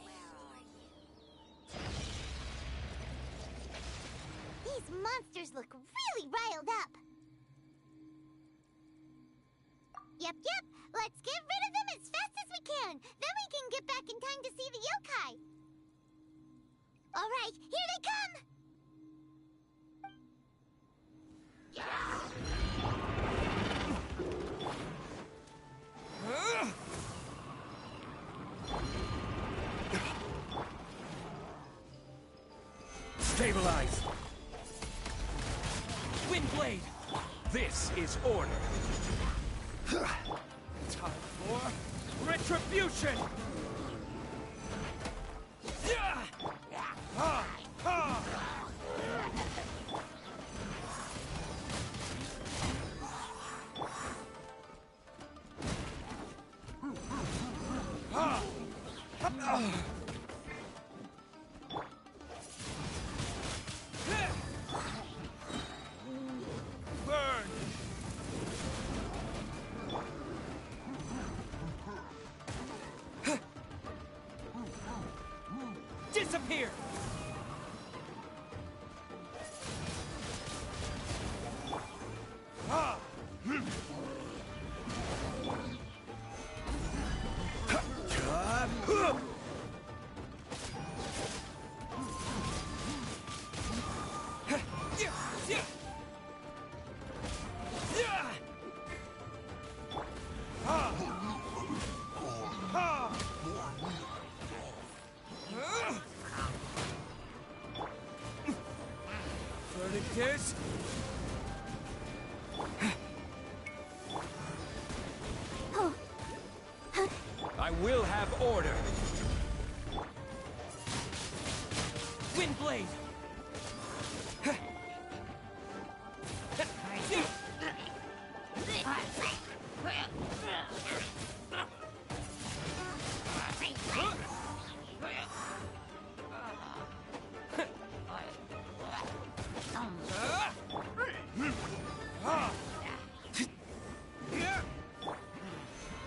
These monsters look really riled up. Yep. Let's get rid of them as fast as we can. Then we can get back in time to see the yokai. All right, here they come. Stabilize! Windblade! This is order! Time for retribution! Burn! Disappear! Verdict is... I will have order. Windblade!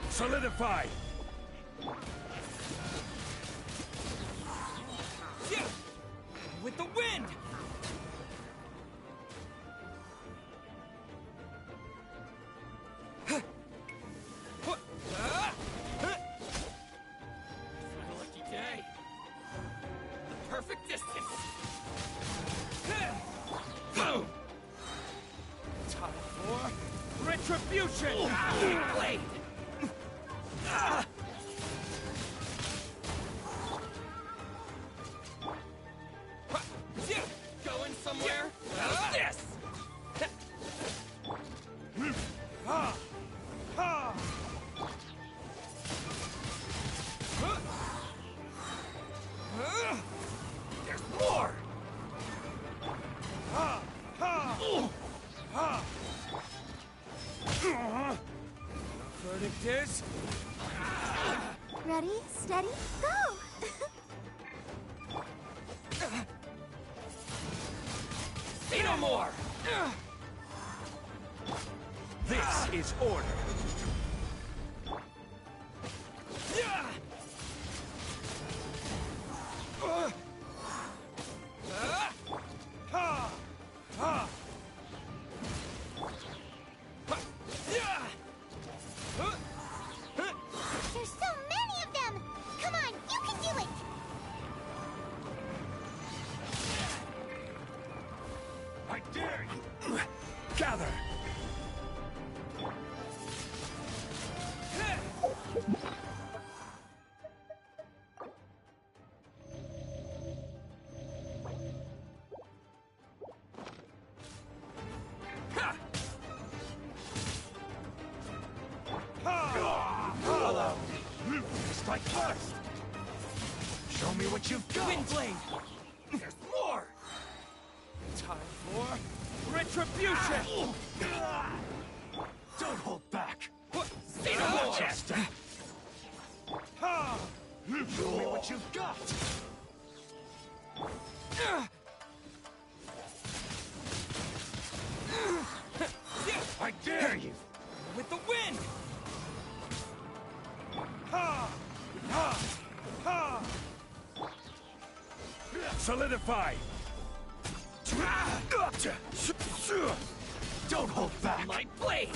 Solidify! With the wind! Lucky day. The perfect distance. Boom! Time for retribution! Blade! Going somewhere? How's this? There's more! Steady, go! Say no more! This is order. There's so many of them! Come on, you can do it! I dare you! Gather! Hello. Strike first. Show me what you've got. Wind blade. There's more. Time for retribution. Don't hold back. See no more. Chester. Show me what you've got. I dare you. With the wind. Solidify! Don't hold back! My blade!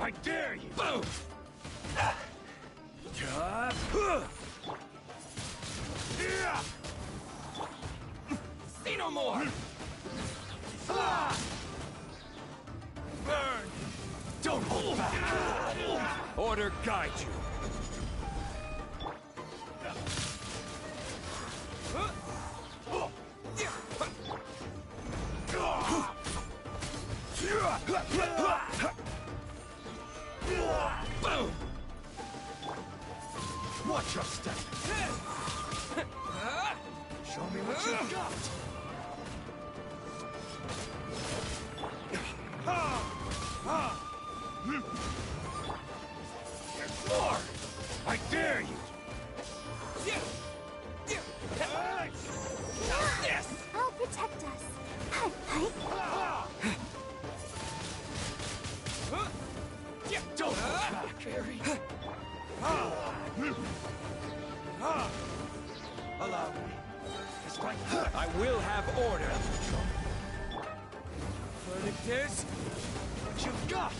I dare you! Boom! See no more! Burn! Don't hold back! Order guide you! Boom! Watch your step! Show me what you've got! There's more! I dare you! Yes! I'll protect us. Don't hold back, Harry! Allow me. Strike. I will have order. Verdict is what you've got.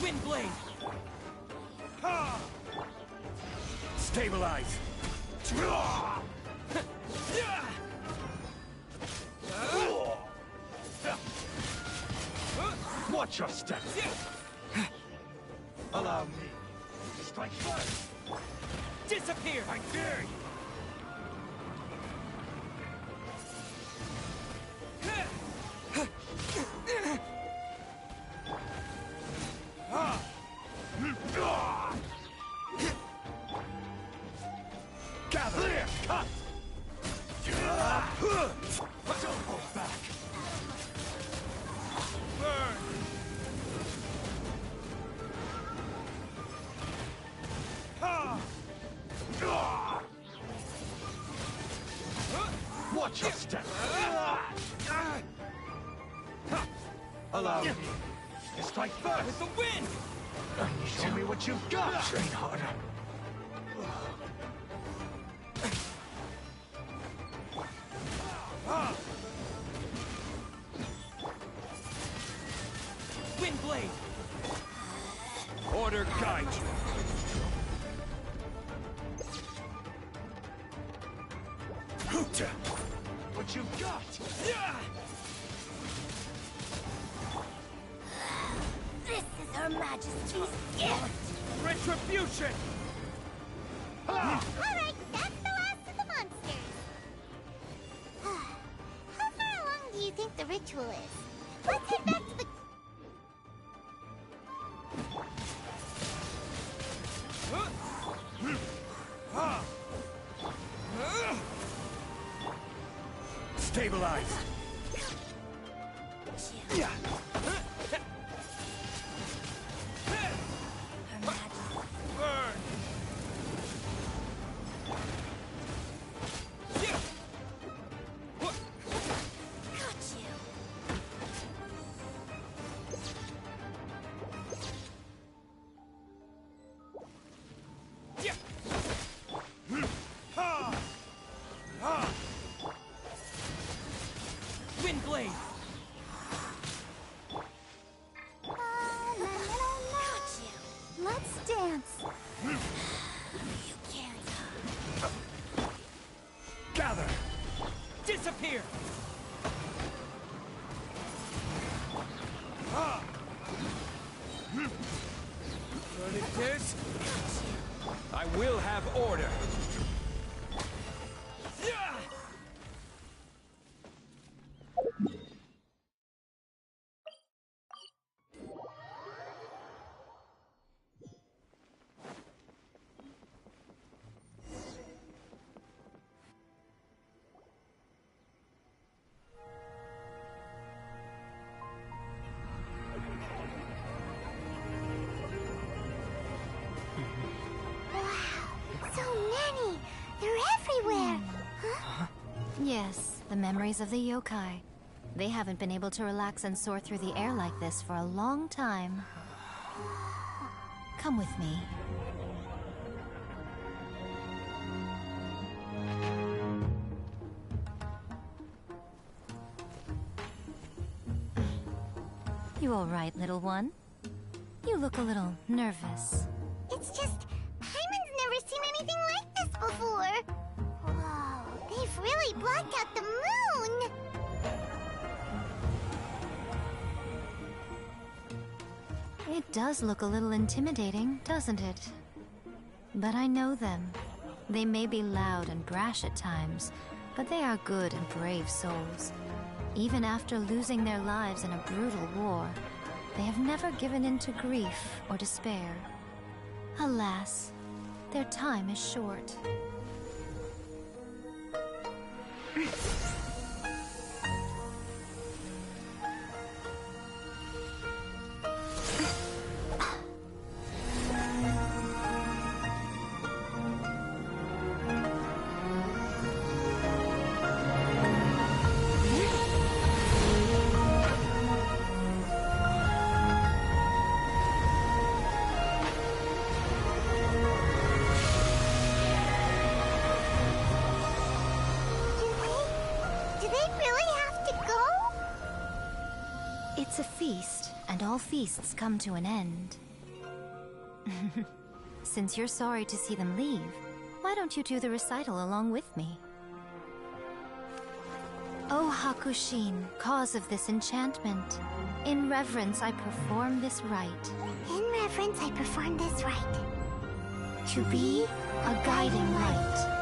Wind blade. Stabilize. Watch your step. Allow me to strike first. Disappear! I dare you! Gather! Clear! Cut! Don't hold back! Burn! Watch your step! Allow me to strike first! With the wind! Show me what you've got! Train harder! Wind blade! Order guide you! Hoota! What you got? This is Her Majesty's gift! Retribution! Alright, that's the last of the monsters. How far along do you think the ritual is? Let's head back to the... Stabilize! Yeah. Burn! gather! Disappear! But it is... I will have order! So many! They're everywhere! Huh? Yes, the memories of the yokai. They haven't been able to relax and soar through the air like this for a long time. Come with me. You all right, little one? You look a little nervous. It's just, Paimon's never seen anything like this before! Whoa, they've really blacked out the moon! It does look a little intimidating, doesn't it? But I know them. They may be loud and brash at times, but they are good and brave souls. Even after losing their lives in a brutal war, they have never given in to grief or despair. Alas, their time is short. Do they really have to go? It's a feast, and all feasts come to an end. Since you're sorry to see them leave, why don't you do the recital along with me? O Hakushin, cause of this enchantment, in reverence I perform this rite. In reverence, I perform this rite. To be a guiding light.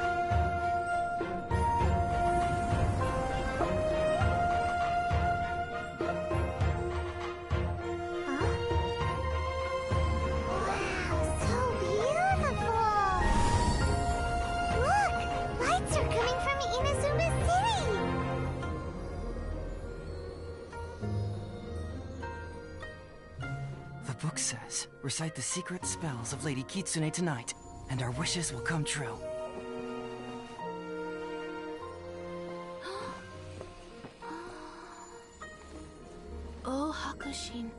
The book says, recite the secret spells of Lady Kitsune tonight, and our wishes will come true. O Hakushin,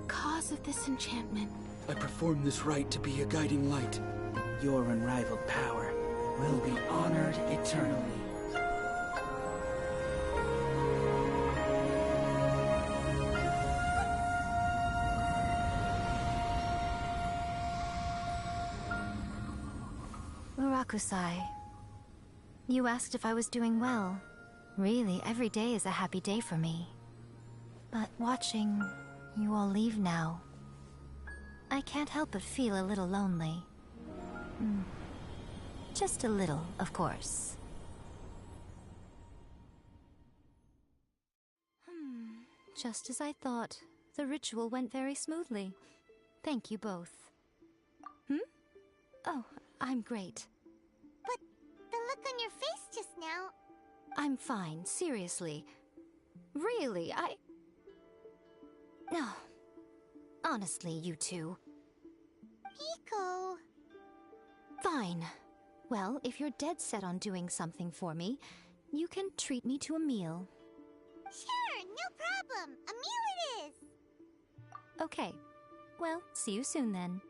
cause of this enchantment. I perform this rite to be a guiding light. Your unrivaled power will be honored eternally. Murakusai, you asked if I was doing well. Really, every day is a happy day for me. But watching you all leave now, I can't help but feel a little lonely. Just a little, of course. Just as I thought, the ritual went very smoothly. Thank you both. Oh, I'm great. But the look on your face just now... I'm fine, seriously. Really, No. Honestly, you two. Pico... Fine. Well, if you're dead set on doing something for me, you can treat me to a meal. Sure, no problem. A meal it is. Okay. Well, see you soon then.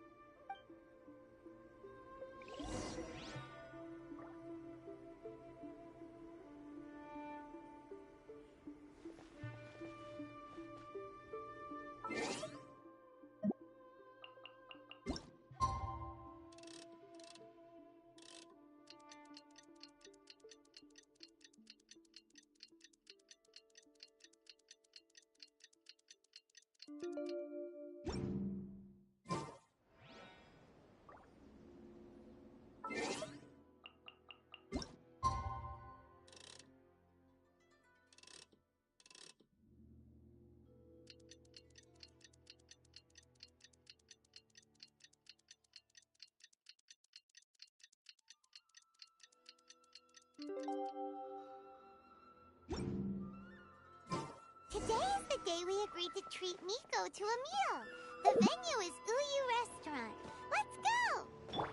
Today is the day we agreed to treat Miko to a meal. The venue is Uyu Restaurant. Let's go!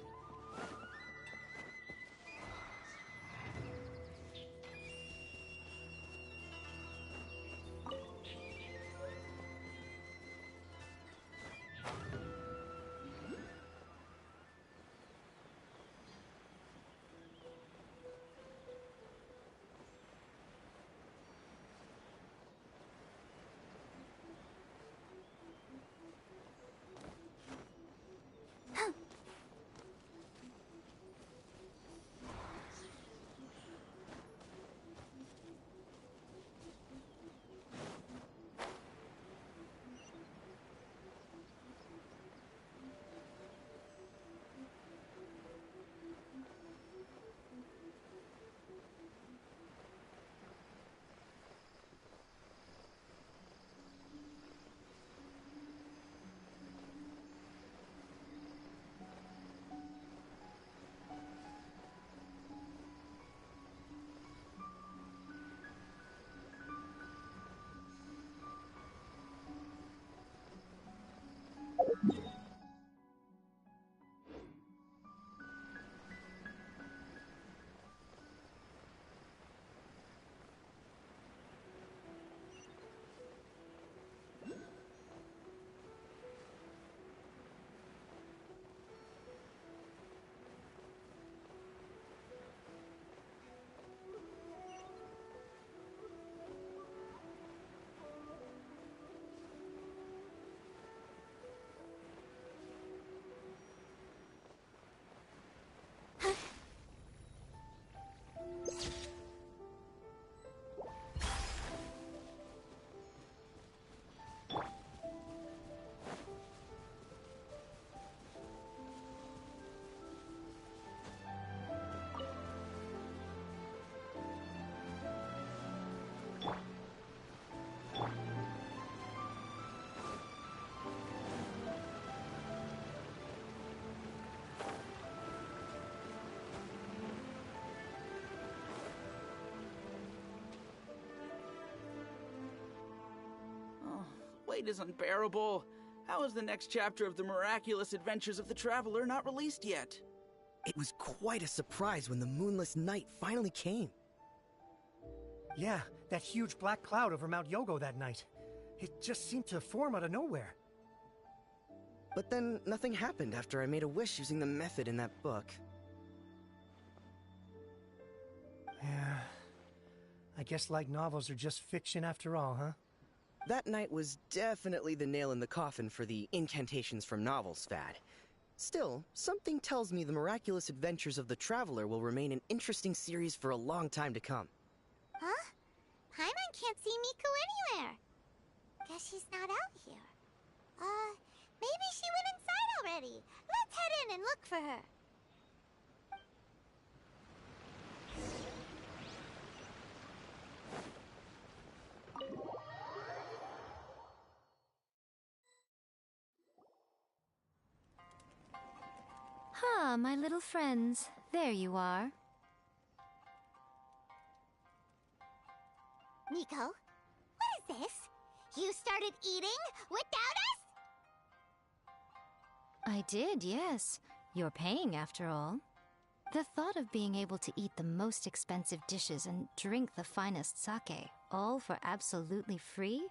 Wait is unbearable. How is the next chapter of the miraculous adventures of the Traveler not released yet? It was quite a surprise when the moonless night finally came. Yeah, that huge black cloud over Mount Yogo that night. It just seemed to form out of nowhere. But then nothing happened after I made a wish using the method in that book. Yeah. I guess light novels are just fiction after all, huh? That night was definitely the nail in the coffin for the incantations from novels fad. Still, something tells me the miraculous adventures of the Traveler will remain an interesting series for a long time to come. Huh? Paimon can't see Miko anywhere. Guess she's not out here. Maybe she went inside already. Let's head in and look for her. Ah, my little friends. There you are. Miko, what is this? You started eating without us? I did, yes. You're paying after all. The thought of being able to eat the most expensive dishes and drink the finest sake, all for absolutely free?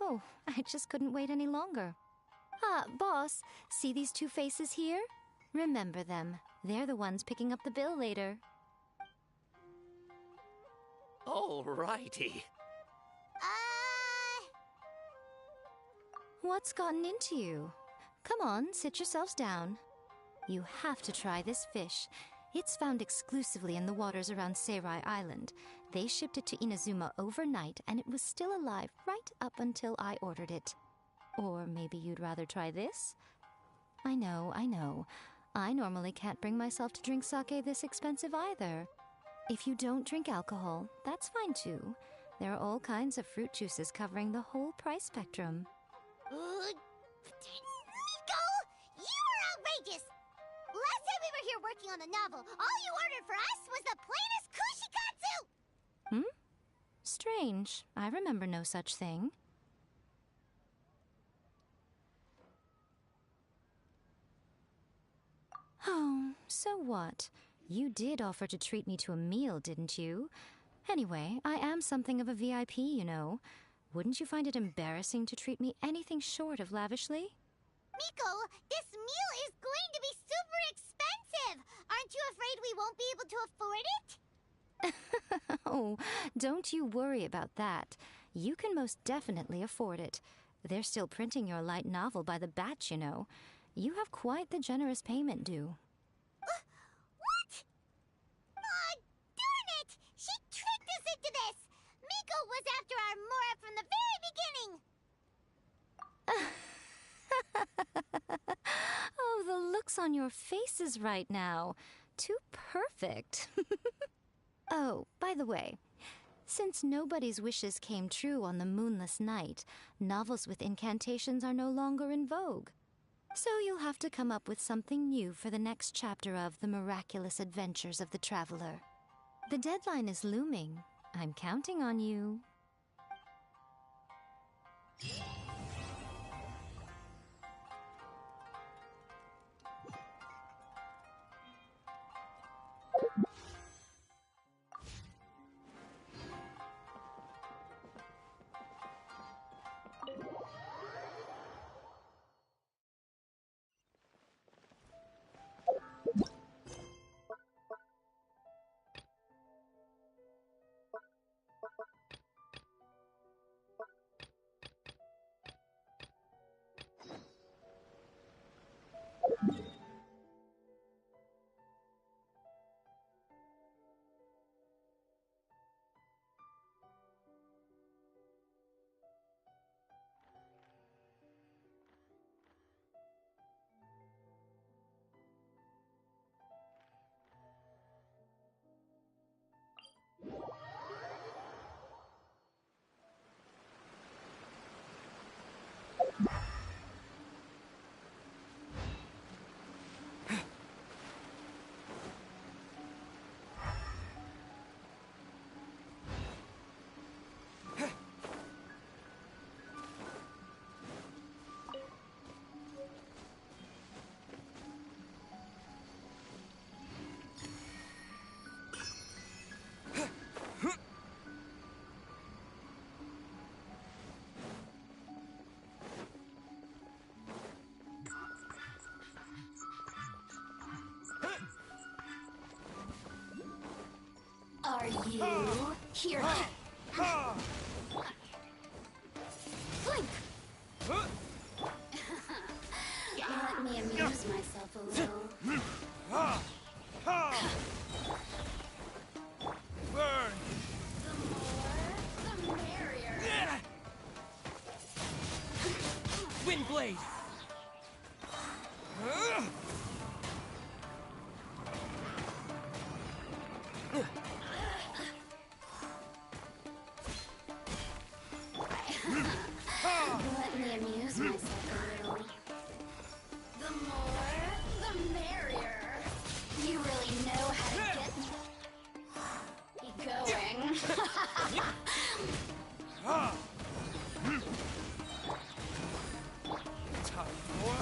Oh, I just couldn't wait any longer. Ah, boss, see these two faces here? Remember them. They're the ones picking up the bill later. Alrighty. What's gotten into you? Come on, sit yourselves down. You have to try this fish. It's found exclusively in the waters around Seirai Island. They shipped it to Inazuma overnight, and it was still alive right up until I ordered it. Or maybe you'd rather try this? I know. I normally can't bring myself to drink sake this expensive either. If you don't drink alcohol, that's fine too. There are all kinds of fruit juices covering the whole price spectrum. Miko! You are outrageous! Last time we were here working on the novel, all you ordered for us was the plainest strange. I remember no such thing. Oh, so what? You did offer to treat me to a meal, didn't you? Anyway, I am something of a VIP, you know. Wouldn't you find it embarrassing to treat me anything short of lavishly? Miko, this meal is going to be super expensive! Aren't you afraid we won't be able to afford it? Oh, don't you worry about that. You can most definitely afford it. They're still printing your light novel by the batch, you know. You have quite the generous payment due. What? Aw, darn it! She tricked us into this! Miko was after our Mora from the very beginning! Oh, the looks on your faces right now. Too perfect. Oh, by the way, since nobody's wishes came true on the moonless night, novels with incantations are no longer in vogue. So you'll have to come up with something new for the next chapter of The Miraculous Adventures of the Traveler. The deadline is looming. I'm counting on you. Are you here? Blink! Let me amuse myself a little. Burn! The more, the merrier. Windblade! Let me amuse myself a little. The more, the merrier. You really know how to get me going. Time for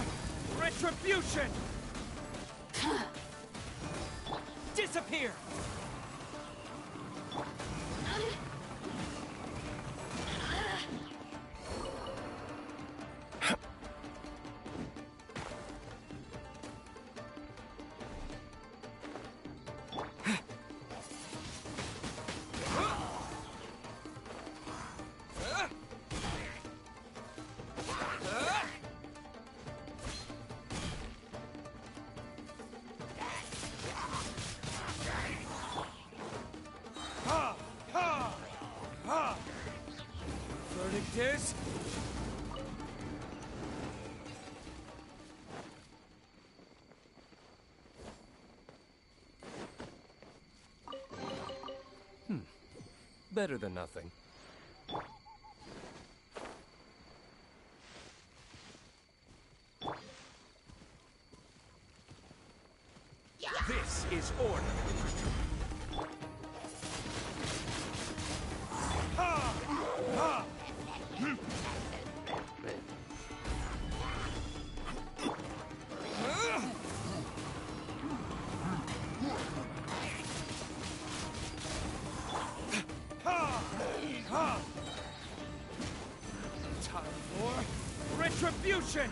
retribution! Disappear! Verdict is... Better than nothing. This is order. Ha! Time for retribution!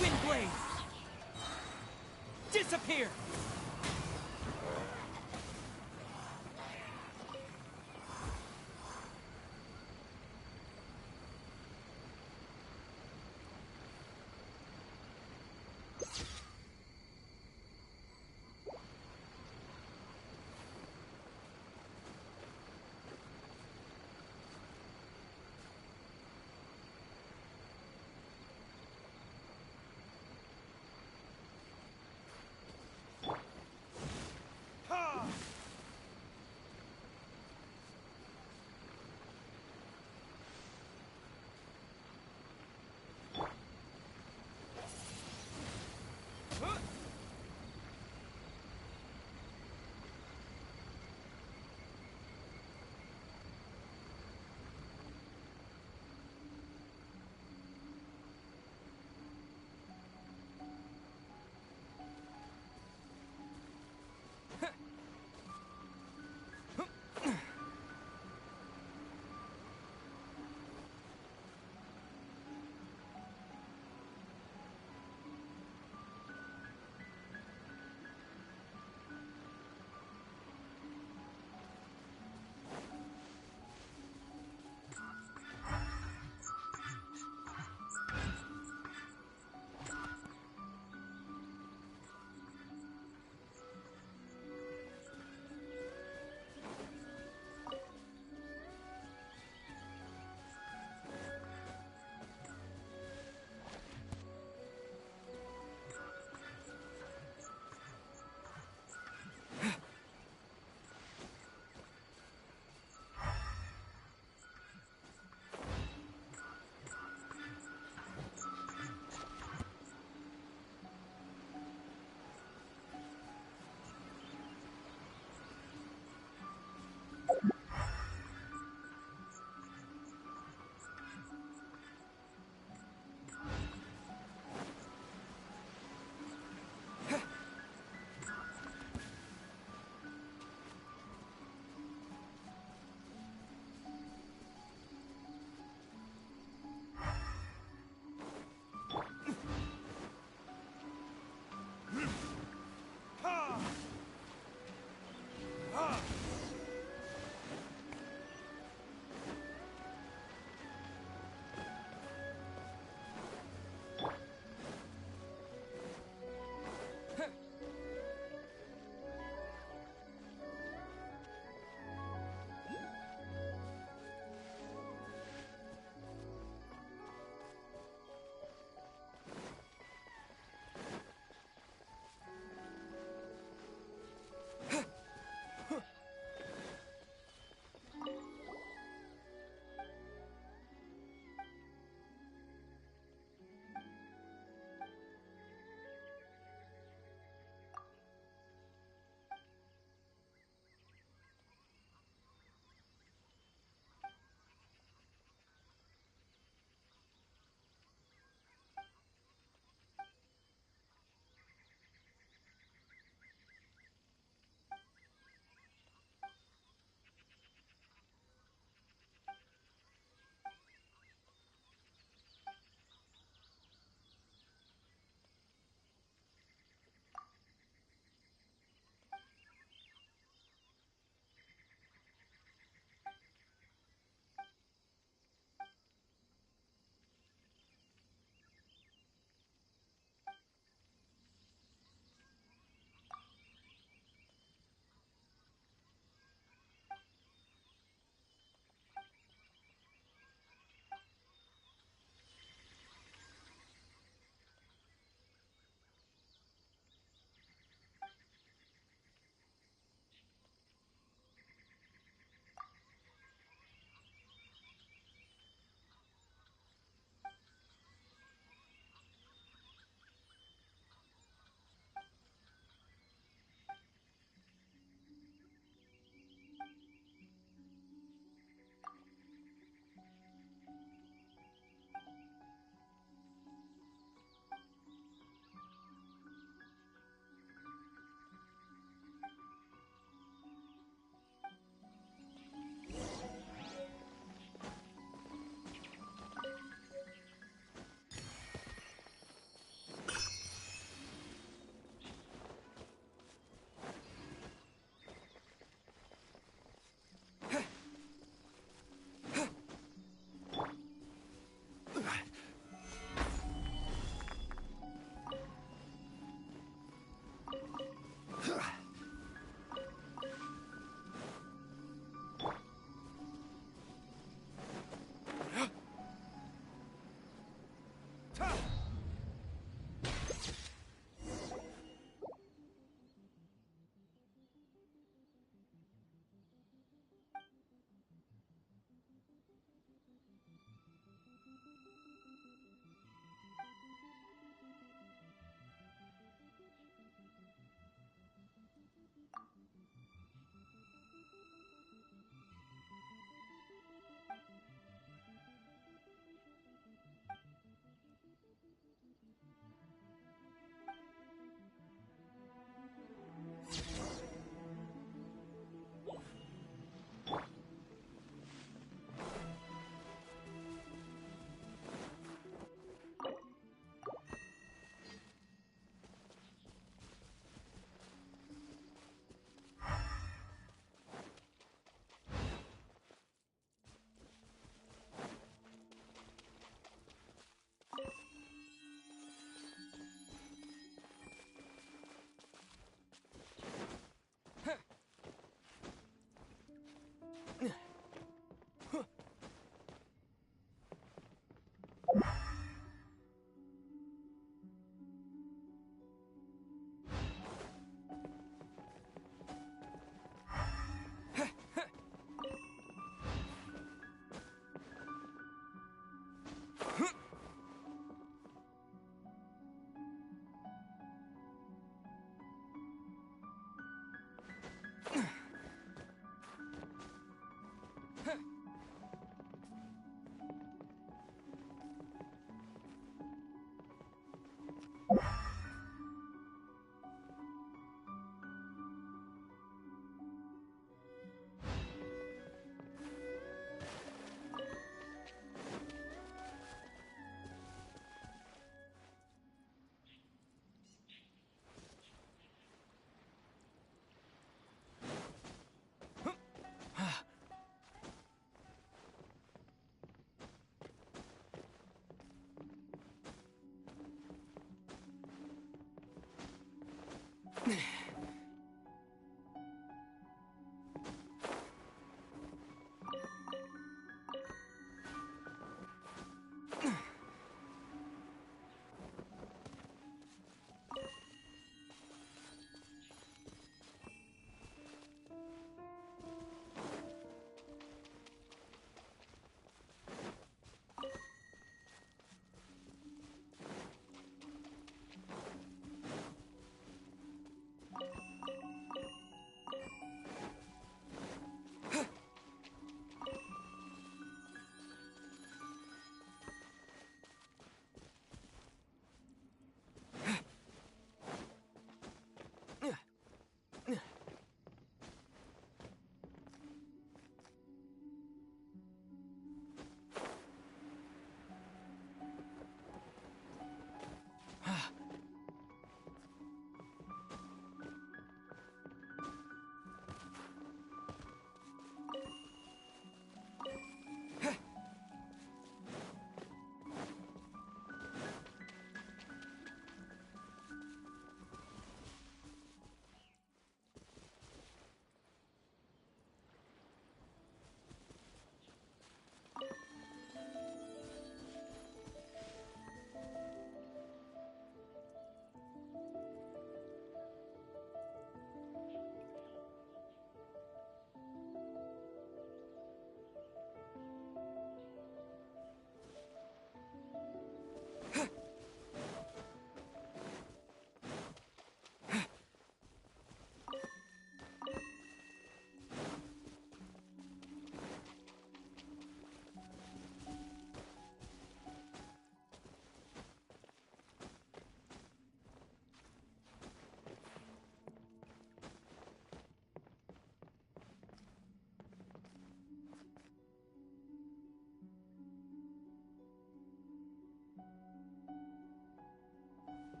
Windblade! Disappear!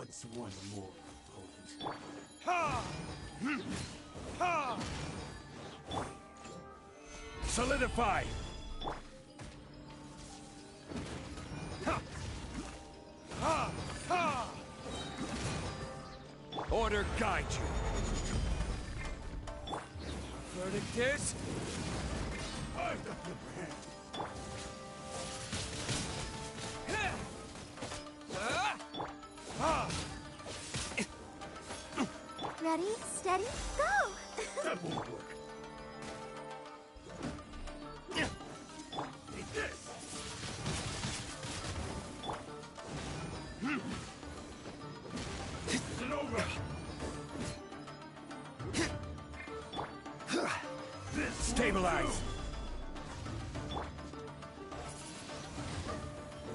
What's one more opponent? Ha! Ha! Solidify! Ha! Ha! Ha! Order guide you. Verdict is... I've got the hand. Ready, steady, go! That won't work. Take this. This isn't over. Stabilize!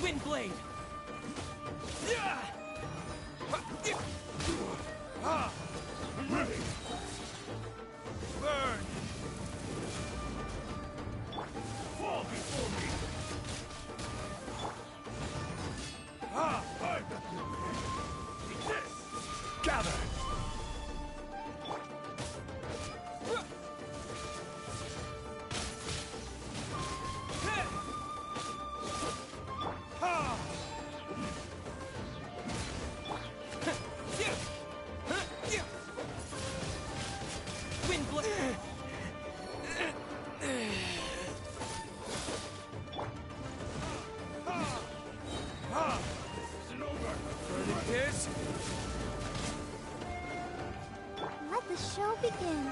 Windblade! I'm ready! Burn! Fall before me. Ah! I've got the hand. Take this. Gather! Ha! Windblade! Ha! This isn't over. Verdict is... Let the show begin.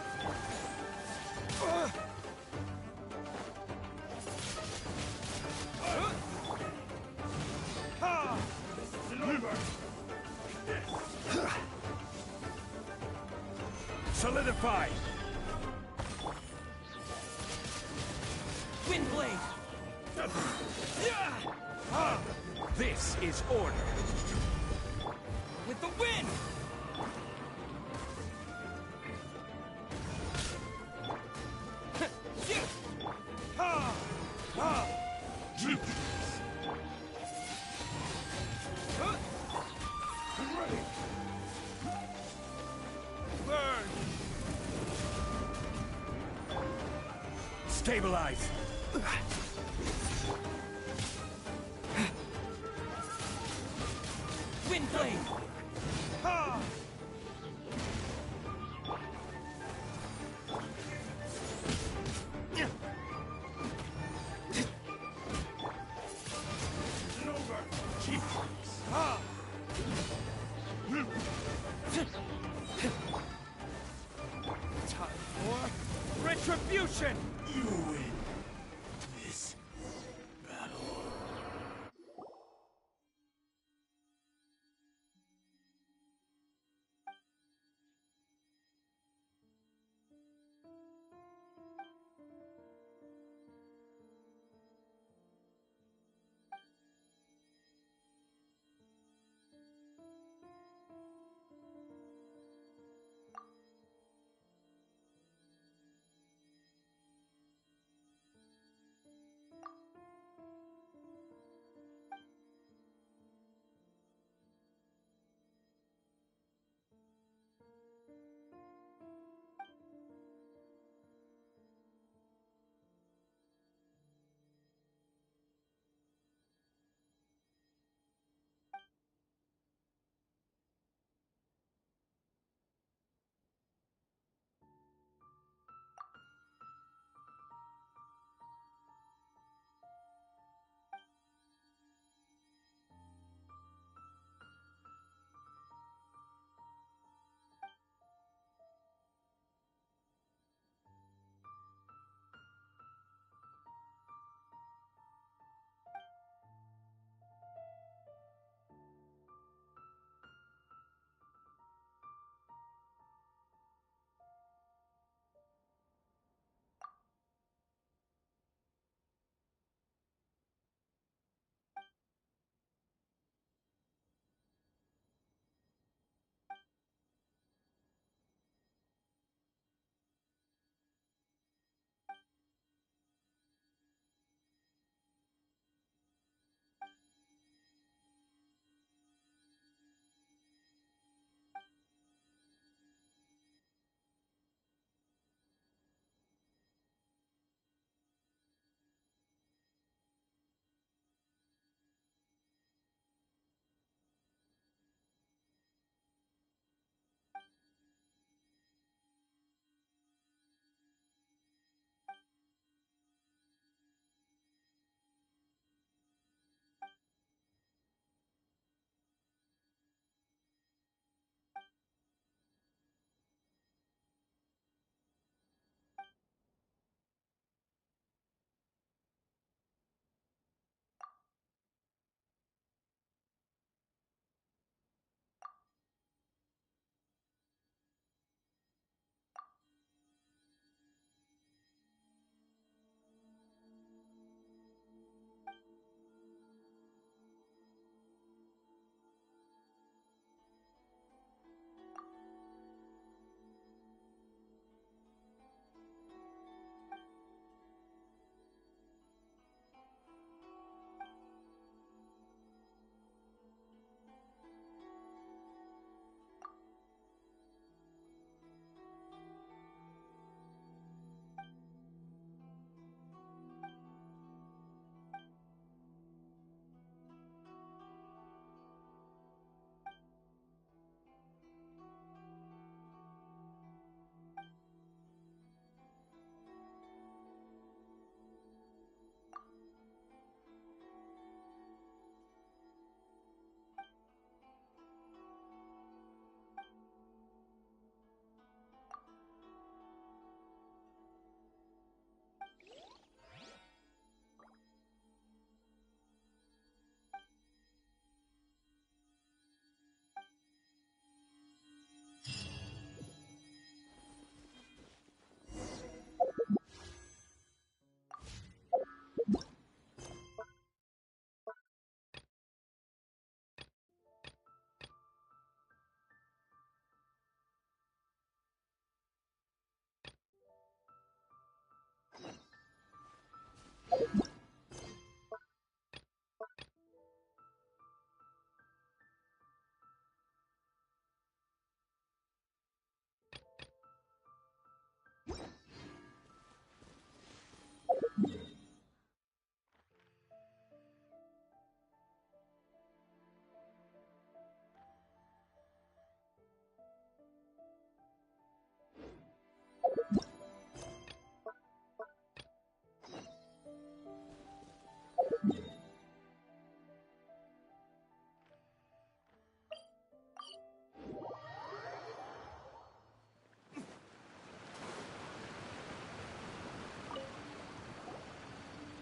Ha! This isn't over. Take this. Solidify! Windblade! Ha! This is order! With the wind! Ha! Ha! I'm ready. Burn! Stabilize! Windblade! Ha! Isn't over. Chief! Ha! Time for retribution! You win this battle.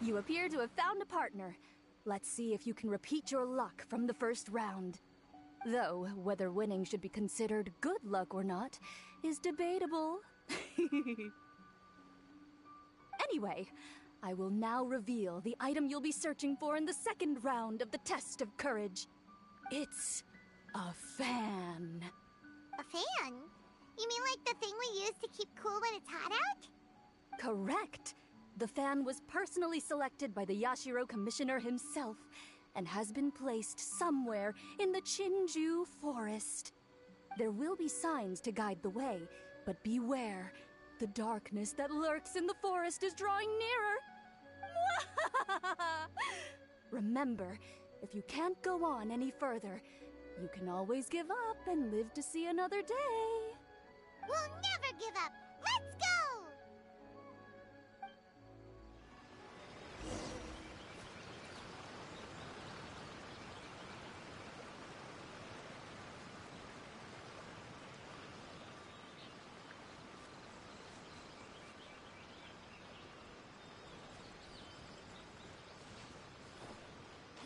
You appear to have found a partner. Let's see if you can repeat your luck from the first round. Though, whether winning should be considered good luck or not is debatable. Anyway, I will now reveal the item you'll be searching for in the second round of the test of courage. It's a fan. A fan? You mean like the thing we use to keep cool when it's hot out? Correct. The fan was personally selected by the Yashiro Commissioner himself and has been placed somewhere in the Chinju Forest. There will be signs to guide the way, but beware. The darkness that lurks in the forest is drawing nearer. Remember, if you can't go on any further, you can always give up and live to see another day. We'll never give up! Let's go!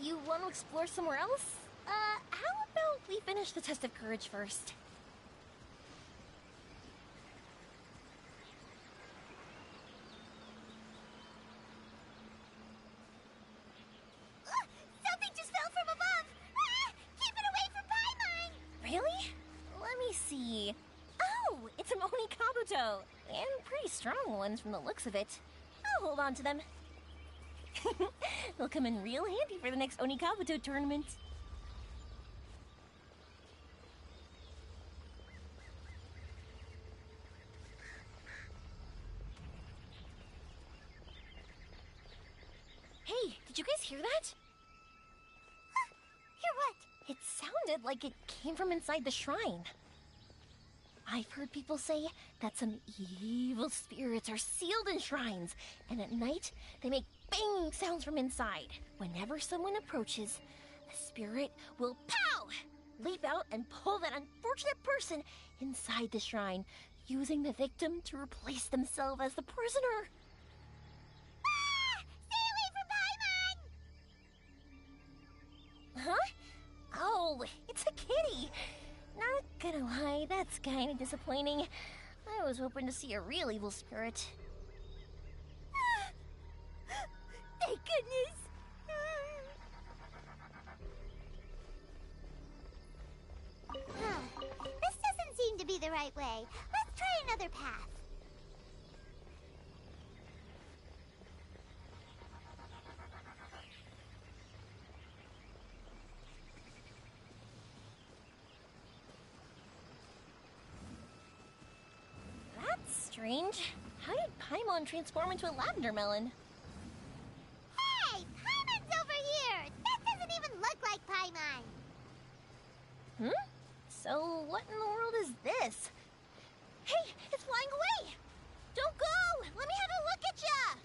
You want to explore somewhere else? How about we finish the test of courage first? Something just fell from above! Keep it away from Paimon! Really? Let me see. Oh, it's an Oni Kabuto! And pretty strong ones from the looks of it. I'll hold on to them. They'll come in real handy for the next Oni Kabuto tournament. Hey, did you guys hear that? Hear what? It sounded like it came from inside the shrine. I've heard people say that some evil spirits are sealed in shrines, and at night they make banging sounds from inside. Whenever someone approaches, the spirit will pow! Leap out and pull that unfortunate person inside the shrine, using the victim to replace themselves as the prisoner. Stay away from Paimon! Huh? Oh, it's a kitty. Not gonna lie, that's kinda disappointing. I was hoping to see a real evil spirit. Thank goodness! This doesn't seem to be the right way. Let's try another path. That's strange. How did Paimon transform into a lavender melon? Hey! Paimon's over here! That doesn't even look like Paimon! Hmm? So what in the world is this? Hey, it's flying away! Don't go! Let me have a look at ya!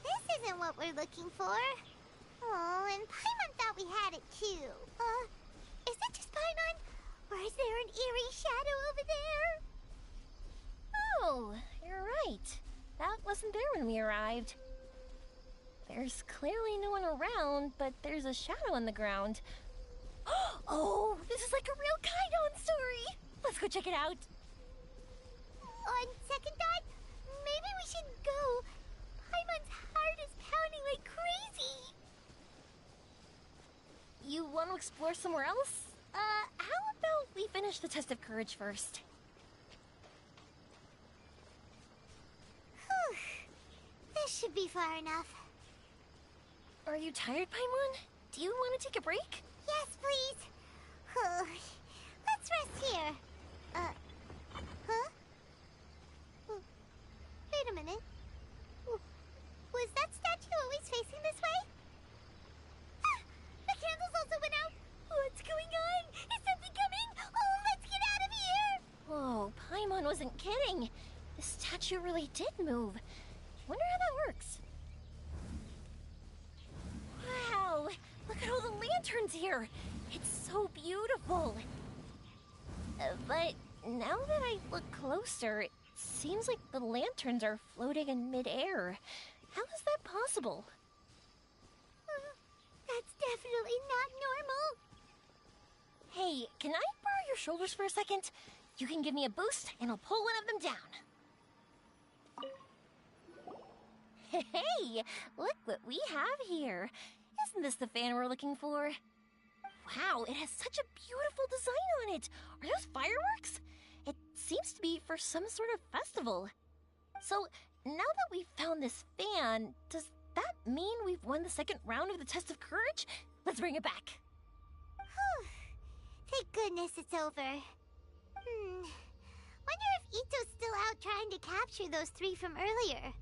This isn't what we're looking for. Oh, and Paimon thought we had it too. Is it just Paimon? Or is there an eerie shadow over there? Oh, you're right. That wasn't there when we arrived. There's clearly no one around, but there's a shadow on the ground. Oh, this is like a real Kaidon story! Let's go check it out. On second thought, maybe we should go. Paimon's heart is pounding like crazy. You want to explore somewhere else? How about we finish the test of courage first? Whew. This should be far enough. Are you tired, Paimon? Do you want to take a break? Yes, please. Let's rest here. Huh? Wait a minute. Was that statue always facing this way? The candles also went out. What's going on? Is something coming? Oh, let's get out of here! Whoa, Paimon wasn't kidding. The statue really did move. Wonder how that works. Wow! Look at all the lanterns here! It's so beautiful! But now that I look closer, it seems like the lanterns are floating in midair. How is that possible? That's definitely not normal. Hey, can I borrow your shoulders for a second? You can give me a boost, and I'll pull one of them down. Hey, look what we have here. Isn't this the fan we're looking for? Wow, it has such a beautiful design on it. Are those fireworks? It seems to be for some sort of festival. So, now that we've found this fan, does that mean we've won the second round of the test of courage? Let's bring it back. Whew. Thank goodness it's over. Wonder if Ito's still out trying to capture those three from earlier.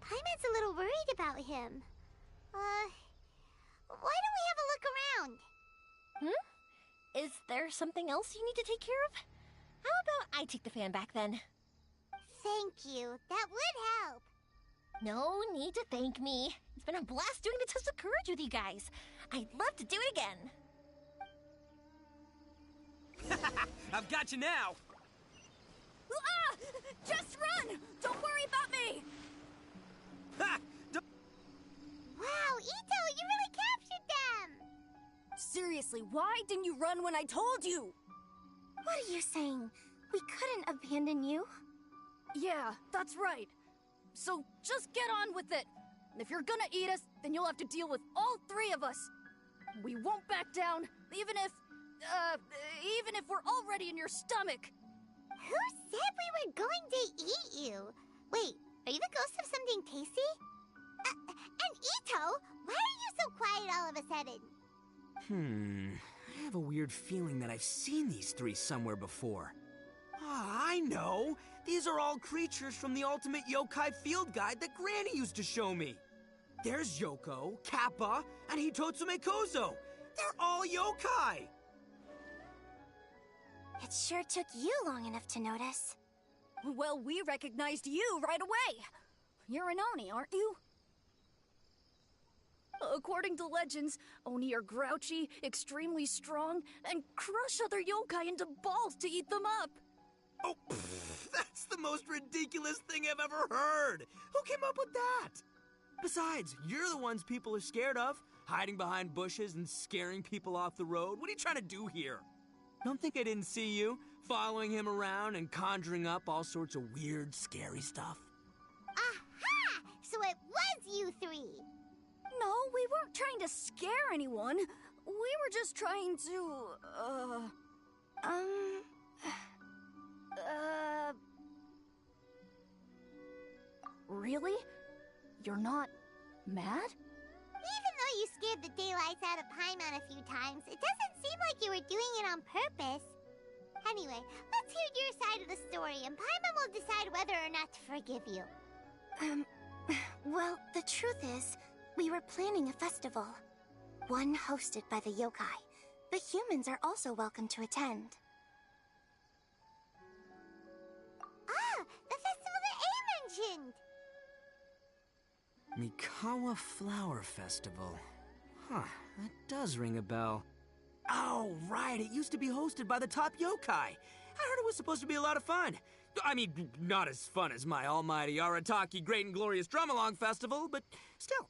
Paimon's a little worried about him. Why don't we have a look around? Is there something else you need to take care of? How about I take the fan back then? Thank you. That would help. No need to thank me. It's been a blast doing the test of courage with you guys. I'd love to do it again. I've got you now! Ah! Just run! Don't worry about me! Ha! Wow, Ito, you really captured them! Seriously, why didn't you run when I told you? What are you saying? We couldn't abandon you? Yeah, that's right. So just get on with it. If you're gonna eat us, then you'll have to deal with all three of us. We won't back down, even if we're already in your stomach. Who said we were going to eat you? Wait, are you the ghost of something tasty? And Ito, why are you so quiet all of a sudden? I have a weird feeling that I've seen these three somewhere before. I know! These are all creatures from the Ultimate Yokai Field Guide that Granny used to show me. There's Yoko, Kappa, and Hitotsume Kozo. They're all yokai! It sure took you long enough to notice. Well, we recognized you right away. You're an Oni, aren't you? According to legends, Oni are grouchy, extremely strong, and crush other yokai into balls to eat them up. Oh, that's the most ridiculous thing I've ever heard! Who came up with that? Besides, you're the ones people are scared of, hiding behind bushes and scaring people off the road. What are you trying to do here? Don't think I didn't see you, following him around and conjuring up all sorts of weird, scary stuff. Aha! So it was you three! No, we weren't trying to scare anyone. We were just trying to, Really? You're not mad? Even though you scared the daylights out of Paimon a few times, it doesn't seem like you were doing it on purpose. Anyway, let's hear your side of the story, and Paimon will decide whether or not to forgive you. Well, the truth is, we were planning a festival. One hosted by the yokai. The humans are also welcome to attend. Ah! The festival that A mentioned! Mikawa Flower Festival. Huh, that does ring a bell. Oh, right, it used to be hosted by the top yokai. I heard it was supposed to be a lot of fun. I mean, not as fun as my almighty Arataki Great and Glorious Drum-Along Festival, but still.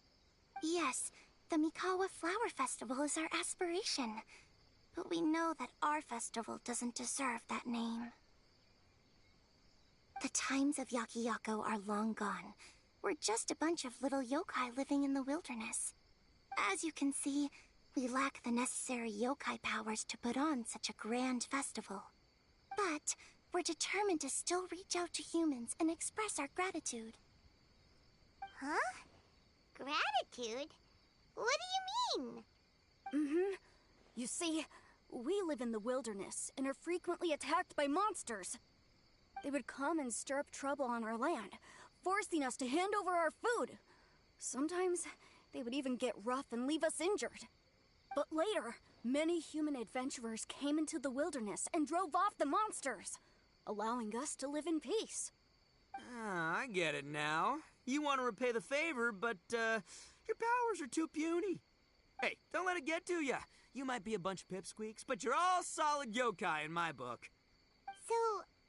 Yes, the Mikawa Flower Festival is our aspiration. But we know that our festival doesn't deserve that name. The times of Yakiyako are long gone. We're just a bunch of little yokai living in the wilderness. As you can see, we lack the necessary yokai powers to put on such a grand festival. But we're determined to still reach out to humans and express our gratitude. Huh? Gratitude? What do you mean? You see, we live in the wilderness and are frequently attacked by monsters. They would come and stir up trouble on our land, forcing us to hand over our food. Sometimes they would even get rough and leave us injured. But later, many human adventurers came into the wilderness and drove off the monsters, allowing us to live in peace. Ah, I get it now. You want to repay the favor, but your powers are too puny. Hey, don't let it get to ya. You might be a bunch of pipsqueaks, but you're all solid yokai in my book. So,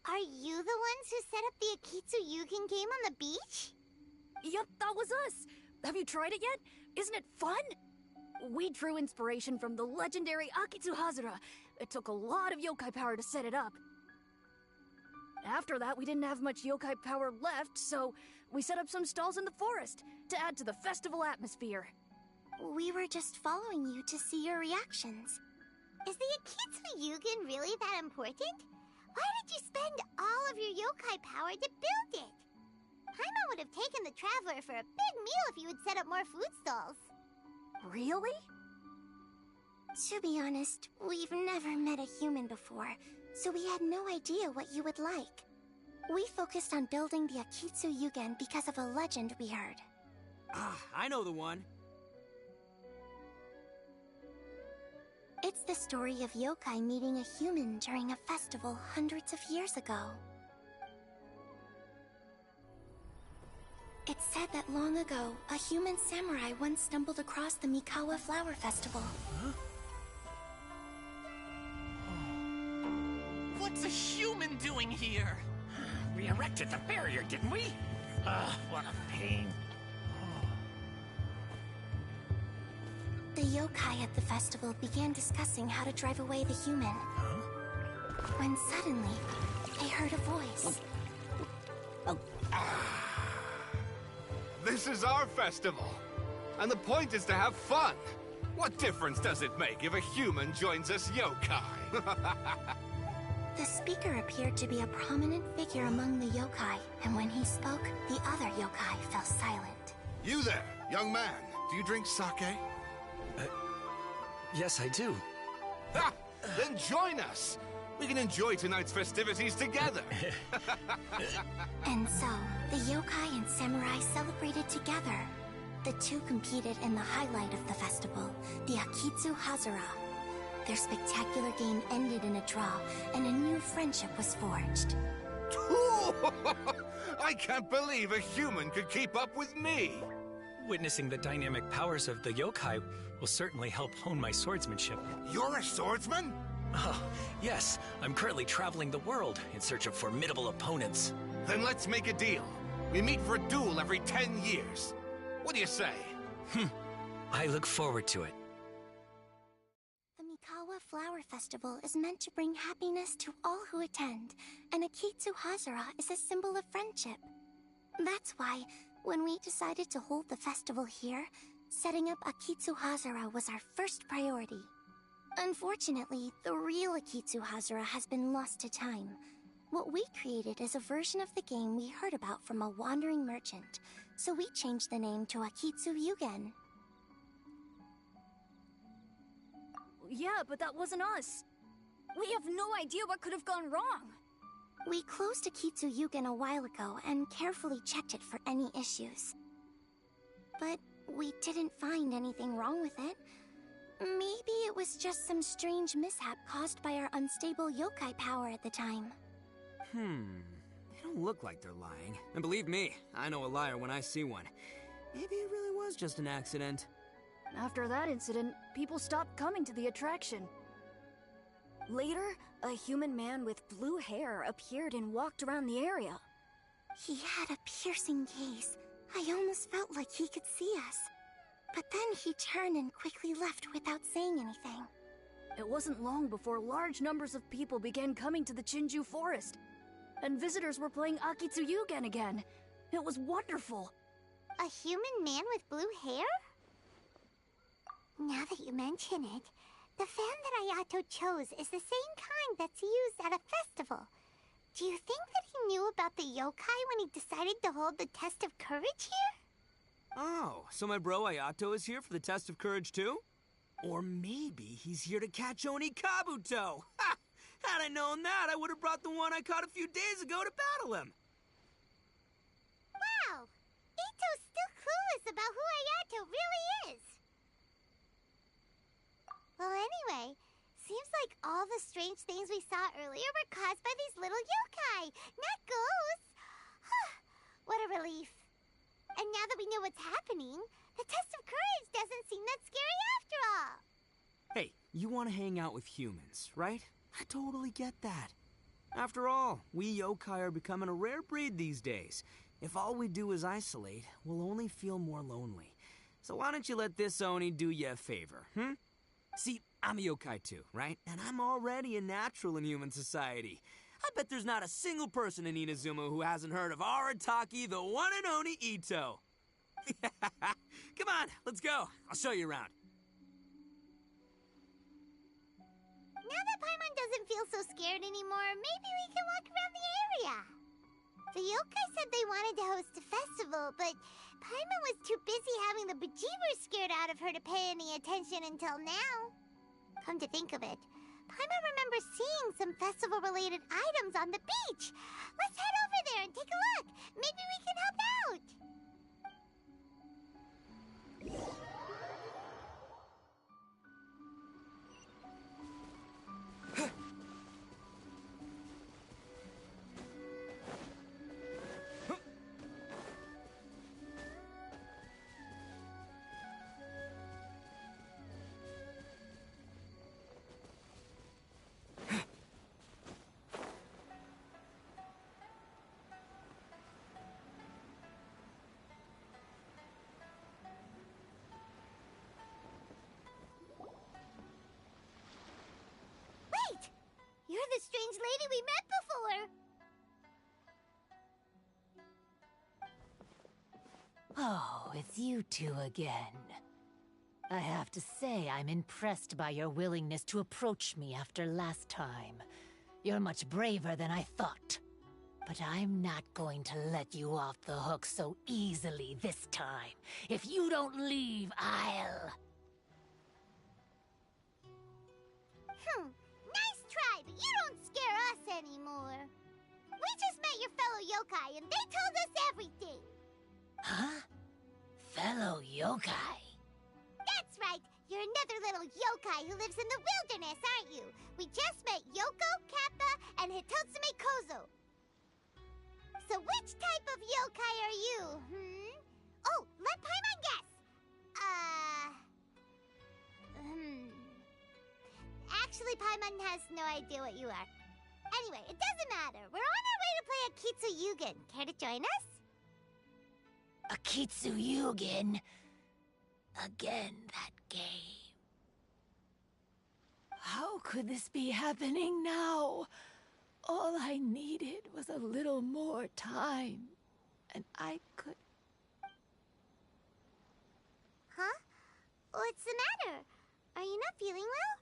are you the ones who set up the Akitsu Yugen game on the beach? Yup, that was us. Have you tried it yet? Isn't it fun? We drew inspiration from the legendary Akitsu Hazara. It took a lot of yokai power to set it up. After that, we didn't have much yokai power left, so we set up some stalls in the forest to add to the festival atmosphere. We were just following you to see your reactions. Is the Akitsu Yugen really that important? Why did you spend all of your yokai power to build it? Paimon would have taken the Traveler for a big meal if you had set up more food stalls. Really? To be honest, we've never met a human before, so we had no idea what you would like. We focused on building the Akitsu Yugen because of a legend we heard. Ah, I know the one. It's the story of yokai meeting a human during a festival hundreds of years ago. It's said that long ago, a human samurai once stumbled across the Mikawa Flower Festival. Huh? What's a human doing here? We erected the barrier, didn't we? What a pain. The yokai at the festival began discussing how to drive away the human. When suddenly, they heard a voice. This is our festival, and the point is to have fun. What difference does it make if a human joins us yokai? The speaker appeared to be a prominent figure among the yokai, and when he spoke, the other yokai fell silent. You there, young man. Do you drink sake? Yes, I do. Ha! Then join us. We can enjoy tonight's festivities together. And so, the yokai and samurai celebrated together. The two competed in the highlight of the festival, the Akitsu Hazara. Their spectacular game ended in a draw, and a new friendship was forged. I can't believe a human could keep up with me. Witnessing the dynamic powers of the yokai will certainly help hone my swordsmanship. You're a swordsman? Oh, yes. I'm currently traveling the world in search of formidable opponents. Then let's make a deal. We meet for a duel every 10 years. What do you say? I look forward to it. The Mikawa Flower Festival is meant to bring happiness to all who attend, and Akitsu Hazara is a symbol of friendship. That's why, when we decided to hold the festival here, setting up Akitsu Hazara was our first priority. Unfortunately, the real Akitsu Hazara has been lost to time. What we created is a version of the game we heard about from a wandering merchant, so we changed the name to Akitsu Yugen. Yeah, but that wasn't us. We have no idea what could have gone wrong. We closed Akitsu Yugen a while ago and carefully checked it for any issues. But we didn't find anything wrong with it. Maybe it was just some strange mishap caused by our unstable yokai power at the time. They don't look like they're lying. And believe me, I know a liar when I see one. Maybe it really was just an accident. After that incident, people stopped coming to the attraction. Later, a human man with blue hair appeared and walked around the area. He had a piercing gaze. I almost felt like he could see us. But then he turned and quickly left without saying anything. It wasn't long before large numbers of people began coming to the Chinju forest. And visitors were playing Akitsu Yugen again. It was wonderful. A human man with blue hair? Now that you mention it, the fan that Ayato chose is the same kind that's used at a festival. Do you think that he knew about the yokai when he decided to hold the test of courage here? Oh, so my bro Ayato is here for the test of courage too? Or maybe he's here to catch Oni Kabuto! Ha! Had I known that, I would have brought the one I caught a few days ago to battle him! Wow! Ito's still clueless about who Ayato really is! Well, anyway, seems like all the strange things we saw earlier were caused by these little yokai, not ghosts! What a relief. And now that we know what's happening, the test of courage doesn't seem that scary after all. Hey, you want to hang out with humans, right? I totally get that. After all, we yokai are becoming a rare breed these days. If all we do is isolate, we'll only feel more lonely. So why don't you let this Oni do you a favor, See, I'm a yokai too, right? And I'm already a natural in human society. I bet there's not a single person in Inazuma who hasn't heard of Arataki, the one and only Ito. Come on, let's go. I'll show you around. Now that Paimon doesn't feel so scared anymore, maybe we can walk around the area. The yokai said they wanted to host a festival, but Paimon was too busy having the bejeebers scared out of her to pay any attention until now. Come to think of it, Paimon remembers seeing some festival-related items on the beach. Let's head over there and take a look. Maybe we can help out. You're the strange lady we met before! Oh, it's you two again. I have to say, I'm impressed by your willingness to approach me after last time. You're much braver than I thought. But I'm not going to let you off the hook so easily this time. If you don't leave, I'll... Nice try, but you don't scare us anymore. We just met your fellow yokai, and they told us everything. Huh? Fellow yokai? That's right. You're another little yokai who lives in the wilderness, aren't you? We just met Yoko, Kappa, and Hitotsume Kozo. So which type of yokai are you, Oh, let Paimon guess. Actually, Paimon has no idea what you are. Anyway, it doesn't matter. We're on our way to play Akitsu Yugen. Care to join us? Akitsu Yugen? Again, that game. How could this be happening now? All I needed was a little more time, and I could... Huh? What's the matter? Are you not feeling well?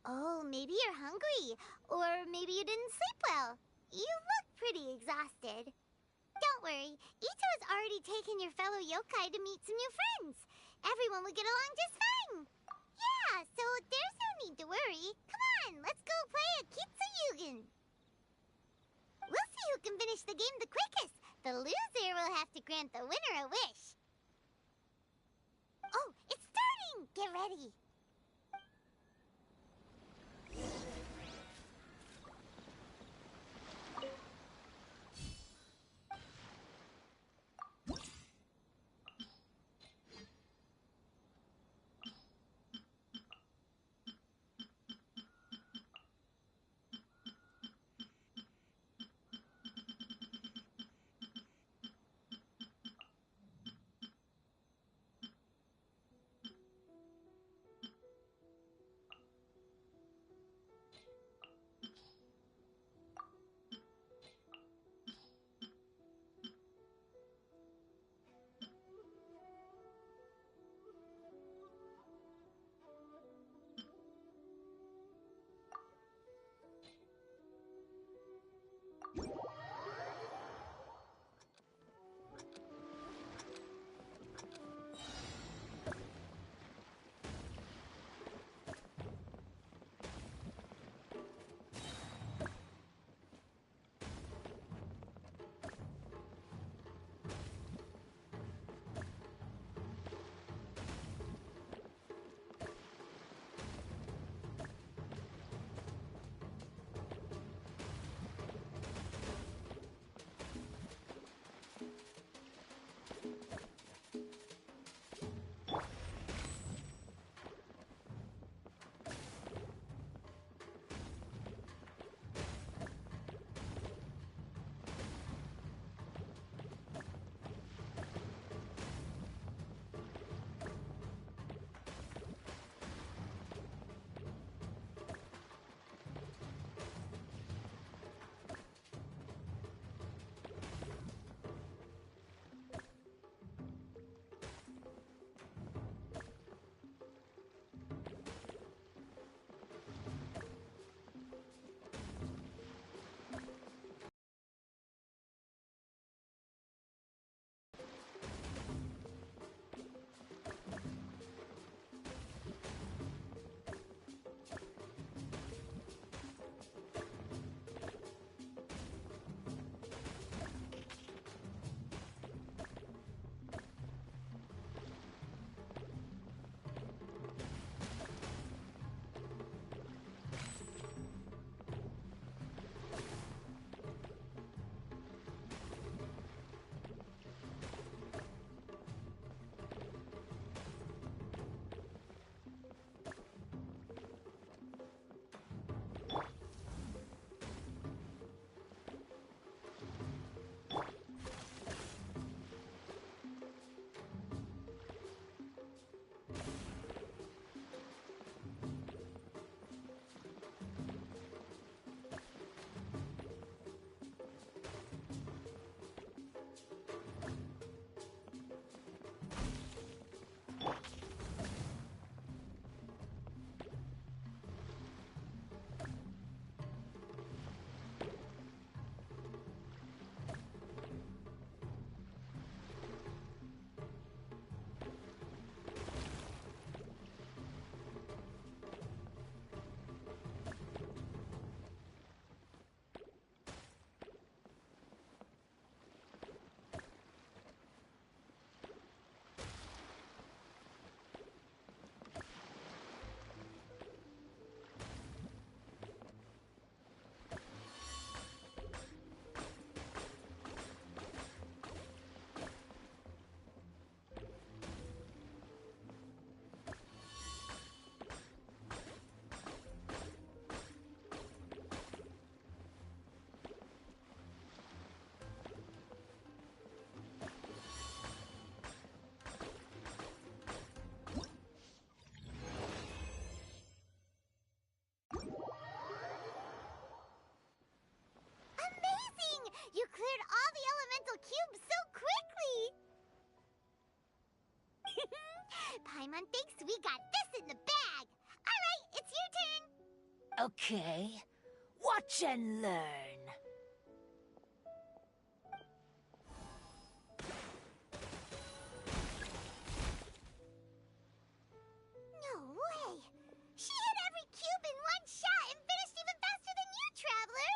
Oh, maybe you're hungry. Or maybe you didn't sleep well. You look pretty exhausted. Don't worry. Ito has already taken your fellow yokai to meet some new friends. Everyone will get along just fine. Yeah, so there's no need to worry. Come on, let's go play Akitsu Yugen. We'll see who can finish the game the quickest. The loser will have to grant the winner a wish. Oh, it's starting! Get ready. little cube so quickly! Paimon thinks we got this in the bag! Alright, it's your turn! Okay. Watch and learn. No way! She hit every cube in one shot and finished even faster than you, Traveler!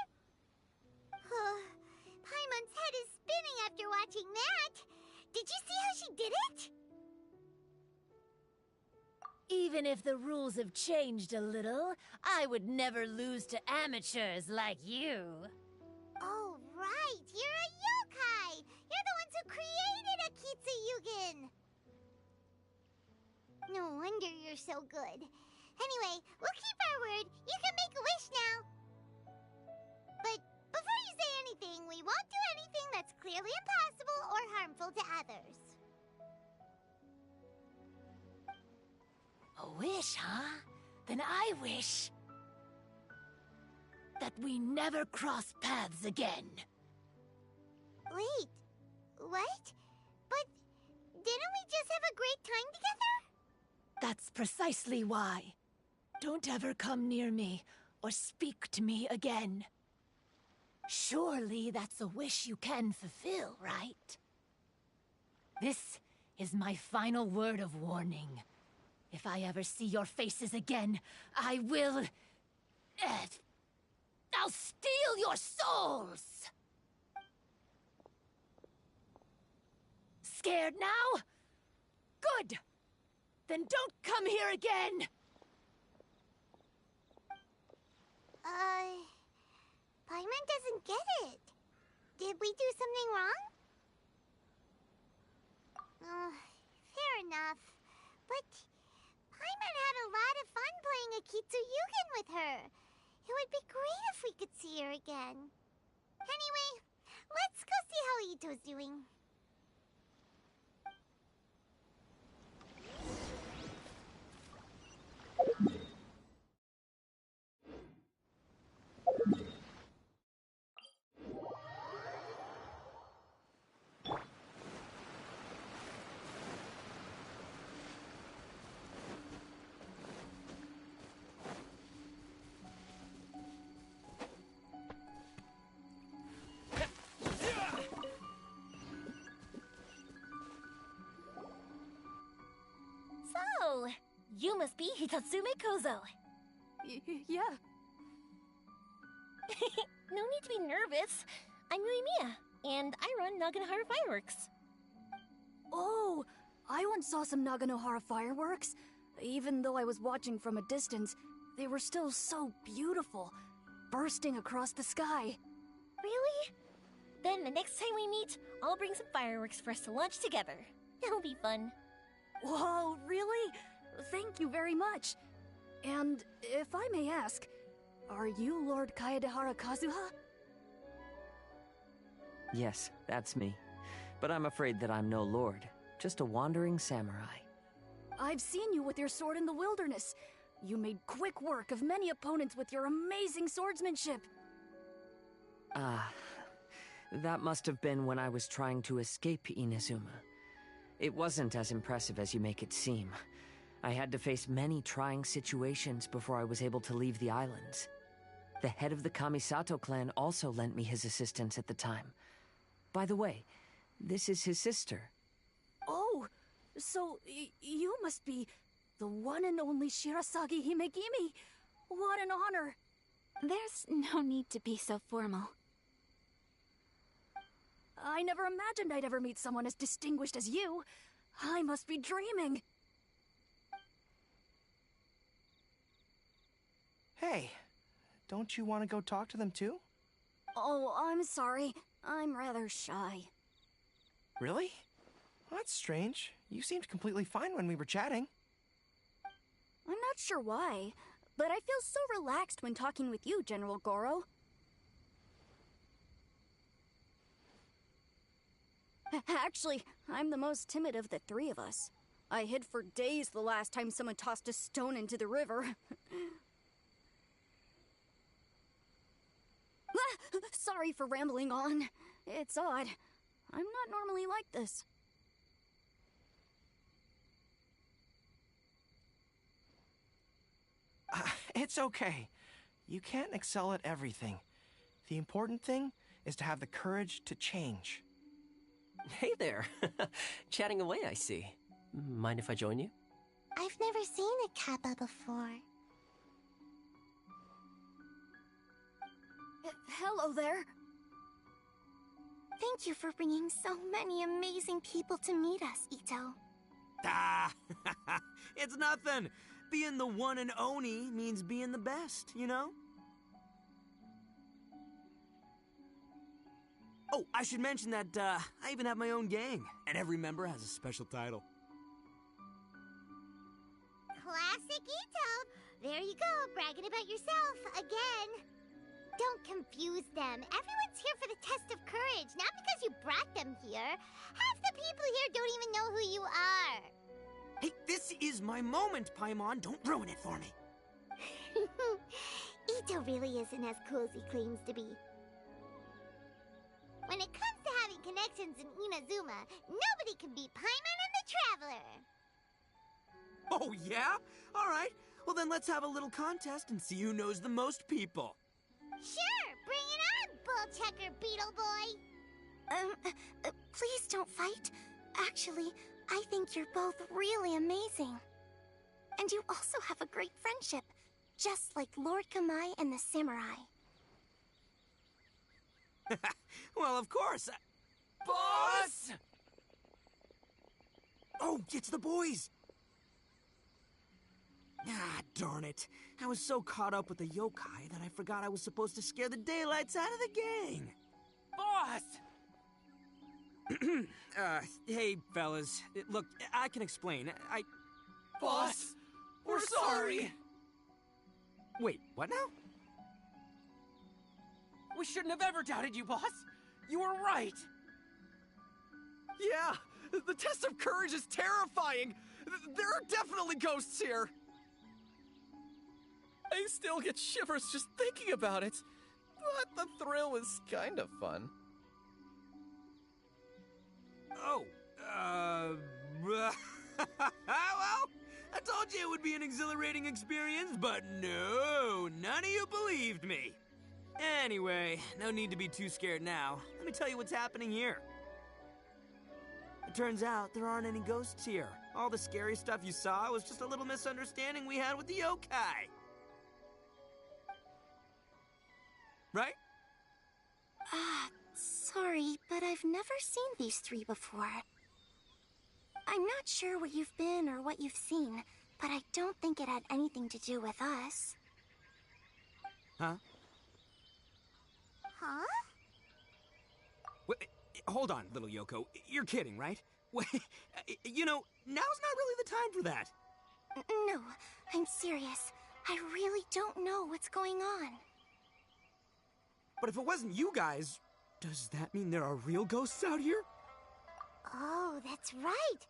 Paimon's head is spinning after watching that! Did you see how she did it? Even if the rules have changed a little, I would never lose to amateurs like you. Oh, right! You're a yokai! You're the ones who created Akitsu Yugen! No wonder you're so good. Anyway, we'll keep our word. You can make a wish now. But before you say anything, we won't do anything that's clearly impossible or harmful to others. A wish, huh? Then I wish that we never cross paths again. Wait, what? But didn't we just have a great time together? That's precisely why. Don't ever come near me or speak to me again. Surely that's a wish you can fulfill, right? This is my final word of warning. If I ever see your faces again, I will... I'll steal your souls! Scared now? Good! Then don't come here again! Paimon doesn't get it. Did we do something wrong? Fair enough. But Paimon had a lot of fun playing Akitsu Yugen with her. It would be great if we could see her again. Anyway, let's go see how Ito's doing. So, you must be Hitatsume Kozo. Yeah. No need to be nervous. I'm Yuimiya, and I run Naganohara Fireworks. Oh, I once saw some Naganohara fireworks. Even though I was watching from a distance, they were still so beautiful, bursting across the sky. Really? Then the next time we meet, I'll bring some fireworks for us to launch together. It'll be fun. Whoa, really? Thank you very much. And if I may ask, are you Lord Kaedehara Kazuha? Yes, that's me. But I'm afraid that I'm no lord, just a wandering samurai. I've seen you with your sword in the wilderness. You made quick work of many opponents with your amazing swordsmanship. That must have been when I was trying to escape Inazuma. It wasn't as impressive as you make it seem. I had to face many trying situations before I was able to leave the islands. The head of the Kamisato clan also lent me his assistance at the time. By the way, this is his sister. Oh, so you must be the one and only Shirasagi Himegimi. What an honor. There's no need to be so formal. I never imagined I'd ever meet someone as distinguished as you. I must be dreaming. Hey, don't you want to go talk to them too? Oh, I'm sorry. I'm rather shy. Really? Well, that's strange. You seemed completely fine when we were chatting. I'm not sure why, but I feel so relaxed when talking with you, General Goro. Actually, I'm the most timid of the three of us. I hid for days the last time someone tossed a stone into the river. Sorry for rambling on. It's odd. I'm not normally like this. It's okay. You can't excel at everything. The important thing is to have the courage to change. Hey there. Chatting away, I see. Mind if I join you? I've never seen a Kappa before. Hello there. Thank you for bringing so many amazing people to meet us, Ito. Ah, it's nothing. Being the one and only means being the best, you know? Oh, I should mention that I even have my own gang, and every member has a special title. Classic Ito! There you go, bragging about yourself again. Don't confuse them. Everyone's here for the test of courage, not because you brought them here. Half the people here don't even know who you are. Hey, this is my moment, Paimon. Don't ruin it for me. Ito really isn't as cool as he claims to be. When it comes to having connections in Inazuma, nobody can beat Paimon and the Traveler. Oh, yeah? All right. Well, then let's have a little contest and see who knows the most people. Sure, bring it on, Bull Checker Beetle Boy. Please don't fight. Actually, I think you're both really amazing. And you also have a great friendship, just like Lord Kamai and the Samurai. Well, of course. Boss! Oh, it's the boys! Ah, darn it. I was so caught up with the yokai that I forgot I was supposed to scare the daylights out of the gang. Boss! Hey, fellas. Look, I can explain. Boss, we're sorry! Wait, what now? We shouldn't have ever doubted you, boss! You were right! Yeah, the test of courage is terrifying! There are definitely ghosts here! I still get shivers just thinking about it. But the thrill is kind of fun. Oh, well, I told you it would be an exhilarating experience, but no, none of you believed me. Anyway, no need to be too scared now. Let me tell you what's happening here. It turns out there aren't any ghosts here. All the scary stuff you saw was just a little misunderstanding we had with the yokai. Right? Sorry, but I've never seen these three before. I'm not sure where you've been or what you've seen, but I don't think it had anything to do with us. Huh? Huh? Wait, hold on, little Yoko. You're kidding, right? Wait, you know, now's not really the time for that. No, I'm serious. I really don't know what's going on. But if it wasn't you guys, does that mean there are real ghosts out here? Oh, that's right.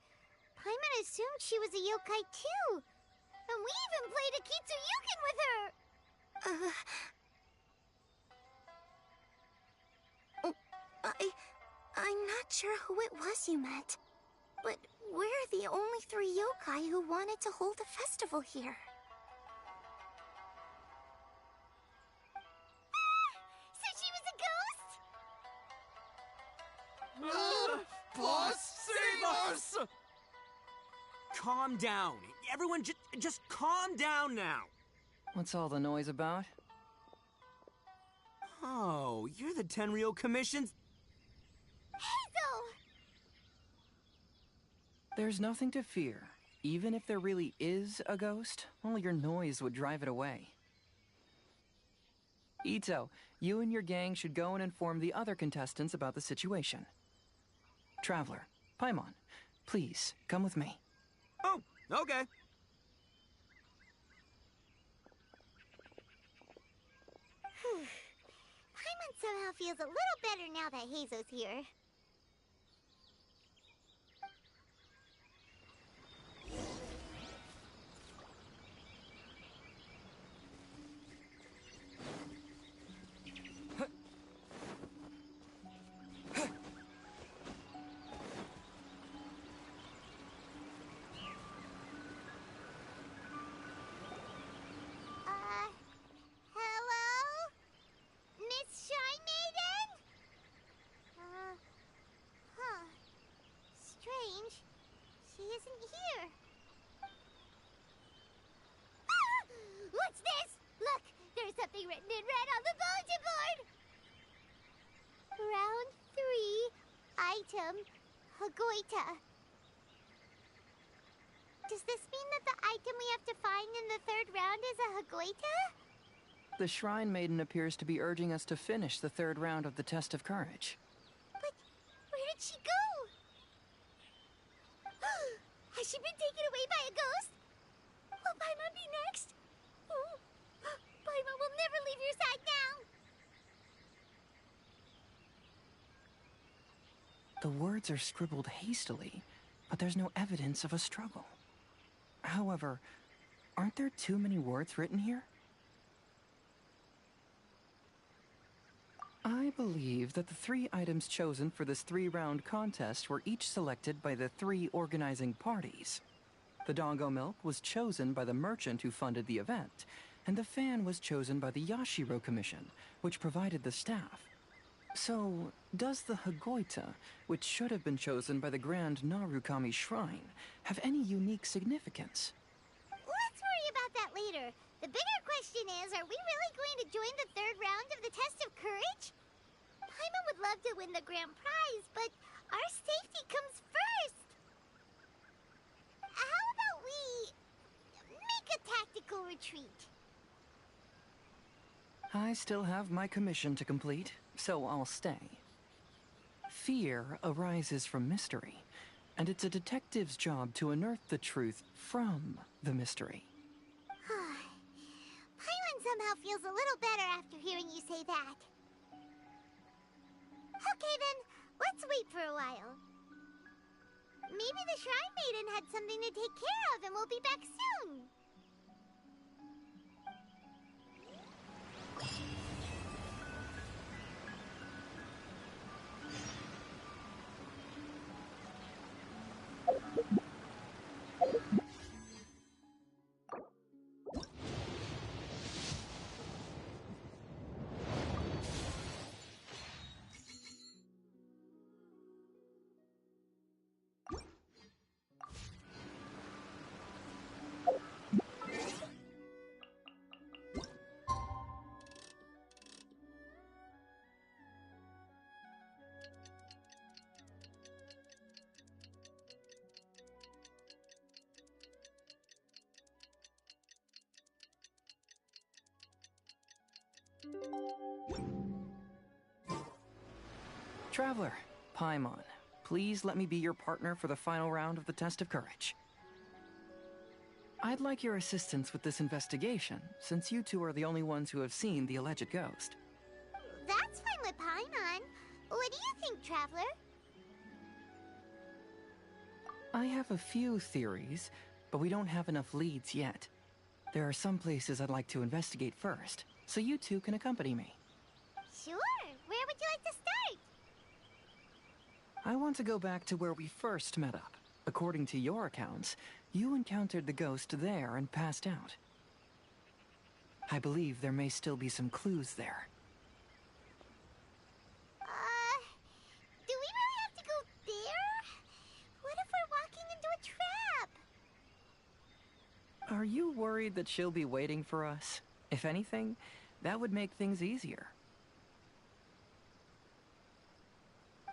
Paimon assumed she was a yokai too. And we even played a Kitsuyukin with her. I'm not sure who it was you met. But we're the only three yokai who wanted to hold a festival here. Boss, save us! Calm down. Everyone just calm down now. What's all the noise about? Oh, you're the Tenryou Commission's... Hazel! There's nothing to fear. Even if there really is a ghost, only your noise would drive it away. Ito, you and your gang should go and inform the other contestants about the situation. Traveler, Paimon, please, come with me. Oh, okay. Paimon somehow feels a little better now that Hazo's here. isn't here. Ah! What's this? Look, there's something written in red on the bulletin board. Round 3, item, Hagoita. Does this mean that the item we have to find in the 3rd round is a Hagoita? The Shrine Maiden appears to be urging us to finish the 3rd round of the Test of Courage. But where did she go? Has she been taken away by a ghost? Will Paimon be next? Oh, Paimon will never leave your side now. The words are scribbled hastily, but there's no evidence of a struggle. However, aren't there too many words written here? I believe that the 3 items chosen for this 3-round contest were each selected by the 3 organizing parties. The doggo milk was chosen by the merchant who funded the event, and the fan was chosen by the Yashiro Commission, which provided the staff. So, does the Hagoita, which should have been chosen by the Grand Narukami Shrine, have any unique significance? Let's worry about that later. The bigger question is, are we really going to join the 3rd round of the Test of Courage? Paimon would love to win the grand prize, but our safety comes first. How about we make a tactical retreat? I still have my commission to complete, so I'll stay. Fear arises from mystery, and it's a detective's job to unearth the truth from the mystery. Paimon somehow feels a little better after hearing you say that. Okay then, let's wait for a while. Maybe the Shrine Maiden had something to take care of and we'll be back soon. Traveler, Paimon, please let me be your partner for the final round of the Test of Courage. I'd like your assistance with this investigation, since you 2 are the only ones who have seen the alleged ghost. That's fine with Paimon. What do you think, Traveler? I have a few theories, but we don't have enough leads yet. There are some places I'd like to investigate first, so you 2 can accompany me. Sure. Where would you like to start? I want to go back to where we first met up. According to your accounts, you encountered the ghost there and passed out. I believe there may still be some clues there. Do we really have to go there? What if we're walking into a trap? Are you worried that she'll be waiting for us? If anything, that would make things easier.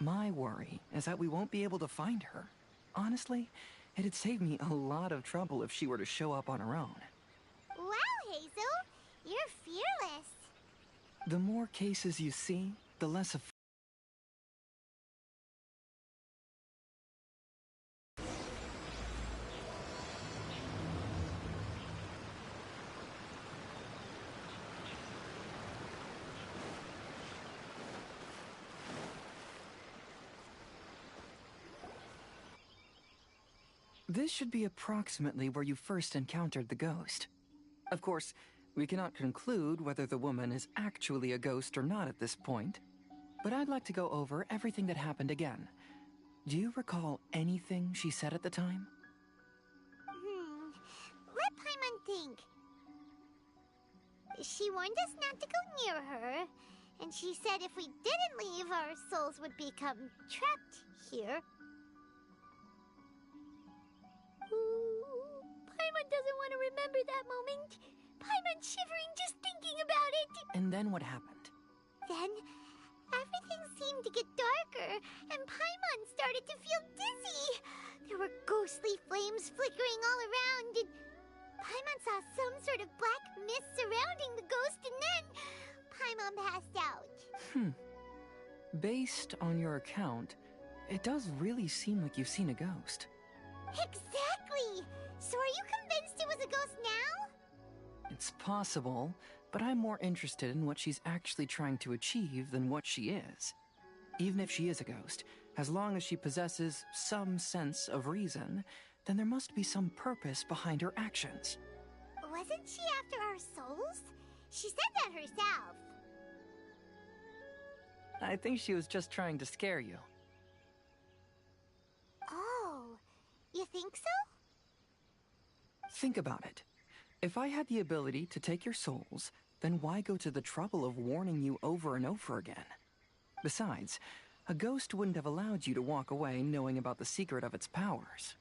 My worry is that we won't be able to find her. Honestly, it'd save me a lot of trouble if she were to show up on her own. Wow, Hazel! You're fearless. The more cases you see, the less of... This should be approximately where you first encountered the ghost. Of course, we cannot conclude whether the woman is actually a ghost or not at this point, but I'd like to go over everything that happened again. Do you recall anything she said at the time? Let Paimon think. She warned us not to go near her, and she said if we didn't leave, our souls would become trapped here. remember that moment. Paimon's shivering just thinking about it. And then what happened? Then, everything seemed to get darker, and Paimon started to feel dizzy. There were ghostly flames flickering all around, and Paimon saw some sort of black mist surrounding the ghost, and then Paimon passed out. Based on your account, it does really seem like you've seen a ghost. Exactly! So are you convinced it was a ghost now? It's possible, but I'm more interested in what she's actually trying to achieve than what she is. Even if she is a ghost, as long as she possesses some sense of reason, then there must be some purpose behind her actions. Wasn't she after our souls? She said that herself. I think she was just trying to scare you. Oh, you think so? Think about it. If I had the ability to take your souls, then why go to the trouble of warning you over and over again? Besides, a ghost wouldn't have allowed you to walk away knowing about the secret of its powers.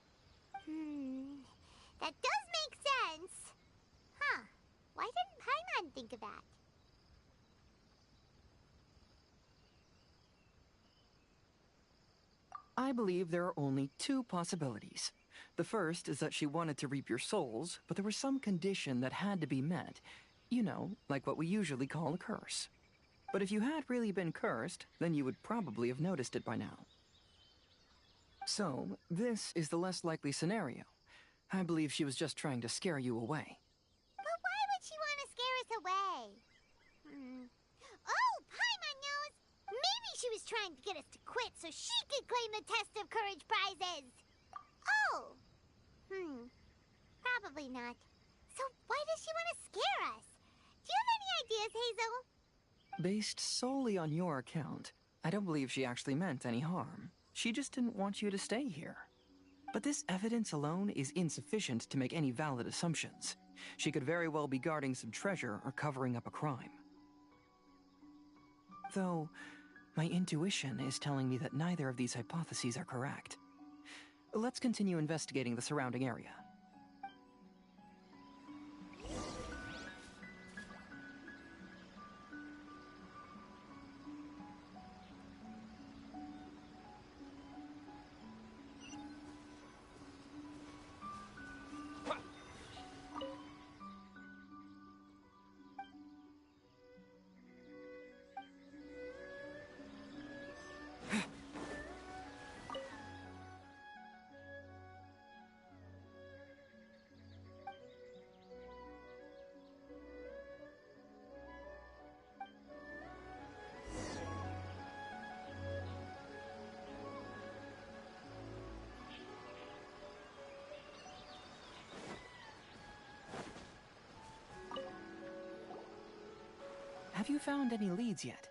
That does make sense. Huh. Why didn't Paimon think of that? I believe there are only two possibilities. The first is that she wanted to reap your souls, but there was some condition that had to be met. You know, like what we usually call a curse. But if you had really been cursed, then you would probably have noticed it by now. So, this is the less likely scenario. I believe she was just trying to scare you away. But why would she want to scare us away? Oh, Paimon knows! Maybe she was trying to get us to quit so she could claim the Test of Courage prizes! Oh! Probably not. So why does she want to scare us? Do you have any ideas, Hazel? Based solely on your account, I don't believe she actually meant any harm. She just didn't want you to stay here. But this evidence alone is insufficient to make any valid assumptions. She could very well be guarding some treasure or covering up a crime. Though, my intuition is telling me that neither of these hypotheses are correct. Let's continue investigating the surrounding area. Have you found any leads yet?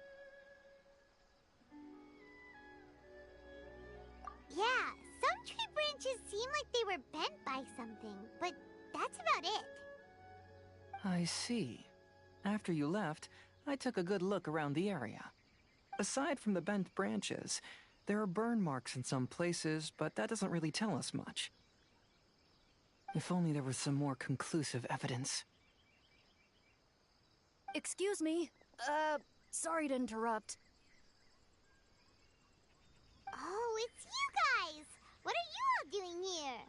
Yeah, some tree branches seem like they were bent by something, but that's about it. I see. After you left, I took a good look around the area. Aside from the bent branches, there are burn marks in some places, but that doesn't really tell us much. If only there was some more conclusive evidence. Excuse me. Sorry to interrupt. Oh, it's you guys! What are you all doing here?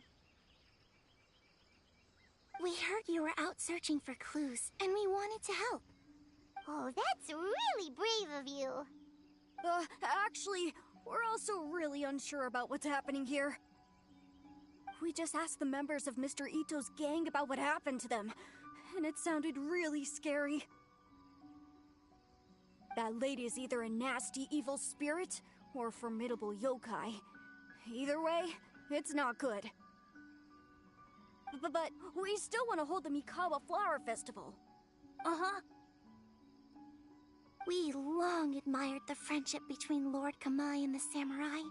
We heard you were out searching for clues, and we wanted to help. Oh, that's really brave of you. Actually, we're also really unsure about what's happening here. We just asked the members of Mr. Ito's gang about what happened to them, and it sounded really scary. That lady is either a nasty evil spirit or a formidable yokai. Either way, it's not good. But we still want to hold the Mikawa Flower Festival. Uh-huh. We long admired the friendship between Lord Kamai and the samurai,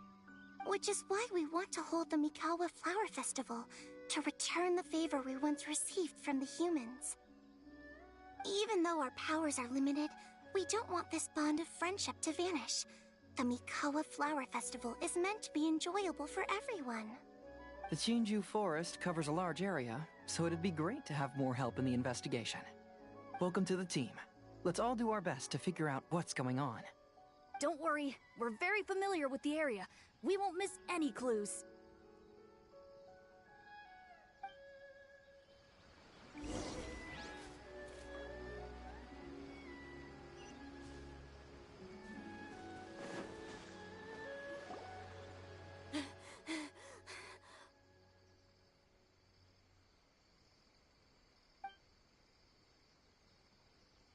which is why we want to hold the Mikawa Flower Festival to return the favor we once received from the humans. Even though our powers are limited, we don't want this bond of friendship to vanish. The Mikawa Flower Festival is meant to be enjoyable for everyone. The Chinju Forest covers a large area, so it'd be great to have more help in the investigation. Welcome to the team. Let's all do our best to figure out what's going on. Don't worry, we're very familiar with the area. We won't miss any clues.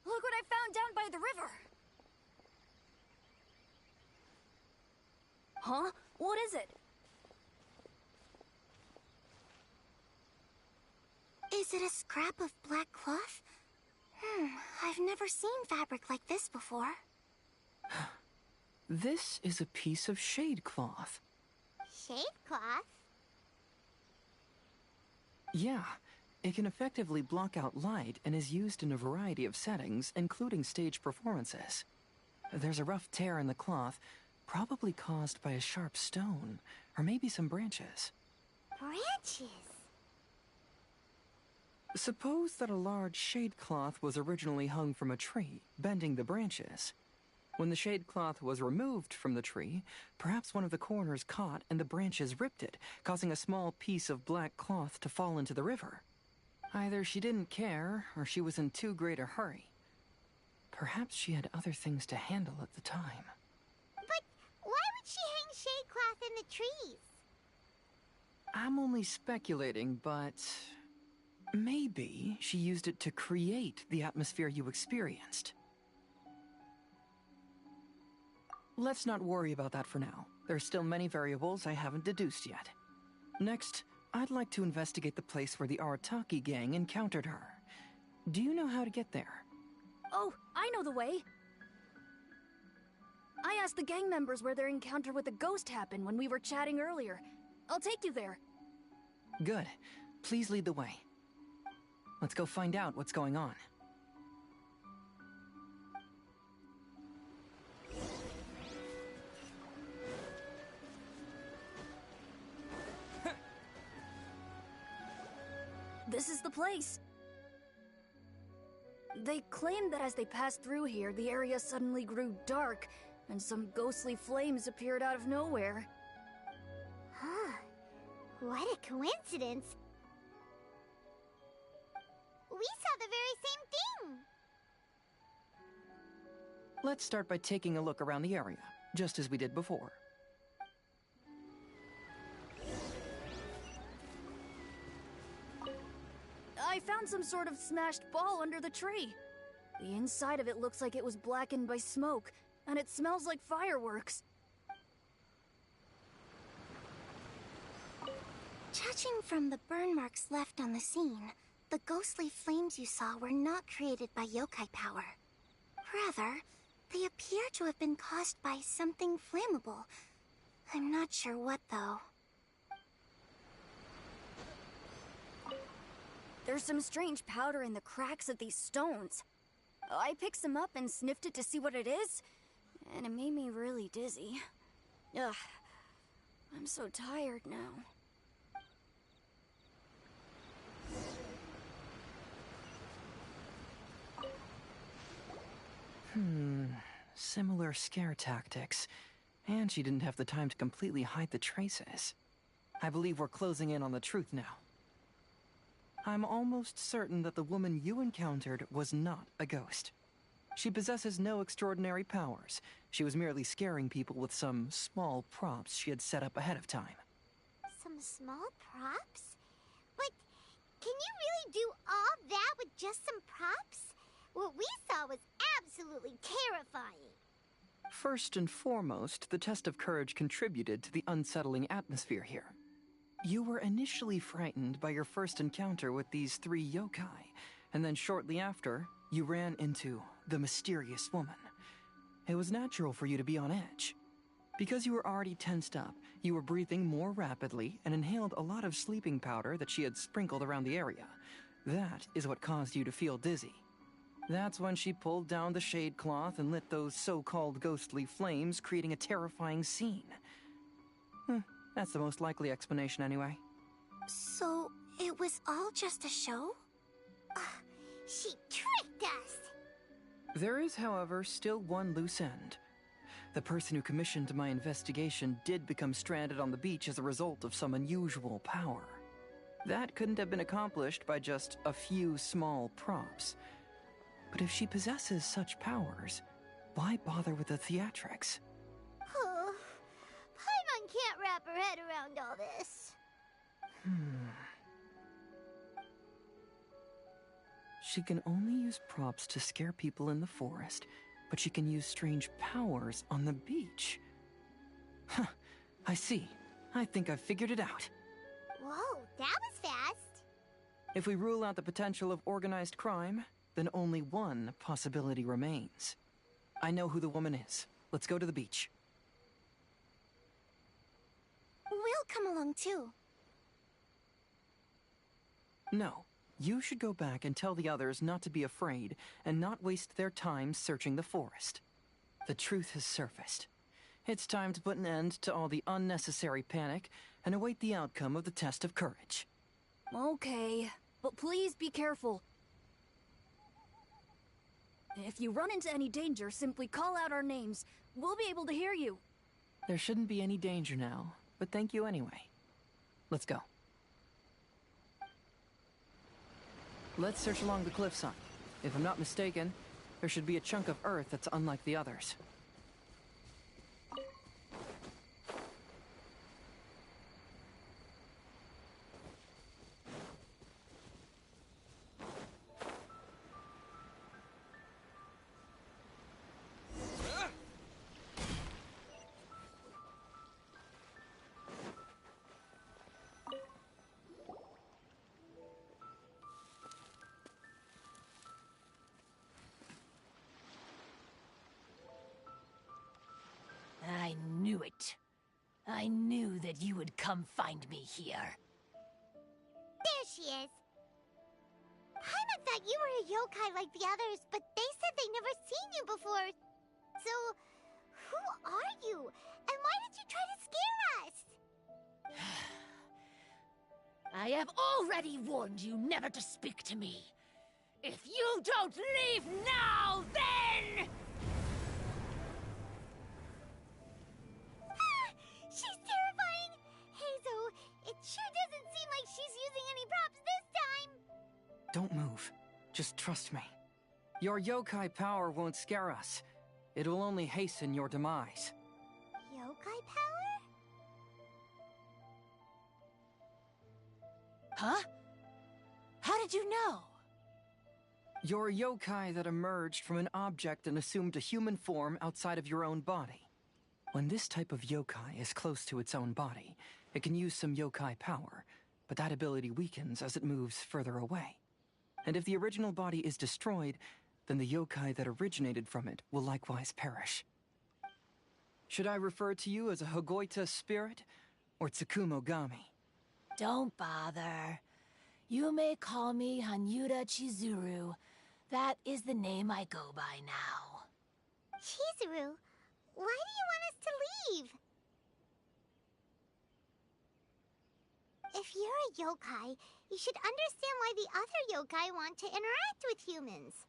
Look what I found down by the river! Huh? What is it? Is it a scrap of black cloth? I've never seen fabric like this before. This is a piece of shade cloth. Shade cloth? Yeah, it can effectively block out light and is used in a variety of settings, including stage performances. There's a rough tear in the cloth, probably caused by a sharp stone, or maybe some branches. Branches? Suppose that a large shade cloth was originally hung from a tree, bending the branches. When the shade cloth was removed from the tree, perhaps one of the corners caught and the branches ripped it, causing a small piece of black cloth to fall into the river. Either she didn't care, or she was in too great a hurry. Perhaps she had other things to handle at the time. But why would she hang shade cloth in the trees? I'm only speculating, but maybe she used it to create the atmosphere you experienced. Let's not worry about that for now. There's still many variables I haven't deduced yet. Next, I'd like to investigate the place where the Arataki gang encountered her. Do you know how to get there? Oh, I know the way. I asked the gang members where their encounter with the ghost happened when we were chatting earlier. I'll take you there. Good. Please lead the way. Let's go find out what's going on. This is the place. They claim that as they passed through here, the area suddenly grew dark, and some ghostly flames appeared out of nowhere. Huh. What a coincidence. We saw the very same thing. Let's start by taking a look around the area, just as we did before. I found some sort of smashed ball under the tree. The inside of it looks like it was blackened by smoke, and it smells like fireworks. Judging from the burn marks left on the scene, the ghostly flames you saw were not created by yokai power. Rather, they appear to have been caused by something flammable. I'm not sure what, though. There's some strange powder in the cracks of these stones. I picked some up and sniffed it to see what it is, and it made me really dizzy. Ugh, I'm so tired now. Similar scare tactics. And she didn't have the time to completely hide the traces. I believe we're closing in on the truth now. I'm almost certain that the woman you encountered was not a ghost. She possesses no extraordinary powers. She was merely scaring people with some small props she had set up ahead of time. Some small props? But can you really do all that with just some props? What we saw was absolutely terrifying. First and foremost, the test of courage contributed to the unsettling atmosphere here. You were initially frightened by your first encounter with these 3 yokai, and then shortly after, you ran into the mysterious woman. It was natural for you to be on edge. Because you were already tensed up, you were breathing more rapidly and inhaled a lot of sleeping powder that she had sprinkled around the area. That is what caused you to feel dizzy. That's when she pulled down the shade cloth and lit those so-called ghostly flames, creating a terrifying scene. That's the most likely explanation anyway. So, it was all just a show? She tricked us! There is, however, still one loose end. The person who commissioned my investigation did become stranded on the beach as a result of some unusual power. That couldn't have been accomplished by just a few small props. But if she possesses such powers, why bother with the theatrics? Paimon can't wrap her head around all this. She can only use props to scare people in the forest, but she can use strange powers on the beach. Huh, I see. I think I've figured it out. Whoa, that was fast. If we rule out the potential of organized crime, then only one possibility remains. I know who the woman is. Let's go to the beach. We'll come along too. No. You should go back and tell the others not to be afraid and not waste their time searching the forest. The truth has surfaced. It's time to put an end to all the unnecessary panic and await the outcome of the test of courage. Okay, but please be careful. If you run into any danger, simply call out our names. We'll be able to hear you. There shouldn't be any danger now, but thank you anyway. Let's go. Let's search along the cliffside. If I'm not mistaken, there should be a chunk of earth that's unlike the others. I knew it. I knew that you would come find me here. There she is. Paimon thought you were a yokai like the others, but they said they never seen you before. So, who are you? And why did you try to scare us? I have already warned you never to speak to me. If you don't leave now, then... She's terrifying! Hazel, it sure doesn't seem like she's using any props this time! Don't move. Just trust me. Your yokai power won't scare us. It will only hasten your demise. Yokai power? Huh? How did you know? You're a yokai that emerged from an object and assumed a human form outside of your own body. When this type of yokai is close to its own body, it can use some yokai power, but that ability weakens as it moves further away. And if the original body is destroyed, then the yokai that originated from it will likewise perish. Should I refer to you as a Hagoita spirit or Tsukumo Gami? Don't bother. You may call me Hanyuda Chizuru. That is the name I go by now. Chizuru? Why do you want us to leave? If you're a yokai, you should understand why the other yokai want to interact with humans.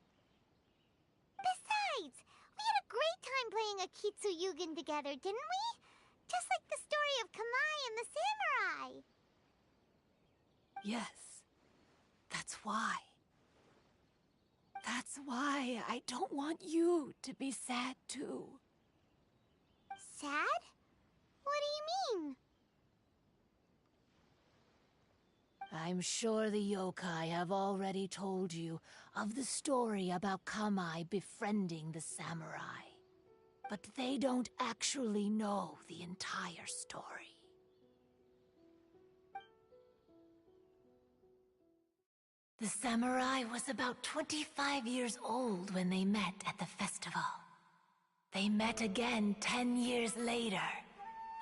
Besides, we had a great time playing a Kitsuyugen together, didn't we? Just like the story of Kamai and the samurai. Yes, that's why. That's why I don't want you to be sad too. Sad? What do you mean? I'm sure the yokai have already told you of the story about Kamai befriending the samurai. But they don't actually know the entire story. The samurai was about 25 years old when they met at the festival. They met again 10 years later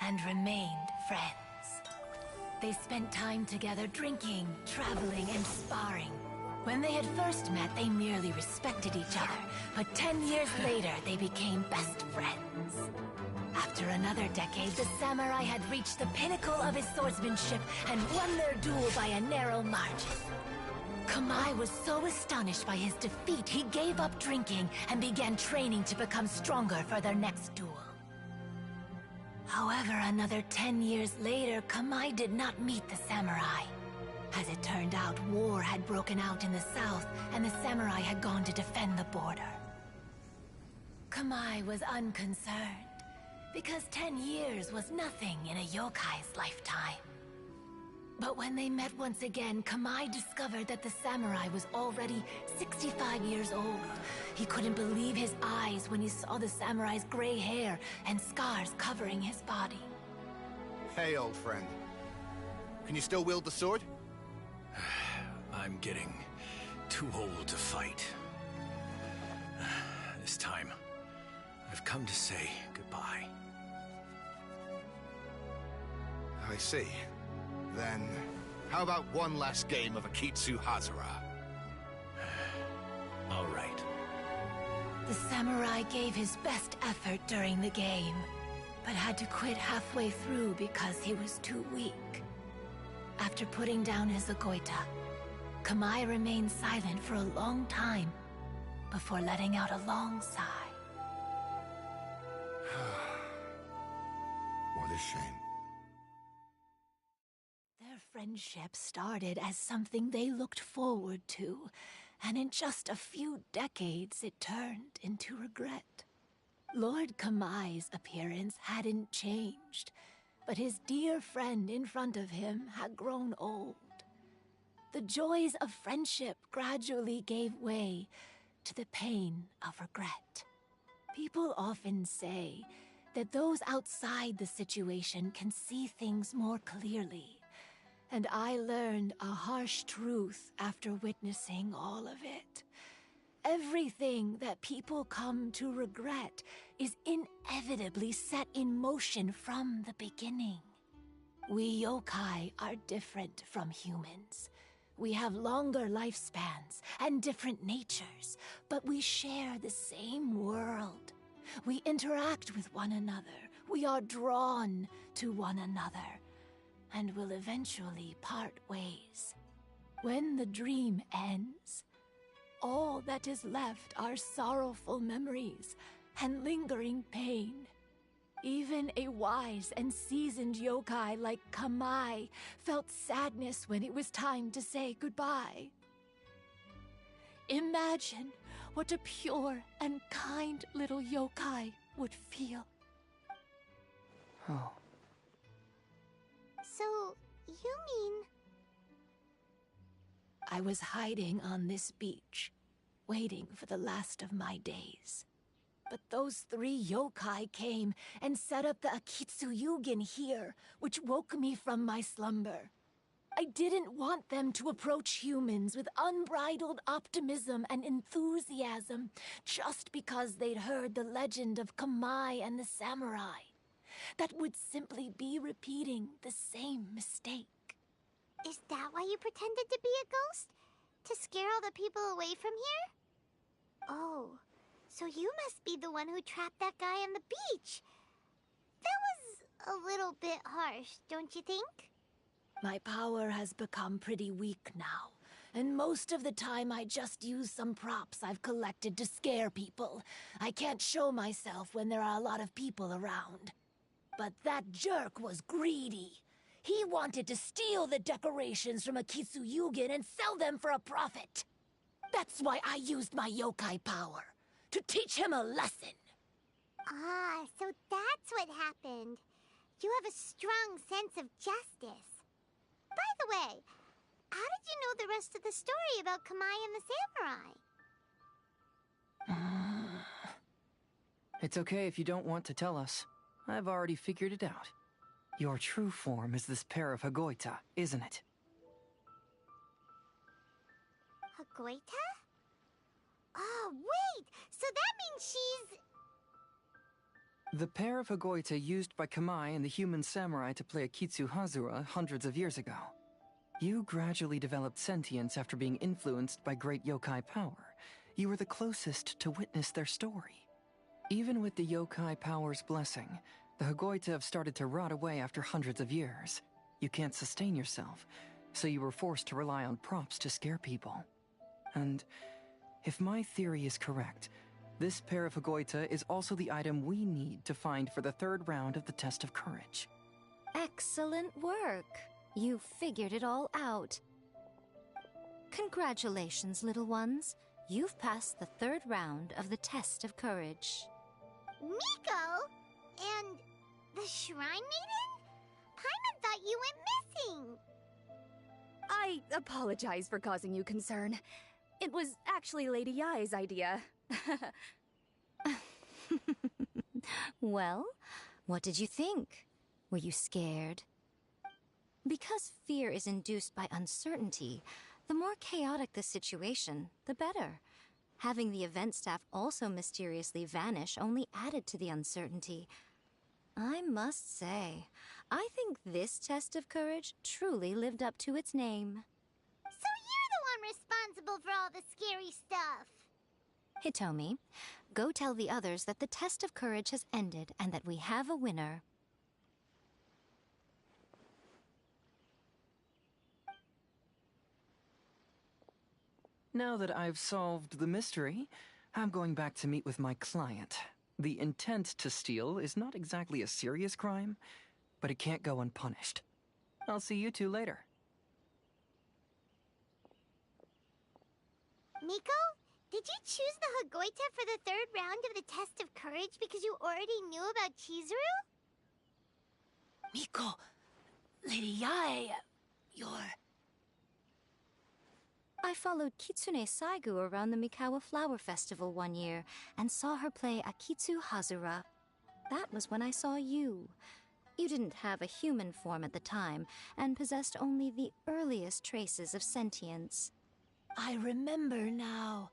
and remained friends. They spent time together drinking, traveling, and sparring. When they had first met, they merely respected each other, but 10 years later, they became best friends. After another decade, the samurai had reached the pinnacle of his swordsmanship and won their duel by a narrow margin. Kamai was so astonished by his defeat, he gave up drinking and began training to become stronger for their next duel. However, another 10 years later, Kamai did not meet the samurai. As it turned out, war had broken out in the south, and the samurai had gone to defend the border. Kamai was unconcerned, because 10 years was nothing in a yokai's lifetime. But when they met once again, Kamai discovered that the samurai was already 65 years old. He couldn't believe his eyes when he saw the samurai's gray hair and scars covering his body. Hey, old friend. Can you still wield the sword? I'm getting too old to fight. This time, I've come to say goodbye. I see. Then, how about one last game of Akitsu Hazara? All right. The samurai gave his best effort during the game, but had to quit halfway through because he was too weak. After putting down his Agoita, Kamai remained silent for a long time before letting out a long sigh. What a shame. Their friendship started as something they looked forward to, and in just a few decades it turned into regret. Lord Kamai's appearance hadn't changed, but his dear friend in front of him had grown old. The joys of friendship gradually gave way to the pain of regret. People often say that those outside the situation can see things more clearly, and I learned a harsh truth after witnessing all of it. Everything that people come to regret is inevitably set in motion from the beginning. We yokai are different from humans. We have longer lifespans and different natures, but we share the same world. We interact with one another. We are drawn to one another, and will eventually part ways. When the dream ends, all that is left are sorrowful memories and lingering pain. Even a wise and seasoned yokai like Kamai felt sadness when it was time to say goodbye. Imagine what a pure and kind little yokai would feel. Oh. So, you mean... I was hiding on this beach, waiting for the last of my days. But those 3 yokai came and set up the Akitsu Yugen here, which woke me from my slumber. I didn't want them to approach humans with unbridled optimism and enthusiasm just because they'd heard the legend of Kamai and the samurai. That would simply be repeating the same mistake. Is that why you pretended to be a ghost? To scare all the people away from here? Oh, so you must be the one who trapped that guy on the beach. That was a little bit harsh, don't you think? My power has become pretty weak now, and most of the time I just use some props I've collected to scare people. I can't show myself when there are a lot of people around. But that jerk was greedy. He wanted to steal the decorations from Akitsu Yugen and sell them for a profit. That's why I used my yokai power, to teach him a lesson. Ah, so that's what happened. You have a strong sense of justice. By the way, how did you know the rest of the story about Kamai and the samurai? It's okay if you don't want to tell us. I've already figured it out. Your true form is this pair of Hagoita, isn't it? Hagoita? Oh, wait! So that means she's... The pair of Hagoita used by Kamai and the human samurai to play Akitsu Hazura hundreds of years ago. You gradually developed sentience after being influenced by great yokai power. You were the closest to witness their story. Even with the yokai power's blessing, the Hagoita have started to rot away after hundreds of years. You can't sustain yourself, so you were forced to rely on props to scare people. And if my theory is correct, this pair of Hagoita is also the item we need to find for the third round of the test of courage. Excellent work. You figured it all out. Congratulations, little ones. You've passed the third round of the test of courage. Miko? And the Shrine Maiden? Paimon thought you went missing. I apologize for causing you concern. It was actually Lady Yai's idea. Well, what did you think? Were you scared? Because fear is induced by uncertainty, the more chaotic the situation, the better. Having the event staff also mysteriously vanish only added to the uncertainty. I must say, I think this test of courage truly lived up to its name. So you're the one responsible for all the scary stuff. Hitomi, go tell the others that the test of courage has ended and that we have a winner. Now that I've solved the mystery, I'm going back to meet with my client. The intent to steal is not exactly a serious crime, but it can't go unpunished. I'll see you two later. Miko, did you choose the Hagoita for the third round of the test of courage because you already knew about Chizuru? Miko, Lady Yae, you're... I followed Kitsune Saigu around the Mikawa Flower Festival one year and saw her play Akitsu Hazura. That was when I saw you. You didn't have a human form at the time and possessed only the earliest traces of sentience. I remember now.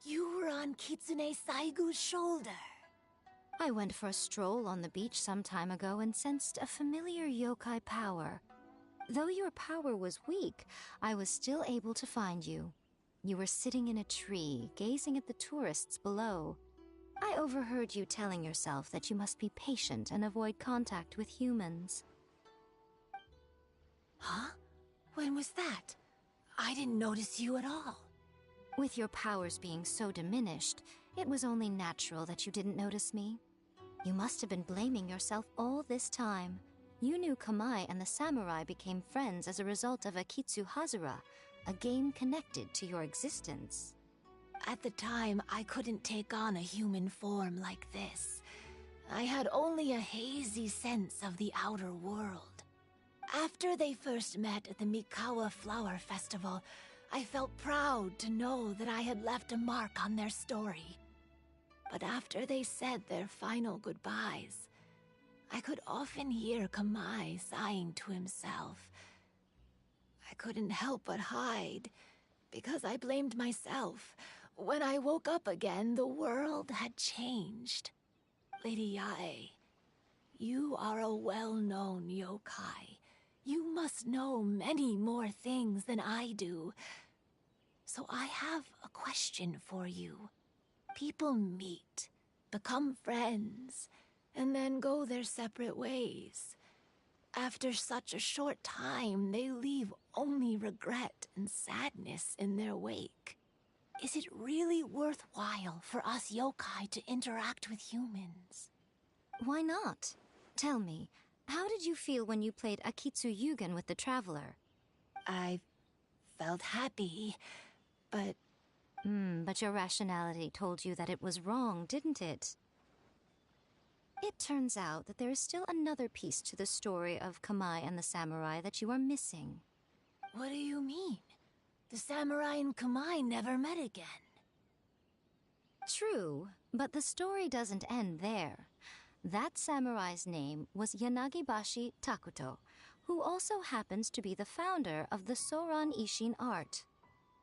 You were on Kitsune Saigu's shoulder. I went for a stroll on the beach some time ago and sensed a familiar yokai power. Though your power was weak, I was still able to find you. You were sitting in a tree, gazing at the tourists below. I overheard you telling yourself that you must be patient and avoid contact with humans. Huh? When was that? I didn't notice you at all. With your powers being so diminished, it was only natural that you didn't notice me. You must have been blaming yourself all this time. You knew Kamai and the samurai became friends as a result of Akitsu Hazura, a game connected to your existence. At the time, I couldn't take on a human form like this. I had only a hazy sense of the outer world. After they first met at the Mikawa Flower Festival, I felt proud to know that I had left a mark on their story. But after they said their final goodbyes, I could often hear Kamai sighing to himself. I couldn't help but hide, because I blamed myself. When I woke up again, the world had changed. Lady Yae, you are a well-known yokai. You must know many more things than I do. So I have a question for you. People meet, become friends, and then go their separate ways. After such a short time, they leave only regret and sadness in their wake. Is it really worthwhile for us yokai to interact with humans? Why not? Tell me, how did you feel when you played Akitsu Yugen with the Traveler? I felt happy, but... But your rationality told you that it was wrong, didn't it? It turns out that there is still another piece to the story of Kamai and the samurai that you are missing. What do you mean? The samurai and Kamai never met again. True, but the story doesn't end there. That samurai's name was Yanagibashi Takuto, who also happens to be the founder of the Soran Ishin art.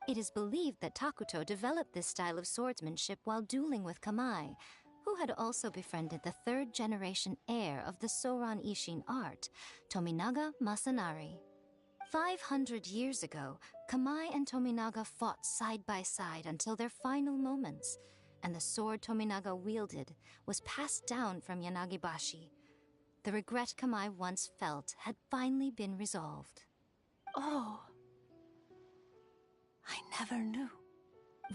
It is believed that Takuto developed this style of swordsmanship while dueling with Kamai, who had also befriended the third-generation heir of the Soran Ishin art, Tominaga Masanari. 500 years ago, Kamai and Tominaga fought side by side until their final moments, and the sword Tominaga wielded was passed down from Yanagibashi. The regret Kamai once felt had finally been resolved. Oh. I never knew.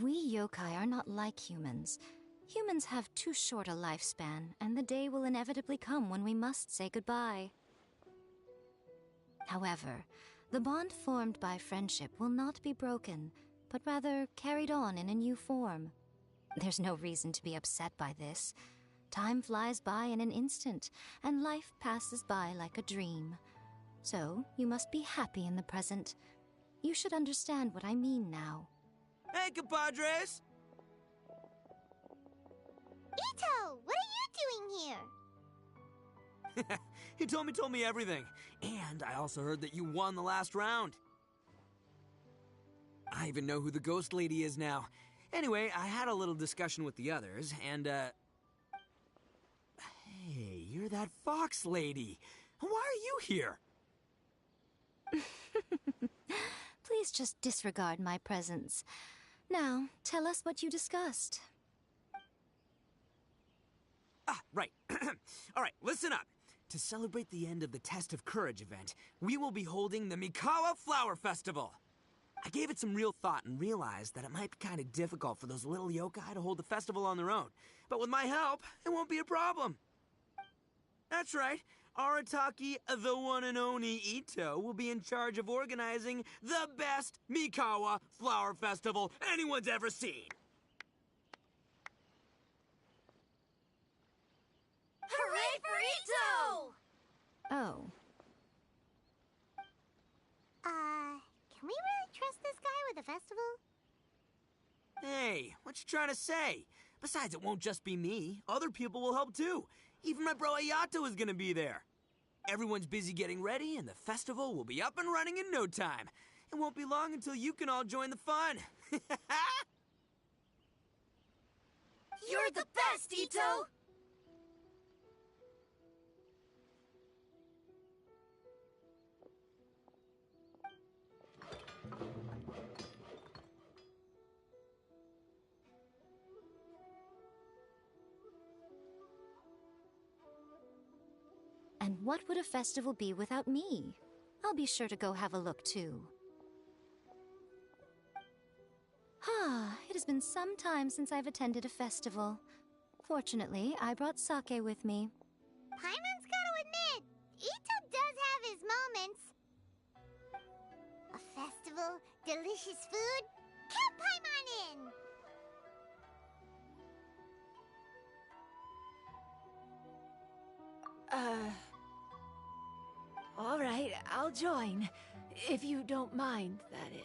We yokai are not like humans. Humans have too short a lifespan, and the day will inevitably come when we must say goodbye. However, the bond formed by friendship will not be broken, but rather carried on in a new form. There's no reason to be upset by this. Time flies by in an instant, and life passes by like a dream. So, you must be happy in the present. You should understand what I mean now. Hey, compadres! Ito, what are you doing here? He told me everything. And I also heard that you won the last round. I even know who the ghost lady is now. Anyway, I had a little discussion with the others, and, Hey, you're that fox lady. Why are you here? Please just disregard my presence. Now, tell us what you discussed. Ah, right. All right, listen up. To celebrate the end of the Test of Courage event, we will be holding the Mikawa Flower Festival. I gave it some real thought and realized that it might be kind of difficult for those little yokai to hold the festival on their own. But with my help, it won't be a problem. That's right. Arataki, the one and only Ito, will be in charge of organizing the best Mikawa Flower Festival anyone's ever seen. Hooray for Ito! Oh. Can we really trust this guy with a festival? Hey, what you trying to say? Besides, it won't just be me. Other people will help too. Even my bro Ayato is gonna be there. Everyone's busy getting ready, and the festival will be up and running in no time. It won't be long until you can all join the fun. You're the best, Ito! And what would a festival be without me? I'll be sure to go have a look too. It has been some time since I've attended a festival. Fortunately, I brought sake with me. Paimon's gotta admit, Ito does have his moments. A festival, delicious food, count Paimon in! All right, I'll join. If you don't mind, that is.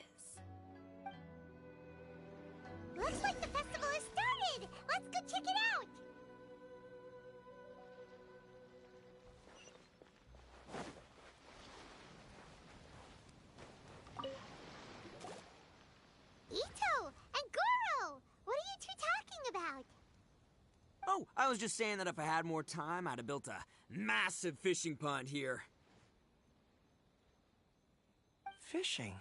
Looks like the festival has started! Let's go check it out! Ito and Goro! What are you two talking about? Oh, I was just saying that if I had more time, I'd have built a massive fishing pond here. Fishing?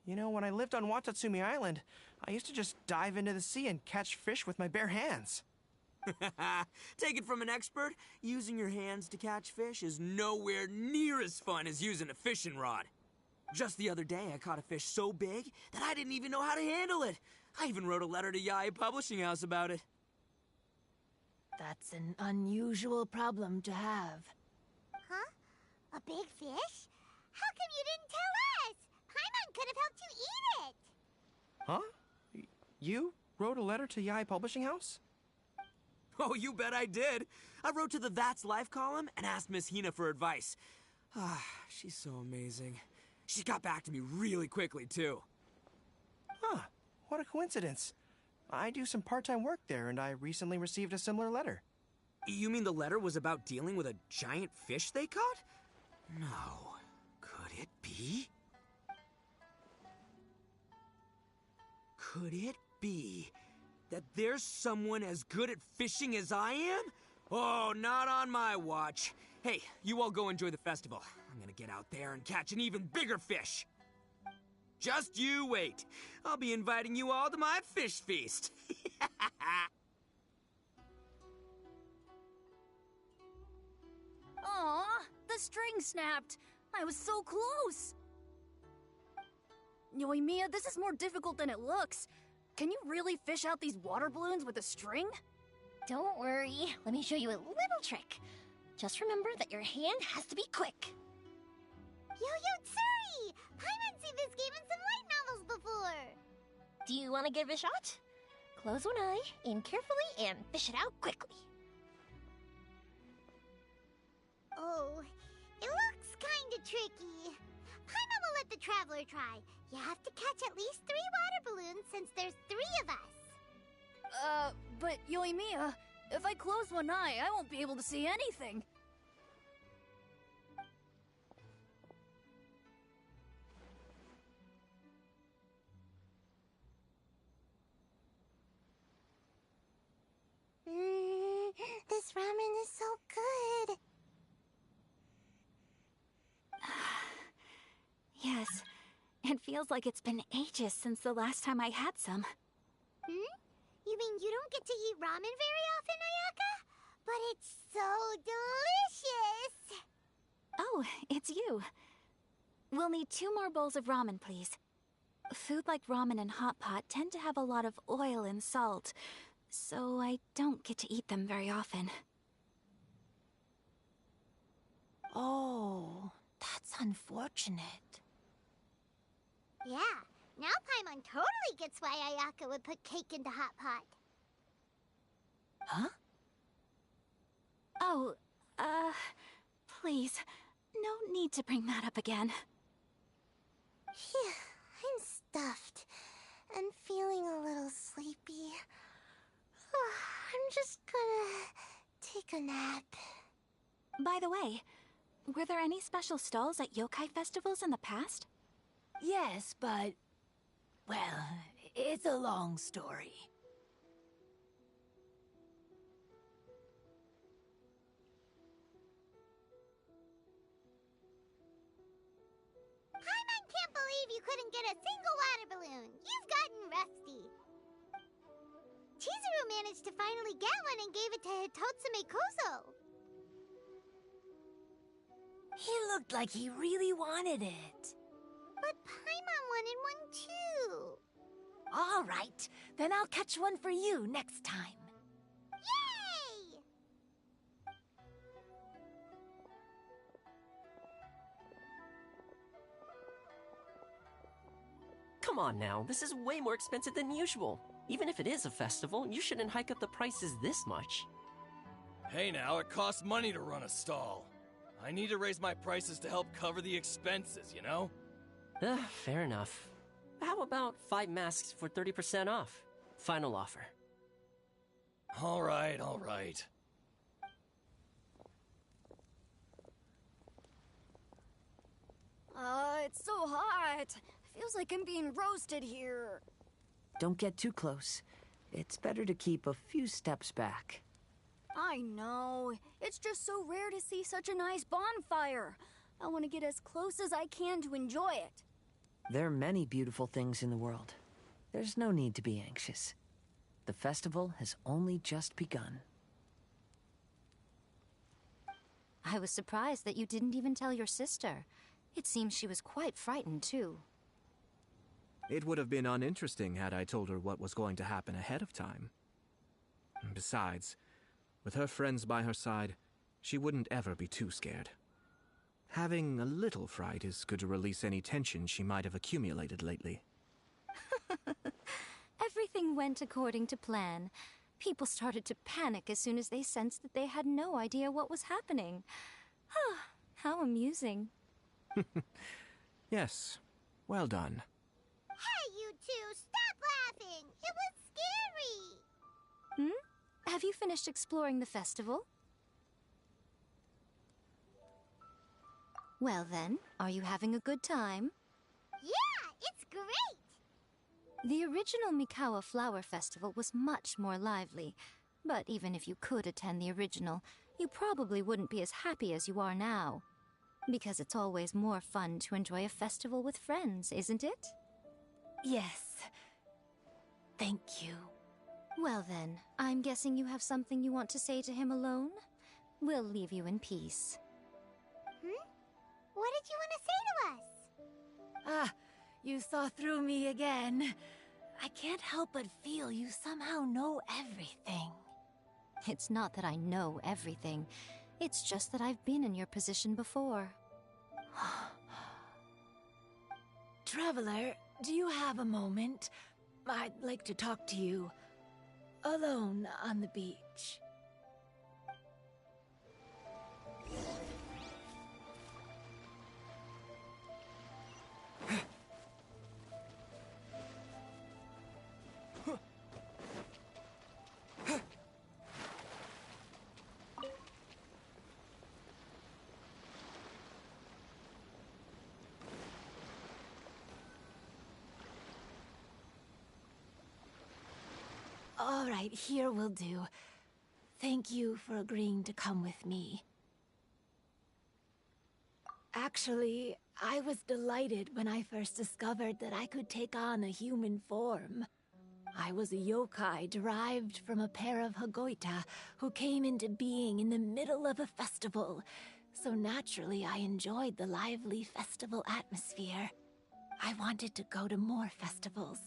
You know, when I lived on Watatsumi Island, I used to just dive into the sea and catch fish with my bare hands. Take it from an expert, using your hands to catch fish is nowhere near as fun as using a fishing rod. Just the other day, I caught a fish so big that I didn't even know how to handle it. I even wrote a letter to Yae Publishing House about it. That's an unusual problem to have. Huh? A big fish? How come you didn't tell us? Paimon could have helped you eat it. Huh? You wrote a letter to Yae Publishing House? Oh, you bet I did. I wrote to the That's Life column and asked Miss Hina for advice. She's so amazing. She got back to me really quickly, too. Huh. What a coincidence. I do some part-time work there, and I recently received a similar letter. You mean the letter was about dealing with a giant fish they caught? No. Could it be? Could it be that there's someone as good at fishing as I am? Oh, not on my watch. Hey, you all go enjoy the festival. I'm I'm gonna get out there and catch an even bigger fish. Just you wait. I'll be inviting you all to my fish feast. Aw, the string snapped. I was so close. Yoimiya, this is more difficult than it looks. Can you really fish out these water balloons with a string? Don't worry. Let me show you a little trick. Just remember that your hand has to be quick. Yo-Yo Tsuri! Paimon's seen this game in some light novels before. Do you want to give it a shot? Close one eye, aim carefully, and fish it out quickly. Oh, it looks kinda tricky. Paimon will let the traveler try. You have to catch at least 3 water balloons since there's 3 of us. But Yoimiya, if I close one eye, I won't be able to see anything. This ramen is so good. Yes, it feels like it's been ages since the last time I had some. You mean you don't get to eat ramen very often, Ayaka? But it's so delicious! Oh, it's you. We'll need 2 more bowls of ramen, please. Food like ramen and hot pot tend to have a lot of oil and salt, so I don't get to eat them very often. Oh, that's unfortunate. Yeah, now Paimon totally gets why Ayaka would put cake into hot pot. Huh? Oh, please, no need to bring that up again. Phew, I'm stuffed and feeling a little sleepy. I'm just gonna take a nap. By the way, were there any special stalls at yokai festivals in the past? Yes, but... well, it's a long story. Paimon can't believe you couldn't get a single water balloon. You've gotten rusty. Chizuru managed to finally get one and gave it to Hitotsume Kozo. He looked like he really wanted it. But Paimon wanted one too. All right, then I'll catch one for you next time. Yay! Come on now, this is way more expensive than usual. Even if it is a festival, you shouldn't hike up the prices this much. Hey now, it costs money to run a stall. I need to raise my prices to help cover the expenses, you know? Fair enough. How about 5 masks for 30% off? Final offer. All right, all right. It's so hot. Feels like I'm being roasted here. Don't get too close. It's better to keep a few steps back. I know. It's just so rare to see such a nice bonfire. I want to get as close as I can to enjoy it. There are many beautiful things in the world. There's no need to be anxious. The festival has only just begun. I was surprised that you didn't even tell your sister. It seems she was quite frightened, too. It would have been uninteresting had I told her what was going to happen ahead of time. Besides, with her friends by her side, she wouldn't ever be too scared. Having a little fright is good to release any tension she might have accumulated lately. Everything went according to plan. People started to panic as soon as they sensed that they had no idea what was happening. How amusing. Yes, well done. Hey, you two, stop laughing! It was scary! Have you finished exploring the festival? Well then, are you having a good time? Yeah, it's great! The original Mikawa Flower Festival was much more lively, but even if you could attend the original, you probably wouldn't be as happy as you are now. Because it's always more fun to enjoy a festival with friends, isn't it? Yes. Thank you. Well then, I'm guessing you have something you want to say to him alone? We'll leave you in peace. What did you want to say to us? Ah, you saw through me again. I can't help but feel you somehow know everything. It's not that I know everything. It's just that I've been in your position before. Traveler, do you have a moment? I'd like to talk to you. Alone on the beach. All right, here will do. Thank you for agreeing to come with me. Actually, I was delighted when I first discovered that I could take on a human form. I was a yokai derived from a pair of Hagoita who came into being in the middle of a festival, so naturally I enjoyed the lively festival atmosphere. I wanted to go to more festivals,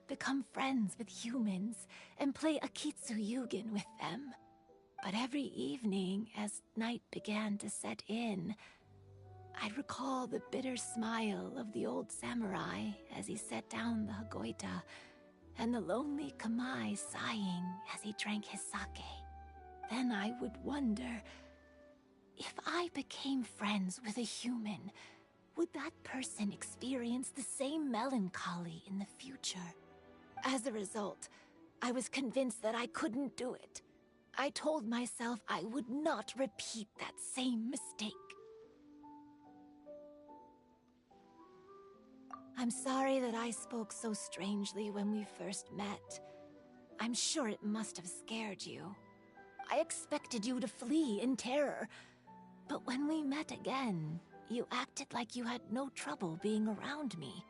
become friends with humans, and play Akitsu Yugen with them. But every evening, as night began to set in, I'd recall the bitter smile of the old samurai as he set down the Hagoita, and the lonely Kamai sighing as he drank his sake. Then I would wonder, if I became friends with a human, would that person experience the same melancholy in the future? As a result, I was convinced that I couldn't do it. I told myself I would not repeat that same mistake. I'm sorry that I spoke so strangely when we first met. I'm sure it must have scared you. I expected you to flee in terror, but when we met again, you acted like you had no trouble being around me.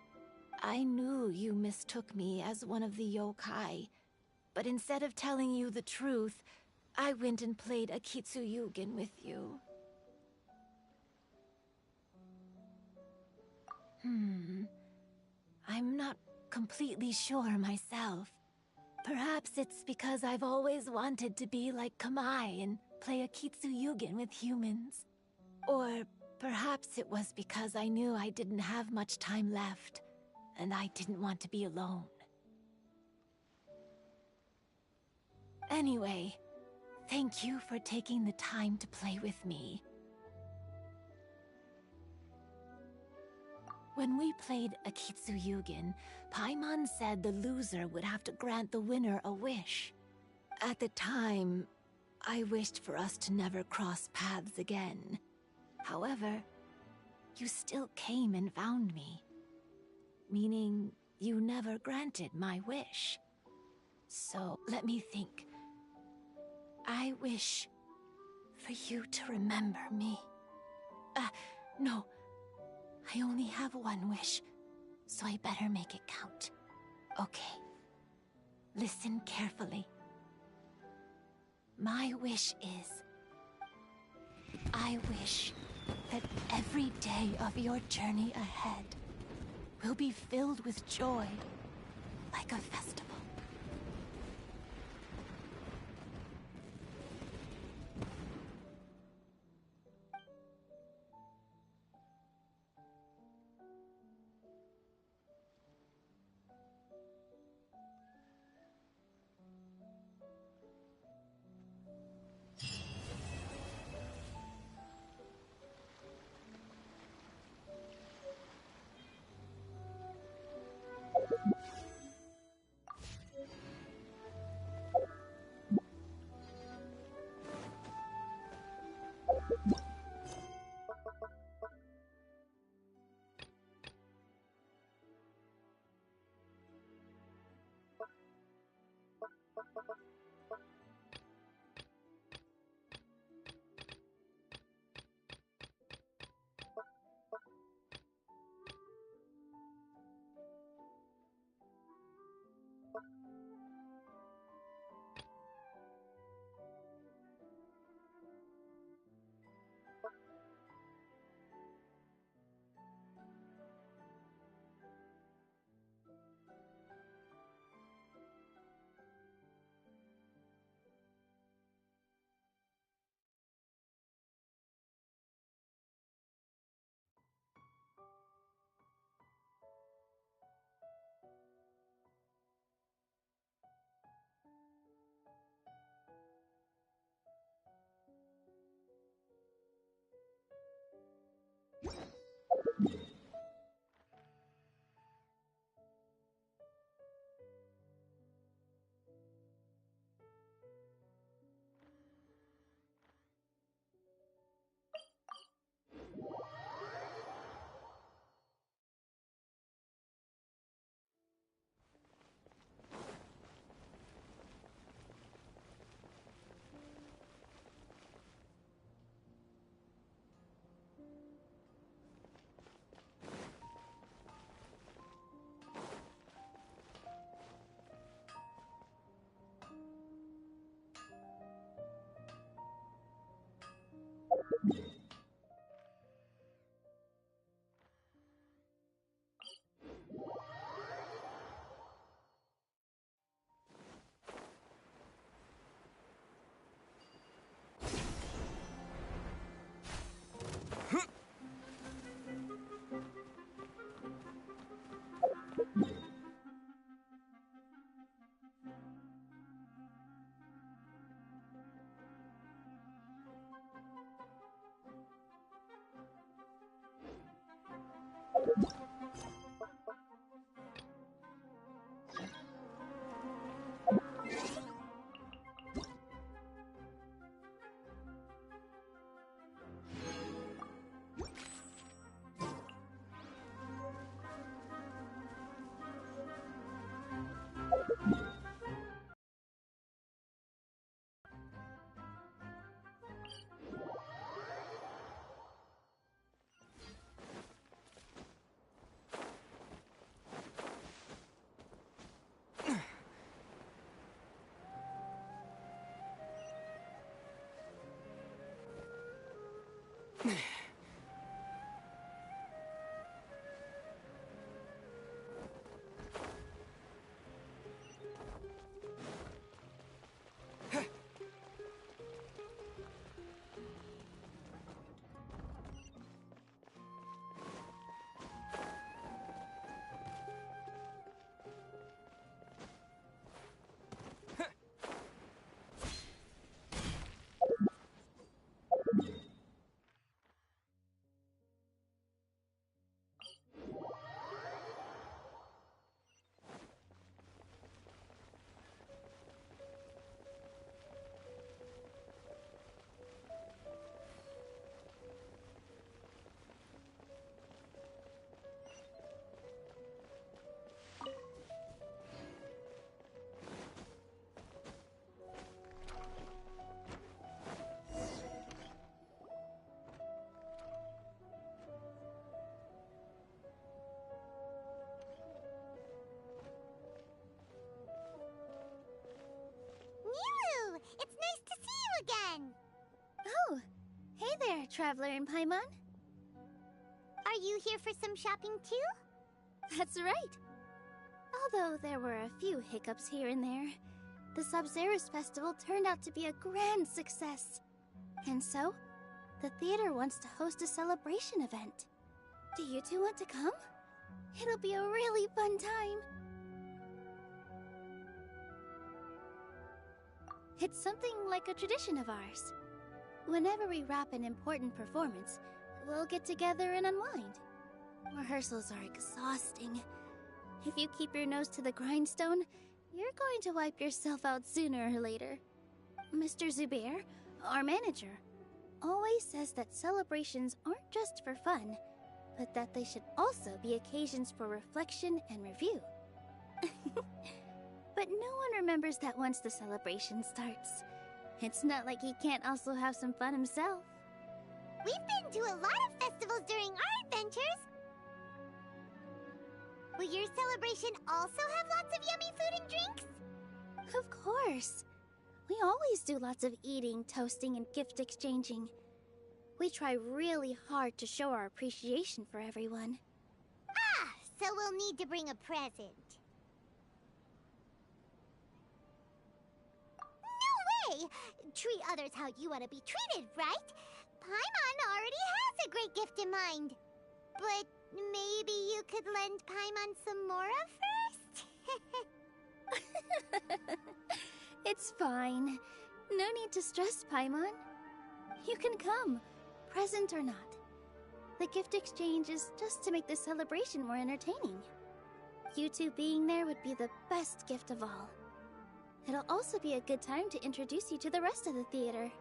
I knew you mistook me as one of the yokai, but instead of telling you the truth, I went and played Akitsu Yugen with you. I'm not completely sure myself. Perhaps it's because I've always wanted to be like Kamai and play Akitsu Yugen with humans. Or perhaps it was because I knew I didn't have much time left, and I didn't want to be alone. Anyway, thank you for taking the time to play with me. When we played Akitsu Yugen, Paimon said the loser would have to grant the winner a wish. At the time, I wished for us to never cross paths again. However, you still came and found me. Meaning, you never granted my wish. So, let me think. I wish for you to remember me. No. I only have one wish, so I better make it count. Okay. Listen carefully. My wish is... I wish that every day of your journey ahead will be filled with joy, like a festival. It's nice to see you again! Oh, hey there, Traveler in Paimon. Are you here for some shopping too? That's right. Although there were a few hiccups here and there, the Sub-Zerus Festival turned out to be a grand success. And so, the theater wants to host a celebration event. Do you two want to come? It'll be a really fun time. It's something like a tradition of ours. Whenever we wrap an important performance, we'll get together and unwind. Rehearsals are exhausting. If you keep your nose to the grindstone, you're going to wipe yourself out sooner or later. Mr. Zubair, our manager, always says that celebrations aren't just for fun, but that they should also be occasions for reflection and review. But no one remembers that once the celebration starts. It's not like he can't also have some fun himself. We've been to a lot of festivals during our adventures. Will your celebration also have lots of yummy food and drinks? Of course. We always do lots of eating, toasting, and gift exchanging. We try really hard to show our appreciation for everyone. Ah, so we'll need to bring a present. No way! Treat others how you want to be treated, right? Paimon already has a great gift in mind. But maybe you could lend Paimon some mora first? It's fine. No need to stress, Paimon. You can come, present or not. The gift exchange is just to make the celebration more entertaining. You two being there would be the best gift of all. It'll also be a good time to introduce you to the rest of the theater.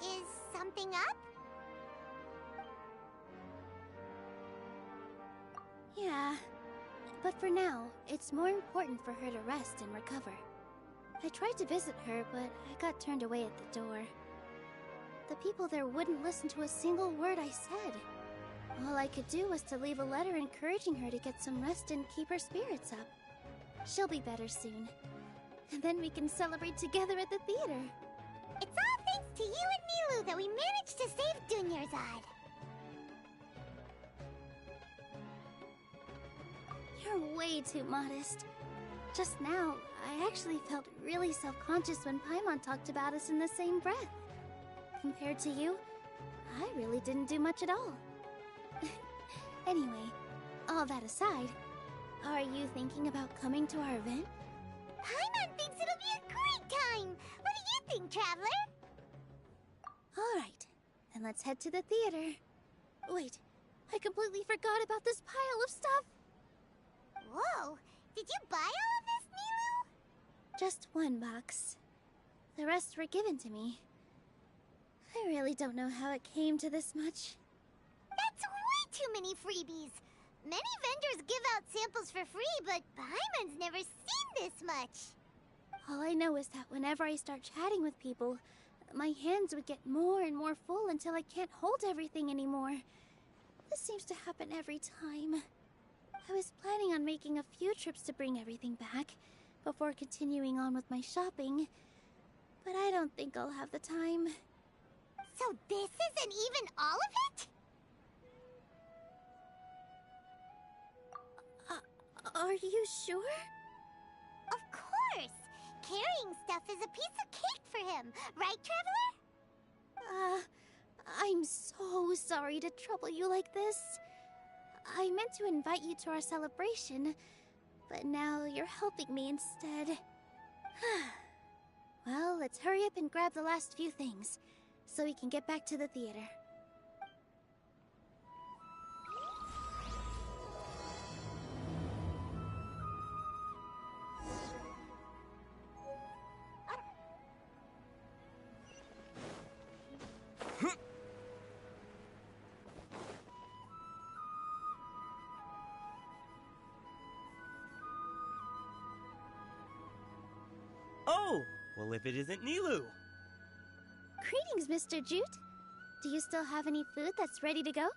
Is something up? Yeah, but for now, it's more important for her to rest and recover. I tried to visit her, but I got turned away at the door. The people there wouldn't listen to a single word I said. All I could do was to leave a letter encouraging her to get some rest and keep her spirits up. She'll be better soon. And then we can celebrate together at the theater. It's all thanks to you and Nilu that we managed to save Dunyarzad. You're way too modest. Just now, I actually felt really self-conscious when Paimon talked about us in the same breath. Compared to you, I really didn't do much at all. Anyway, all that aside, are you thinking about coming to our event? Paimon thinks it'll be a great time! What do you think, Traveler? Alright, then let's head to the theater. Wait, I completely forgot about this pile of stuff! Whoa! Did you buy all of this, Nilu? Just one box. The rest were given to me. I really don't know how it came to this much. That's way too many freebies! Many vendors give out samples for free, but Paimon's never seen this much! All I know is that whenever I start chatting with people, my hands would get more and more full until I can't hold everything anymore. This seems to happen every time. I was planning on making a few trips to bring everything back before continuing on with my shopping, but I don't think I'll have the time. So this isn't even all of it? Are you sure? Of course! Carrying stuff is a piece of cake for him, right, Traveler? I'm so sorry to trouble you like this. I meant to invite you to our celebration, but now you're helping me instead. Well, let's hurry up and grab the last few things, so we can get back to the theater. Oh, well if it isn't Nilu. Greetings, Mr. Jute. Do you still have any food that's ready to go?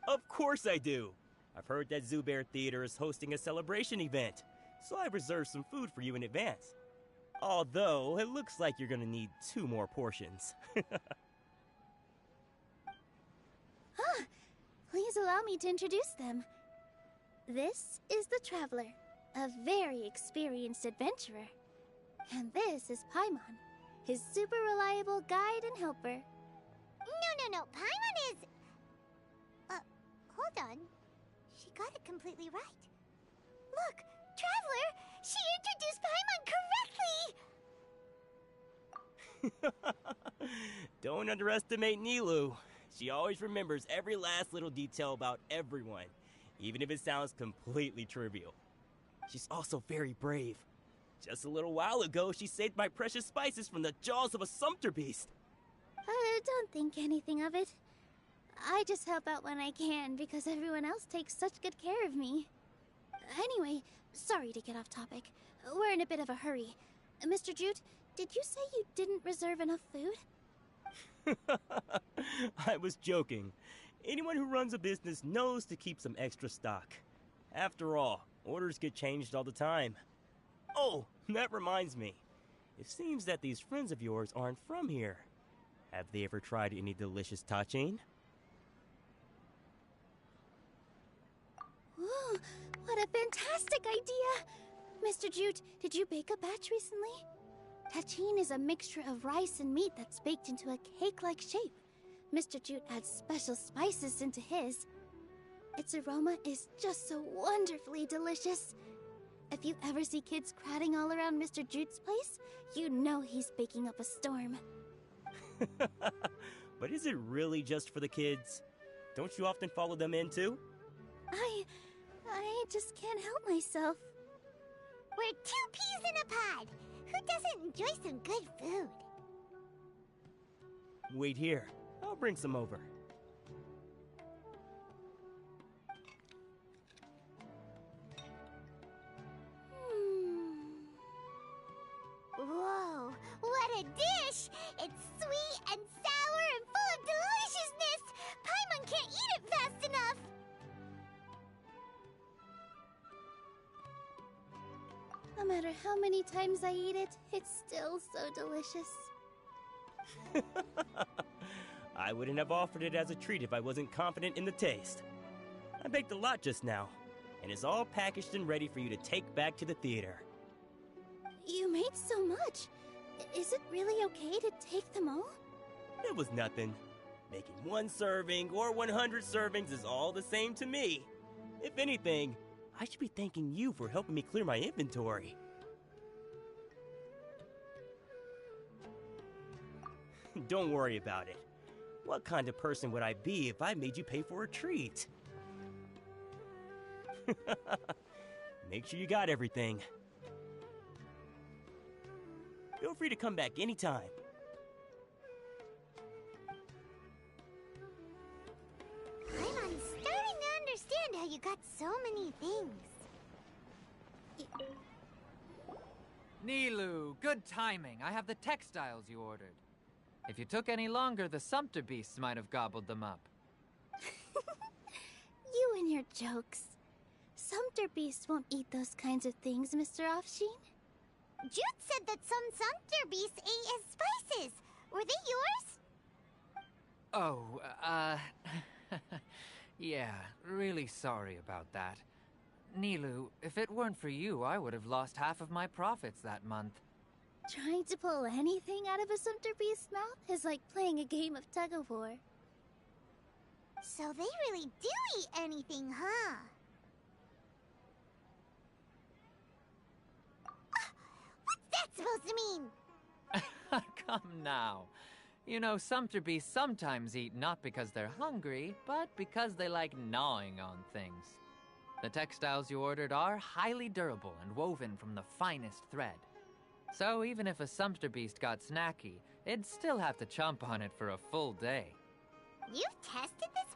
Of course I do. I've heard that Zubair Theater is hosting a celebration event, so I've reserved some food for you in advance. Although, it looks like you're gonna need 2 more portions. Please allow me to introduce them. This is the Traveler, a very experienced adventurer. And this is Paimon, his super reliable guide and helper. No, Paimon is... hold on. She got it completely right. Look, Traveler, she introduced Paimon correctly! Don't underestimate Nilu. She always remembers every last little detail about everyone, even if it sounds completely trivial. She's also very brave. Just a little while ago, she saved my precious spices from the jaws of a sumpter beast. Don't think anything of it. I just help out when I can because everyone else takes such good care of me. Anyway, sorry to get off topic. We're in a bit of a hurry. Mr. Jute, did you say you didn't reserve enough food? I was joking. Anyone who runs a business knows to keep some extra stock. After all, orders get changed all the time. Oh, that reminds me. It seems that these friends of yours aren't from here. Have they ever tried any delicious tachin? Ooh, what a fantastic idea! Mr. Jute, did you bake a batch recently? Tachin is a mixture of rice and meat that's baked into a cake-like shape. Mr. Jute adds special spices into his. Its aroma is just so wonderfully delicious. If you ever see kids crowding all around Mr. Jute's place, you know he's baking up a storm. But is it really just for the kids? Don't you often follow them in too? I just can't help myself. We're 2 peas in a pod. Who doesn't enjoy some good food? Wait here. I'll bring some over. Whoa, what a dish! It's sweet and sour and full of deliciousness! Paimon can't eat it fast enough! No matter how many times I eat it, it's still so delicious. I wouldn't have offered it as a treat if I wasn't confident in the taste. I baked a lot just now, and it's all packaged and ready for you to take back to the theater. You made so much. Is it really okay to take them all? It was nothing. Making 1 serving or 100 servings is all the same to me. If anything, I should be thanking you for helping me clear my inventory. Don't worry about it. What kind of person would I be if I made you pay for a treat? Make sure you got everything. Feel free to come back anytime. I'm starting to understand how you got so many things. Nilu, good timing. I have the textiles you ordered. If you took any longer, the Sumpter beasts might have gobbled them up. You and your jokes. Sumpter beasts won't eat those kinds of things, Mr. Offsheen. Jute said that some Sumpter beasts ate his spices. Were they yours? Oh, yeah, really sorry about that. Nilu, if it weren't for you, I would have lost half of my profits that month. Trying to pull anything out of a Sumpter beast's mouth is like playing a game of tug-of-war. So they really do eat anything, huh? What's that supposed to mean? Come now. You know, Sumpter beasts sometimes eat not because they're hungry, but because they like gnawing on things. The textiles you ordered are highly durable and woven from the finest thread. So even if a Sumpter beast got snacky, it'd still have to chomp on it for a full day. You've tested this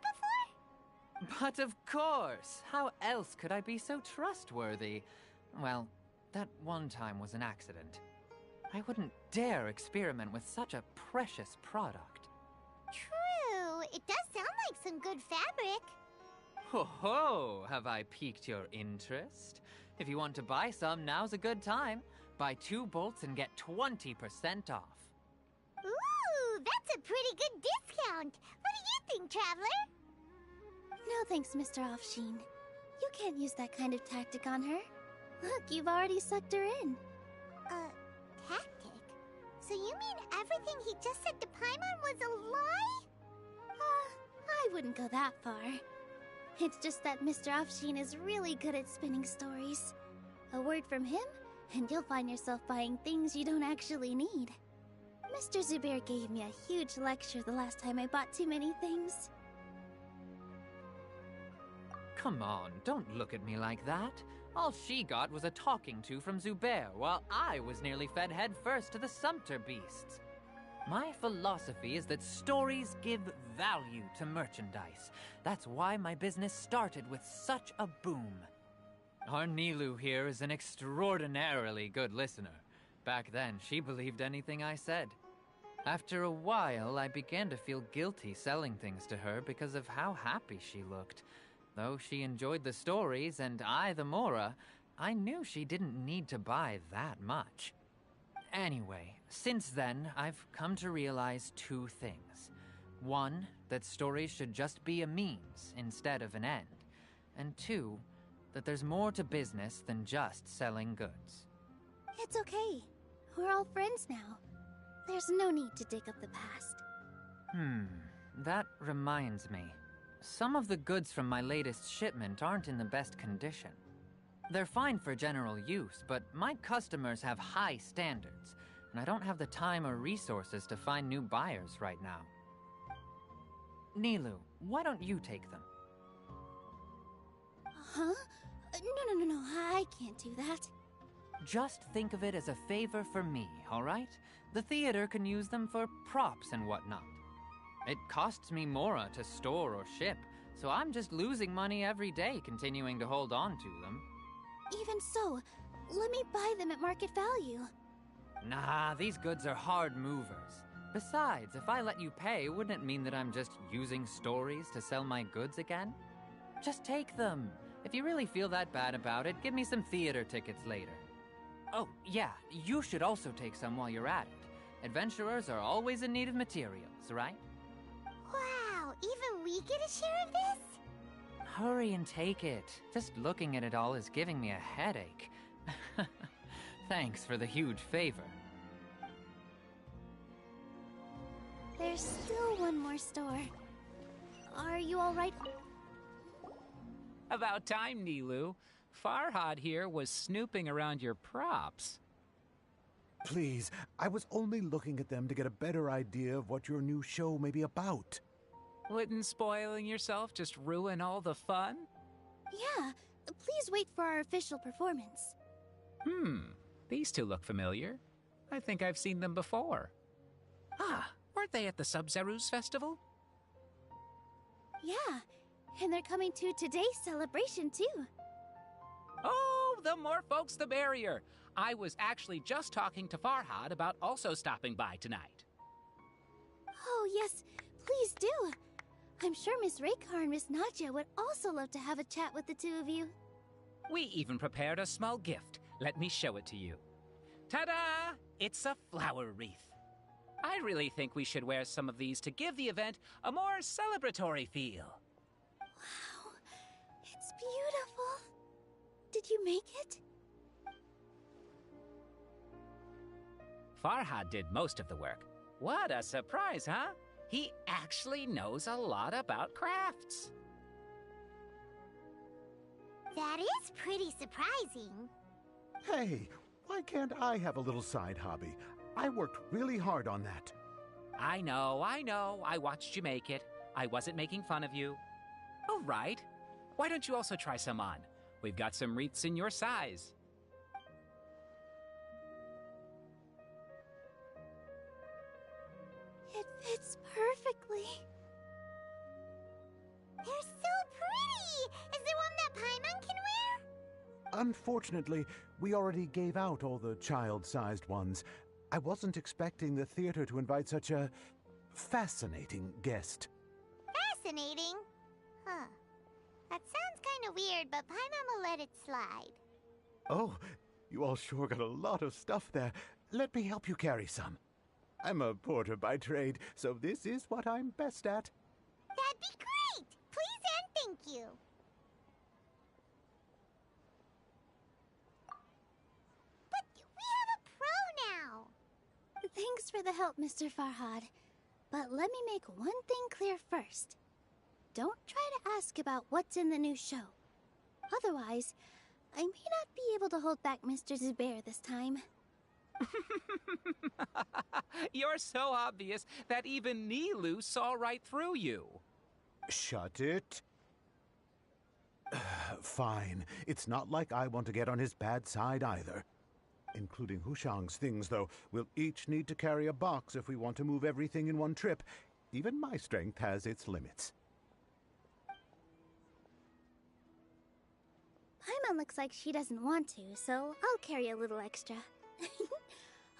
before? But of course! How else could I be so trustworthy? Well, that one time was an accident. I wouldn't dare experiment with such a precious product. True. It does sound like some good fabric. Ho ho! Have I piqued your interest? If you want to buy some, now's a good time. Buy 2 bolts and get 20% off. Ooh, that's a pretty good discount. What do you think, Traveler? No thanks, Mr. Offsheen. You can't use that kind of tactic on her. Look, you've already sucked her in. Tactic? So you mean everything he just said to Paimon was a lie? I wouldn't go that far. It's just that Mr. Offsheen is really good at spinning stories. A word from him, and you'll find yourself buying things you don't actually need. Mr. Zubair gave me a huge lecture the last time I bought too many things. Come on, don't look at me like that. All she got was a talking to from Zubair, while I was nearly fed headfirst to the Sumpter beasts. My philosophy is that stories give value to merchandise. That's why my business started with such a boom. Our Nilu here is an extraordinarily good listener. Back then, she believed anything I said. After a while, I began to feel guilty selling things to her because of how happy she looked. Though she enjoyed the stories and I the Mora, I knew she didn't need to buy that much. Anyway, since then, I've come to realize two things. One, that stories should just be a means instead of an end. And two, that there's more to business than just selling goods. It's okay. We're all friends now. There's no need to dig up the past. That reminds me. Some of the goods from my latest shipment aren't in the best condition. They're fine for general use, but my customers have high standards, and I don't have the time or resources to find new buyers right now. Nilu, why don't you take them? Huh? No, I can't do that. Just think of it as a favor for me, alright? The theater can use them for props and whatnot. It costs me Mora to store or ship, so I'm just losing money every day continuing to hold on to them. Even so, let me buy them at market value. Nah, these goods are hard movers. Besides, if I let you pay, wouldn't it mean that I'm just using stories to sell my goods again? Just take them. If you really feel that bad about it, give me some theater tickets later. Oh, yeah, you should also take some while you're at it. Adventurers are always in need of materials, right? Wow, even we get a share of this? Hurry and take it. Just looking at it all is giving me a headache. Thanks for the huge favor. There's still one more store. Are you all right? About time, Nilu. Farhad here was snooping around your props. Please, I was only looking at them to get a better idea of what your new show may be about. Wouldn't spoiling yourself just ruin all the fun? Yeah, please wait for our official performance. These two look familiar. I think I've seen them before. Ah, weren't they at the Sub-Zerus festival? Yeah, and they're coming to today's celebration too. Oh, the more folks the merrier. I was actually just talking to Farhad about also stopping by tonight. Oh yes, please do. I'm sure Miss Raykar and Miss Nadja would also love to have a chat with the two of you. We even prepared a small gift. Let me show it to you. Ta-da! It's a flower wreath. I really think we should wear some of these to give the event a more celebratory feel. Wow, it's beautiful. Did you make it? Farhad did most of the work. What a surprise, huh? He actually knows a lot about crafts. That is pretty surprising. Hey, why can't I have a little side hobby? I worked really hard on that. I know. I watched you make it. I wasn't making fun of you. All right. Why don't you also try some on? We've got some wreaths in your size. It fits perfectly. They're so pretty! Is there one that Paimon can wear? Unfortunately, we already gave out all the child-sized ones. I wasn't expecting the theater to invite such a fascinating guest. Fascinating? Huh. That sounds kind of weird, but Paimon will let it slide. Oh, you all sure got a lot of stuff there. Let me help you carry some. I'm a porter by trade, so this is what I'm best at. That'd be great! Please and thank you. But we have a pro now. Thanks for the help, Mr. Farhad. But let me make one thing clear first. Don't try to ask about what's in the new show. Otherwise, I may not be able to hold back Mr. Zubair this time. You're so obvious that even Nilu saw right through you. Shut it. Fine. It's not like I want to get on his bad side either. Including Hushang's things, though. We'll each need to carry a box if we want to move everything in one trip. Even my strength has its limits. Paimon looks like she doesn't want to, so I'll carry a little extra.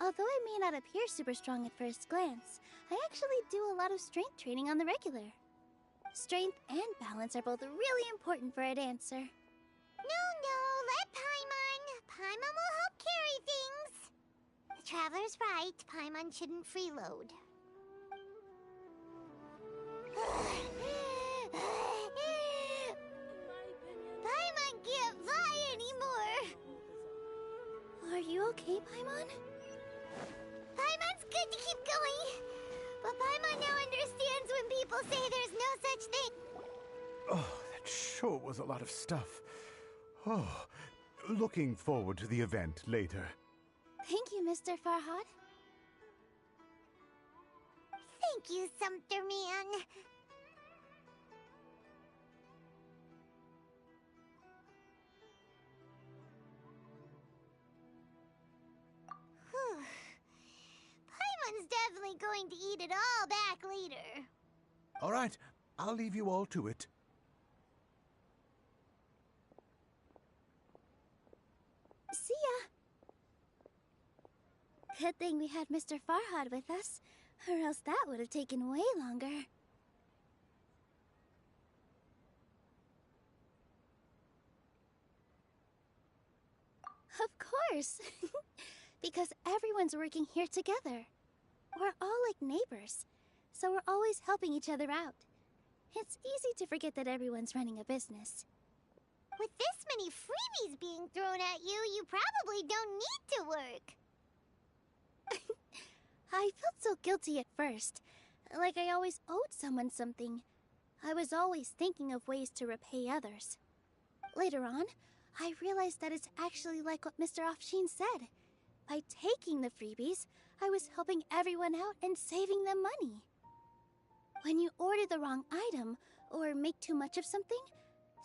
Although I may not appear super strong at first glance, I actually do a lot of strength training on the regular. Strength and balance are both really important for a dancer. No, let Paimon. Paimon will help carry things. The Traveler's right. Paimon shouldn't freeload. Paimon can't fly anymore. Are you okay, Paimon? Paimon's good to keep going. But Paimon now understands when people say there's no such thing. Oh, that sure was a lot of stuff. Oh, looking forward to the event later. Thank you, Mr. Farhad. Thank you, Sumpter Man. Whew. Paimon's definitely going to eat it all back later. All right, I'll leave you all to it. See ya. Good thing we had Mr. Farhad with us, or else that would have taken way longer. Of course! Because everyone's working here together. We're all like neighbors, so we're always helping each other out. It's easy to forget that everyone's running a business. With this many freebies being thrown at you, you probably don't need to work. I felt so guilty at first, like I always owed someone something. I was always thinking of ways to repay others. Later on, I realized that it's actually like what Mr. Afshin said. By taking the freebies, I was helping everyone out and saving them money. When you order the wrong item, or make too much of something,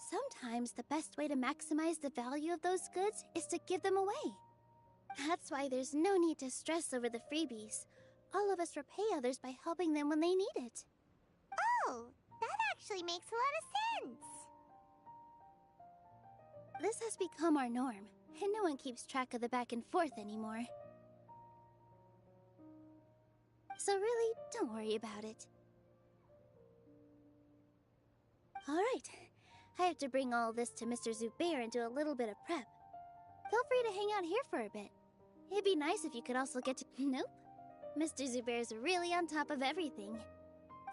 sometimes the best way to maximize the value of those goods is to give them away. That's why there's no need to stress over the freebies. All of us repay others by helping them when they need it. Oh, that actually makes a lot of sense. This has become our norm, and no one keeps track of the back and forth anymore. So really, don't worry about it. Alright, I have to bring all this to Mr. Zubair and do a little bit of prep. Feel free to hang out here for a bit. It'd be nice if you could also get to— Nope. Mr. Zubair's really on top of everything.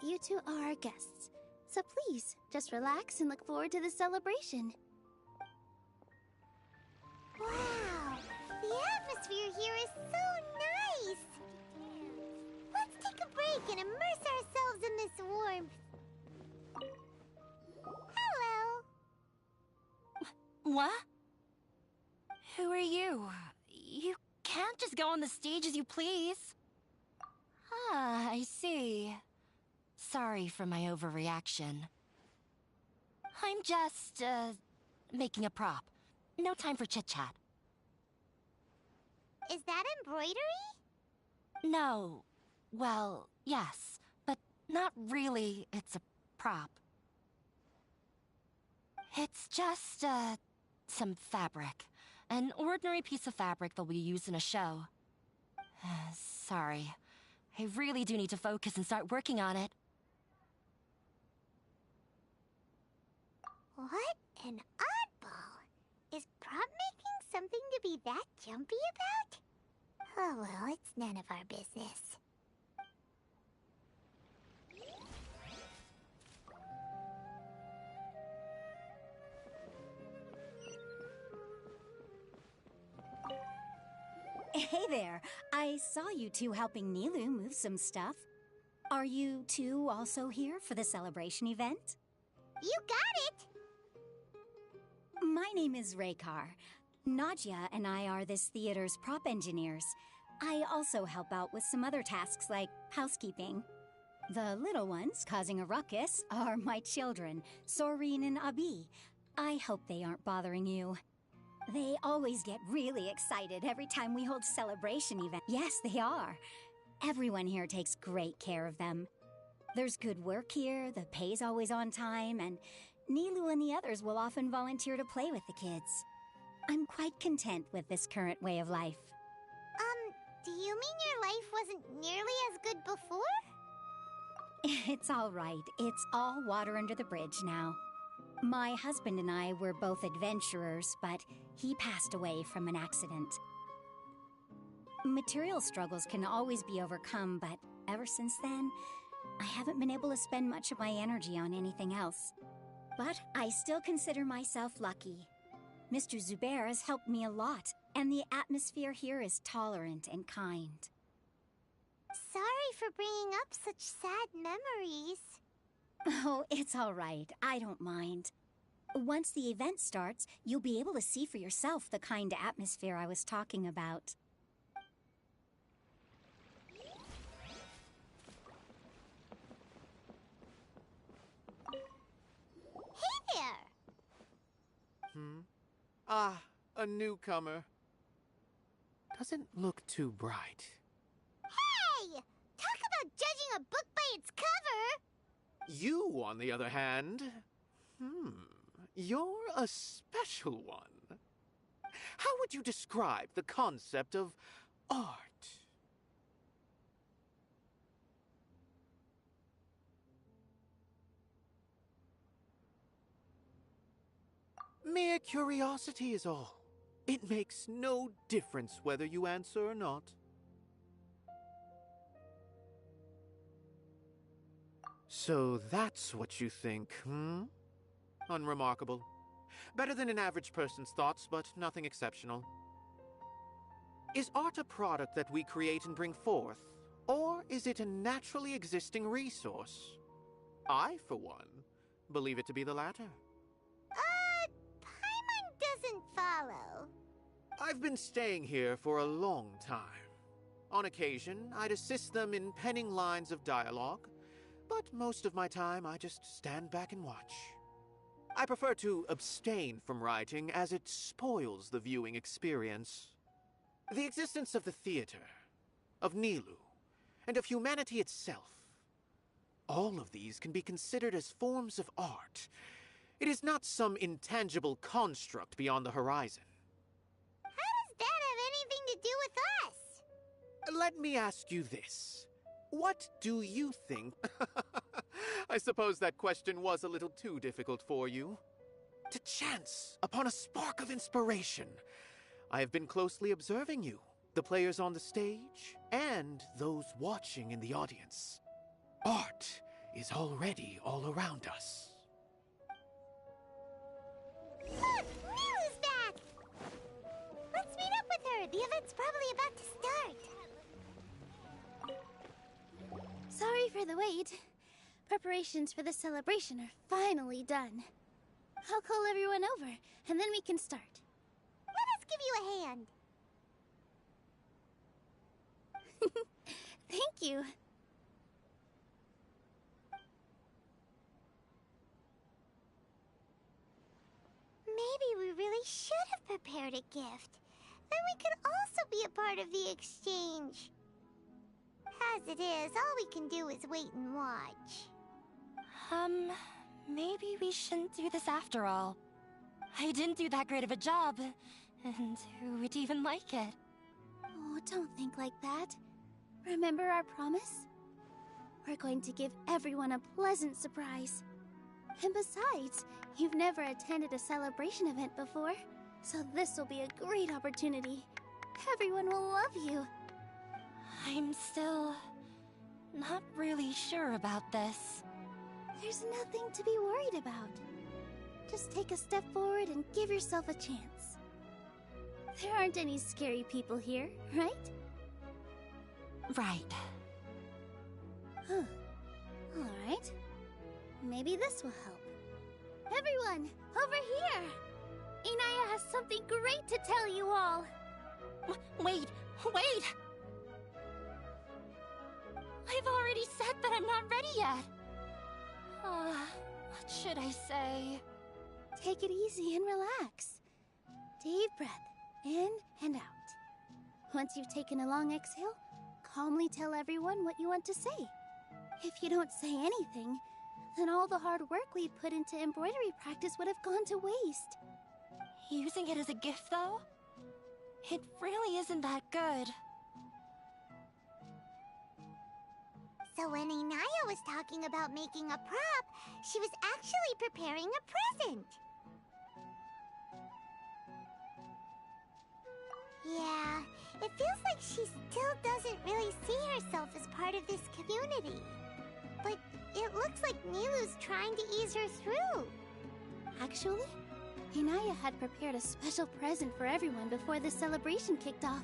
You two are our guests, so please, just relax and look forward to the celebration. Wow, the atmosphere here is so nice. Let's take a break and immerse ourselves in this warmth. Hello. What? Who are you? You can't just go on the stage as you please. Ah, I see. Sorry for my overreaction. I'm just, making a prop. No time for chit-chat. Is that embroidery? No. Well, yes, but not really. It's a prop. It's just, some fabric. An ordinary piece of fabric that we use in a show. Sorry. I really do need to focus and start working on it. What an oddball. Is prop making something to be that jumpy about? Oh well, it's none of our business. Hey there, I saw you two helping Nilu move some stuff. Are you two also here for the celebration event? You got it! My name is Raykar. Nadia and I are this theater's prop engineers. I also help out with some other tasks like housekeeping. The little ones causing a ruckus are my children, Soreen and Abi. I hope they aren't bothering you. They always get really excited every time we hold celebration events. Yes, they are. Everyone here takes great care of them. There's good work here, the pay's always on time, and Nilu and the others will often volunteer to play with the kids. I'm quite content with this current way of life. Do you You mean your life wasn't nearly as good before? It's all right. It's all water under the bridge now. My husband and I were both adventurers, but he passed away from an accident. Material struggles can always be overcome, but ever since then, I haven't been able to spend much of my energy on anything else. But I still consider myself lucky. Mr. Zubair has helped me a lot, and the atmosphere here is tolerant and kind. Sorry for bringing up such sad memories. Oh, it's all right. I don't mind. Once the event starts, you'll be able to see for yourself the kind of atmosphere I was talking about. Hey there! Ah, a newcomer. Doesn't look too bright. Hey! Talk about judging a book by its cover! You, on the other hand, you're a special one. How would you describe the concept of art? Mere curiosity is all. It makes no difference whether you answer or not. So that's what you think, Unremarkable. Better than an average person's thoughts, but nothing exceptional. Is art a product that we create and bring forth, or is it a naturally existing resource? I, for one, believe it to be the latter. Paimon doesn't follow. I've been staying here for a long time. On occasion, I'd assist them in penning lines of dialogue, but most of my time I just stand back and watch. I prefer to abstain from writing as it spoils the viewing experience. The existence of the theater, of Nilu, and of humanity itself. All of these can be considered as forms of art. It is not some intangible construct beyond the horizon. How does that have anything to do with us? Let me ask you this. What do you think? I suppose that question was a little too difficult for you. To chance upon a spark of inspiration. I have been closely observing you, the players on the stage, and those watching in the audience. Art is already all around us. Look! Nilu's back! Let's meet up with her. The event's probably about to start. Sorry for the wait. Preparations for the celebration are finally done. I'll call everyone over, and then we can start. Let us give you a hand. Thank you. Maybe we really should have prepared a gift. Then we could also be a part of the exchange. As it is, all we can do is wait and watch. Maybe we shouldn't do this after all. I didn't do that great of a job, and who would even like it? Oh, don't think like that. Remember our promise? We're going to give everyone a pleasant surprise. And besides, you've never attended a celebration event before, so this will be a great opportunity. Everyone will love you. I'm still not really sure about this. There's nothing to be worried about. Just take a step forward and give yourself a chance. There aren't any scary people here, right? Right. Huh. Alright. Maybe this will help. Everyone, over here! Inaya has something great to tell you all! Wait! I've already said that I'm not ready yet! What should I say? Take it easy and relax. Deep breath, in and out. Once you've taken a long exhale, calmly tell everyone what you want to say. If you don't say anything, then all the hard work we put into embroidery practice would have gone to waste. Using it as a gift, though? It really isn't that good. So when Inaya was talking about making a prop, she was actually preparing a present. Yeah, it feels like she still doesn't really see herself as part of this community. But it looks like Nilu's trying to ease her through. Actually, Inaya had prepared a special present for everyone before the celebration kicked off.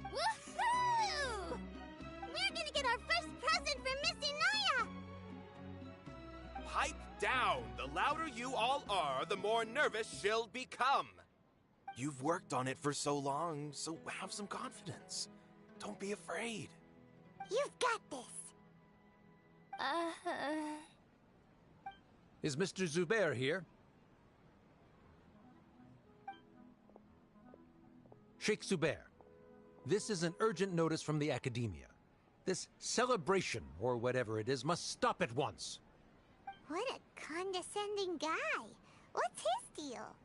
Woohoo! We're gonna get our first present for Miss Inaya! Pipe down! The louder you all are, the more nervous she'll become. You've worked on it for so long, so have some confidence. Don't be afraid. You've got this. Is Mr. Zubair here? Sheikh Zubair, this is an urgent notice from the Academia. This celebration, or whatever it is, must stop at once. What a condescending guy. What's his deal?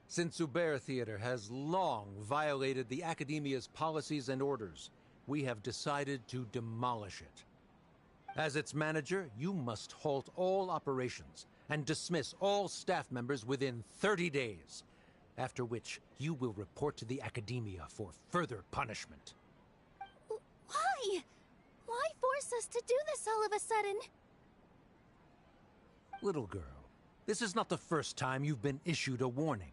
Since Zubair Theater has long violated the Academia's policies and orders, we have decided to demolish it. As its manager, you must halt all operations and dismiss all staff members within 30 days, after which you will report to the Academia for further punishment. Why? Why force us to do this all of a sudden? Little girl, this is not the first time you've been issued a warning.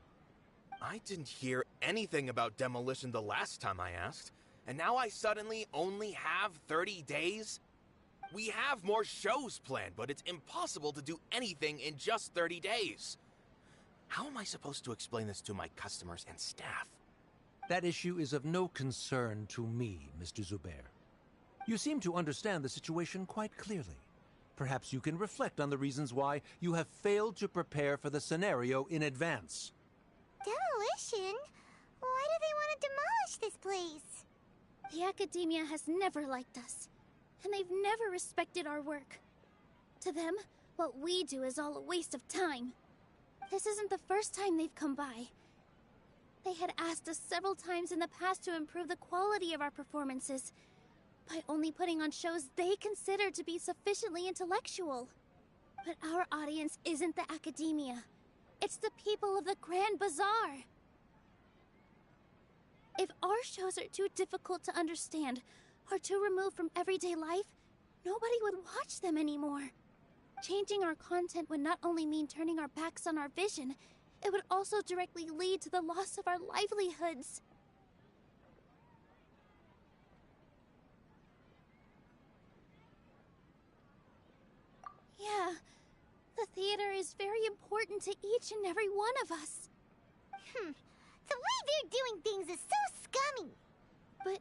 I didn't hear anything about demolition the last time I asked, and now I suddenly only have 30 days? We have more shows planned, but it's impossible to do anything in just 30 days. How am I supposed to explain this to my customers and staff? That issue is of no concern to me, Mr. Zubair. You seem to understand the situation quite clearly. Perhaps you can reflect on the reasons why you have failed to prepare for the scenario in advance. Demolition? Why do they want to demolish this place? The Academia has never liked us, and they've never respected our work. To them, what we do is all a waste of time. This isn't the first time they've come by. They had asked us several times in the past to improve the quality of our performances by only putting on shows they consider to be sufficiently intellectual. But our audience isn't the Academia. It's the people of the Grand Bazaar. If our shows are too difficult to understand or too removed from everyday life, nobody would watch them anymore. Changing our content would not only mean turning our backs on our vision, it would also directly lead to the loss of our livelihoods. Yeah, the theater is very important to each and every one of us. The way they're doing things is so scummy. But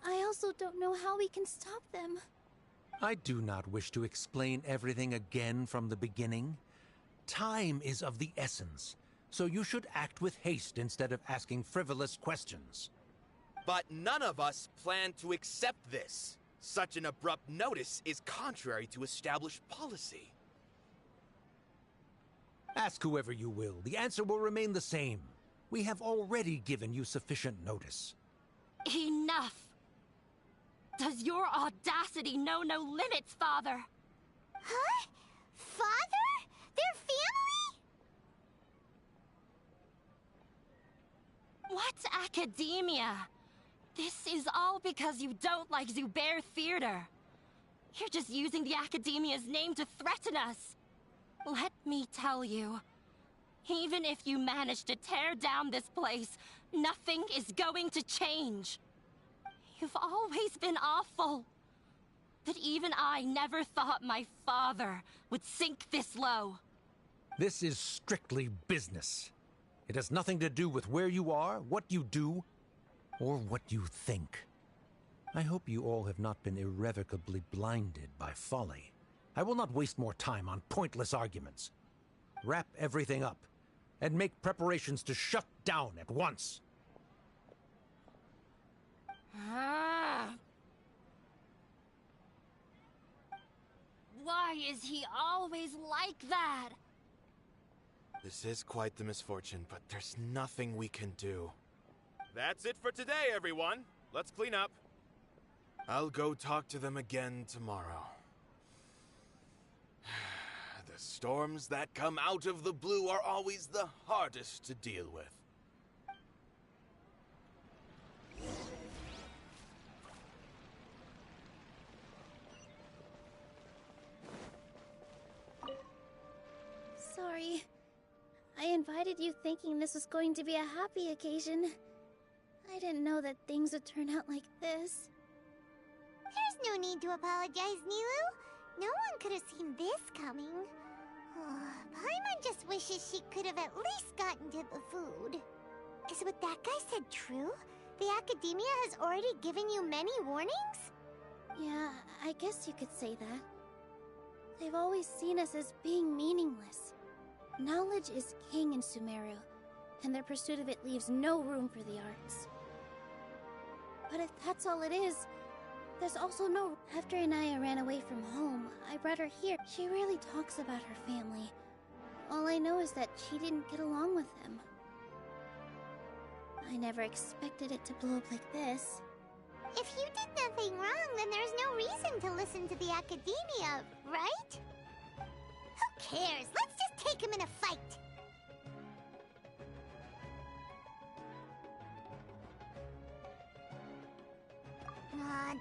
I also don't know how we can stop them. I do not wish to explain everything again from the beginning. Time is of the essence, so you should act with haste instead of asking frivolous questions. But none of us plan to accept this. Such an abrupt notice is contrary to established policy. Ask whoever you will. The answer will remain the same. We have already given you sufficient notice. Enough! Does your audacity know no limits, Father? Huh? Father? Their family? What academia? This is all because you don't like Zubair Theater. You're just using the Academia's name to threaten us. Let me tell you, even if you manage to tear down this place, nothing is going to change. You've always been awful. But even I never thought my father would sink this low. This is strictly business. It has nothing to do with where you are, what you do, or what you think. I hope you all have not been irrevocably blinded by folly. I will not waste more time on pointless arguments. Wrap everything up, and make preparations to shut down at once. Why is he always like that? This is quite the misfortune, but there's nothing we can do. That's it for today, everyone. Let's clean up. I'll go talk to them again tomorrow. The storms that come out of the blue are always the hardest to deal with. Sorry. I invited you thinking this was going to be a happy occasion. I didn't know that things would turn out like this. There's no need to apologize, Nilu. No one could have seen this coming. Paimon just wishes she could have at least gotten to the food. Is what that guy said true? The Academia has already given you many warnings? Yeah, I guess you could say that. They've always seen us as being meaningless. Knowledge is king in Sumeru, and their pursuit of it leaves no room for the arts. But if that's all it is, there's also no... After Inaya ran away from home, I brought her here. She rarely talks about her family. All I know is that she didn't get along with them. I never expected it to blow up like this. If you did nothing wrong, then there's no reason to listen to the Academia, right? Who cares? Let's just take him in a fight!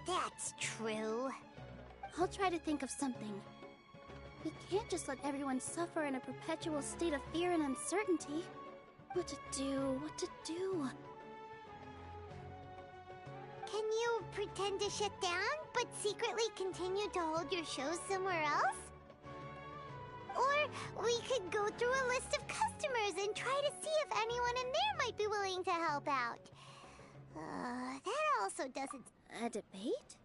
That's true. I'll try to think of something. We can't just let everyone suffer in a perpetual state of fear and uncertainty. What to do? What to do? Can you pretend to shut down, but secretly continue to hold your shows somewhere else? Or we could go through a list of customers and try to see if anyone in there might be willing to help out. That also doesn't... A debate?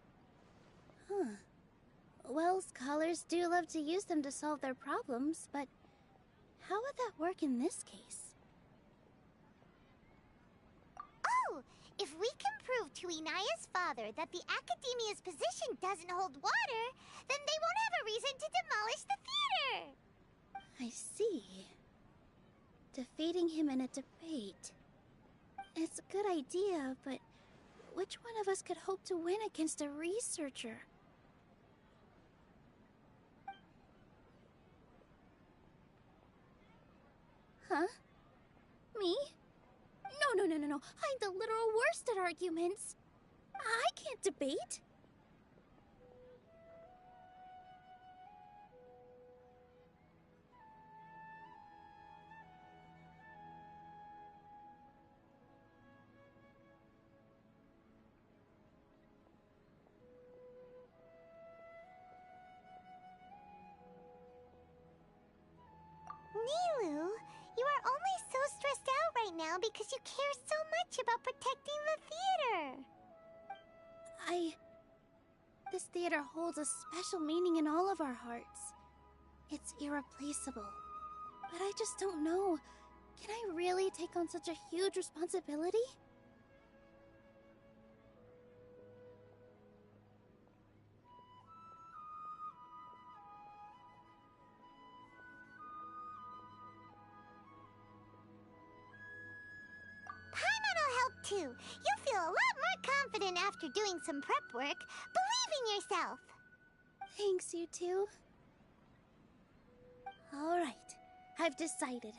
Huh. Well, scholars do love to use them to solve their problems, but how would that work in this case? Oh! If we can prove to Inaya's father that the Academia's position doesn't hold water, then they won't have a reason to demolish the theater! I see. Defeating him in a debate. It's a good idea, but which one of us could hope to win against a researcher? Huh? Me? No. I'm the literal worst at arguments. I can't debate. Nilu, you are only so stressed out right now because you care so much about protecting the theater. This theater holds a special meaning in all of our hearts. It's irreplaceable. But I just don't know. Can I really take on such a huge responsibility? Too. You'll feel a lot more confident after doing some prep work. Believe in yourself. Thanks, you two. Alright, I've decided.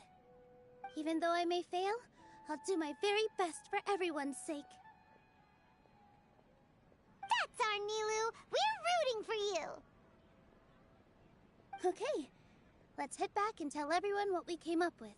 Even though I may fail, I'll do my very best for everyone's sake. That's our Nilu! We're rooting for you! Okay, let's head back and tell everyone what we came up with.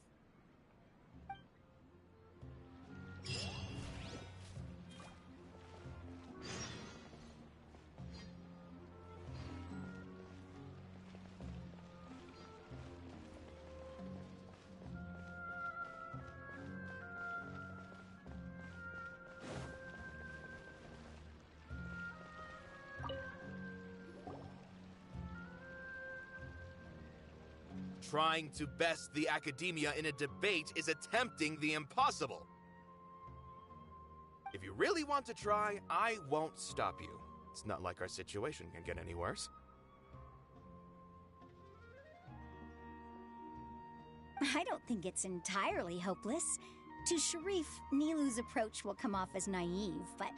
Trying to best the Academia in a debate is attempting the impossible. If you really want to try, I won't stop you. It's not like our situation can get any worse. I don't think it's entirely hopeless. To Sharif, Nilu's approach will come off as naive, but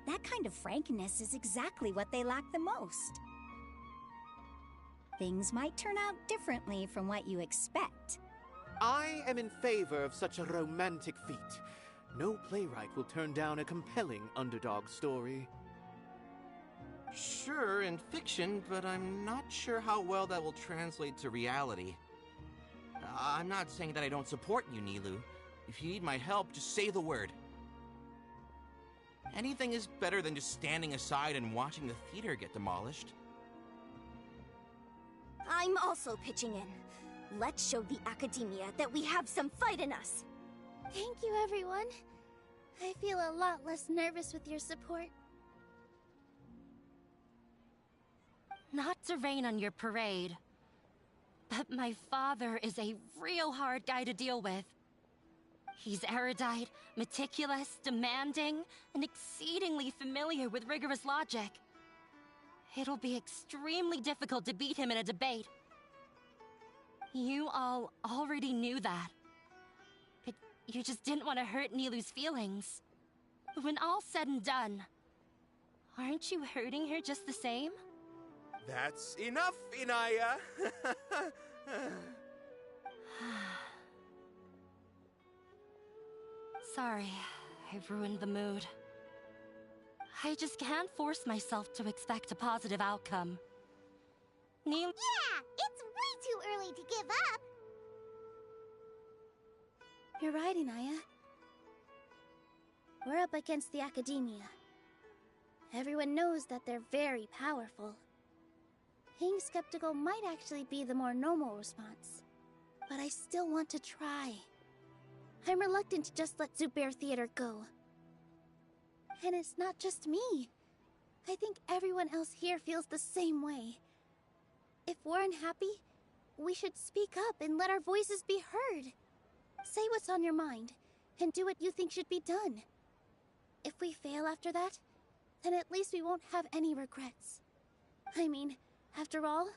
that kind of frankness is exactly what they lack the most. Things might turn out differently from what you expect. I am in favor of such a romantic feat. No playwright will turn down a compelling underdog story. Sure, in fiction, but I'm not sure how well that will translate to reality. I'm not saying that I don't support you, Nilu. If you need my help, just say the word. Anything is better than just standing aside and watching the theater get demolished. I'm also pitching in. Let's show the Academia that we have some fight in us. Thank you, everyone. I feel a lot less nervous with your support. Not to rain on your parade, but my father is a real hard guy to deal with. He's erudite, meticulous, demanding, and exceedingly familiar with rigorous logic. It'll be extremely difficult to beat him in a debate. You all already knew that. But you just didn't want to hurt Nilu's feelings. But when all's said and done, aren't you hurting her just the same? That's enough, Inaya! Sorry, I've ruined the mood. I just can't force myself to expect a positive outcome. Yeah, it's way too early to give up. You're right, Inaya. We're up against the Academia. Everyone knows that they're very powerful. Being skeptical might actually be the more normal response. But I still want to try. I'm reluctant to just let Zubair Theater go. And it's not just me. I think everyone else here feels the same way. If we're unhappy, we should speak up and let our voices be heard. Say what's on your mind, and do what you think should be done. If we fail after that, then at least we won't have any regrets. I mean, after all,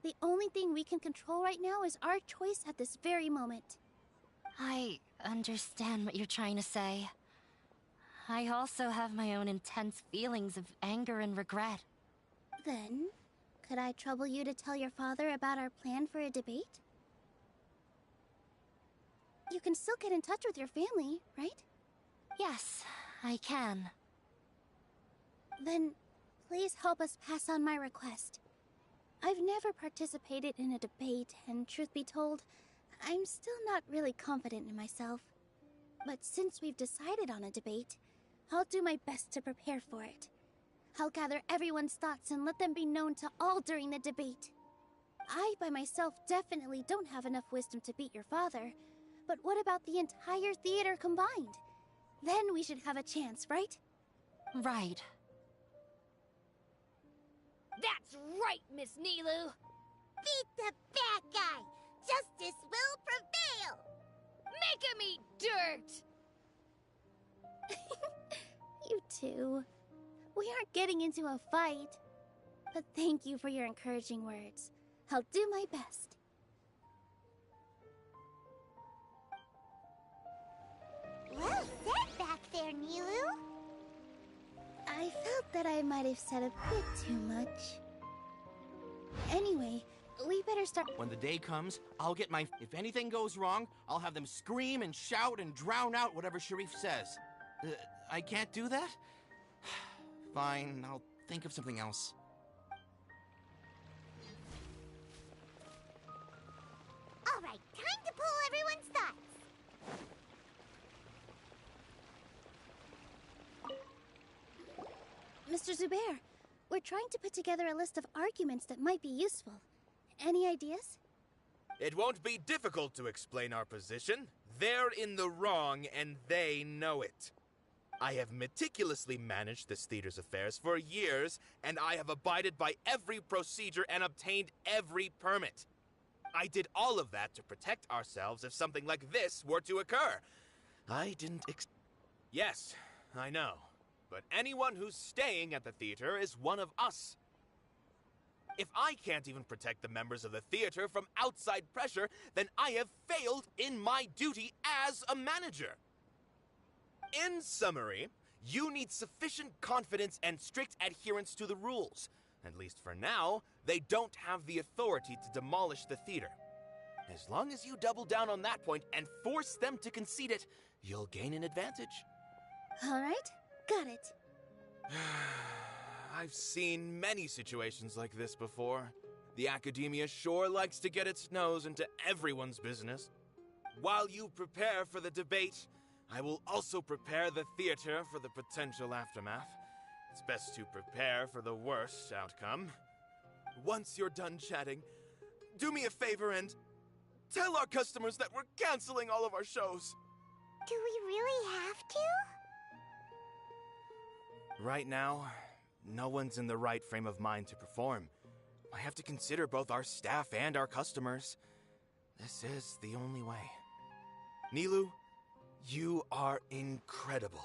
the only thing we can control right now is our choice at this very moment. I understand what you're trying to say. I also have my own intense feelings of anger and regret. Then, could I trouble you to tell your father about our plan for a debate? You can still get in touch with your family, right? Yes, I can. Then, please help us pass on my request. I've never participated in a debate, and truth be told, I'm still not really confident in myself. But since we've decided on a debate, I'll do my best to prepare for it. I'll gather everyone's thoughts and let them be known to all during the debate. I, by myself, definitely don't have enough wisdom to beat your father. But what about the entire theater combined? Then we should have a chance, right? Right. That's right, Miss Nilu! Beat the bad guy! Justice will prevail! Make him eat dirt! You too. We aren't getting into a fight. But thank you for your encouraging words. I'll do my best. Well said back there, Nilu! I felt that I might have said a bit too much. Anyway, we better start. When the day comes, I'll get my... If anything goes wrong, I'll have them scream and shout and drown out whatever Sharif says. I can't do that? Fine, I'll think of something else. Alright, time to pull everyone's thoughts. Mr. Zubair, we're trying to put together a list of arguments that might be useful. Any ideas? It won't be difficult to explain our position. They're in the wrong, and they know it. I have meticulously managed this theater's affairs for years, and I have abided by every procedure and obtained every permit. I did all of that to protect ourselves if something like this were to occur. I didn't Yes, I know. But anyone who's staying at the theater is one of us. If I can't even protect the members of the theater from outside pressure, then I have failed in my duty as a manager. In summary, you need sufficient confidence and strict adherence to the rules. At least for now, they don't have the authority to demolish the theater. As long as you double down on that point and force them to concede it, you'll gain an advantage. All right, got it. I've seen many situations like this before. The academia sure likes to get its nose into everyone's business. While you prepare for the debate, I will also prepare the theater for the potential aftermath. It's best to prepare for the worst outcome. Once you're done chatting, do me a favor and tell our customers that we're canceling all of our shows. Do we really have to? Right now, no one's in the right frame of mind to perform. I have to consider both our staff and our customers. This is the only way. Nilou, you are incredible.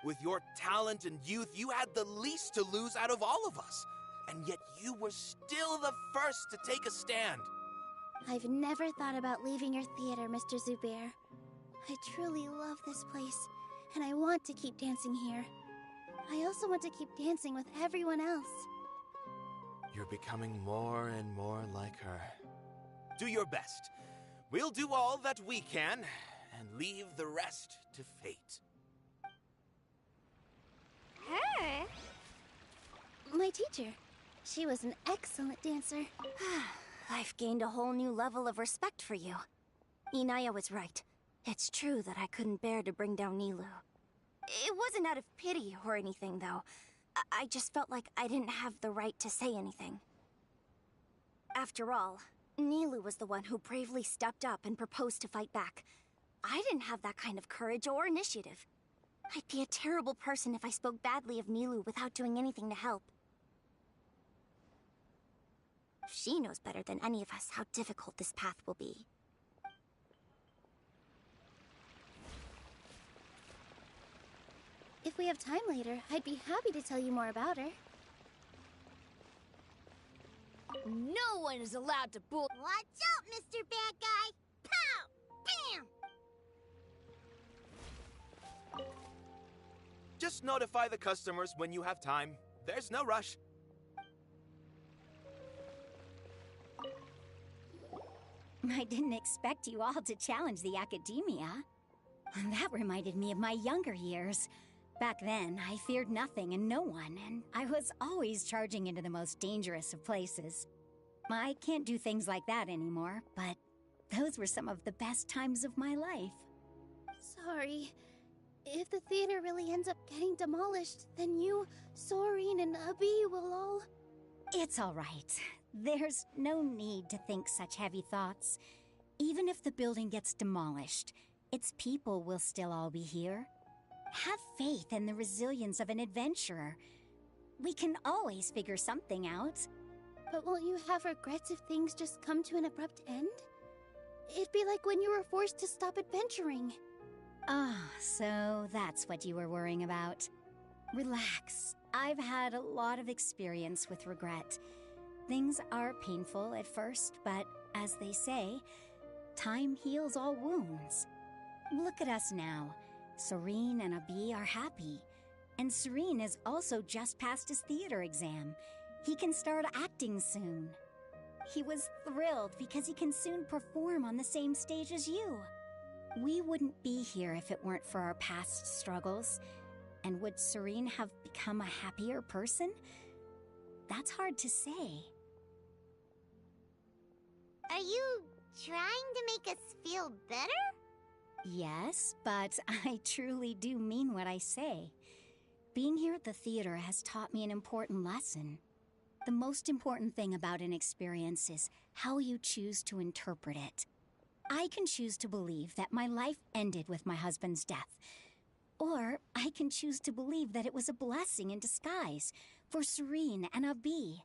With your talent and youth, you had the least to lose out of all of us. And yet you were still the first to take a stand. I've never thought about leaving your theater, Mr. Zubair. I truly love this place, and I want to keep dancing here. I also want to keep dancing with everyone else. You're becoming more and more like her. Do your best. We'll do all that we can, and leave the rest to fate. Her? My teacher. She was an excellent dancer. I've gained a whole new level of respect for you. Inaya was right. It's true that I couldn't bear to bring down Nilou. It wasn't out of pity or anything, though. I just felt like I didn't have the right to say anything. After all, Nilou was the one who bravely stepped up and proposed to fight back. I didn't have that kind of courage or initiative. I'd be a terrible person if I spoke badly of Nilou without doing anything to help. She knows better than any of us how difficult this path will be. If we have time later, I'd be happy to tell you more about her. No one is allowed to bull. Watch out, Mr. Bad Guy! Pow! Bam! Just notify the customers when you have time. There's no rush. I didn't expect you all to challenge the academia. That reminded me of my younger years. Back then, I feared nothing and no one, and I was always charging into the most dangerous of places. I can't do things like that anymore, but those were some of the best times of my life. Sorry. If the theater really ends up getting demolished, then you, Soren, and Abi will all... It's all right. There's no need to think such heavy thoughts. Even if the building gets demolished, its people will still all be here. Have faith in the resilience of an adventurer. We can always figure something out. But won't you have regrets if things just come to an abrupt end? It'd be like when you were forced to stop adventuring. Ah, so that's what you were worrying about. Relax. I've had a lot of experience with regret. Things are painful at first, but as they say, time heals all wounds. Look at us now. Serene and Abi are happy. And Serene has also just passed his theater exam. He can start acting soon. He was thrilled because he can soon perform on the same stage as you. We wouldn't be here if it weren't for our past struggles. And would Serene have become a happier person? That's hard to say. Are you trying to make us feel better? Yes, but I truly do mean what I say. Being here at the theater has taught me an important lesson. The most important thing about an experience is how you choose to interpret it. I can choose to believe that my life ended with my husband's death. Or I can choose to believe that it was a blessing in disguise for Serene and Abi.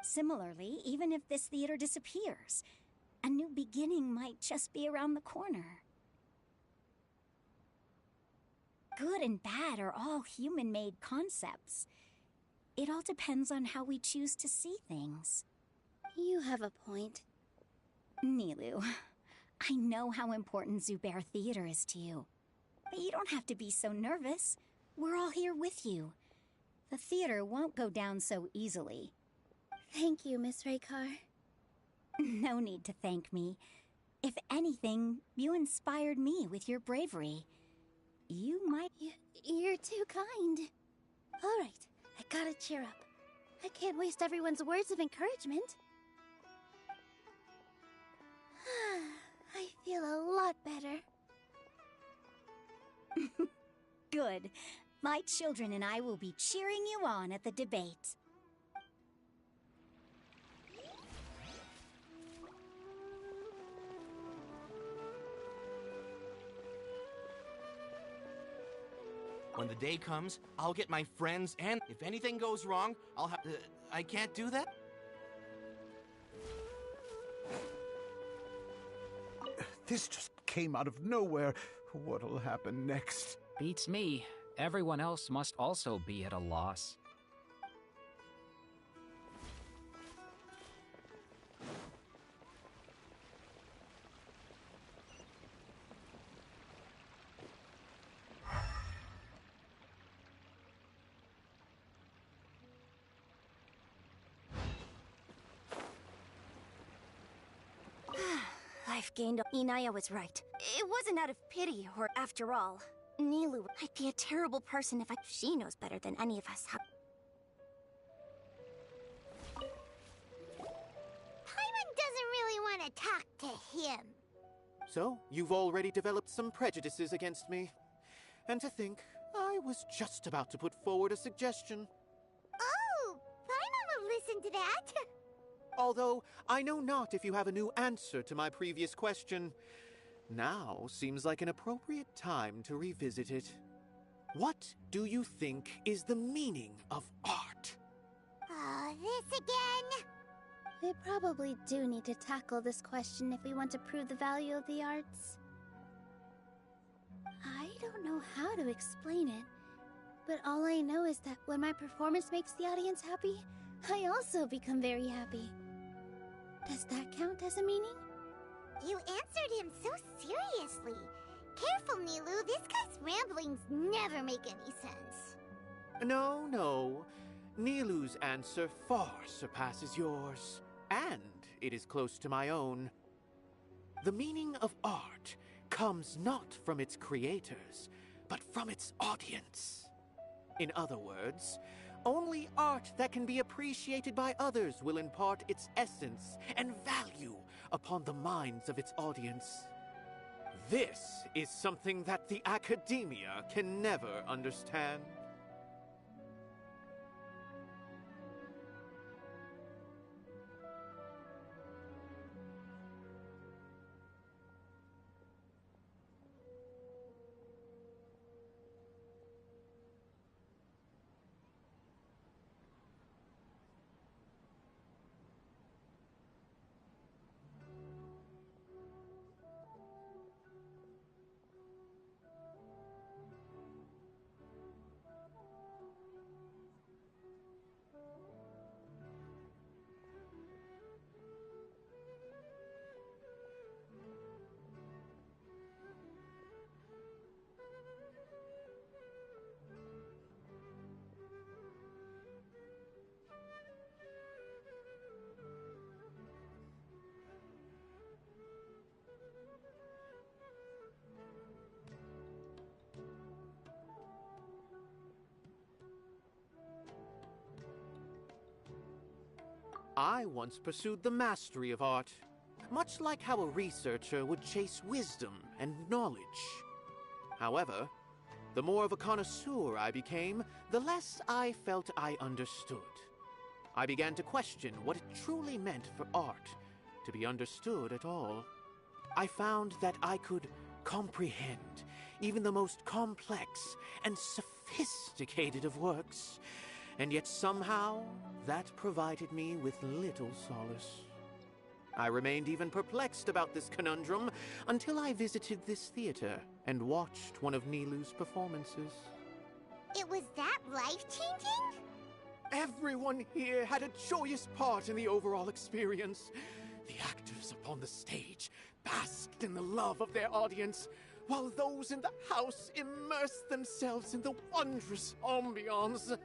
Similarly, even if this theater disappears, a new beginning might just be around the corner. Good and bad are all human-made concepts. It all depends on how we choose to see things. You have a point. Nilou, I know how important Zubair Theater is to you. But you don't have to be so nervous. We're all here with you. The theater won't go down so easily. Thank you, Miss Raykar. No need to thank me. If anything, you inspired me with your bravery. You might... You're too kind. All right, I gotta cheer up. I can't waste everyone's words of encouragement. I feel a lot better. Good. My children and I will be cheering you on at the debate. When the day comes, I'll get my friends, and if anything goes wrong, I'll have to... I can't do that? This just came out of nowhere. What'll happen next? Beats me. Everyone else must also be at a loss. I've gained. Inaya was right. It wasn't out of pity, or after all. Nilou, I'd be a terrible person if she knows better than any of us how. Paimon doesn't really want to talk to him. So, you've already developed some prejudices against me. And to think, I was just about to put forward a suggestion. Oh, Paimon will listen to that. Although, I know not if you have a new answer to my previous question. Now seems like an appropriate time to revisit it. What do you think is the meaning of art? Oh, this again? We probably do need to tackle this question if we want to prove the value of the arts. I don't know how to explain it, but all I know is that when my performance makes the audience happy, I also become very happy. Does that count as a meaning? You answered him so seriously. Careful, Nilou. This guy's ramblings never make any sense. No. Nilou's answer far surpasses yours, and it is close to my own. The meaning of art comes not from its creators, but from its audience. In other words, only art that can be appreciated by others will impart its essence and value upon the minds of its audience. This is something that the academia can never understand. I once pursued the mastery of art, much like how a researcher would chase wisdom and knowledge. However, the more of a connoisseur I became, the less I felt I understood. I began to question what it truly meant for art to be understood at all. I found that I could comprehend even the most complex and sophisticated of works, and yet somehow that provided me with little solace. I remained even perplexed about this conundrum until I visited this theater and watched one of Nilou's performances. It was that life-changing? Everyone here had a joyous part in the overall experience. The actors upon the stage basked in the love of their audience, while those in the house immersed themselves in the wondrous ambiance.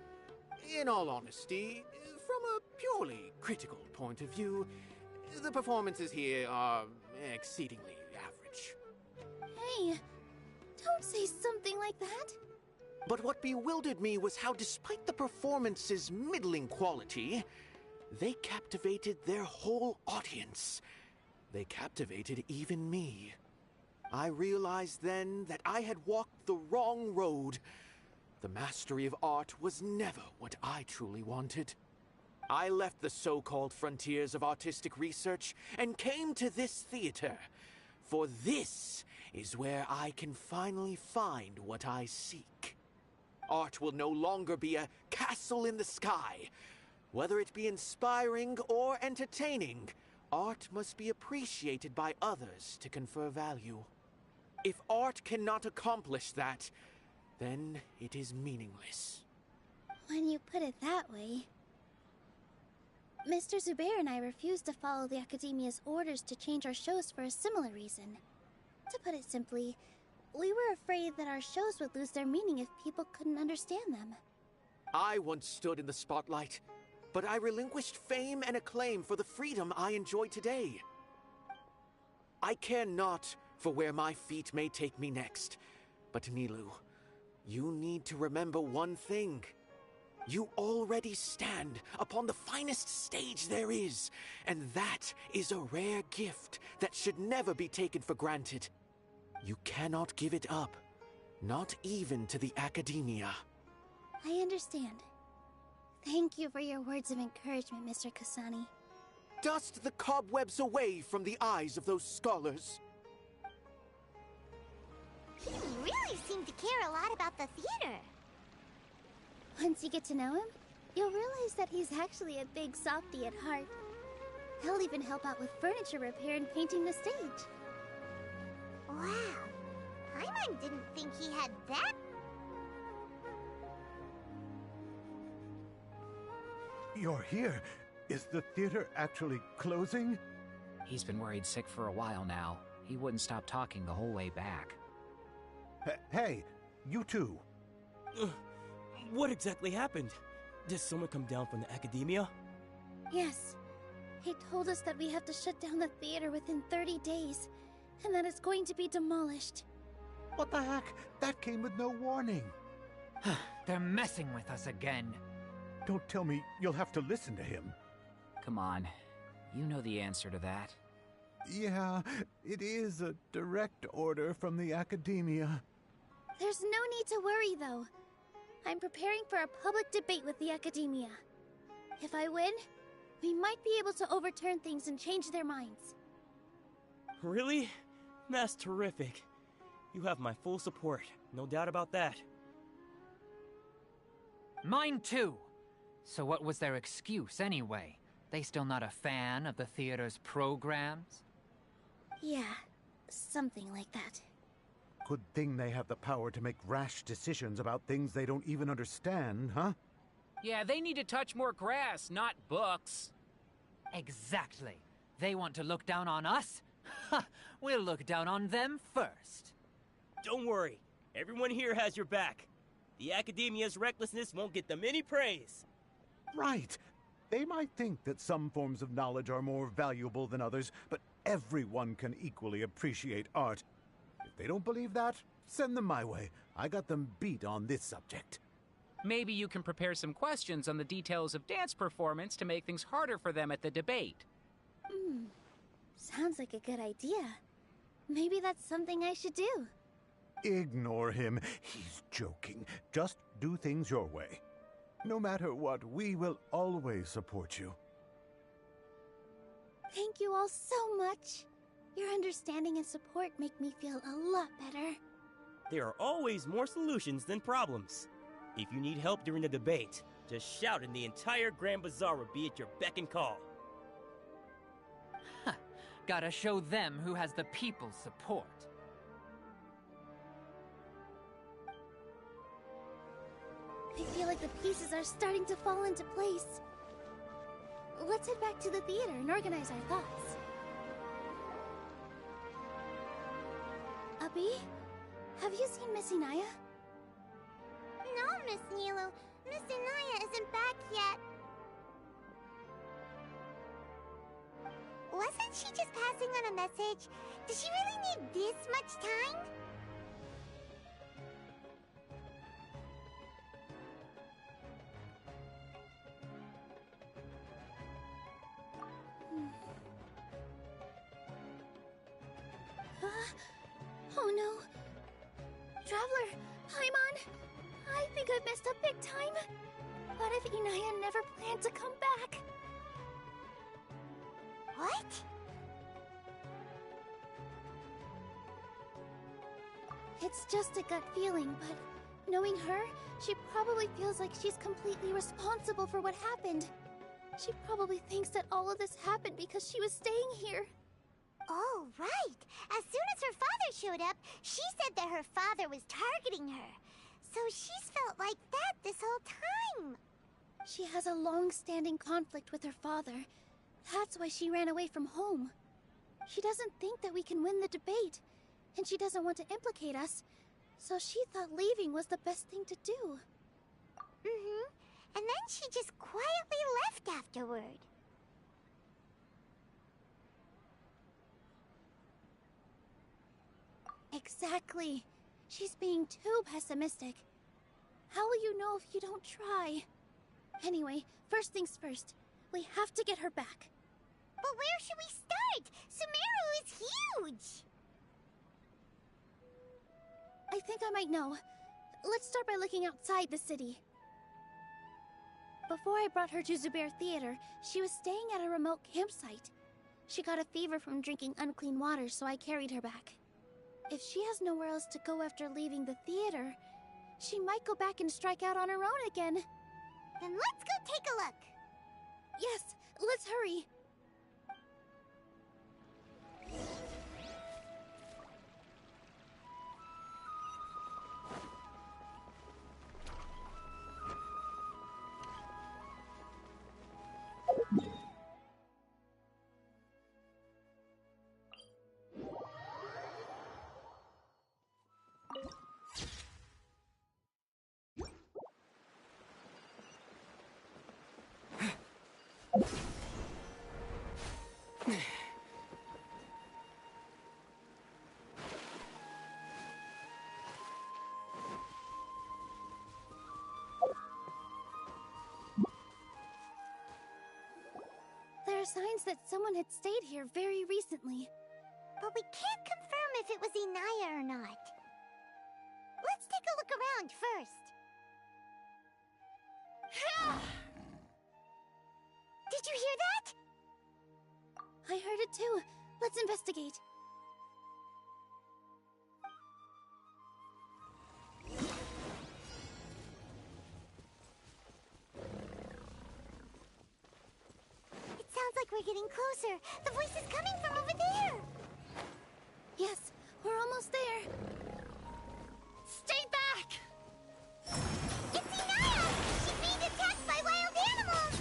In all honesty, from a purely critical point of view, the performances here are exceedingly average. Hey, don't say something like that. But what bewildered me was how, despite the performance's middling quality, they captivated their whole audience. They captivated even me. I realized then that I had walked the wrong road. The mastery of art was never what I truly wanted. I left the so-called frontiers of artistic research and came to this theater, for this is where I can finally find what I seek. Art will no longer be a castle in the sky. Whether it be inspiring or entertaining, art must be appreciated by others to confer value. If art cannot accomplish that, then it is meaningless. When you put it that way... Mr. Zubair and I refused to follow the Academia's orders to change our shows for a similar reason. To put it simply, we were afraid that our shows would lose their meaning if people couldn't understand them. I once stood in the spotlight, but I relinquished fame and acclaim for the freedom I enjoy today. I care not for where my feet may take me next, but Nilou, you need to remember one thing. You already stand upon the finest stage there is, and that is a rare gift that should never be taken for granted. You cannot give it up, not even to the Academia. I understand. Thank you for your words of encouragement, Mr. Kasani. Dust the cobwebs away from the eyes of those scholars. He really seemed to care a lot about the theater. Once you get to know him, you'll realize that he's actually a big softie at heart. He'll even help out with furniture repair and painting the stage. Wow. Paimon didn't think he had that. You're here. Is the theater actually closing? He's been worried sick for a while now. He wouldn't stop talking the whole way back. Hey, you two. What exactly happened? Did someone come down from the Academia? Yes. He told us that we have to shut down the theater within 30 days, and that it's going to be demolished. What the heck? That came with no warning. They're messing with us again. Don't tell me you'll have to listen to him. Come on. You know the answer to that. Yeah, it is a direct order from the Academia. There's no need to worry, though. I'm preparing for a public debate with the Academia. If I win, we might be able to overturn things and change their minds. Really? That's terrific. You have my full support, no doubt about that. Mine too. So what was their excuse anyway? They still not a fan of the theater's programs? Yeah, something like that. Good thing they have the power to make rash decisions about things they don't even understand, huh? Yeah, they need to touch more grass, not books. Exactly. They want to look down on us? Ha! We'll look down on them first. Don't worry. Everyone here has your back. The Academia's recklessness won't get them any praise. Right. They might think that some forms of knowledge are more valuable than others, but everyone can equally appreciate art. If they don't believe that, send them my way. I got them beat on this subject. Maybe you can prepare some questions on the details of dance performance to make things harder for them at the debate. Sounds like a good idea. Maybe that's something I should do. Ignore him. He's joking. Just do things your way. No matter what, we will always support you. Thank you all so much. Your understanding and support make me feel a lot better. There are always more solutions than problems. If you need help during the debate, just shout and the entire Grand Bazaar will be at your beck and call. Gotta show them who has the people's support. I feel like the pieces are starting to fall into place. Let's head back to the theater and organize our thoughts. Abby? Have you seen Miss Inaya? No, Miss Nilu. Miss Inaya isn't back yet. Wasn't she just passing on a message? Does she really need this much time? Oh no. Traveler, Paimon, I think I've messed up big time. What if Inaya never planned to come back? What? It's just a gut feeling, but knowing her, she probably feels like she's completely responsible for what happened. She probably thinks that all of this happened because she was staying here. Oh, right. As soon as her father showed up, she said that her father was targeting her. So she's felt like that this whole time. She has a long-standing conflict with her father. That's why she ran away from home. She doesn't think that we can win the debate, and she doesn't want to implicate us, so she thought leaving was the best thing to do. Mm-hmm. And then she just quietly left afterward. Exactly. She's being too pessimistic. How will you know if you don't try? Anyway, first things first. We have to get her back. But where should we start? Sumeru is huge! I think I might know. Let's start by looking outside the city. Before I brought her to Zubair Theater, she was staying at a remote campsite. She got a fever from drinking unclean water, so I carried her back. If she has nowhere else to go after leaving the theater, she might go back and strike out on her own again. Then let's go take a look. Yes, let's hurry. There are signs that someone had stayed here very recently. But we can't confirm if it was Inaya or not. Let's take a look around first. Did you hear that? I heard it too. Let's investigate. It sounds like we're getting closer. The voice is coming from over there. Yes, we're almost there. Stay back! It's Inaya! She's being attacked by wild animals!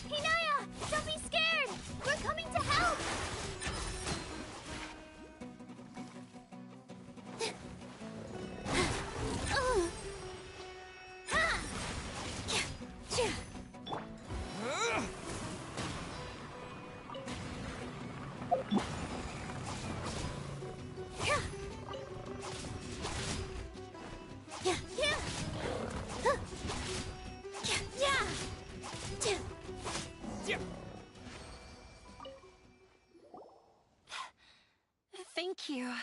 Inaya, don't be scared! We're coming to help! Thank you.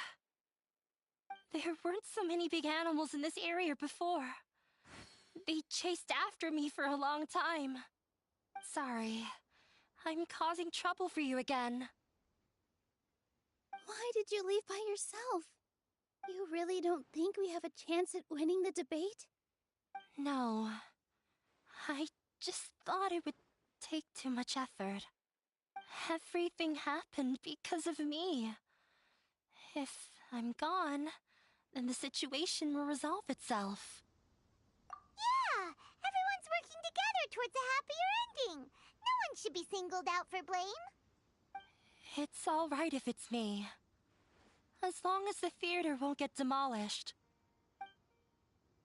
There weren't so many big animals in this area before. They chased after me for a long time. Sorry. I'm causing trouble for you again. Why did you leave by yourself? You really don't think we have a chance at winning the debate? No. I just thought it would take too much effort. Everything happened because of me. If I'm gone, then the situation will resolve itself. towards a happier ending. No one should be singled out for blame. It's all right if it's me. As long as the theater won't get demolished.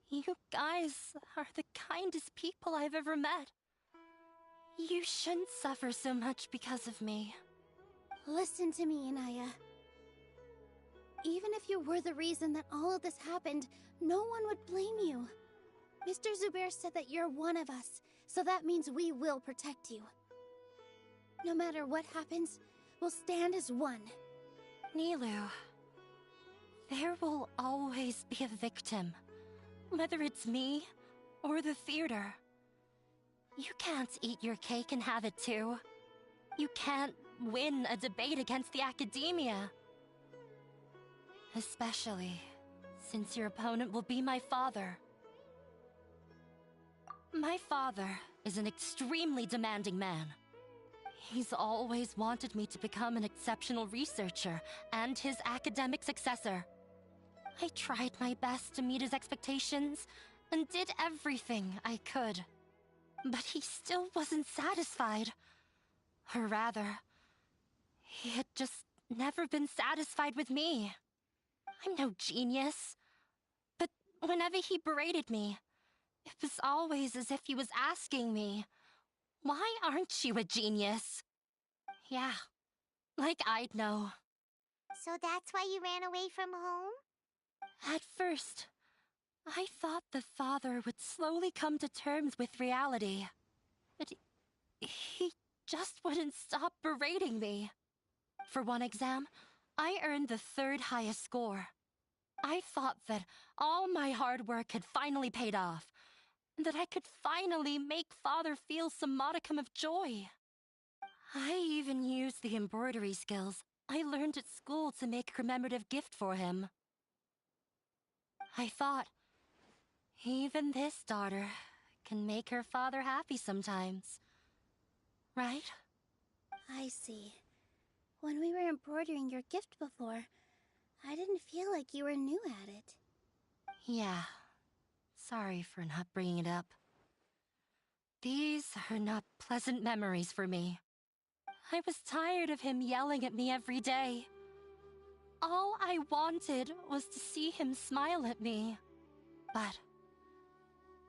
You guys are the kindest people I've ever met. You shouldn't suffer so much because of me. Listen to me, Inaya. Even if you were the reason that all of this happened, no one would blame you. Mr. Zubair said that you're one of us, so that means we will protect you. No matter what happens, we'll stand as one. Nilu, there will always be a victim. Whether it's me or the theater. You can't eat your cake and have it too. You can't win a debate against the academia. Especially since your opponent will be my father. My father is an extremely demanding man. He's always wanted me to become an exceptional researcher and his academic successor. I tried my best to meet his expectations and did everything I could. But he still wasn't satisfied. Or rather, he had just never been satisfied with me. I'm no genius. But whenever he berated me, it was always as if he was asking me, "Why aren't you a genius?" Yeah, like I'd know. So that's why you ran away from home? At first, I thought the father would slowly come to terms with reality. But he just wouldn't stop berating me. For one exam, I earned the 3rd highest score. I thought that all my hard work had finally paid off, and that I could finally make father feel some modicum of joy. I even used the embroidery skills I learned at school to make a commemorative gift for him. I thought, even this daughter can make her father happy sometimes. Right? I see. When we were embroidering your gift before, I didn't feel like you were new at it. Yeah. Sorry for not bringing it up. These are not pleasant memories for me. I was tired of him yelling at me every day. All I wanted was to see him smile at me. But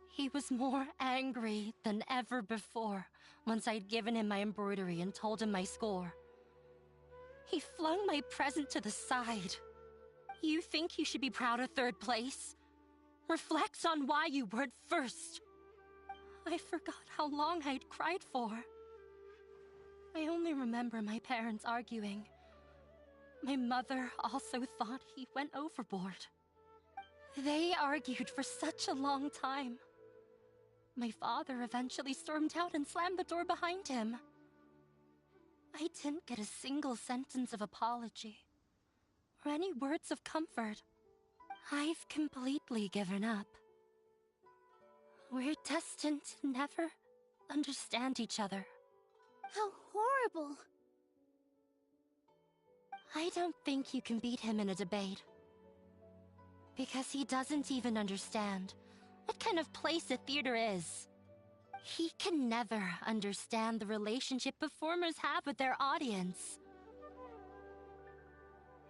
he was more angry than ever before once I'd given him my embroidery and told him my score. He flung my present to the side. You think you should be proud of 3rd place? Reflect on why you weren't first. I forgot how long I'd cried for. I only remember my parents arguing. My mother also thought he went overboard. They argued for such a long time. My father eventually stormed out and slammed the door behind him. I didn't get a single sentence of apology or any words of comfort. I've completely given up. We're destined to never understand each other. How horrible! I don't think you can beat him in a debate. Because he doesn't even understand what kind of place a theater is. He can never understand the relationship performers have with their audience.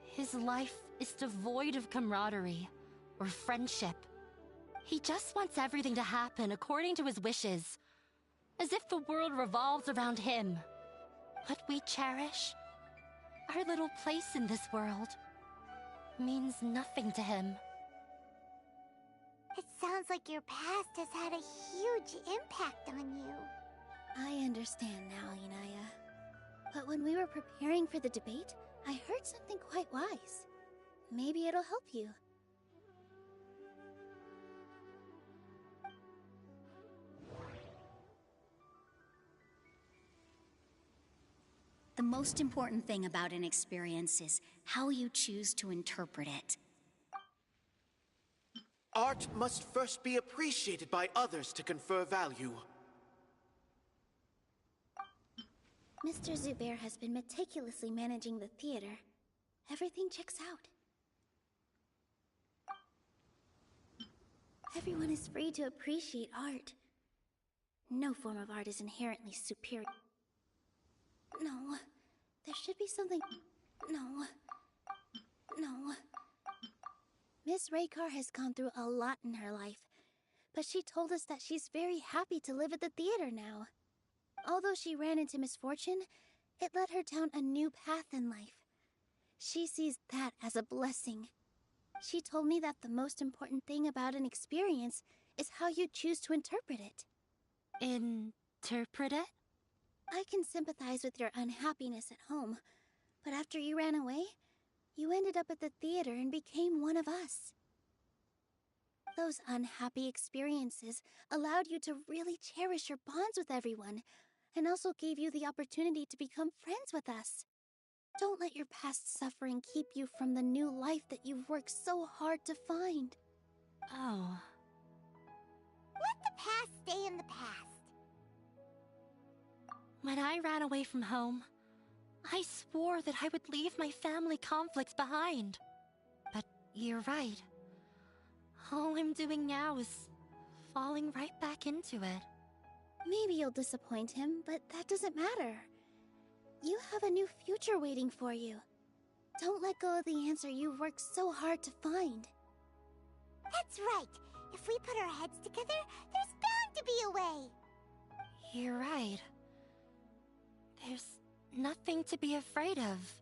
His life is devoid of camaraderie or friendship. He just wants everything to happen according to his wishes, as if the world revolves around him. What we cherish, our little place in this world, means nothing to him. It sounds like your past has had a huge impact on you. I understand now, Inaya. But when we were preparing for the debate, I heard something quite wise. Maybe it'll help you. The most important thing about an experience is how you choose to interpret it. Art must first be appreciated by others to confer value. Mr. Zubair has been meticulously managing the theater. Everything checks out. Everyone is free to appreciate art. No form of art is inherently superior. No. There should be something... No. Miss Raykar has gone through a lot in her life, but she told us that she's very happy to live at the theater now. Although she ran into misfortune, it led her down a new path in life. She sees that as a blessing. She told me that the most important thing about an experience is how you choose to interpret it. Interpret it? I can sympathize with your unhappiness at home, but after you ran away, you ended up at the theater and became one of us. Those unhappy experiences allowed you to really cherish your bonds with everyone, and also gave you the opportunity to become friends with us. Don't let your past suffering keep you from the new life that you've worked so hard to find. Oh. Let the past stay in the past. When I ran away from home, I swore that I would leave my family conflicts behind. But you're right. All I'm doing now is falling right back into it. Maybe you'll disappoint him, but that doesn't matter. You have a new future waiting for you. Don't let go of the answer you've worked so hard to find. That's right. If we put our heads together, there's bound to be a way. You're right. There's nothing to be afraid of.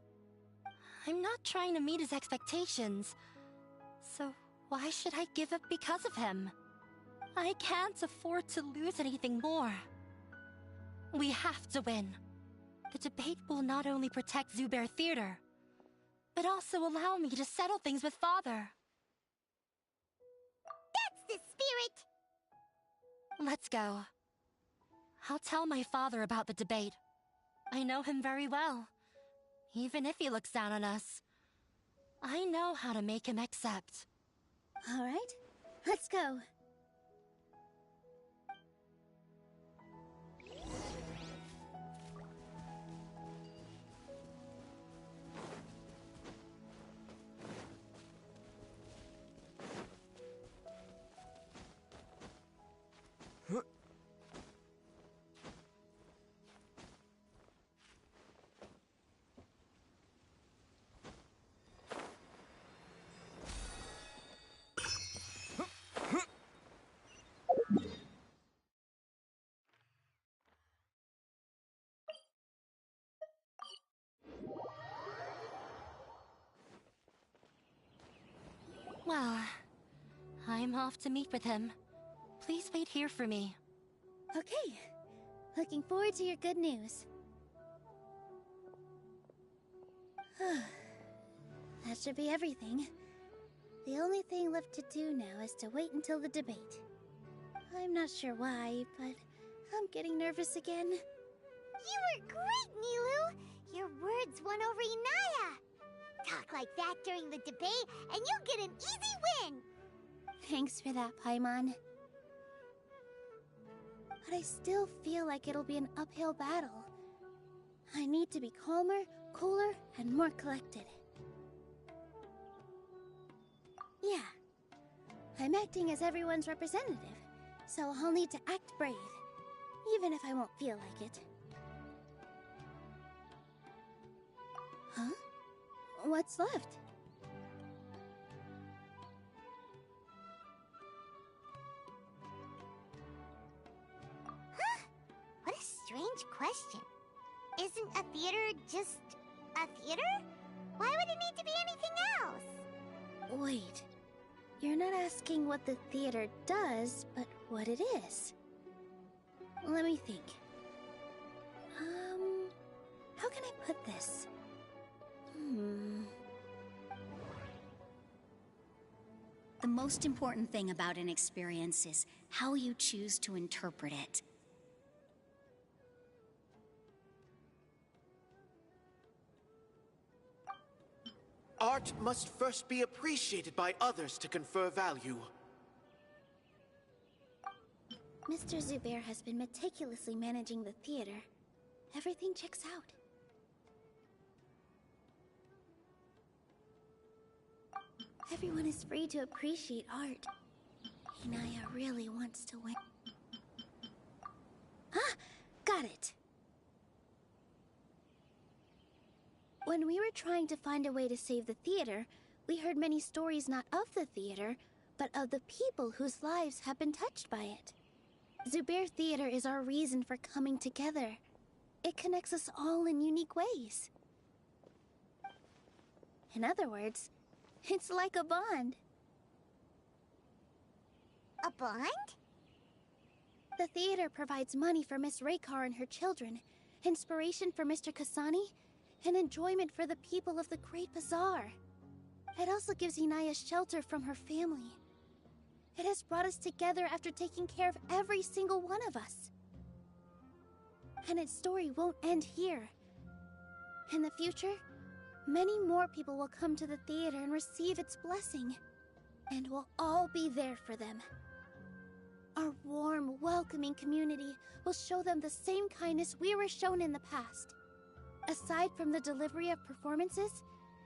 I'm not trying to meet his expectations. So why should I give up because of him? I can't afford to lose anything more. We have to win. The debate will not only protect Zubair Theater, but also allow me to settle things with Father. That's the spirit! Let's go. I'll tell my father about the debate. I know him very well. Even if he looks down on us, I know how to make him accept. All right, let's go. Well, I'm off to meet with him. Please wait here for me. Okay. Looking forward to your good news. That should be everything. The only thing left to do now is to wait until the debate. I'm not sure why, but I'm getting nervous again. You were great, Nilou! Your words won over Inaya! Talk like that during the debate, and you'll get an easy win! Thanks for that, Paimon. But I still feel like it'll be an uphill battle. I need to be calmer, cooler, and more collected. Yeah. I'm acting as everyone's representative, so I'll need to act brave, even if I won't feel like it. Huh? What's left? Huh? What a strange question. Isn't a theater just a theater? Why would it need to be anything else? Wait. You're not asking what the theater does, but what it is. Let me think. How can I put this? The most important thing about an experience is how you choose to interpret it. Art must first be appreciated by others to confer value. Mr. Zubair has been meticulously managing the theater. Everything checks out. Everyone is free to appreciate art. Inaya really wants to win. at it. When we were trying to find a way to save the theater, we heard many stories not of the theater, but of the people whose lives have been touched by it. Zubair Theater is our reason for coming together. It connects us all in unique ways. In other words, it's like a bond. A bond? The theater provides money for Miss Raykar and her children, inspiration for Mr. Kasani, and enjoyment for the people of the Great Bazaar. It also gives Inaya shelter from her family. It has brought us together after taking care of every single one of us. And its story won't end here. In the future, many more people will come to the theater and receive its blessing. And we'll all be there for them. Our warm, welcoming community will show them the same kindness we were shown in the past. Aside from the delivery of performances,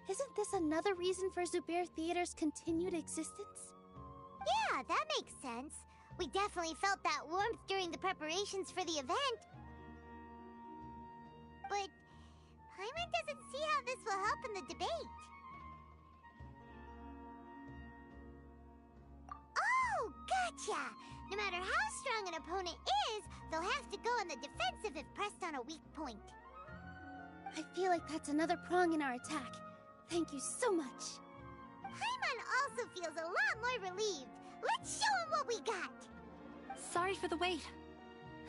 isn't this another reason for Zubair Theater's continued existence? Yeah, that makes sense. We definitely felt that warmth during the preparations for the event. But Paimon doesn't see how this will help in the debate. Oh, gotcha! No matter how strong an opponent is, they'll have to go on the defensive if pressed on a weak point. I feel like that's another prong in our attack. Thank you so much. Paimon also feels a lot more relieved. Let's show him what we got! Sorry for the wait.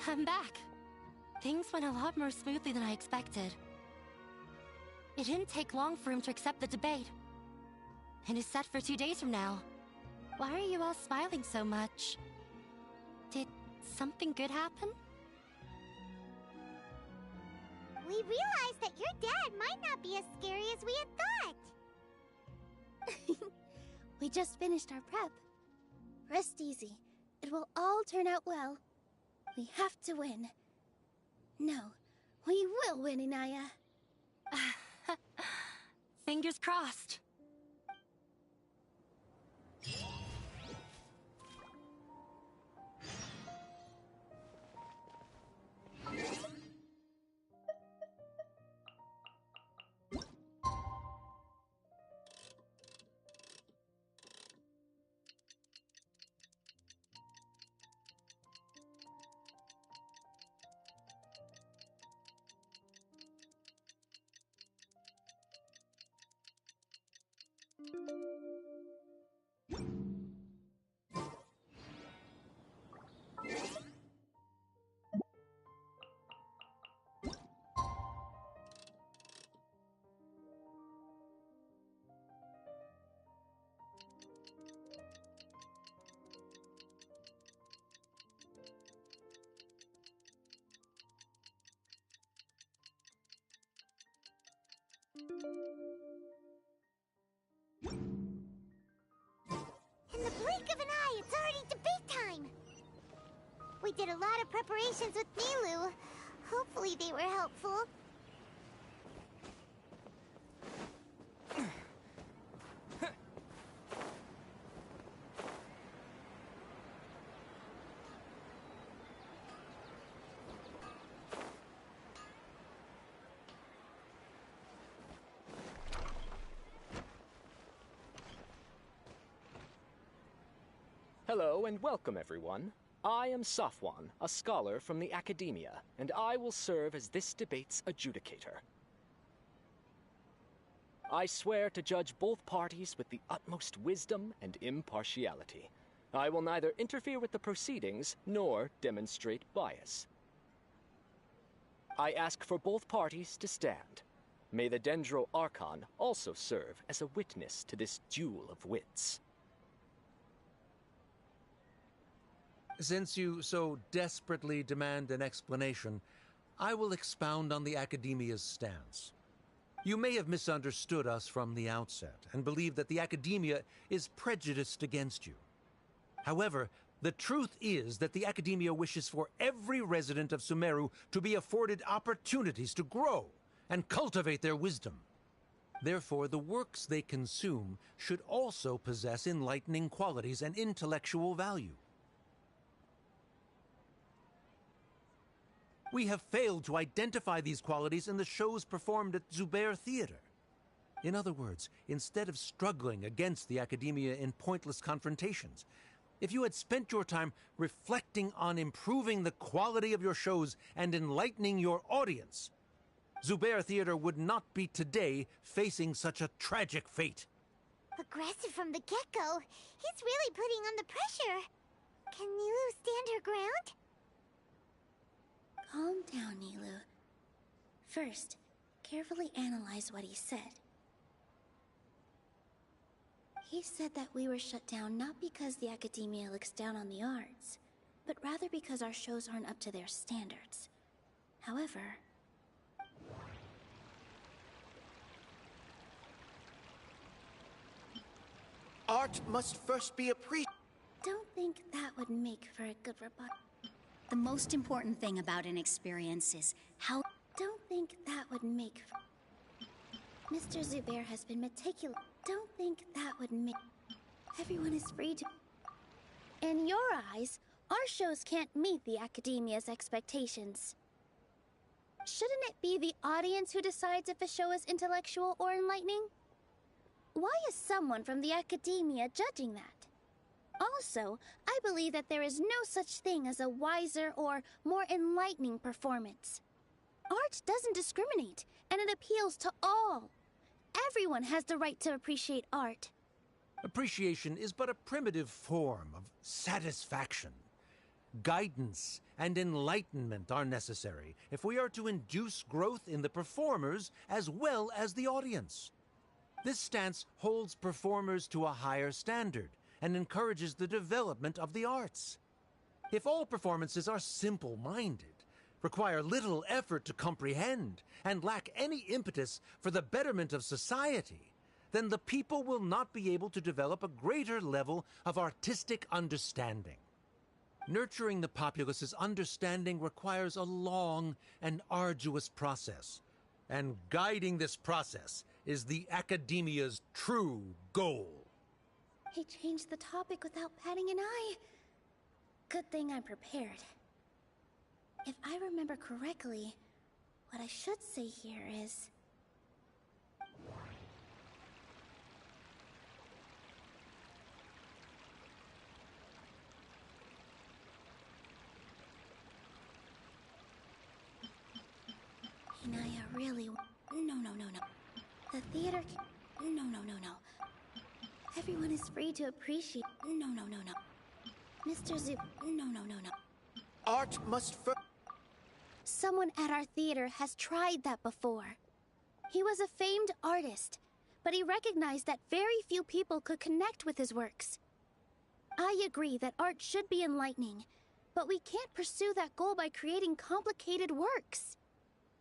I'm back. Things went a lot more smoothly than I expected. It didn't take long for him to accept the debate. It is set for 2 days from now. Why are you all smiling so much? Did something good happen? We realized that your dad might not be as scary as we had thought. We just finished our prep. Rest easy. It will all turn out well. We have to win. No, we will win, Inaya. Fingers crossed. In the blink of an eye, it's already debate time! We did a lot of preparations with Nilu. Hopefully they were helpful. Hello and welcome, everyone. I am Safwan, a scholar from the Academia, and I will serve as this debate's adjudicator. I swear to judge both parties with the utmost wisdom and impartiality. I will neither interfere with the proceedings nor demonstrate bias. I ask for both parties to stand. May the Dendro Archon also serve as a witness to this duel of wits. Since you so desperately demand an explanation, I will expound on the Academia's stance. You may have misunderstood us from the outset and believe that the Academia is prejudiced against you. However, the truth is that the Academia wishes for every resident of Sumeru to be afforded opportunities to grow and cultivate their wisdom. Therefore, the works they consume should also possess enlightening qualities and intellectual value. We have failed to identify these qualities in the shows performed at Zubair Theater. In other words, instead of struggling against the academia in pointless confrontations, if you had spent your time reflecting on improving the quality of your shows and enlightening your audience, Zubair Theater would not be today facing such a tragic fate. Aggressive from the get-go. He's really putting on the pressure. Can Nilu stand her ground? Calm down, Nilu. First, carefully analyze what he said. He said that we were shut down not because the academia looks down on the arts, but rather because our shows aren't up to their standards. However, art must first be appreciated. Don't think that would make for a good rebuttal. The most important thing about an experience is how... Don't think that would make for... Mr. Zubair has been meticulous. Don't think that would make... Everyone is free to... In your eyes, our shows can't meet the academia's expectations. Shouldn't it be the audience who decides if a show is intellectual or enlightening? Why is someone from the academia judging that? Also, I believe that there is no such thing as a wiser or more enlightening performance. Art doesn't discriminate, and it appeals to all. Everyone has the right to appreciate art. Appreciation is but a primitive form of satisfaction. Guidance and enlightenment are necessary if we are to induce growth in the performers as well as the audience. This stance holds performers to a higher standard and encourages the development of the arts. If all performances are simple-minded, require little effort to comprehend, and lack any impetus for the betterment of society, then the people will not be able to develop a greater level of artistic understanding. Nurturing the populace's understanding requires a long and arduous process, and guiding this process is the academia's true goal. He changed the topic without batting an eye. Good thing I'm prepared. If I remember correctly, what I should say here is... Hinaya really... No. The theater can... No. Everyone is free to appreciate... No. Mr. Zu... No. Art must first... Someone at our theater has tried that before. He was a famed artist, but he recognized that very few people could connect with his works. I agree that art should be enlightening, but we can't pursue that goal by creating complicated works.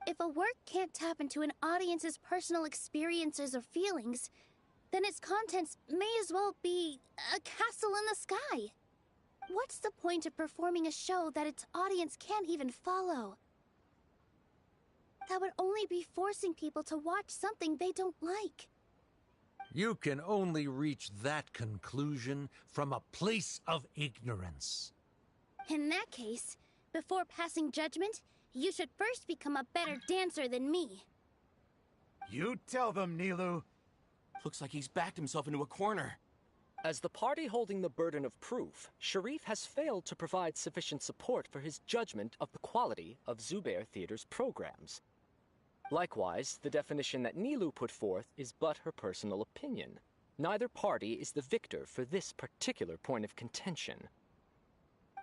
If a work can't tap into an audience's personal experiences or feelings, then its contents may as well be a castle in the sky. What's the point of performing a show that its audience can't even follow? That would only be forcing people to watch something they don't like. You can only reach that conclusion from a place of ignorance. In that case, before passing judgment, you should first become a better dancer than me. You tell them, Nilu. Looks like he's backed himself into a corner. As the party holding the burden of proof, Sharif has failed to provide sufficient support for his judgment of the quality of Zubair Theater's programs. Likewise, the definition that Nilu put forth is but her personal opinion. Neither party is the victor for this particular point of contention.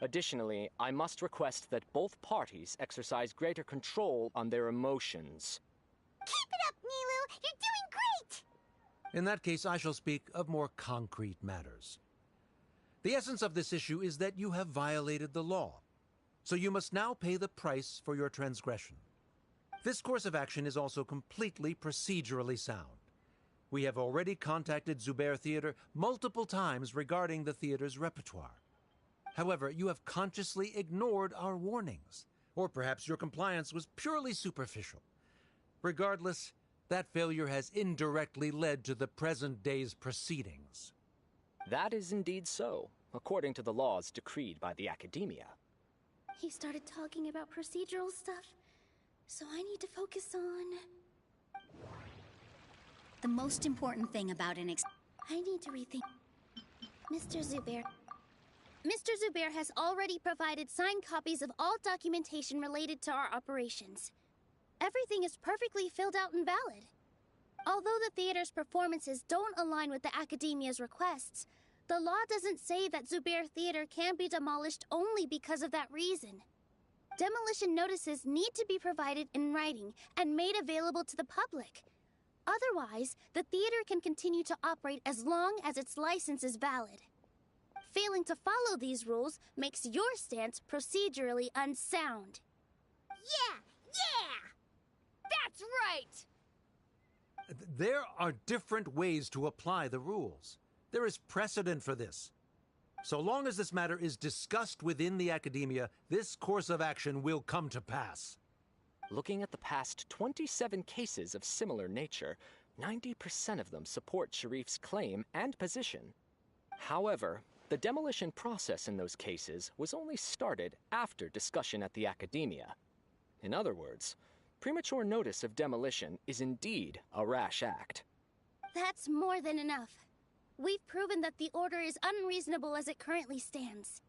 Additionally, I must request that both parties exercise greater control on their emotions. Keep it up, Nilu! You're doing great! In that case, I shall speak of more concrete matters. The essence of this issue is that you have violated the law, so you must now pay the price for your transgression. This course of action is also completely procedurally sound. We have already contacted Zubair Theater multiple times regarding the theater's repertoire. However, you have consciously ignored our warnings, or perhaps your compliance was purely superficial. Regardless, that failure has indirectly led to the present day's proceedings. That is indeed so, according to the laws decreed by the Academia. He started talking about procedural stuff, so I need to focus on... The most important thing about I need to rethink... Mr. Zubair. Mr. Zubair has already provided signed copies of all documentation related to our operations. Everything is perfectly filled out and valid. Although the theater's performances don't align with the Academia's requests, the law doesn't say that Zubair Theater can be demolished only because of that reason. Demolition notices need to be provided in writing and made available to the public. Otherwise, the theater can continue to operate as long as its license is valid. Failing to follow these rules makes your stance procedurally unsound. Yeah! That's right! There are different ways to apply the rules. There is precedent for this. So long as this matter is discussed within the Academia, this course of action will come to pass. Looking at the past 27 cases of similar nature, 90% of them support Sharif's claim and position. However, the demolition process in those cases was only started after discussion at the Academia. In other words, premature notice of demolition is indeed a rash act. That's more than enough. We've proven that the order is unreasonable as it currently stands.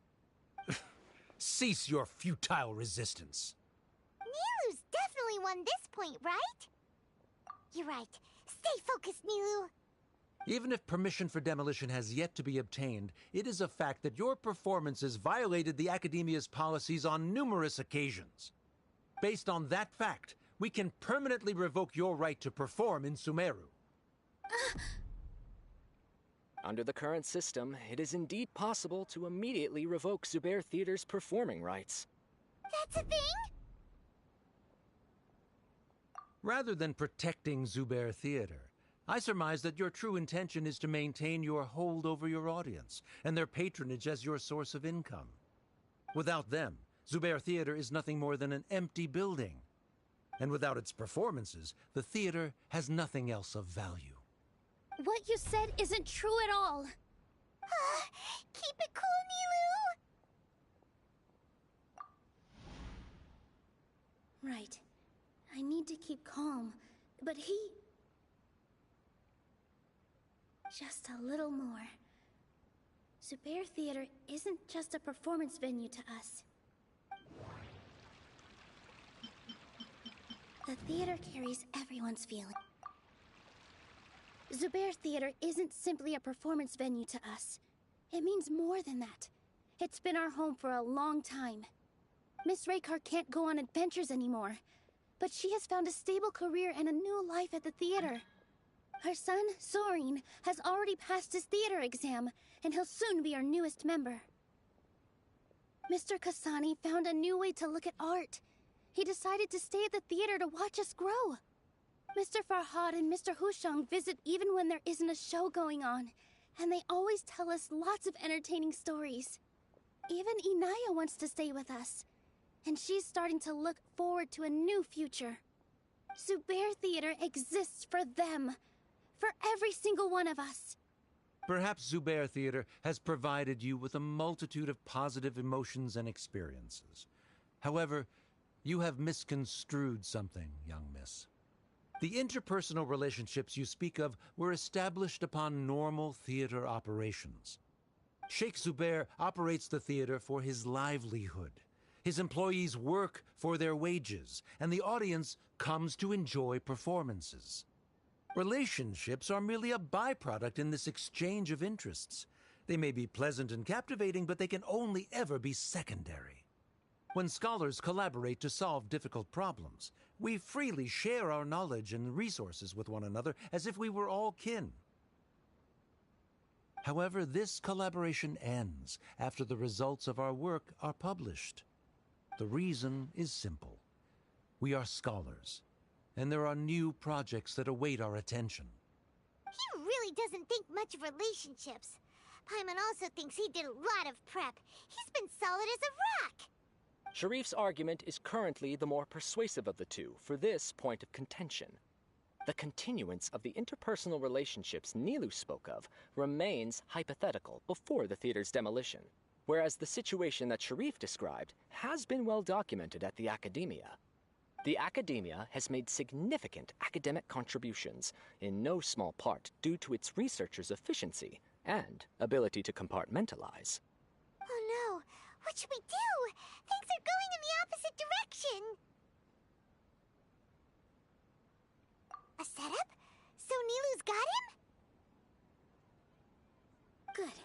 Cease your futile resistance. Nilu's definitely won this point, right? You're right. Stay focused, Nilu. Even if permission for demolition has yet to be obtained, it is a fact that your performances violated the Academia's policies on numerous occasions. Based on that fact, we can permanently revoke your right to perform in Sumeru. Under the current system, it is indeed possible to immediately revoke Zubair Theater's performing rights. That's a thing? Rather than protecting Zubair Theater, I surmise that your true intention is to maintain your hold over your audience and their patronage as your source of income. Without them, Zubair Theater is nothing more than an empty building. And without its performances, the theater has nothing else of value. What you said isn't true at all. Keep it cool, Nilu! Right. I need to keep calm, but he... Just a little more. Zubair Theater isn't just a performance venue to us. The theater carries everyone's feelings. Zubair Theater isn't simply a performance venue to us. It means more than that. It's been our home for a long time. Miss Raykar can't go on adventures anymore, but she has found a stable career and a new life at the theater. Her son, Sorin, has already passed his theater exam, and he'll soon be our newest member. Mr. Kasani found a new way to look at art. He decided to stay at the theater to watch us grow. Mr. Farhad and Mr. Hushang visit even when there isn't a show going on, and they always tell us lots of entertaining stories. Even Inaya wants to stay with us, and she's starting to look forward to a new future. Zubair Theater exists for them, for every single one of us. Perhaps Zubair Theater has provided you with a multitude of positive emotions and experiences. However, you have misconstrued something, young miss. The interpersonal relationships you speak of were established upon normal theater operations. Sheikh Zubair operates the theater for his livelihood. His employees work for their wages, and the audience comes to enjoy performances. Relationships are merely a byproduct in this exchange of interests. They may be pleasant and captivating, but they can only ever be secondary. When scholars collaborate to solve difficult problems, we freely share our knowledge and resources with one another as if we were all kin. However, this collaboration ends after the results of our work are published. The reason is simple. We are scholars, and there are new projects that await our attention. He really doesn't think much of relationships. Paimon also thinks he did a lot of prep. He's been solid as a rock. Sharif's argument is currently the more persuasive of the two for this point of contention. The continuance of the interpersonal relationships Nilu spoke of remains hypothetical before the theater's demolition. whereas the situation that Sharif described has been well documented at the Academia. The Academia has made significant academic contributions, in no small part due to its researchers' efficiency and ability to compartmentalize. Oh no! What should we do? Things are going in the opposite direction! A setup? So Nilu's got him? Good.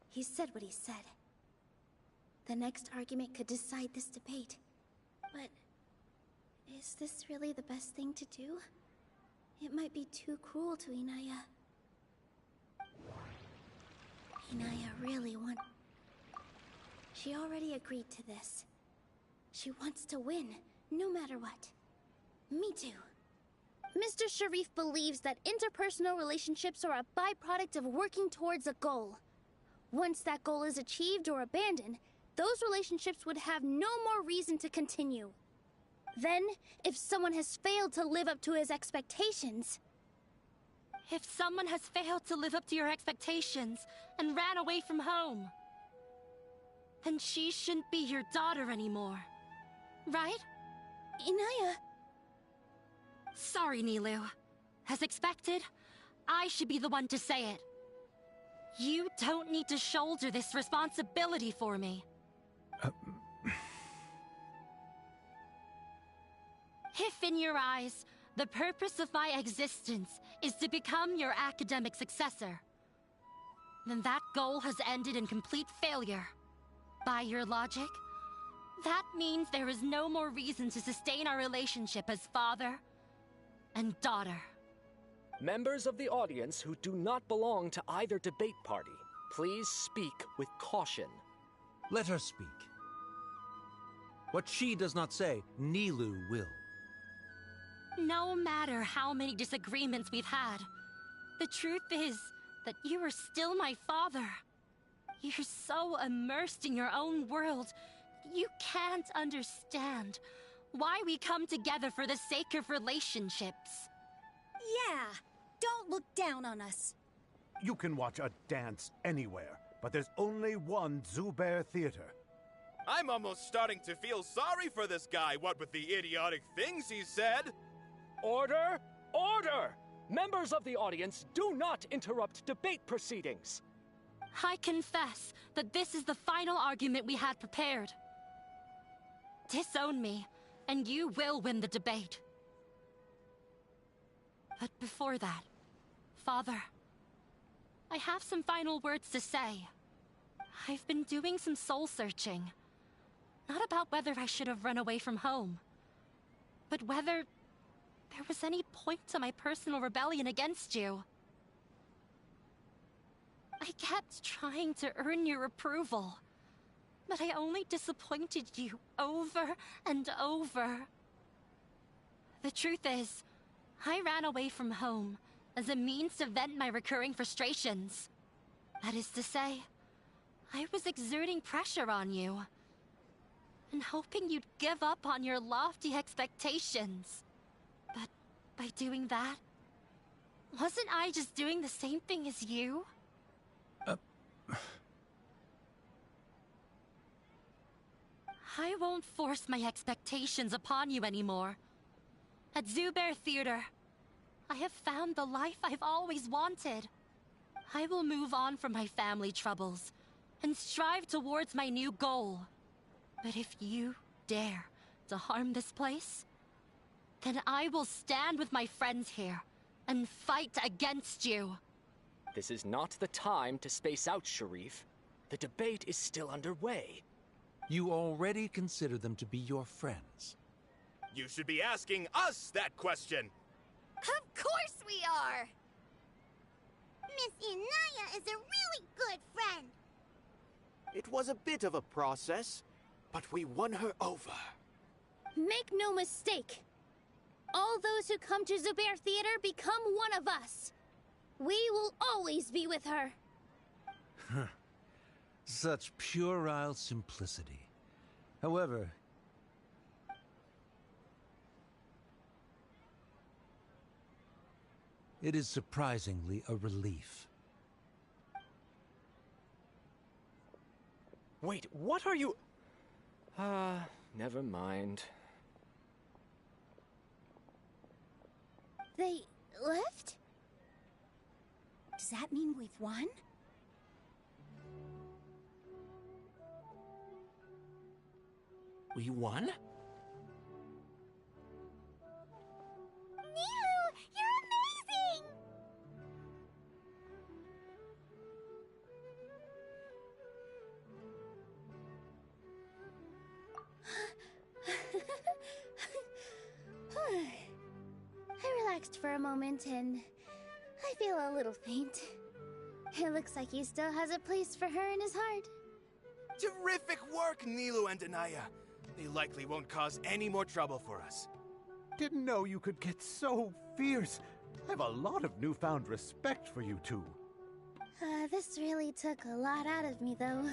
He said what he said. The next argument could decide this debate. But is this really the best thing to do? It might be too cruel to Inaya. Inaya really wants... She already agreed to this. She wants to win, no matter what. Me too. Mr. Sharif believes that interpersonal relationships are a byproduct of working towards a goal. Once that goal is achieved or abandoned, those relationships would have no more reason to continue. Then, if someone has failed to live up to his expectations... If someone has failed to live up to your expectations and ran away from home, then she shouldn't be your daughter anymore. Right? Inaya... Sorry, Nilu. As expected, I should be the one to say it. You don't need to shoulder this responsibility for me. If in your eyes, the purpose of my existence is to become your academic successor, then that goal has ended in complete failure. By your logic, that means there is no more reason to sustain our relationship as father and daughter. Members of the audience who do not belong to either debate party, please speak with caution. Let her speak. What she does not say, Nilu will. No matter how many disagreements we've had, the truth is that you are still my father. You're so immersed in your own world, you can't understand why we come together for the sake of relationships. Yeah, don't look down on us. You can watch a dance anywhere, but there's only one Zubair Theater. I'm almost starting to feel sorry for this guy, what with the idiotic things he said. Order! Order! Members of the audience, do not interrupt debate proceedings. I confess that this is the final argument we had prepared. Disown me, and you will win the debate. But before that, Father, I have some final words to say. I've been doing some soul-searching. Not about whether I should have run away from home, but whether there was any point to my personal rebellion against you. I kept trying to earn your approval, but I only disappointed you over and over. The truth is, I ran away from home as a means to vent my recurring frustrations. That is to say, I was exerting pressure on you, and hoping you'd give up on your lofty expectations. But by doing that, wasn't I just doing the same thing as you? I won't force my expectations upon you anymore. At Zubair Theater, I have found the life I've always wanted. I will move on from my family troubles and strive towards my new goal. But if you dare to harm this place, then I will stand with my friends here and fight against you. This is not the time to space out, Sharif. The debate is still underway. You already consider them to be your friends. You should be asking us that question. Of course we are! Miss Inaya is a really good friend. It was a bit of a process, but we won her over. Make no mistake. All those who come to Zubair Theater become one of us. We will always be with her. Such puerile simplicity. However, it is surprisingly a relief. Wait, what are you... never mind. They left? Does that mean we've won? We won? Nilu, you're amazing! I relaxed for a moment and I feel a little faint. It looks like he still has a place for her in his heart. Terrific work, Nilu and Anaya. They likely won't cause any more trouble for us. Didn't know you could get so fierce. I have a lot of newfound respect for you two. This really took a lot out of me, though.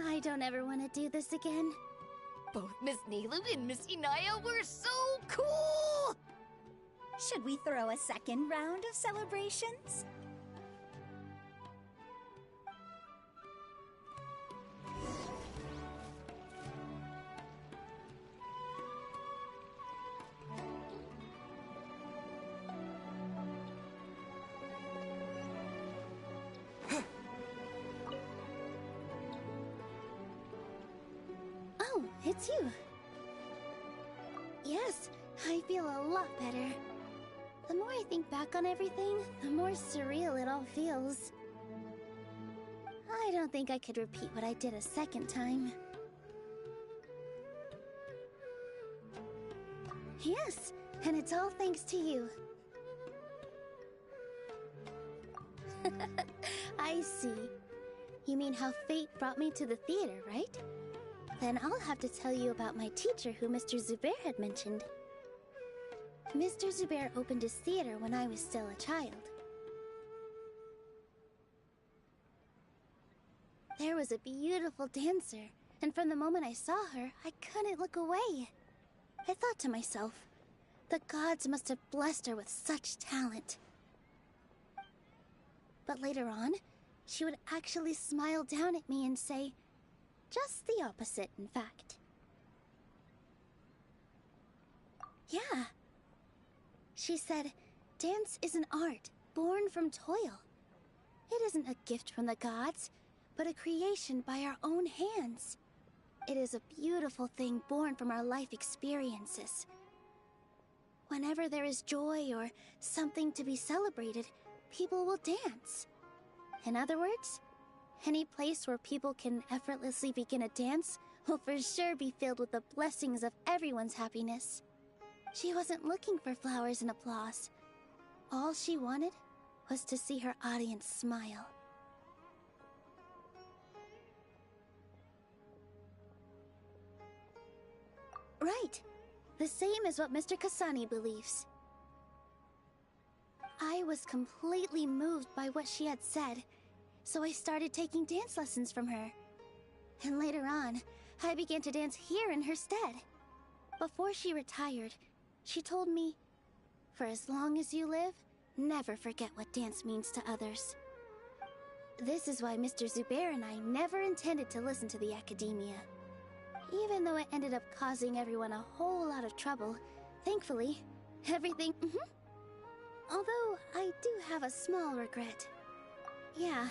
I don't ever want to do this again. Both Miss Nilu and Miss Inaya were so cool! Should we throw a second round of celebrations? Oh, it's you. Yes, I feel a lot better. The more I think back on everything, the more surreal it all feels. I don't think I could repeat what I did a second time. Yes, and it's all thanks to you. I see. You mean how fate brought me to the theater, right? Then I'll have to tell you about my teacher who Mr. Zubair had mentioned. Mr. Zubair opened his theater when I was still a child. There was a beautiful dancer, and from the moment I saw her, I couldn't look away. I thought to myself, the gods must have blessed her with such talent. But later on, she would actually smile down at me and say, just the opposite, in fact. Yeah. She said, dance is an art born from toil. It isn't a gift from the gods, but a creation by our own hands. It is a beautiful thing born from our life experiences. Whenever there is joy or something to be celebrated, people will dance. In other words, any place where people can effortlessly begin a dance will for sure be filled with the blessings of everyone's happiness. She wasn't looking for flowers and applause. All she wanted was to see her audience smile. Right. The same as what Mr. Kasani believes. I was completely moved by what she had said, so I started taking dance lessons from her. And later on, I began to dance here in her stead. Before she retired, she told me, for as long as you live, never forget what dance means to others. This is why Mr. Zubair and I never intended to listen to the academia. Even though it ended up causing everyone a whole lot of trouble, thankfully, everything... Although, I do have a small regret. Yeah,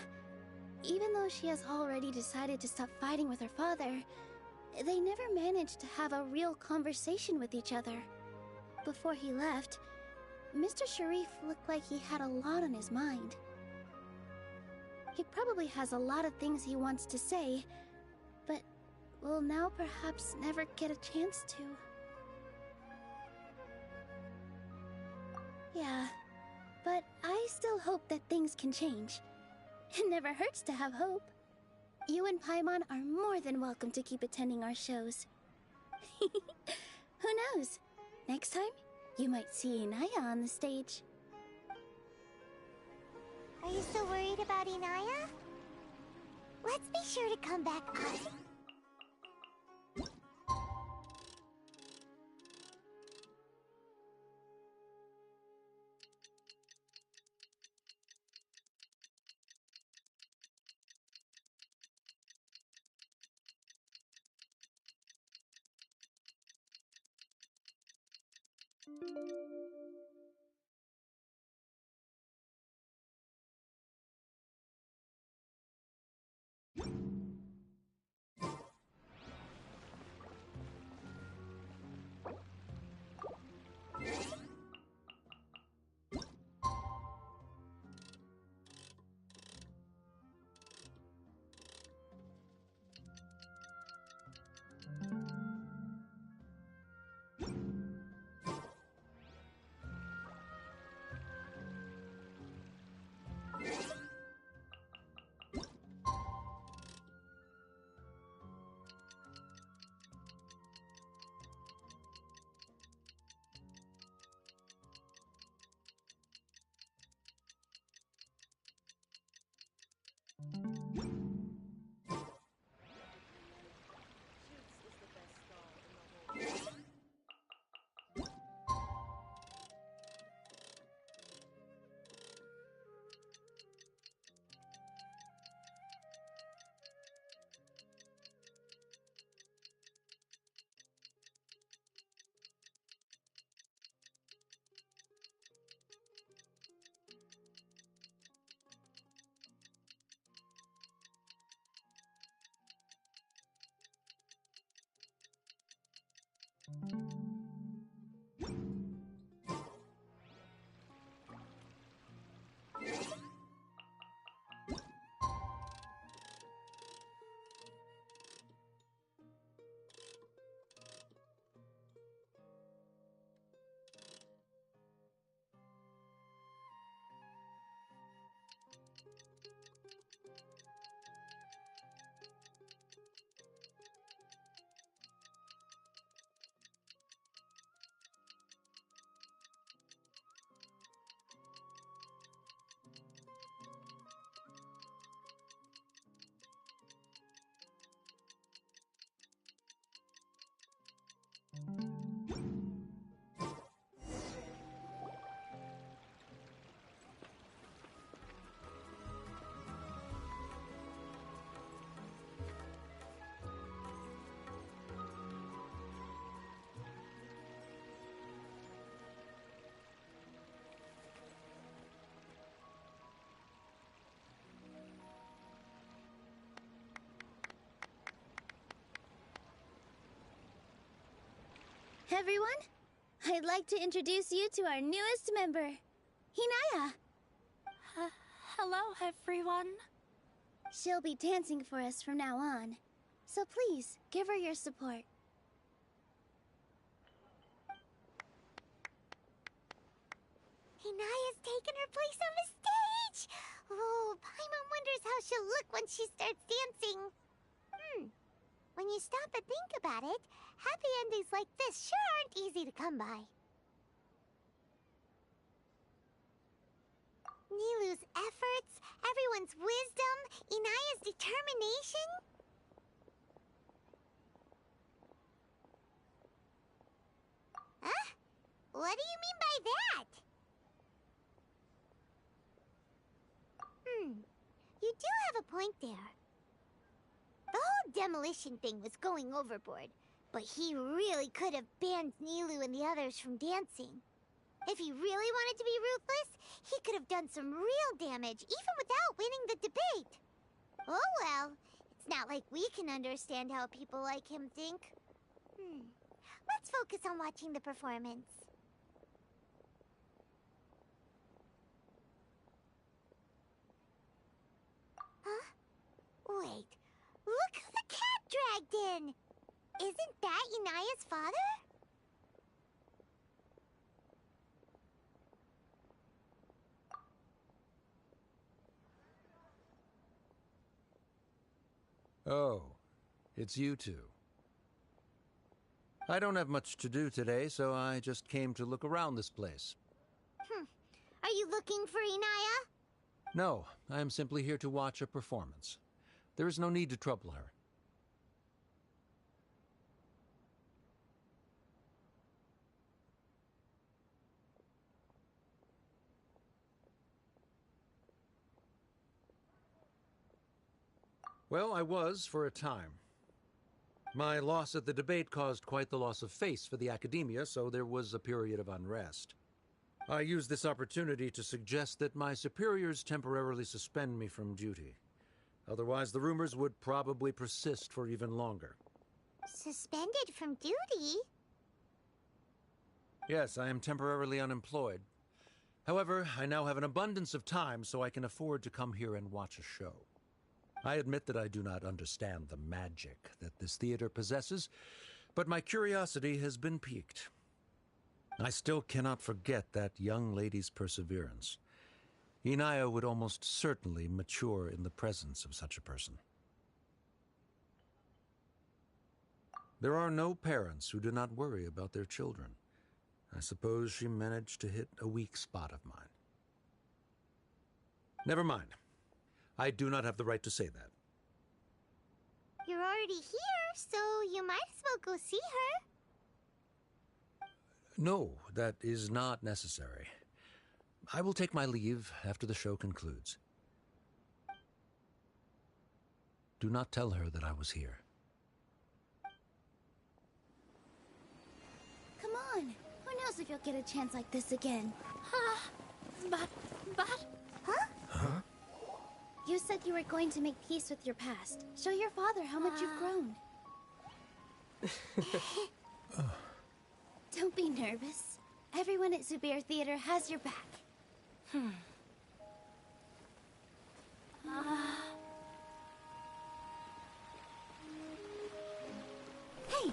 even though she has already decided to stop fighting with her father, they never managed to have a real conversation with each other. Before he left, Mr. Sharif looked like he had a lot on his mind. He probably has a lot of things he wants to say, but will now perhaps never get a chance to. Yeah, but I still hope that things can change. It never hurts to have hope. You and Paimon are more than welcome to keep attending our shows. Who knows? Next time, you might see Inaya on the stage. Are you still worried about Inaya? Let's be sure to come back often. Everyone, I'd like to introduce you to our newest member, Hinaya. Hello, everyone. She'll be dancing for us from now on, so please give her your support. Hinaya's taken her place on the stage! Oh, Paimon wonders how she'll look when she starts dancing. When you stop and think about it, happy endings like this sure aren't easy to come by. Nilou's efforts, everyone's wisdom, Inaya's determination. Huh? What do you mean by that? You do have a point there. The whole demolition thing was going overboard, but he really could have banned Nilou and the others from dancing. If he really wanted to be ruthless, he could have done some real damage, even without winning the debate. Oh well, it's not like we can understand how people like him think. Let's focus on watching the performance. Huh? Wait, look who the cat dragged in! Isn't that Inaya's father? Oh, it's you two. I don't have much to do today, so I just came to look around this place. Are you looking for Inaya? No, I am simply here to watch a performance. There is no need to trouble her. Well, I was for a time. My loss at the debate caused quite the loss of face for the academia, so there was a period of unrest. I used this opportunity to suggest that my superiors temporarily suspend me from duty. Otherwise, the rumors would probably persist for even longer. Suspended from duty? Yes, I am temporarily unemployed. However, I now have an abundance of time, so I can afford to come here and watch a show. I admit that I do not understand the magic that this theater possesses, but my curiosity has been piqued. I still cannot forget that young lady's perseverance. Inaya would almost certainly mature in the presence of such a person. There are no parents who do not worry about their children. I suppose she managed to hit a weak spot of mine. Never mind. I do not have the right to say that. You're already here, so you might as well go see her. No, that is not necessary. I will take my leave after the show concludes. Do not tell her that I was here. Come on. Who knows if you'll get a chance like this again? But... Huh? You said you were going to make peace with your past. Show your father how much you've grown. Don't be nervous. Everyone at Zubair Theater has your back. Hey,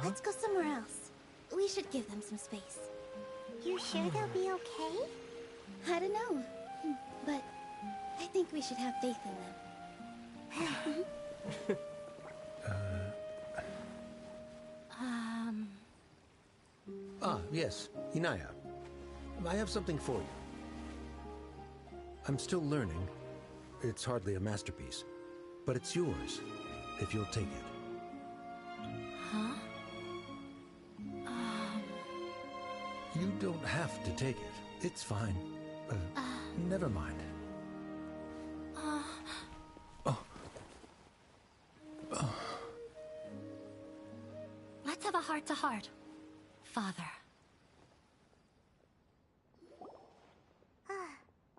let's go somewhere else. We should give them some space. You sure they'll be okay? I don't know, but I think we should have faith in them. Yes, Inaya. I have something for you. I'm still learning. It's hardly a masterpiece, but it's yours, if you'll take it. Huh? You don't have to take it. It's fine. Never mind. Let's have a heart-to-heart. Father.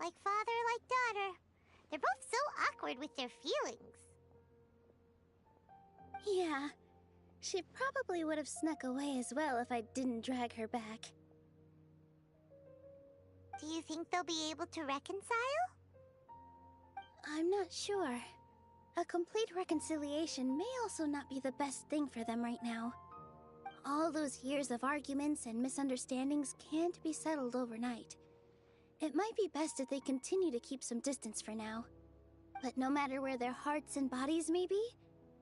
Like father, like daughter. They're both so awkward with their feelings. Yeah. She probably would have snuck away as well if I didn't drag her back. Do you think they'll be able to reconcile? I'm not sure. A complete reconciliation may also not be the best thing for them right now. All those years of arguments and misunderstandings can't be settled overnight. It might be best if they continue to keep some distance for now. But no matter where their hearts and bodies may be,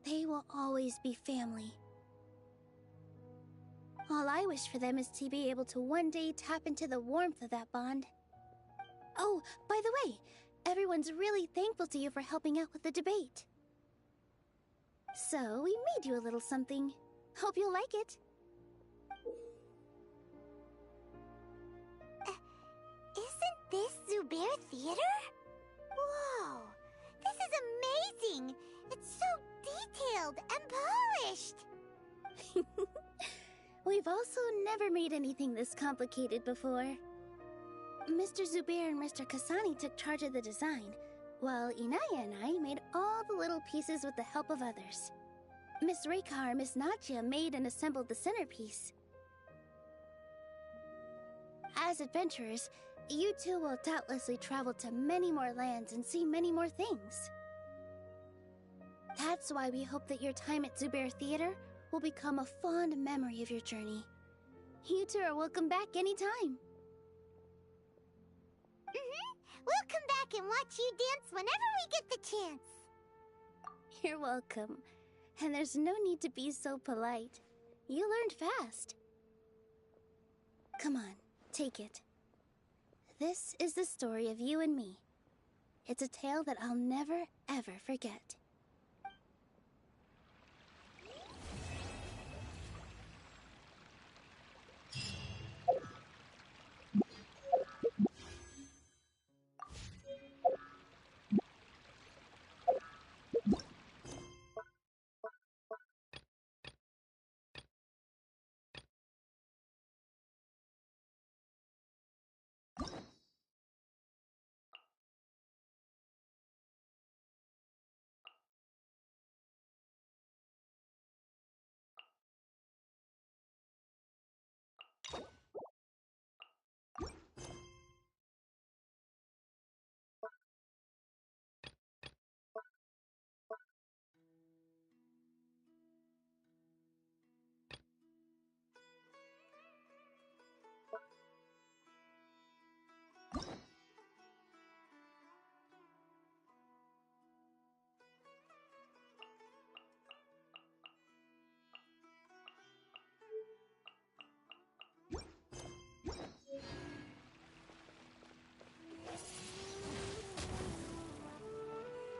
they will always be family. All I wish for them is to be able to one day tap into the warmth of that bond. Oh, by the way, everyone's really thankful to you for helping out with the debate. So, we made you a little something. Hope you'll like it. Isn't this Zubair Theater? Whoa! This is amazing! It's so detailed and polished! We've also never made anything this complicated before. Mr. Zubair and Mr. Kasani took charge of the design, while Inaya and I made all the little pieces with the help of others. Miss Reikar and Miss Nadia made and assembled the centerpiece. As adventurers, you two will doubtlessly travel to many more lands and see many more things. That's why we hope that your time at Zubair Theater will become a fond memory of your journey. You two are welcome back anytime. We'll come back and watch you dance whenever we get the chance. You're welcome. And there's no need to be so polite. You learned fast. Come on, take it. This is the story of you and me. It's a tale that I'll never, ever forget.